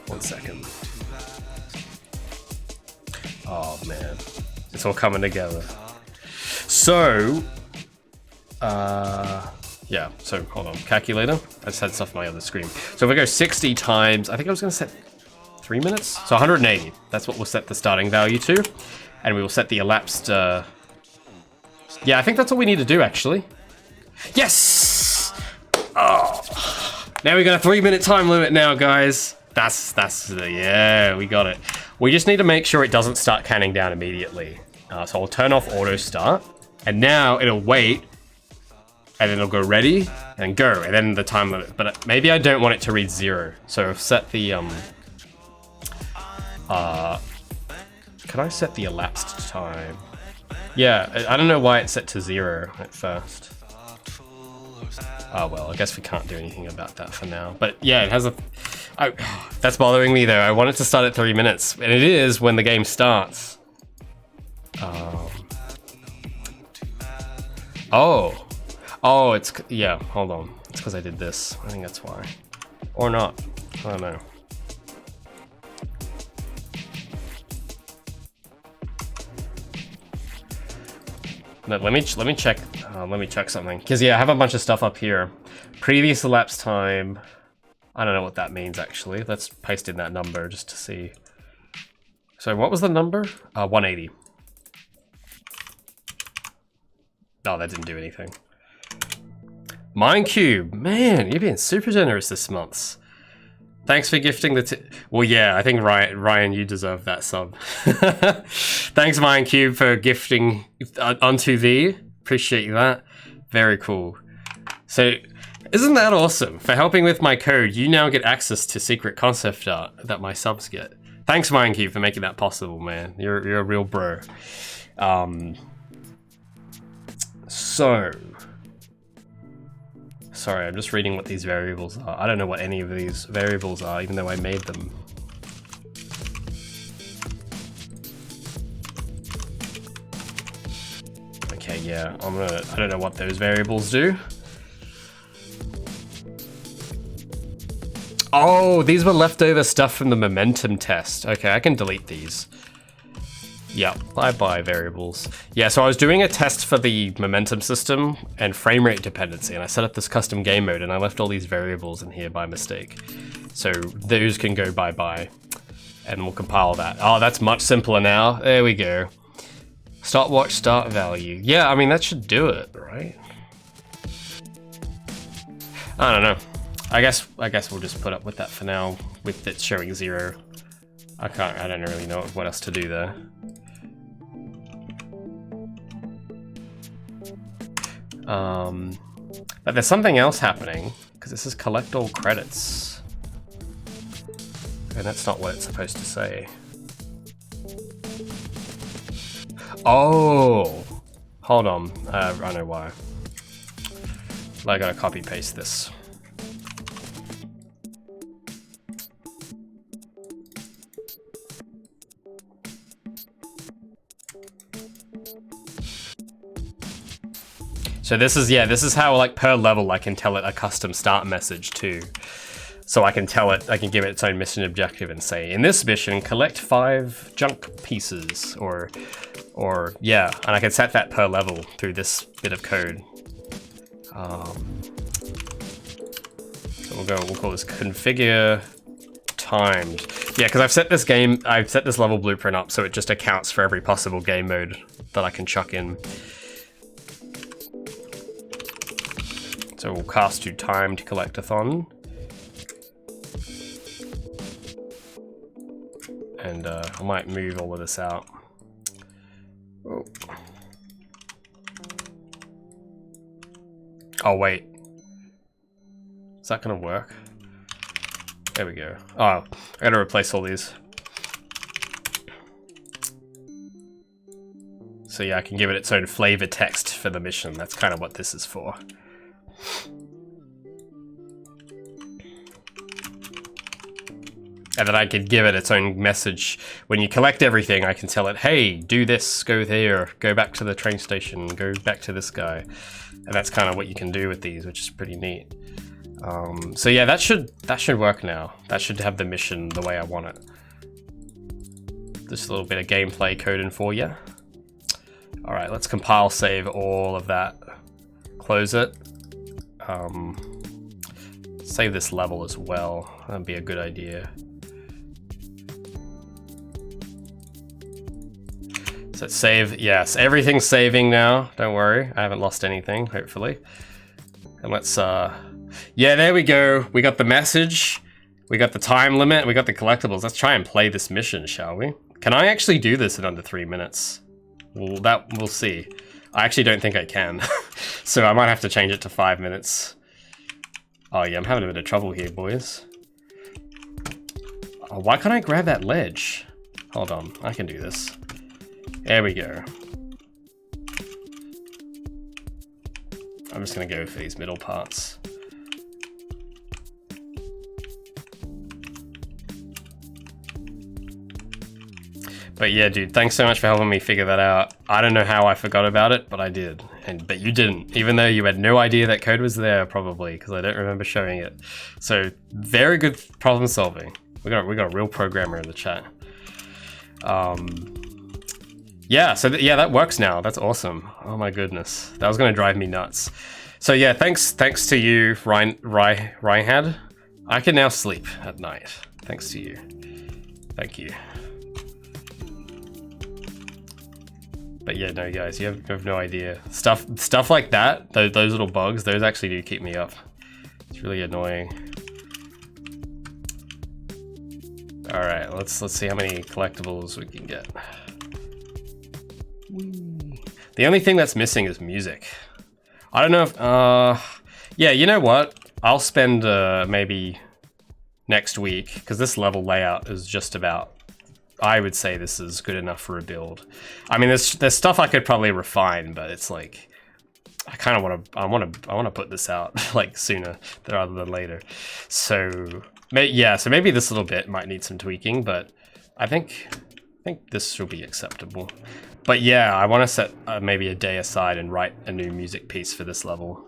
One second. Oh man, it's all coming together. So, yeah, so hold on, calculator. I just had stuff on my other screen. So if we go 60 times, I think I was gonna set 3 minutes. So 180, that's what we'll set the starting value to. And we will set the elapsed, yeah, I think that's all we need to do actually. Yes! Oh, now we got a 3-minute time limit now, guys. That's yeah, we got it. We just need to make sure it doesn't start counting down immediately. So I'll turn off auto start, and now it'll wait, and then it'll go ready and go, and then the time limit. But maybe I don't want it to read 0, so I've set the can I set the elapsed time? Yeah, I don't know why it's set to 0 at first. Oh well, I guess we can't do anything about that for now. But yeah, it has a... that's bothering me though. I want it to start at 3 minutes, and it is when the game starts. Oh, it's... yeah, hold on. It's because I did this. I think that's why. Or not. I don't know. No, let me check. Let me check something. Because yeah, I have a bunch of stuff up here. Previous elapsed time. I don't know what that means actually. Let's paste in that number just to see. So what was the number? 180. No, that didn't do anything. Minecube, man, you're being super generous this month. Thanks for gifting the well, yeah, I think Ryan, you deserve that sub. Thanks, Minecube, for gifting unto thee. Appreciate that. Very cool. So, isn't that awesome? For helping with my code, you now get access to secret concept art that my subs get. Thanks, Minecube, for making that possible, man. You're a real bro. Sorry, I'm just reading what these variables are. I don't know what any of these variables are, even though I made them. Okay, yeah, I don't know what those variables do. Oh, these were leftover stuff from the momentum test. Okay, I can delete these. Yeah, bye-bye variables. Yeah, so I was doing a test for the momentum system and frame rate dependency, and I set up this custom game mode, and I left all these variables in here by mistake. So those can go bye-bye, and we'll compile that. Oh, that's much simpler now. There we go. Stopwatch start value. Yeah, I mean, that should do it, right? I don't know. I guess we'll just put up with that for now, with it showing 0. I don't really know what else to do there. But there's something else happening, because this is collect all credits. And that's not what it's supposed to say. Oh! Hold on, I know why. I gotta copy paste this. So this is how, like, per level I can tell it a custom start message too. So I can tell it, I can give it its own mission objective and say, in this mission, collect 5 junk pieces, or yeah, and I can set that per level through this bit of code. So we'll call this configure timed. Yeah, because I've set this level blueprint up so it just accounts for every possible game mode that I can chuck in. So we'll cast to timed collectathon. And I might move all of this out. Oh wait. Is that gonna work? There we go. Oh, I gotta replace all these. So yeah, I can give it its own flavor text for the mission. That's kind of what this is for. And then I could give it its own message. When you collect everything, I can tell it, hey, do this, go there, go back to the train station, go back to this guy. And that's kind of what you can do with these, which is pretty neat. So yeah, that should work now. That should have the mission the way I want it. Just a little bit of gameplay coding for you. All right, let's compile, save all of that. Close it. Save this level as well. That'd be a good idea. So save, yes, everything's saving now. Don't worry, I haven't lost anything, hopefully. And let's, yeah, there we go. We got the message, we got the time limit, we got the collectibles. Let's try and play this mission, shall we? Can I actually do this in under 3 minutes? We'll see. I actually don't think I can. So I might have to change it to 5 minutes. Oh yeah, I'm having a bit of trouble here, boys. Oh, why can't I grab that ledge? Hold on, I can do this. There we go. I'm just gonna go for these middle parts. But yeah, dude, thanks so much for helping me figure that out. I don't know how I forgot about it, but I did. But you didn't, even though you had no idea that code was there, probably, because I don't remember showing it. So very good problem solving. We got a real programmer in the chat. Yeah, so yeah, that works now. That's awesome. Oh my goodness, that was gonna drive me nuts. So yeah, thanks to you, Reinhard. I can now sleep at night. Thanks to you. Thank you. But yeah, no, guys, you have no idea. Stuff like that, those little bugs, those actually do keep me up. It's really annoying. All right, let's see how many collectibles we can get. The only thing that's missing is music. I don't know if, yeah, you know what? I'll spend maybe next week, because this level layout is just about, I would say this is good enough for a build. I mean, there's stuff I could probably refine, but it's like, I kind of want to put this out like sooner rather than later. So yeah, so maybe this little bit might need some tweaking, but I think this will be acceptable. But yeah, I want to set maybe a day aside and write a new music piece for this level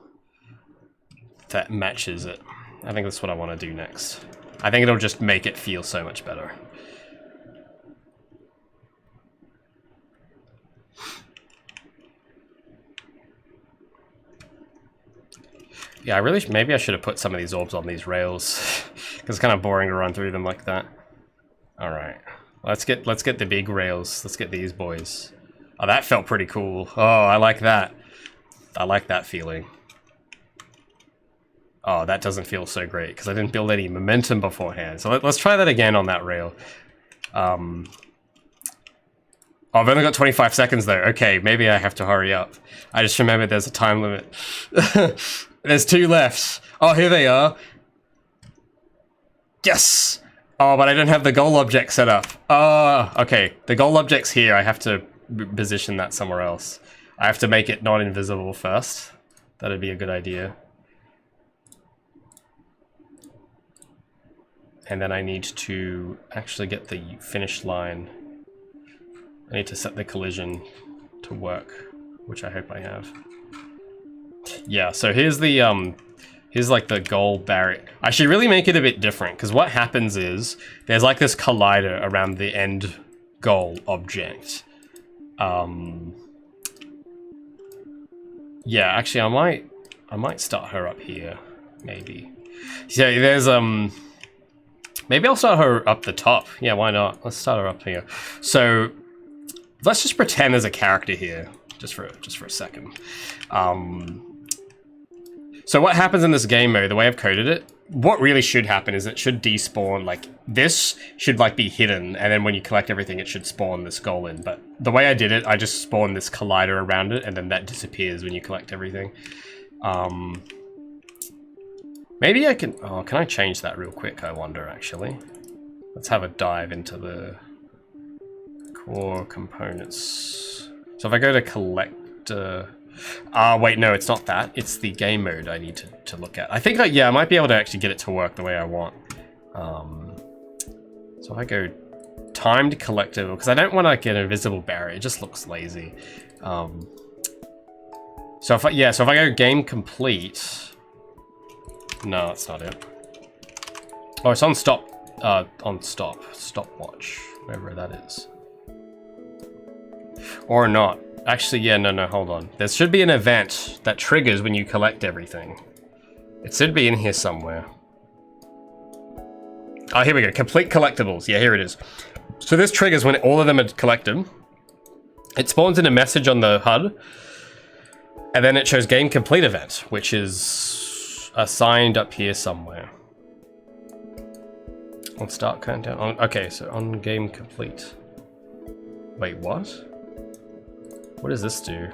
that matches it. I think that's what I want to do next. I think it'll just make it feel so much better. Yeah, I really maybe I should have put some of these orbs on these rails because it's kind of boring to run through them like that. All right, let's get the big rails. Let's get these boys. Oh, that felt pretty cool. Oh, I like that. I like that feeling. Oh, that doesn't feel so great because I didn't build any momentum beforehand. So let's try that again on that rail. Oh, I've only got 25 seconds though. Okay, maybe I have to hurry up. I just remembered there's a time limit. There's 2 left. Oh, here they are. Yes! Oh, but I don't have the goal object set up. Oh, okay. The goal object's here. I have to position that somewhere else. I have to make it not invisible first. That'd be a good idea. And then I need to actually get the finish line. I need to set the collision to work, which I hope I have. Yeah, so here's the here's like the goal barrier. I should really make it a bit different because what happens is there's like this collider around the end goal object. Yeah, actually I might start her up here, maybe. So there's maybe I'll start her up the top. Yeah, why not? Let's start her up here. So let's just pretend there's a character here, just for a second. So what happens in this game mode, the way I've coded it, what really should happen is it should despawn, like, this should, like, be hidden, and then when you collect everything, it should spawn this goal in. But the way I did it, I just spawned this collider around it, and then that disappears when you collect everything. Maybe I can... Oh, can I change that real quick, I wonder, actually? Let's have a dive into the core components. So if I go to collect... wait, no, it's not that. It's the game mode I need to look at. I think, yeah, I might be able to actually get it to work the way I want. So if I go timed collectible, because I don't want to get an invisible barrier. It just looks lazy. So if I go game complete... No, that's not it. Oh, it's on stopwatch, wherever that is. Or not. Actually, yeah, no, hold on. There should be an event that triggers when you collect everything. It should be in here somewhere. Oh, here we go. Complete collectibles. Yeah, here it is. So this triggers when all of them are collected. It spawns in a message on the HUD. And then it shows game complete event, which is assigned up here somewhere. On start countdown. Okay, so on game complete. Wait, what? What does this do?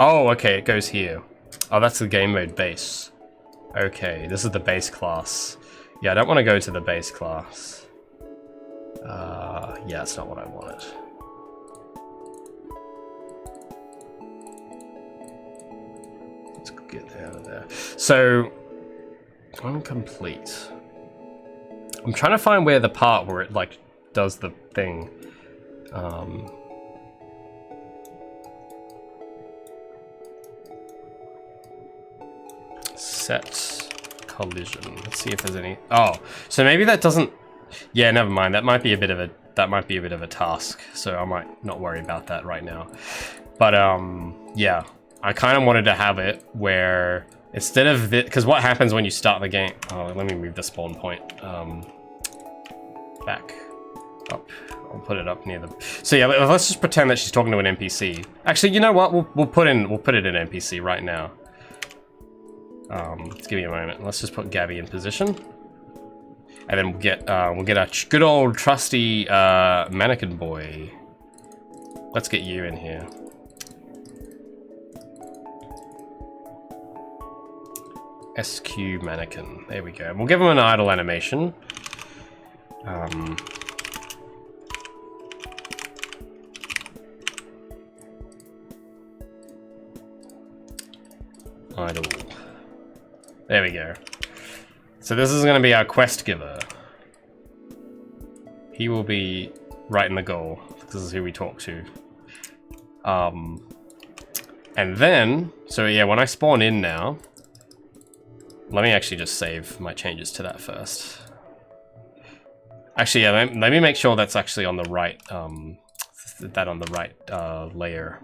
Oh, okay, it goes here. Oh, that's the game mode base. Okay, this is the base class. Yeah, I don't want to go to the base class. Yeah, it's not what I wanted. Let's get out of there. So, incomplete. I'm trying to find where the part where it like does the thing. Set collision. Let's see if there's any. Oh, so maybe that doesn't. Yeah, never mind. That might be a bit of a task. So I might not worry about that right now. But yeah, I kind of wanted to have it where instead of this, because what happens when you start the game? Oh, let me move the spawn point back up. I'll put it up near the. So yeah, let's just pretend that she's talking to an NPC. Actually, you know what? We'll put it in NPC right now. Let's give me a moment. Let's just put Gabby in position, and then we'll get our good old trusty mannequin boy. Let's get you in here. SQ mannequin. There we go. We'll give him an idle animation. Idle. There we go. So this is going to be our quest giver. He will be right in the goal. This is who we talk to. And then, so yeah, when I spawn in now, let me actually just save my changes to that first. Actually, yeah, let me make sure that's actually on the right, that on the right layer,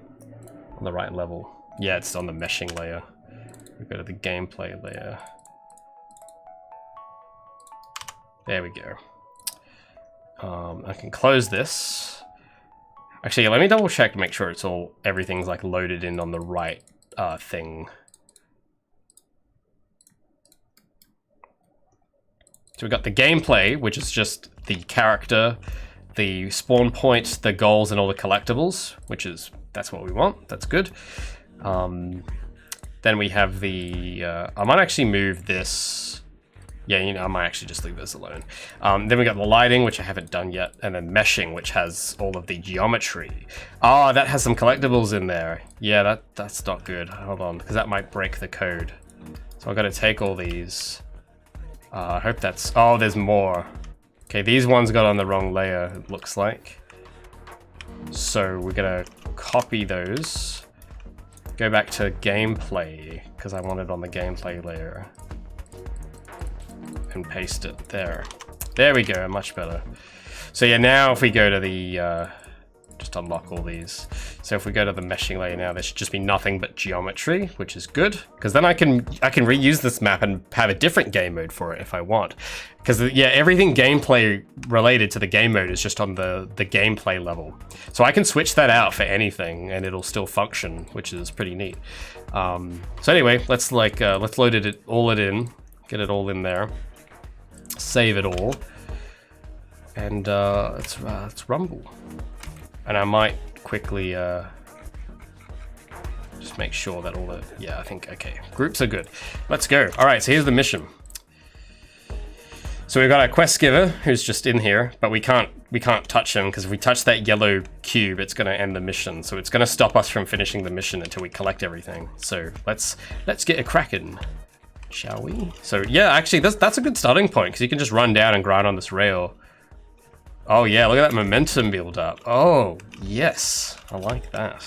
on the right level. Yeah, it's on the meshing layer. We go to the gameplay layer. There we go. I can close this. Actually, let me double check to make sure everything's like loaded in on the right thing. So we've got the gameplay, which is just the character, the spawn point, the goals, and all the collectibles, that's what we want. That's good. Then we have the, I might actually move this. Yeah, you know, I might actually just leave this alone. Then we got the lighting, which I haven't done yet, and then meshing, which has all of the geometry. Oh, that has some collectibles in there. Yeah, that's not good. Hold on, because that might break the code. So I've got to take all these. I hope that's, oh, there's more. Okay, these ones got on the wrong layer, it looks like. So we're gonna copy those. Go back to gameplay, because I want it on the gameplay layer. And paste it there. There we go, much better. So yeah, now if we go to the, just unlock all these. So if we go to the meshing layer now, there should just be nothing but geometry, which is good. Because then I can reuse this map and have a different game mode for it if I want. Because yeah, everything gameplay related to the game mode is just on the gameplay level. So I can switch that out for anything and it'll still function, which is pretty neat. So anyway, let's load it all in, get it all in there, save it all, and let's rumble. And I might quickly just make sure that all the, yeah, I think, okay, groups are good. Let's go. All right, so here's the mission. So we've got our quest giver who's just in here, but we can't touch him because if we touch that yellow cube, it's going to end the mission. So it's going to stop us from finishing the mission until we collect everything. So let's get a cracking, shall we? So yeah, actually that's a good starting point because you can just run down and grind on this rail. Oh yeah, look at that momentum build up. Oh yes, I like that.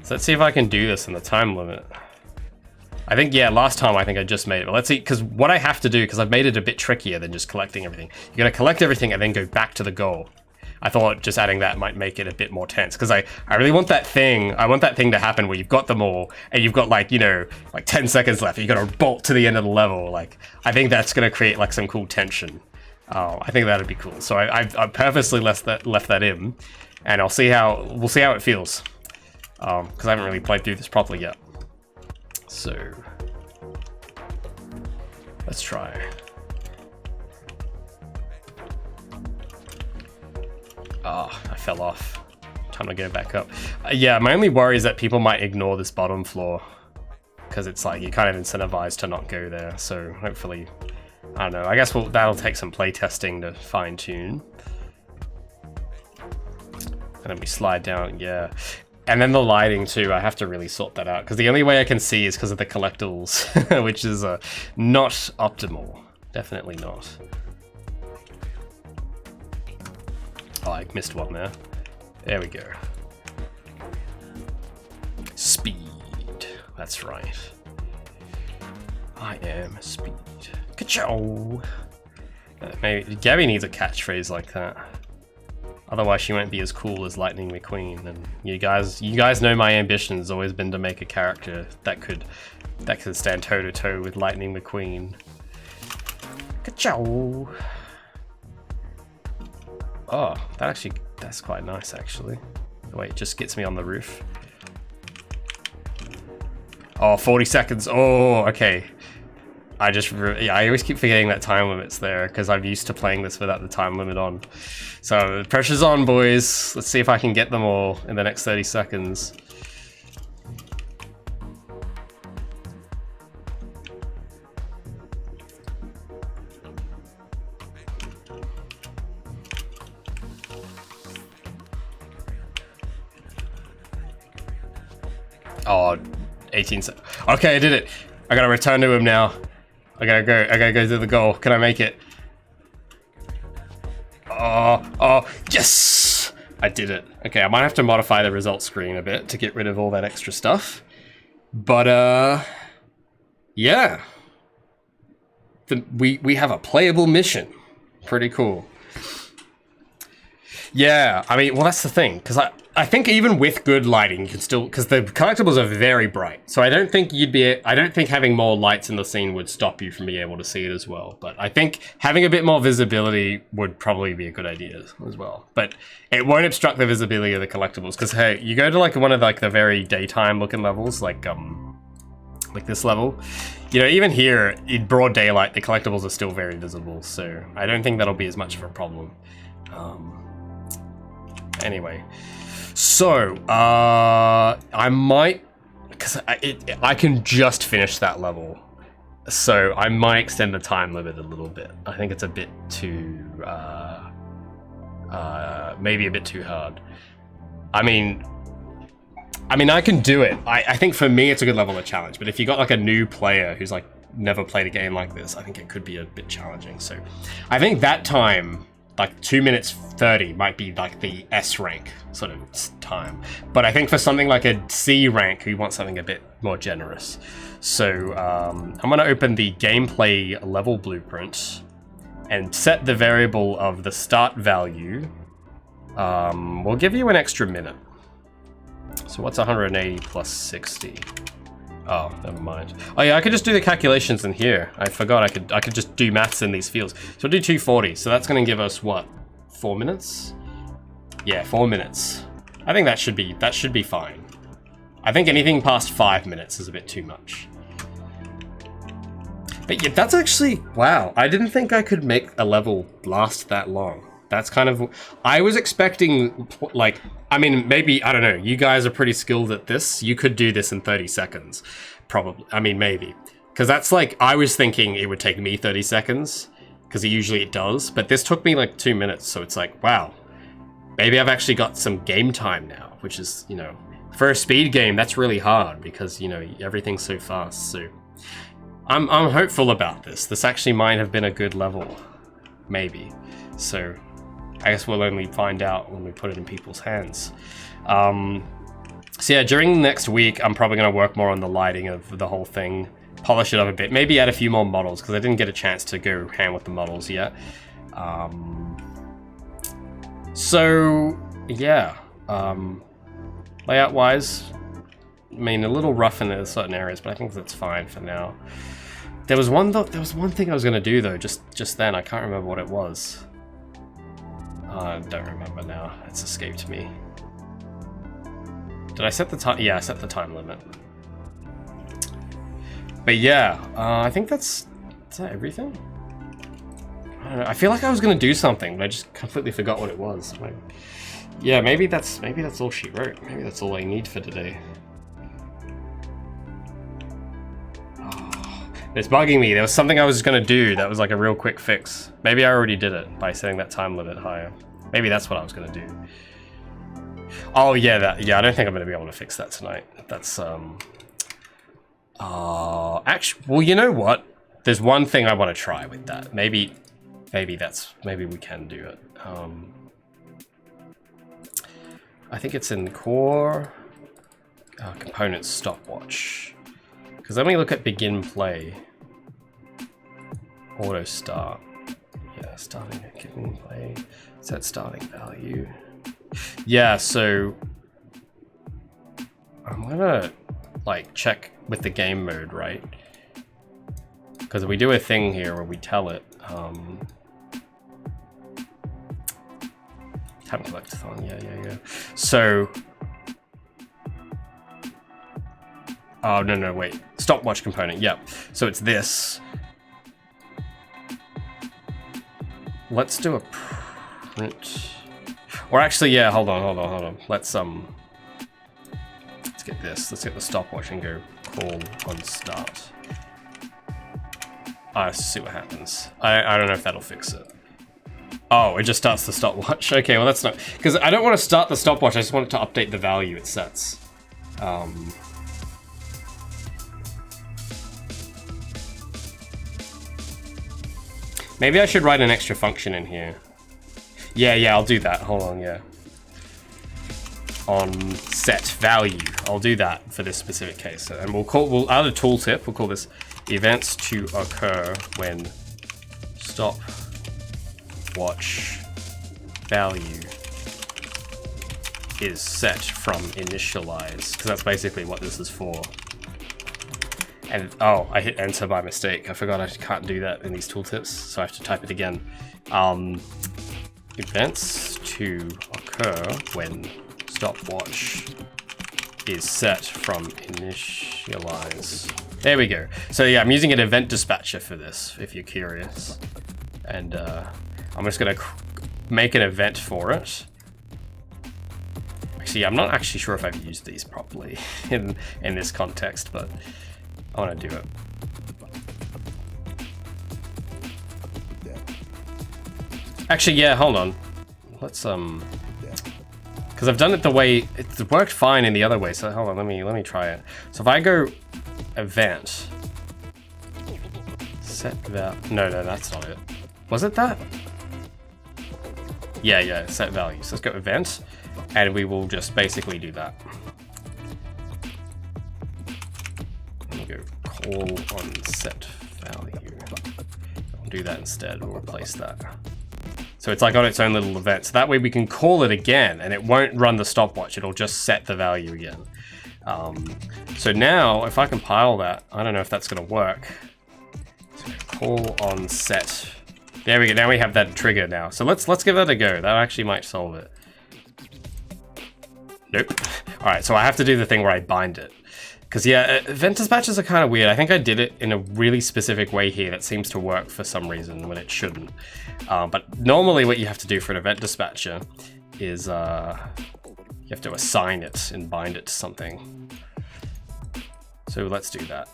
So let's see if I can do this in the time limit. I think, yeah, last time I think I just made it, but let's see, because what I have to do, because I've made it a bit trickier than just collecting everything. You're gonna collect everything and then go back to the goal. I thought just adding that might make it a bit more tense, because I really want that thing, I want that thing to happen where you've got them all, and you've got like, you know, like 10 seconds left, and you gotta bolt to the end of the level. Like, I think that's gonna create like some cool tension. I think that'd be cool. So I purposely left that in, and we'll see how it feels. Because I haven't really played through this properly yet. So let's try. Ah, I fell off. time to go back up. Yeah, my only worry is that people might ignore this bottom floor, because it's like you're kind of incentivized to not go there. So hopefully, I don't know. I guess that'll take some play testing to fine tune. And then we slide down, yeah. And then the lighting too, I have to really sort that out, because the only way I can see is because of the collectibles, which is not optimal. Definitely not. Oh, I missed one there. There we go. Speed. That's right. I am speed. Ka-chow! Maybe Gabby needs a catchphrase like that. Otherwise, she won't be as cool as Lightning McQueen. And you guys know my ambition has always been to make a character that could stand toe to toe with Lightning McQueen. Ka-chow! Oh, that's quite nice actually. Wait, it just gets me on the roof. Oh, 40 seconds. Oh, okay. I always keep forgetting that time limit's there because I'm used to playing this without the time limit on. So pressure's on, boys. Let's see if I can get them all in the next 30 seconds. Oh, 18 seconds. Okay, I did it. I gotta return to him now. I gotta go to the goal. Can I make it? Oh, yes! I did it. Okay, I might have to modify the result screen a bit to get rid of all that extra stuff. But, yeah. We have a playable mission. Pretty cool. Yeah, I mean, well, that's the thing, because I think even with good lighting, you can still, because the collectibles are very bright, so I don't think having more lights in the scene would stop you from being able to see it as well. But I think having a bit more visibility would probably be a good idea as well. But it won't obstruct the visibility of the collectibles, because hey, you go to like one of like the very daytime looking levels, like this level, you know, even here in broad daylight, the collectibles are still very visible. So I don't think that'll be as much of a problem. Anyway, so I might, because I can just finish that level, so I might extend the time limit a little bit. I think it's a bit too, maybe a bit too hard. I mean, I can do it. I think for me it's a good level of challenge, but if you got like a new player who's like never played a game like this, I think it could be a bit challenging. So I think that time, like 2 minutes 30 might be like the S rank sort of time. But I think for something like a C rank, you want something a bit more generous. So I'm gonna open the gameplay level blueprint and set the variable of the start value. We'll give you an extra minute. So what's 180 plus 60? Oh, never mind. Oh yeah, I could just do the calculations in here. I forgot I could just do maths in these fields. So I'll do 240. So that's going to give us what? 4 minutes? Yeah, 4 minutes. I think that should be fine. I think anything past 5 minutes is a bit too much. But yeah, that's actually, wow. I didn't think I could make a level last that long. That's kind of, I was expecting, like, I mean, maybe, I don't know, you guys are pretty skilled at this. You could do this in 30 seconds, probably. I mean, maybe. Because that's like, I was thinking it would take me 30 seconds, because usually it does. But this took me like 2 minutes, so it's like, wow. Maybe I've actually got some game time now, which is, you know, for a speed game, that's really hard, because, you know, everything's so fast. So I'm hopeful about this. This actually might have been a good level, maybe. So I guess we'll only find out when we put it in people's hands. So yeah, during next week, I'm probably going to work more on the lighting of the whole thing, polish it up a bit, maybe add a few more models, because I didn't get a chance to go hand with the models yet. So yeah, layout-wise, I mean, a little rough in certain areas, but I think that's fine for now. There was one thing I was going to do though, just then. I can't remember what it was. I don't remember now. It's escaped me. Did I set the time? Yeah, I set the time limit. But yeah, I think is that everything? I don't know. I feel like I was going to do something, but I just completely forgot what it was. Yeah, maybe that's all she wrote. Maybe that's all I need for today. Oh, it's bugging me. There was something I was gonna do that was like a real quick fix. Maybe I already did it by setting that time limit higher. Maybe that's what I was gonna do. Oh yeah, I don't think I'm gonna be able to fix that tonight. That's actually, well, you know what? There's one thing I want to try with that. Maybe we can do it. I think it's in core components stopwatch. Because let me look at begin play. Auto start. Yeah, starting begin play. Set starting value. Yeah, so I'm gonna like check with the game mode, right? Because we do a thing here where we tell it. Time collectathon, yeah. So, oh no, wait. Stopwatch component, yep. So it's this. Let's do a print. Or actually, yeah, hold on. Let's get this. Let's get the stopwatch and go call on start. Let's see what happens. I don't know if that'll fix it. Oh, it just starts the stopwatch. Okay, well that's not... Because I don't want to start the stopwatch, I just want it to update the value it sets. Maybe I should write an extra function in here. Yeah, I'll do that. Hold on, yeah. On set value. I'll do that for this specific case. And we'll add a tooltip. We'll call this events to occur when stopwatch value is set from initialize, because that's basically what this is for. And oh, I hit enter by mistake. I forgot I can't do that in these tooltips, so I have to type it again. Events to occur when stopwatch is set from initialize. There we go. So yeah, I'm using an event dispatcher for this, if you're curious. And I'm just gonna make an event for it. Actually, I'm not actually sure if I've used these properly in this context, but I want to do it. Actually, yeah, hold on. Let's because I've done it the way it's worked fine in the other way. So hold on, let me try it. So if I go event set that. No, that's not it. Was it that? Yeah, set value. So let's go event, and we will just basically do that. Let me go call on set value. I'll do that instead. We'll replace that. So it's like on its own little event. So that way we can call it again, and it won't run the stopwatch. It'll just set the value again. So now, if I compile that, I don't know if that's going to work. So call on set. There we go. Now we have that trigger now. So let's give that a go. That actually might solve it. Nope. All right. So I have to do the thing where I bind it. Because yeah, event dispatchers are kind of weird. I think I did it in a really specific way here that seems to work for some reason when it shouldn't. But normally what you have to do for an event dispatcher is you have to assign it and bind it to something. So let's do that.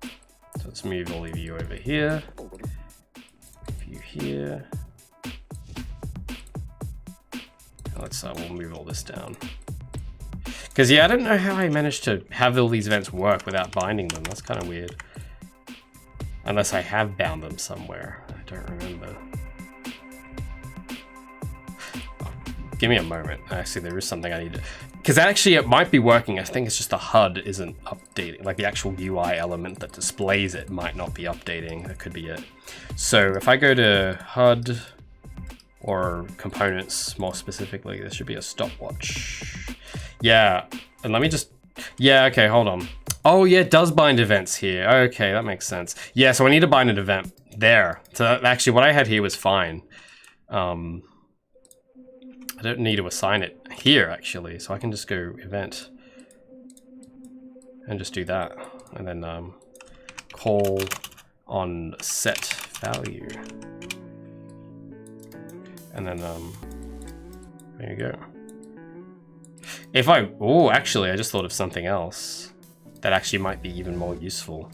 So let's move all of you over here. You here. Let's we'll move all this down. Because yeah, I don't know how I managed to have all these events work without binding them. That's kind of weird. Unless I have bound them somewhere. I don't remember. Oh, give me a moment. Actually, there is something I need to... Because actually it might be working. I think it's just the HUD isn't updating. Like the actual UI element that displays it might not be updating. That could be it. So if I go to HUD or components more specifically, there should be a stopwatch. Yeah, and let me just... Yeah, okay, hold on. Oh yeah, it does bind events here. Okay, that makes sense. Yeah, so I need to bind an event there. So actually what I had here was fine. I don't need to assign it here actually, so I can just go event and just do that. And then call on set value. And then there you go. Oh, actually, I just thought of something else that actually might be even more useful.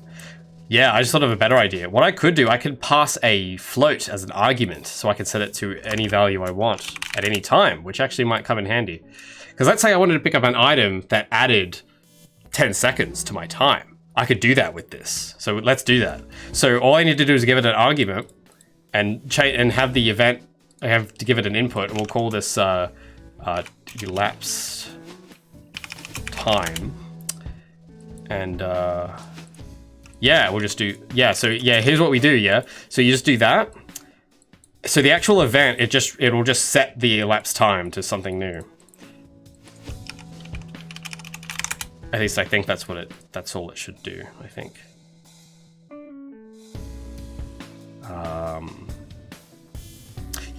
Yeah, I just thought of a better idea. What I could do, I could pass a float as an argument, so I could set it to any value I want at any time, which actually might come in handy. Because let's say I wanted to pick up an item that added 10 seconds to my time. I could do that with this. So let's do that. So all I need to do is give it an argument and have the event, I have to give it an input, and we'll call this elapsed time. And yeah, we'll just do, so here's what we do, So you just do that. So the actual event, it'll just set the elapsed time to something new. At least I think that's all it should do, I think.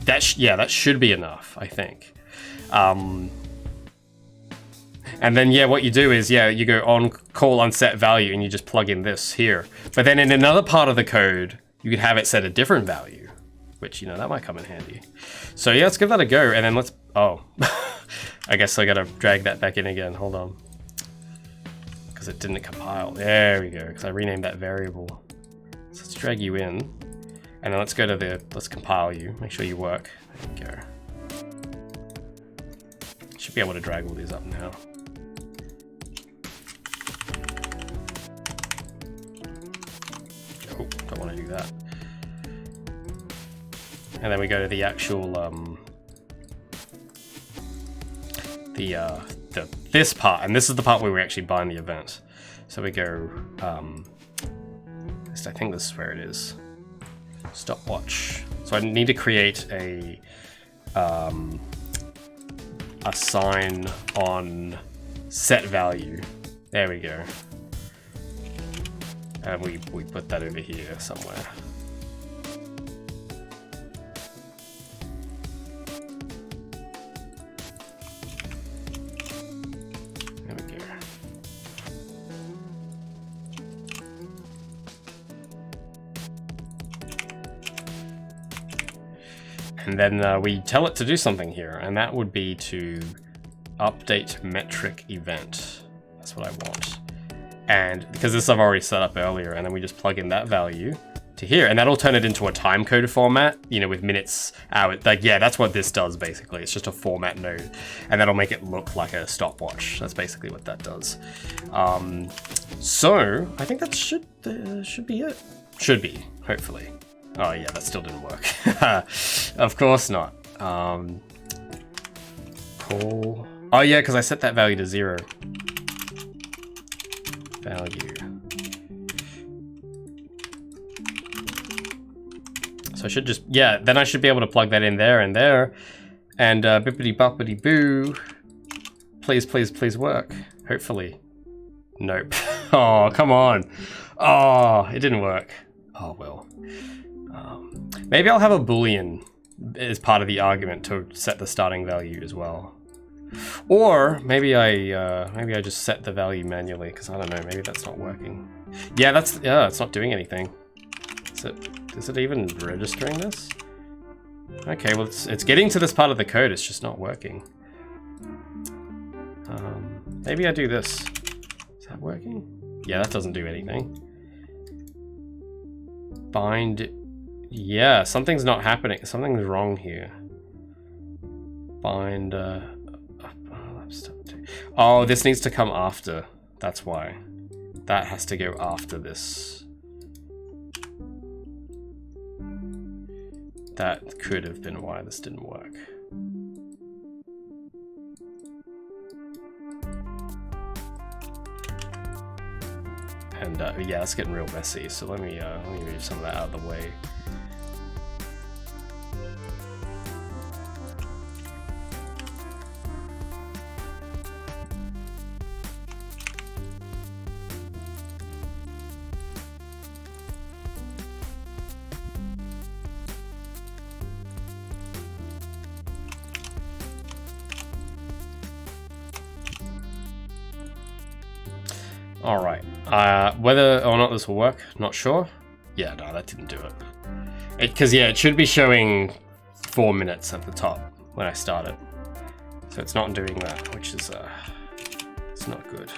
That should be enough, I think. And then, what you do is, you go on call unset value and you just plug in this here. But then in another part of the code, you could have it set a different value, which, that might come in handy. So let's give that a go. And then I guess I gotta drag that back in again. Hold on. Because it didn't compile. There we go, because I renamed that variable. So let's drag you in. And then let's go to let's compile you. Make sure you work. There we go. Should be able to drag all these up now. Oh, don't want to do that. And then we go to the actual this part, and this is the part where we actually bind the event. So we go I think this is where it is. Stopwatch. So I need to create a sign on set value. There we go. And we put that over here somewhere. There we go. And then we tell it to do something here, and that would be to update metric event. That's what I want. And because this I've already set up earlier, and then we just plug in that value to here, and that'll turn it into a time code format, with minutes, hours. That's what this does basically. It's just a format node, and that'll make it look like a stopwatch. That's basically what that does. So I think that should be it. Should be, hopefully. Oh yeah, that still didn't work. Of course not. Call. Oh yeah, because I set that value to 0. Value. So I should just, then I should be able to plug that in there and there. And bippity boppity boo. Please, please, please work. Hopefully. Nope. Oh, come on. Oh, it didn't work. Oh, well. Maybe I'll have a Boolean as part of the argument to set the starting value as well. Or maybe I just set the value manually, because I don't know, maybe that's not working. Yeah, it's not doing anything. Is it even registering this? Okay, well it's getting to this part of the code, it's just not working. Maybe I do this. Is that working? Yeah, that doesn't do anything. Bind. Yeah, something's not happening. Something's wrong here. Bind. Oh, this needs to come after. That's why. That has to go after this. That could have been why this didn't work. And yeah, it's getting real messy. So let me move some of that out of the way. All right, whether or not this will work, not sure. Yeah, no, that didn't do it. Because it should be showing 4 minutes at the top when I started. So it's not doing that, which is it's not good.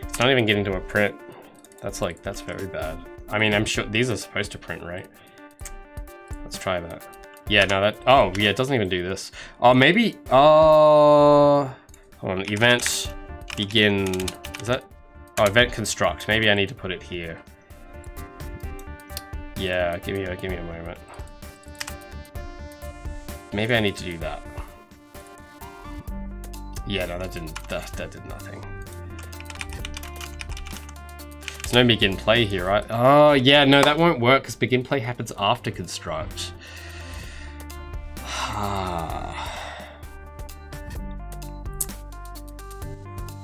It's not even getting to a print. That's very bad. I mean, I'm sure these are supposed to print, right? Let's try that. Yeah, no, that, oh yeah, it doesn't even do this. Oh, maybe, hold on, event begin, is that, oh, event construct. Maybe I need to put it here. Yeah, give me a moment. Maybe I need to do that. Yeah, no, that did nothing. There's no begin play here, right? Oh, yeah, no, that won't work because begin play happens after construct.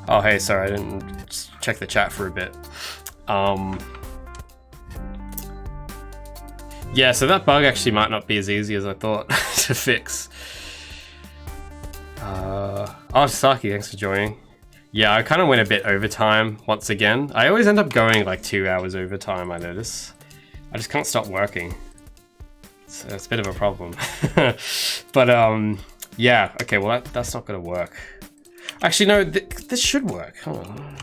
Oh, hey, sorry, I didn't check the chat for a bit. Yeah, so that bug actually might not be as easy as I thought to fix. Oh, Saki, thanks for joining. Yeah, I kind of went a bit overtime once again. I always end up going like 2 hours overtime, I notice. I just can't stop working. So it's a bit of a problem. But yeah, okay, well that's not gonna work. Actually, no, this should work. Hold on.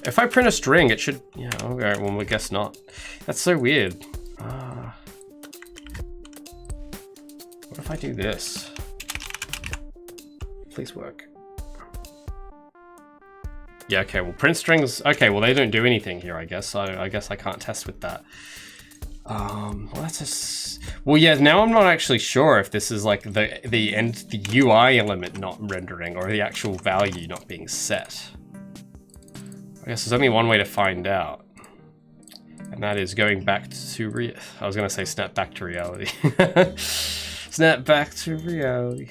If I print a string, it should, yeah, okay, well, I guess not. That's so weird. What if I do this? Please work. Yeah, okay, well, print strings, okay, well, they don't do anything here, I guess, so I guess I can't test with that. Well, that's well, yeah, now I'm not actually sure if this is like the UI element not rendering or the actual value not being set. I guess there's only one way to find out. And that is going back to I was gonna say snap back to reality. Snap back to reality.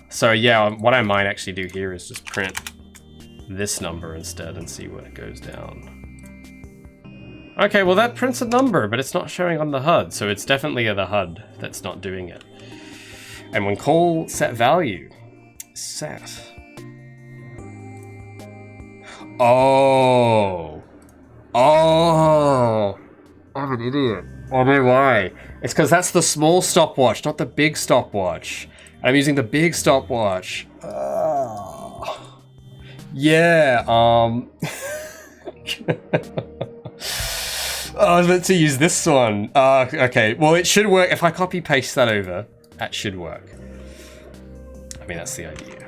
So yeah, what I might actually do here is just print this number instead and see what goes down. Okay, well that prints a number, but it's not showing on the HUD, so it's definitely the HUD that's not doing it. And when call set value, set. Oh, I'm an idiot. Oh no, why? It's because that's the small stopwatch, not the big stopwatch. I'm using the big stopwatch. Yeah, I was meant to use this one. Okay, well it should work. If I copy paste that over, that should work. I mean, that's the idea.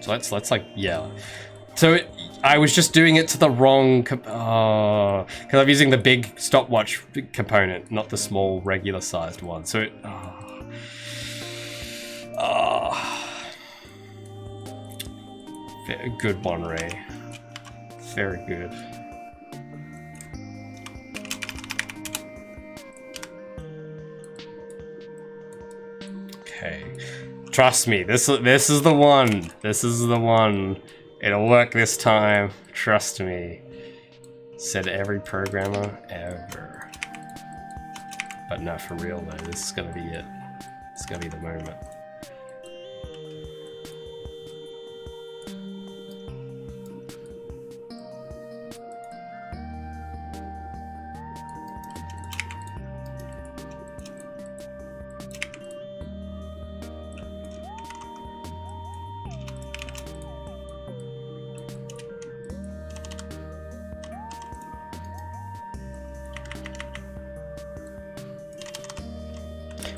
So let's like, yeah. So I was just doing it to the wrong, because I'm using the big stopwatch component, not the small regular sized one. So it, very good one, Ray. Very good. Okay, trust me. This is the one. This is the one. It'll work this time. Trust me. Said every programmer ever. But not for real though. This is gonna be it. It's gonna be the moment.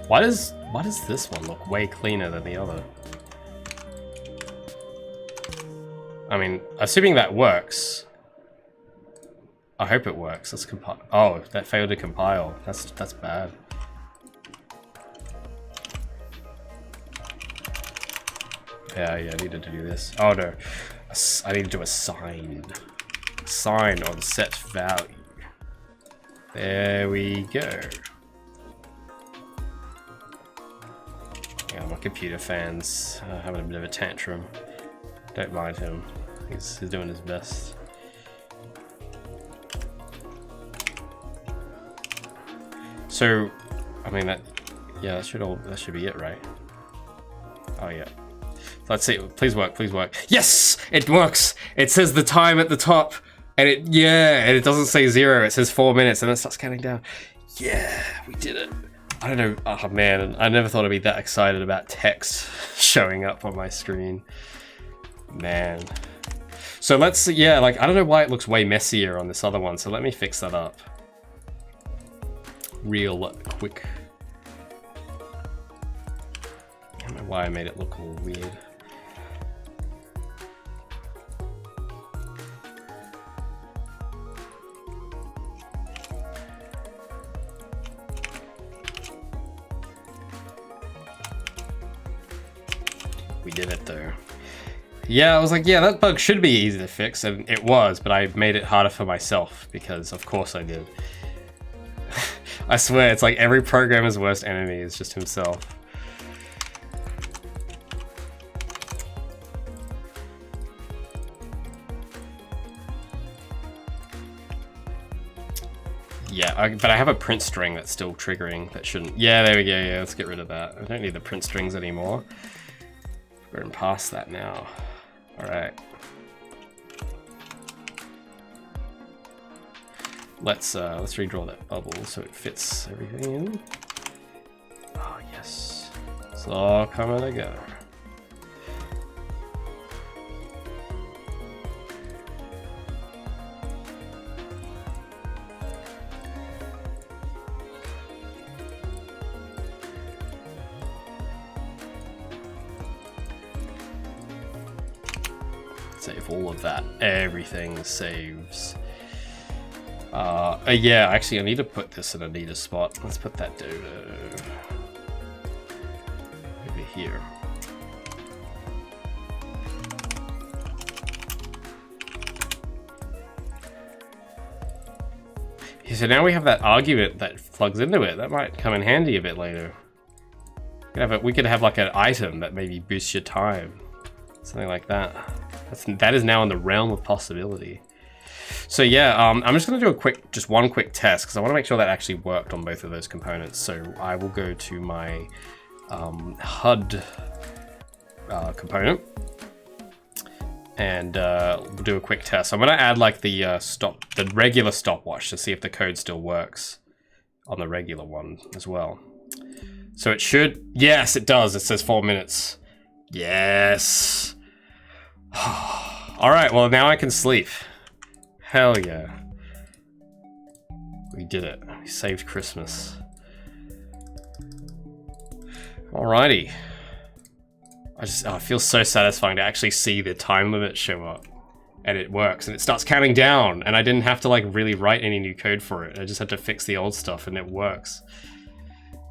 Why does this one look way cleaner than the other? I mean, assuming that works. I hope it works. Let's compile. Oh, that failed to compile. That's bad. Yeah, I needed to do this. Oh no, I need to do a sign on set value. There we go. Yeah, my computer fan's having a bit of a tantrum. Don't mind him. He's doing his best. So, I mean that should be it, right? Oh yeah. Let's see. Please work. Please work. Yes, it works. It says the time at the top, and it doesn't say 0. It says 4 minutes, and then it starts counting down. Yeah, we did it. I don't know. Oh man, I never thought I'd be that excited about text showing up on my screen. Man. So let's, yeah, like, I don't know why it looks way messier on this other one, so let me fix that up. Real quick. I don't know why I made it look all weird. We did it though. Yeah, I was like, yeah, that bug should be easy to fix, and it was, but I made it harder for myself, because of course I did. I swear, it's like every programmer's worst enemy is just himself. Yeah, but I have a print string that's still triggering, that shouldn't... Yeah, there we go, yeah, let's get rid of that. I don't need the print strings anymore. We're going past that now. Alright. Let's redraw that bubble so it fits everything in. Oh yes. It's all coming together. Save all of that. Everything saves. Yeah, actually I need to put this in a neater spot. Let's put that down over here. So now we have that argument that plugs into it. That might come in handy a bit later. We could have like an item that maybe boosts your time. Something like that. That is now in the realm of possibility. So yeah, I'm just gonna do just one quick test because I want to make sure that actually worked on both of those components. So I will go to my HUD component and we'll do a quick test. I'm gonna add like the regular stopwatch to see if the code still works on the regular one as well. So it should, yes, it does. It says 4 minutes. Yes. All right, well now I can sleep. Hell yeah. We did it. We saved Christmas. Alrighty. It feels so satisfying to actually see the time limit show up. And it works, and it starts counting down, and I didn't have to like really write any new code for it. I just had to fix the old stuff, and it works.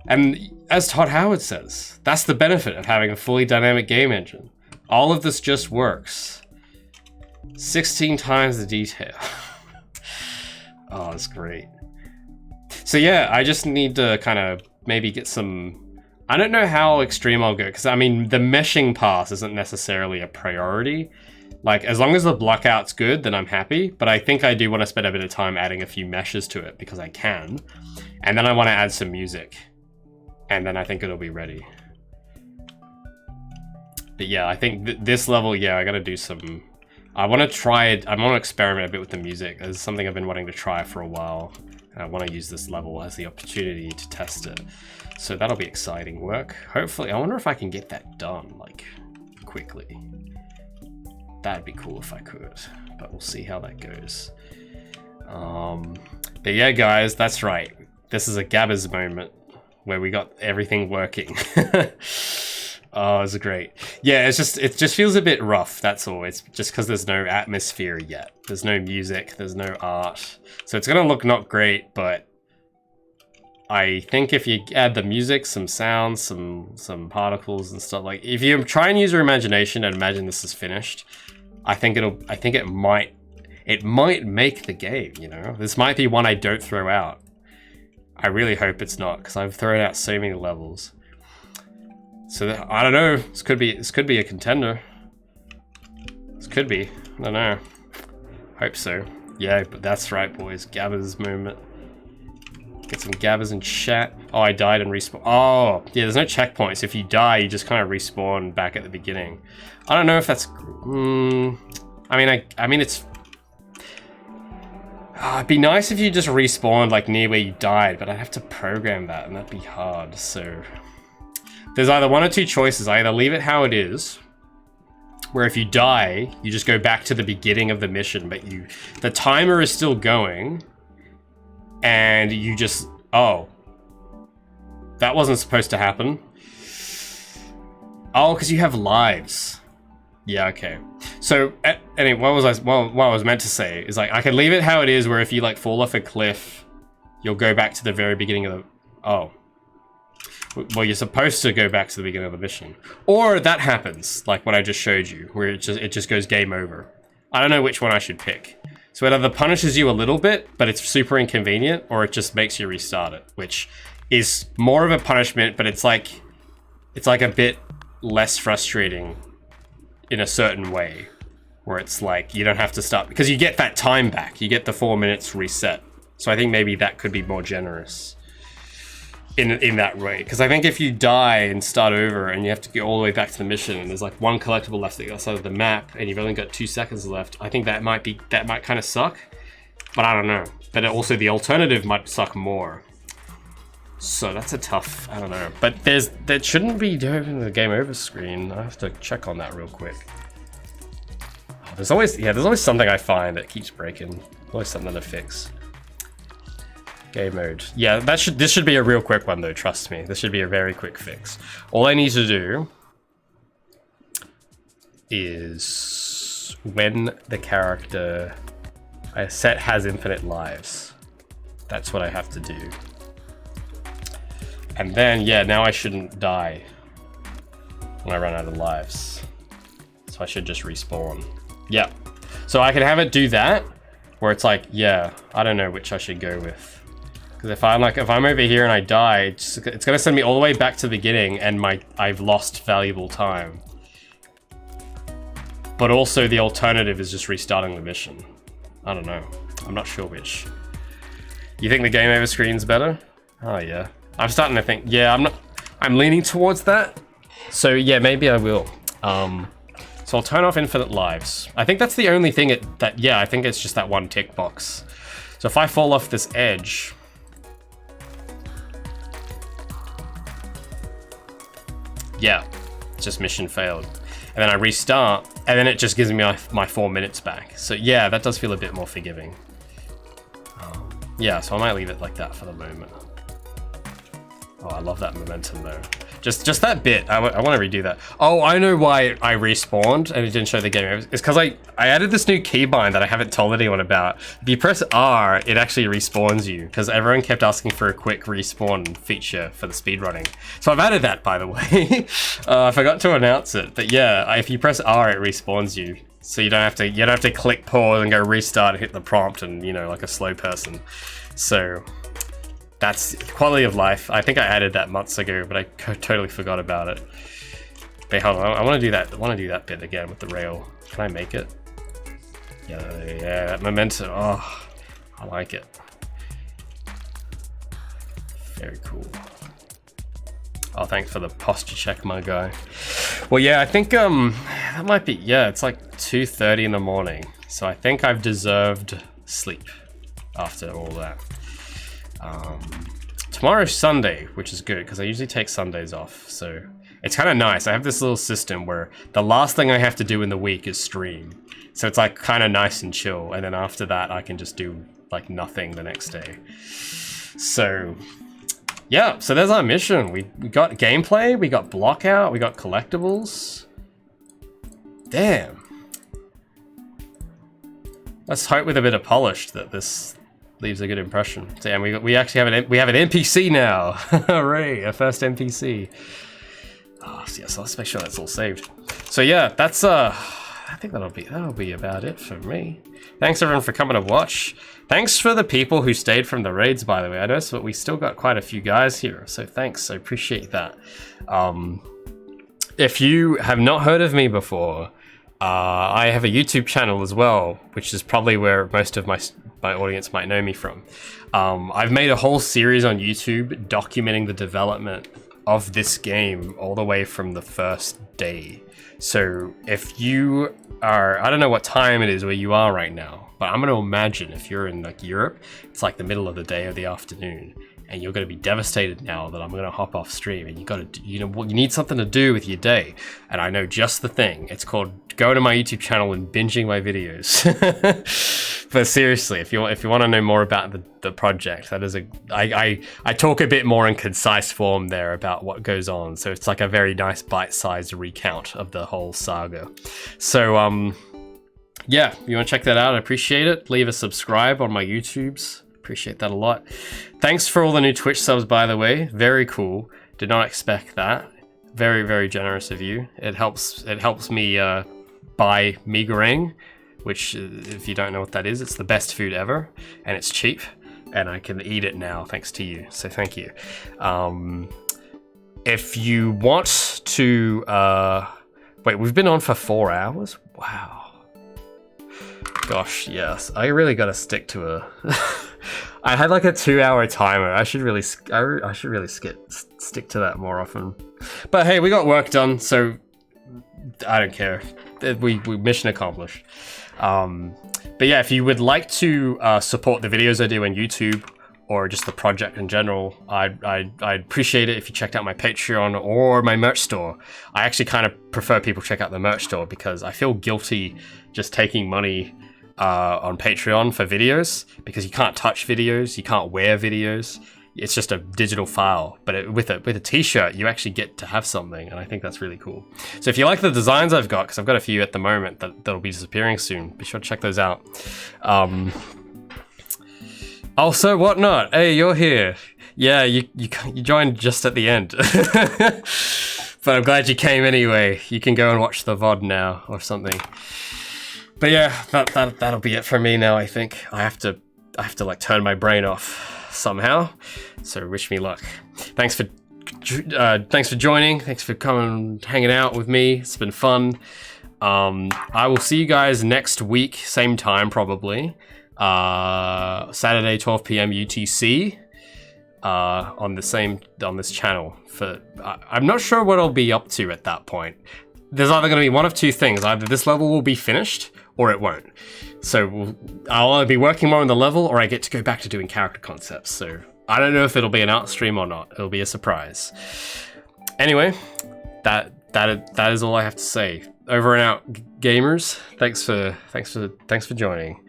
And as Todd Howard says, that's the benefit of having a fully dynamic game engine. All of this just works. 16 times the detail. Oh, that's great. So yeah, I just need to kind of maybe get some... I don't know how extreme I'll go, because I mean, the meshing pass isn't necessarily a priority. Like, as long as the blockout's good, then I'm happy. But I think I do want to spend a bit of time adding a few meshes to it, because I can. And then I want to add some music. And then I think it'll be ready. But yeah, I think this level, yeah, I gotta do some... I want to try it. I want to experiment a bit with the music. It's something I've been wanting to try for a while. And I want to use this level as the opportunity to test it. So that'll be exciting work. Hopefully, I wonder if I can get that done, like, quickly. That'd be cool if I could, but we'll see how that goes. But yeah, guys, that's right. This is a Gabbers moment where we got everything working. Oh, it's great. Yeah, it just feels a bit rough, that's all. It's just because there's no atmosphere yet. There's no music, there's no art. So it's gonna look not great, but I think if you add the music, some sounds, some particles and stuff, like if you try and use your imagination and imagine this is finished, I think it might make the game, you know? This might be one I don't throw out. I really hope it's not, because I've thrown out so many levels. So I don't know. This could be a contender. This could be. I don't know. Hope so. Yeah, but that's right, boys. Gabbers moment. Get some gabbers in chat. Oh, I died and respawn. Oh, yeah. There's no checkpoints. If you die, you just kind of respawn back at the beginning. I don't know if that's. I mean, it's. It'd be nice if you just respawned like near where you died, but I'd have to program that and that'd be hard. So there's either one or two choices. I either leave it how it is, where if you die, you just go back to the beginning of the mission, but the timer is still going, and you just, oh, that wasn't supposed to happen. Oh, because you have lives. Yeah, okay. So, anyway, what I was meant to say is, like, I could leave it how it is, where if you, like, fall off a cliff, you'll go back to the very beginning of the, oh. Well, you're supposed to go back to the beginning of the mission. Or that happens, like what I just showed you, where it just goes game over. I don't know which one I should pick. So it either punishes you a little bit, but it's super inconvenient, or it just makes you restart it, which is more of a punishment, but it's like a bit less frustrating in a certain way, where it's like you don't have to start, because you get that time back. You get the 4 minutes reset. So I think maybe that could be more generous in that way, because I think if you die and start over and you have to go all the way back to the mission and there's like one collectible left at the other side of the map and you've only got 2 seconds left, I think that might kind of suck, but I don't know. But also the alternative might suck more. So that's a tough, I don't know. But there shouldn't be doing the game over screen. I have to check on that real quick. Oh, there's always something I find that keeps breaking. Always something to fix. Game mode. Yeah, this should be a real quick one though, trust me. This should be a very quick fix. All I need to do is when the character I set has infinite lives. That's what I have to do. And then, yeah, now I shouldn't die when I run out of lives. So I should just respawn. Yeah. So I can have it do that, where it's like, yeah, I don't know which I should go with. Because if I'm over here and I die, it's gonna send me all the way back to the beginning, and I've lost valuable time. But also the alternative is just restarting the mission. I don't know. I'm not sure which. You think the game over screen's better? Oh yeah. I'm starting to think, yeah, I'm leaning towards that. So yeah, maybe I will. So I'll turn off infinite lives. I think that's the only thing I think it's just that one tick box. So if I fall off this edge, yeah, it's just mission failed. And then I restart, and then it just gives me my 4 minutes back. So yeah, that does feel a bit more forgiving. Yeah, so I might leave it like that for the moment. Oh, I love that momentum though. Just that bit, I want to redo that. Oh, I know why I respawned and it didn't show the game. It's because I added this new keybind that I haven't told anyone about. If you press R, it actually respawns you, because everyone kept asking for a quick respawn feature for the speedrunning. So I've added that, by the way. I forgot to announce it, but yeah, if you press R, it respawns you. So you don't have to click pause and go restart and hit the prompt and, you know, like a slow person. So that's quality of life. I think I added that months ago, but I totally forgot about it. Wait, hold on. I want to do that. I want to do that bit again with the rail. Can I make it? Yeah, that momentum. Oh, I like it. Very cool. Oh, thanks for the posture check, my guy. Well, yeah, I think that might be. Yeah, it's like 2:30 in the morning, so I think I've deserved sleep after all that. Tomorrow's Sunday, which is good because I usually take Sundays off, so it's kind of nice. I have this little system where the last thing I have to do in the week is stream, so it's like kind of nice and chill, and then after that I can just do like nothing the next day. So yeah, so there's our mission. We got gameplay, we got block out, we got collectibles. Damn. Let's hope with a bit of polish that this leaves a good impression. So, and we actually have an NPC now. Hooray, our first NPC. Oh, so yeah, so let's make sure that's all saved. So yeah, that's I think that'll be about it for me. Thanks everyone for coming to watch. Thanks for the people who stayed from the raids, by the way. I noticed that we still got quite a few guys here, so thanks. I appreciate that. If you have not heard of me before, I have a YouTube channel as well, which is probably where most of my audience might know me from. I've made a whole series on YouTube documenting the development of this game all the way from the first day. So if you are, I don't know what time it is where you are right now, But I'm going to imagine if you're in like Europe, it's like the middle of the day or the afternoon, and you're going to be devastated now that I'm going to hop off stream, and you need something to do with your day. And I know just the thing. It's called going to my YouTube channel and binging my videos. But seriously, if you want to know more about the project, that is I talk a bit more in concise form there about what goes on. So it's like a very nice bite-sized recount of the whole saga. So yeah, you want to check that out? I appreciate it. Leave a subscribe on my YouTubes. Appreciate that a lot. Thanks for all the new Twitch subs, by the way. Very cool. Did not expect that. Very, very generous of you. It helps me buy mee goreng, which, if you don't know what that is, it's the best food ever, and it's cheap, and I can eat it now thanks to you. So thank you. If you want to, wait, we've been on for 4 hours. Wow. Gosh, yes. I really got to stick to a. I had like a 2-hour timer. I should really stick to that more often. But hey, we got work done, so I don't care. We mission accomplished. But yeah, if you would like to support the videos I do on YouTube or just the project in general, I'd appreciate it if you checked out my Patreon or my merch store. I actually kind of prefer people check out the merch store because I feel guilty just taking money on Patreon for videos, because you can't touch videos, you can't wear videos. It's just a digital file, but with a t-shirt, you actually get to have something, and I think that's really cool. So if you like the designs I've got, because I've got a few at the moment that'll be disappearing soon, be sure to check those out. Also, whatnot? Hey, you're here. Yeah, you joined just at the end, but I'm glad you came anyway. You can go and watch the VOD now or something. But yeah, that'll be it for me now. I think I have to like turn my brain off somehow. So wish me luck. Thanks for joining. Thanks for coming, hanging out with me. It's been fun. I will see you guys next week, same time probably. Saturday 12 p.m. UTC. On this channel. I'm not sure what I'll be up to at that point. There's either going to be one of two things. Either this level will be finished or it won't. So I'll either be working more on the level or I get to go back to doing character concepts. So I don't know if it'll be an art stream or not. It'll be a surprise. Anyway, that is all I have to say. Over and out, gamers. Thanks for joining.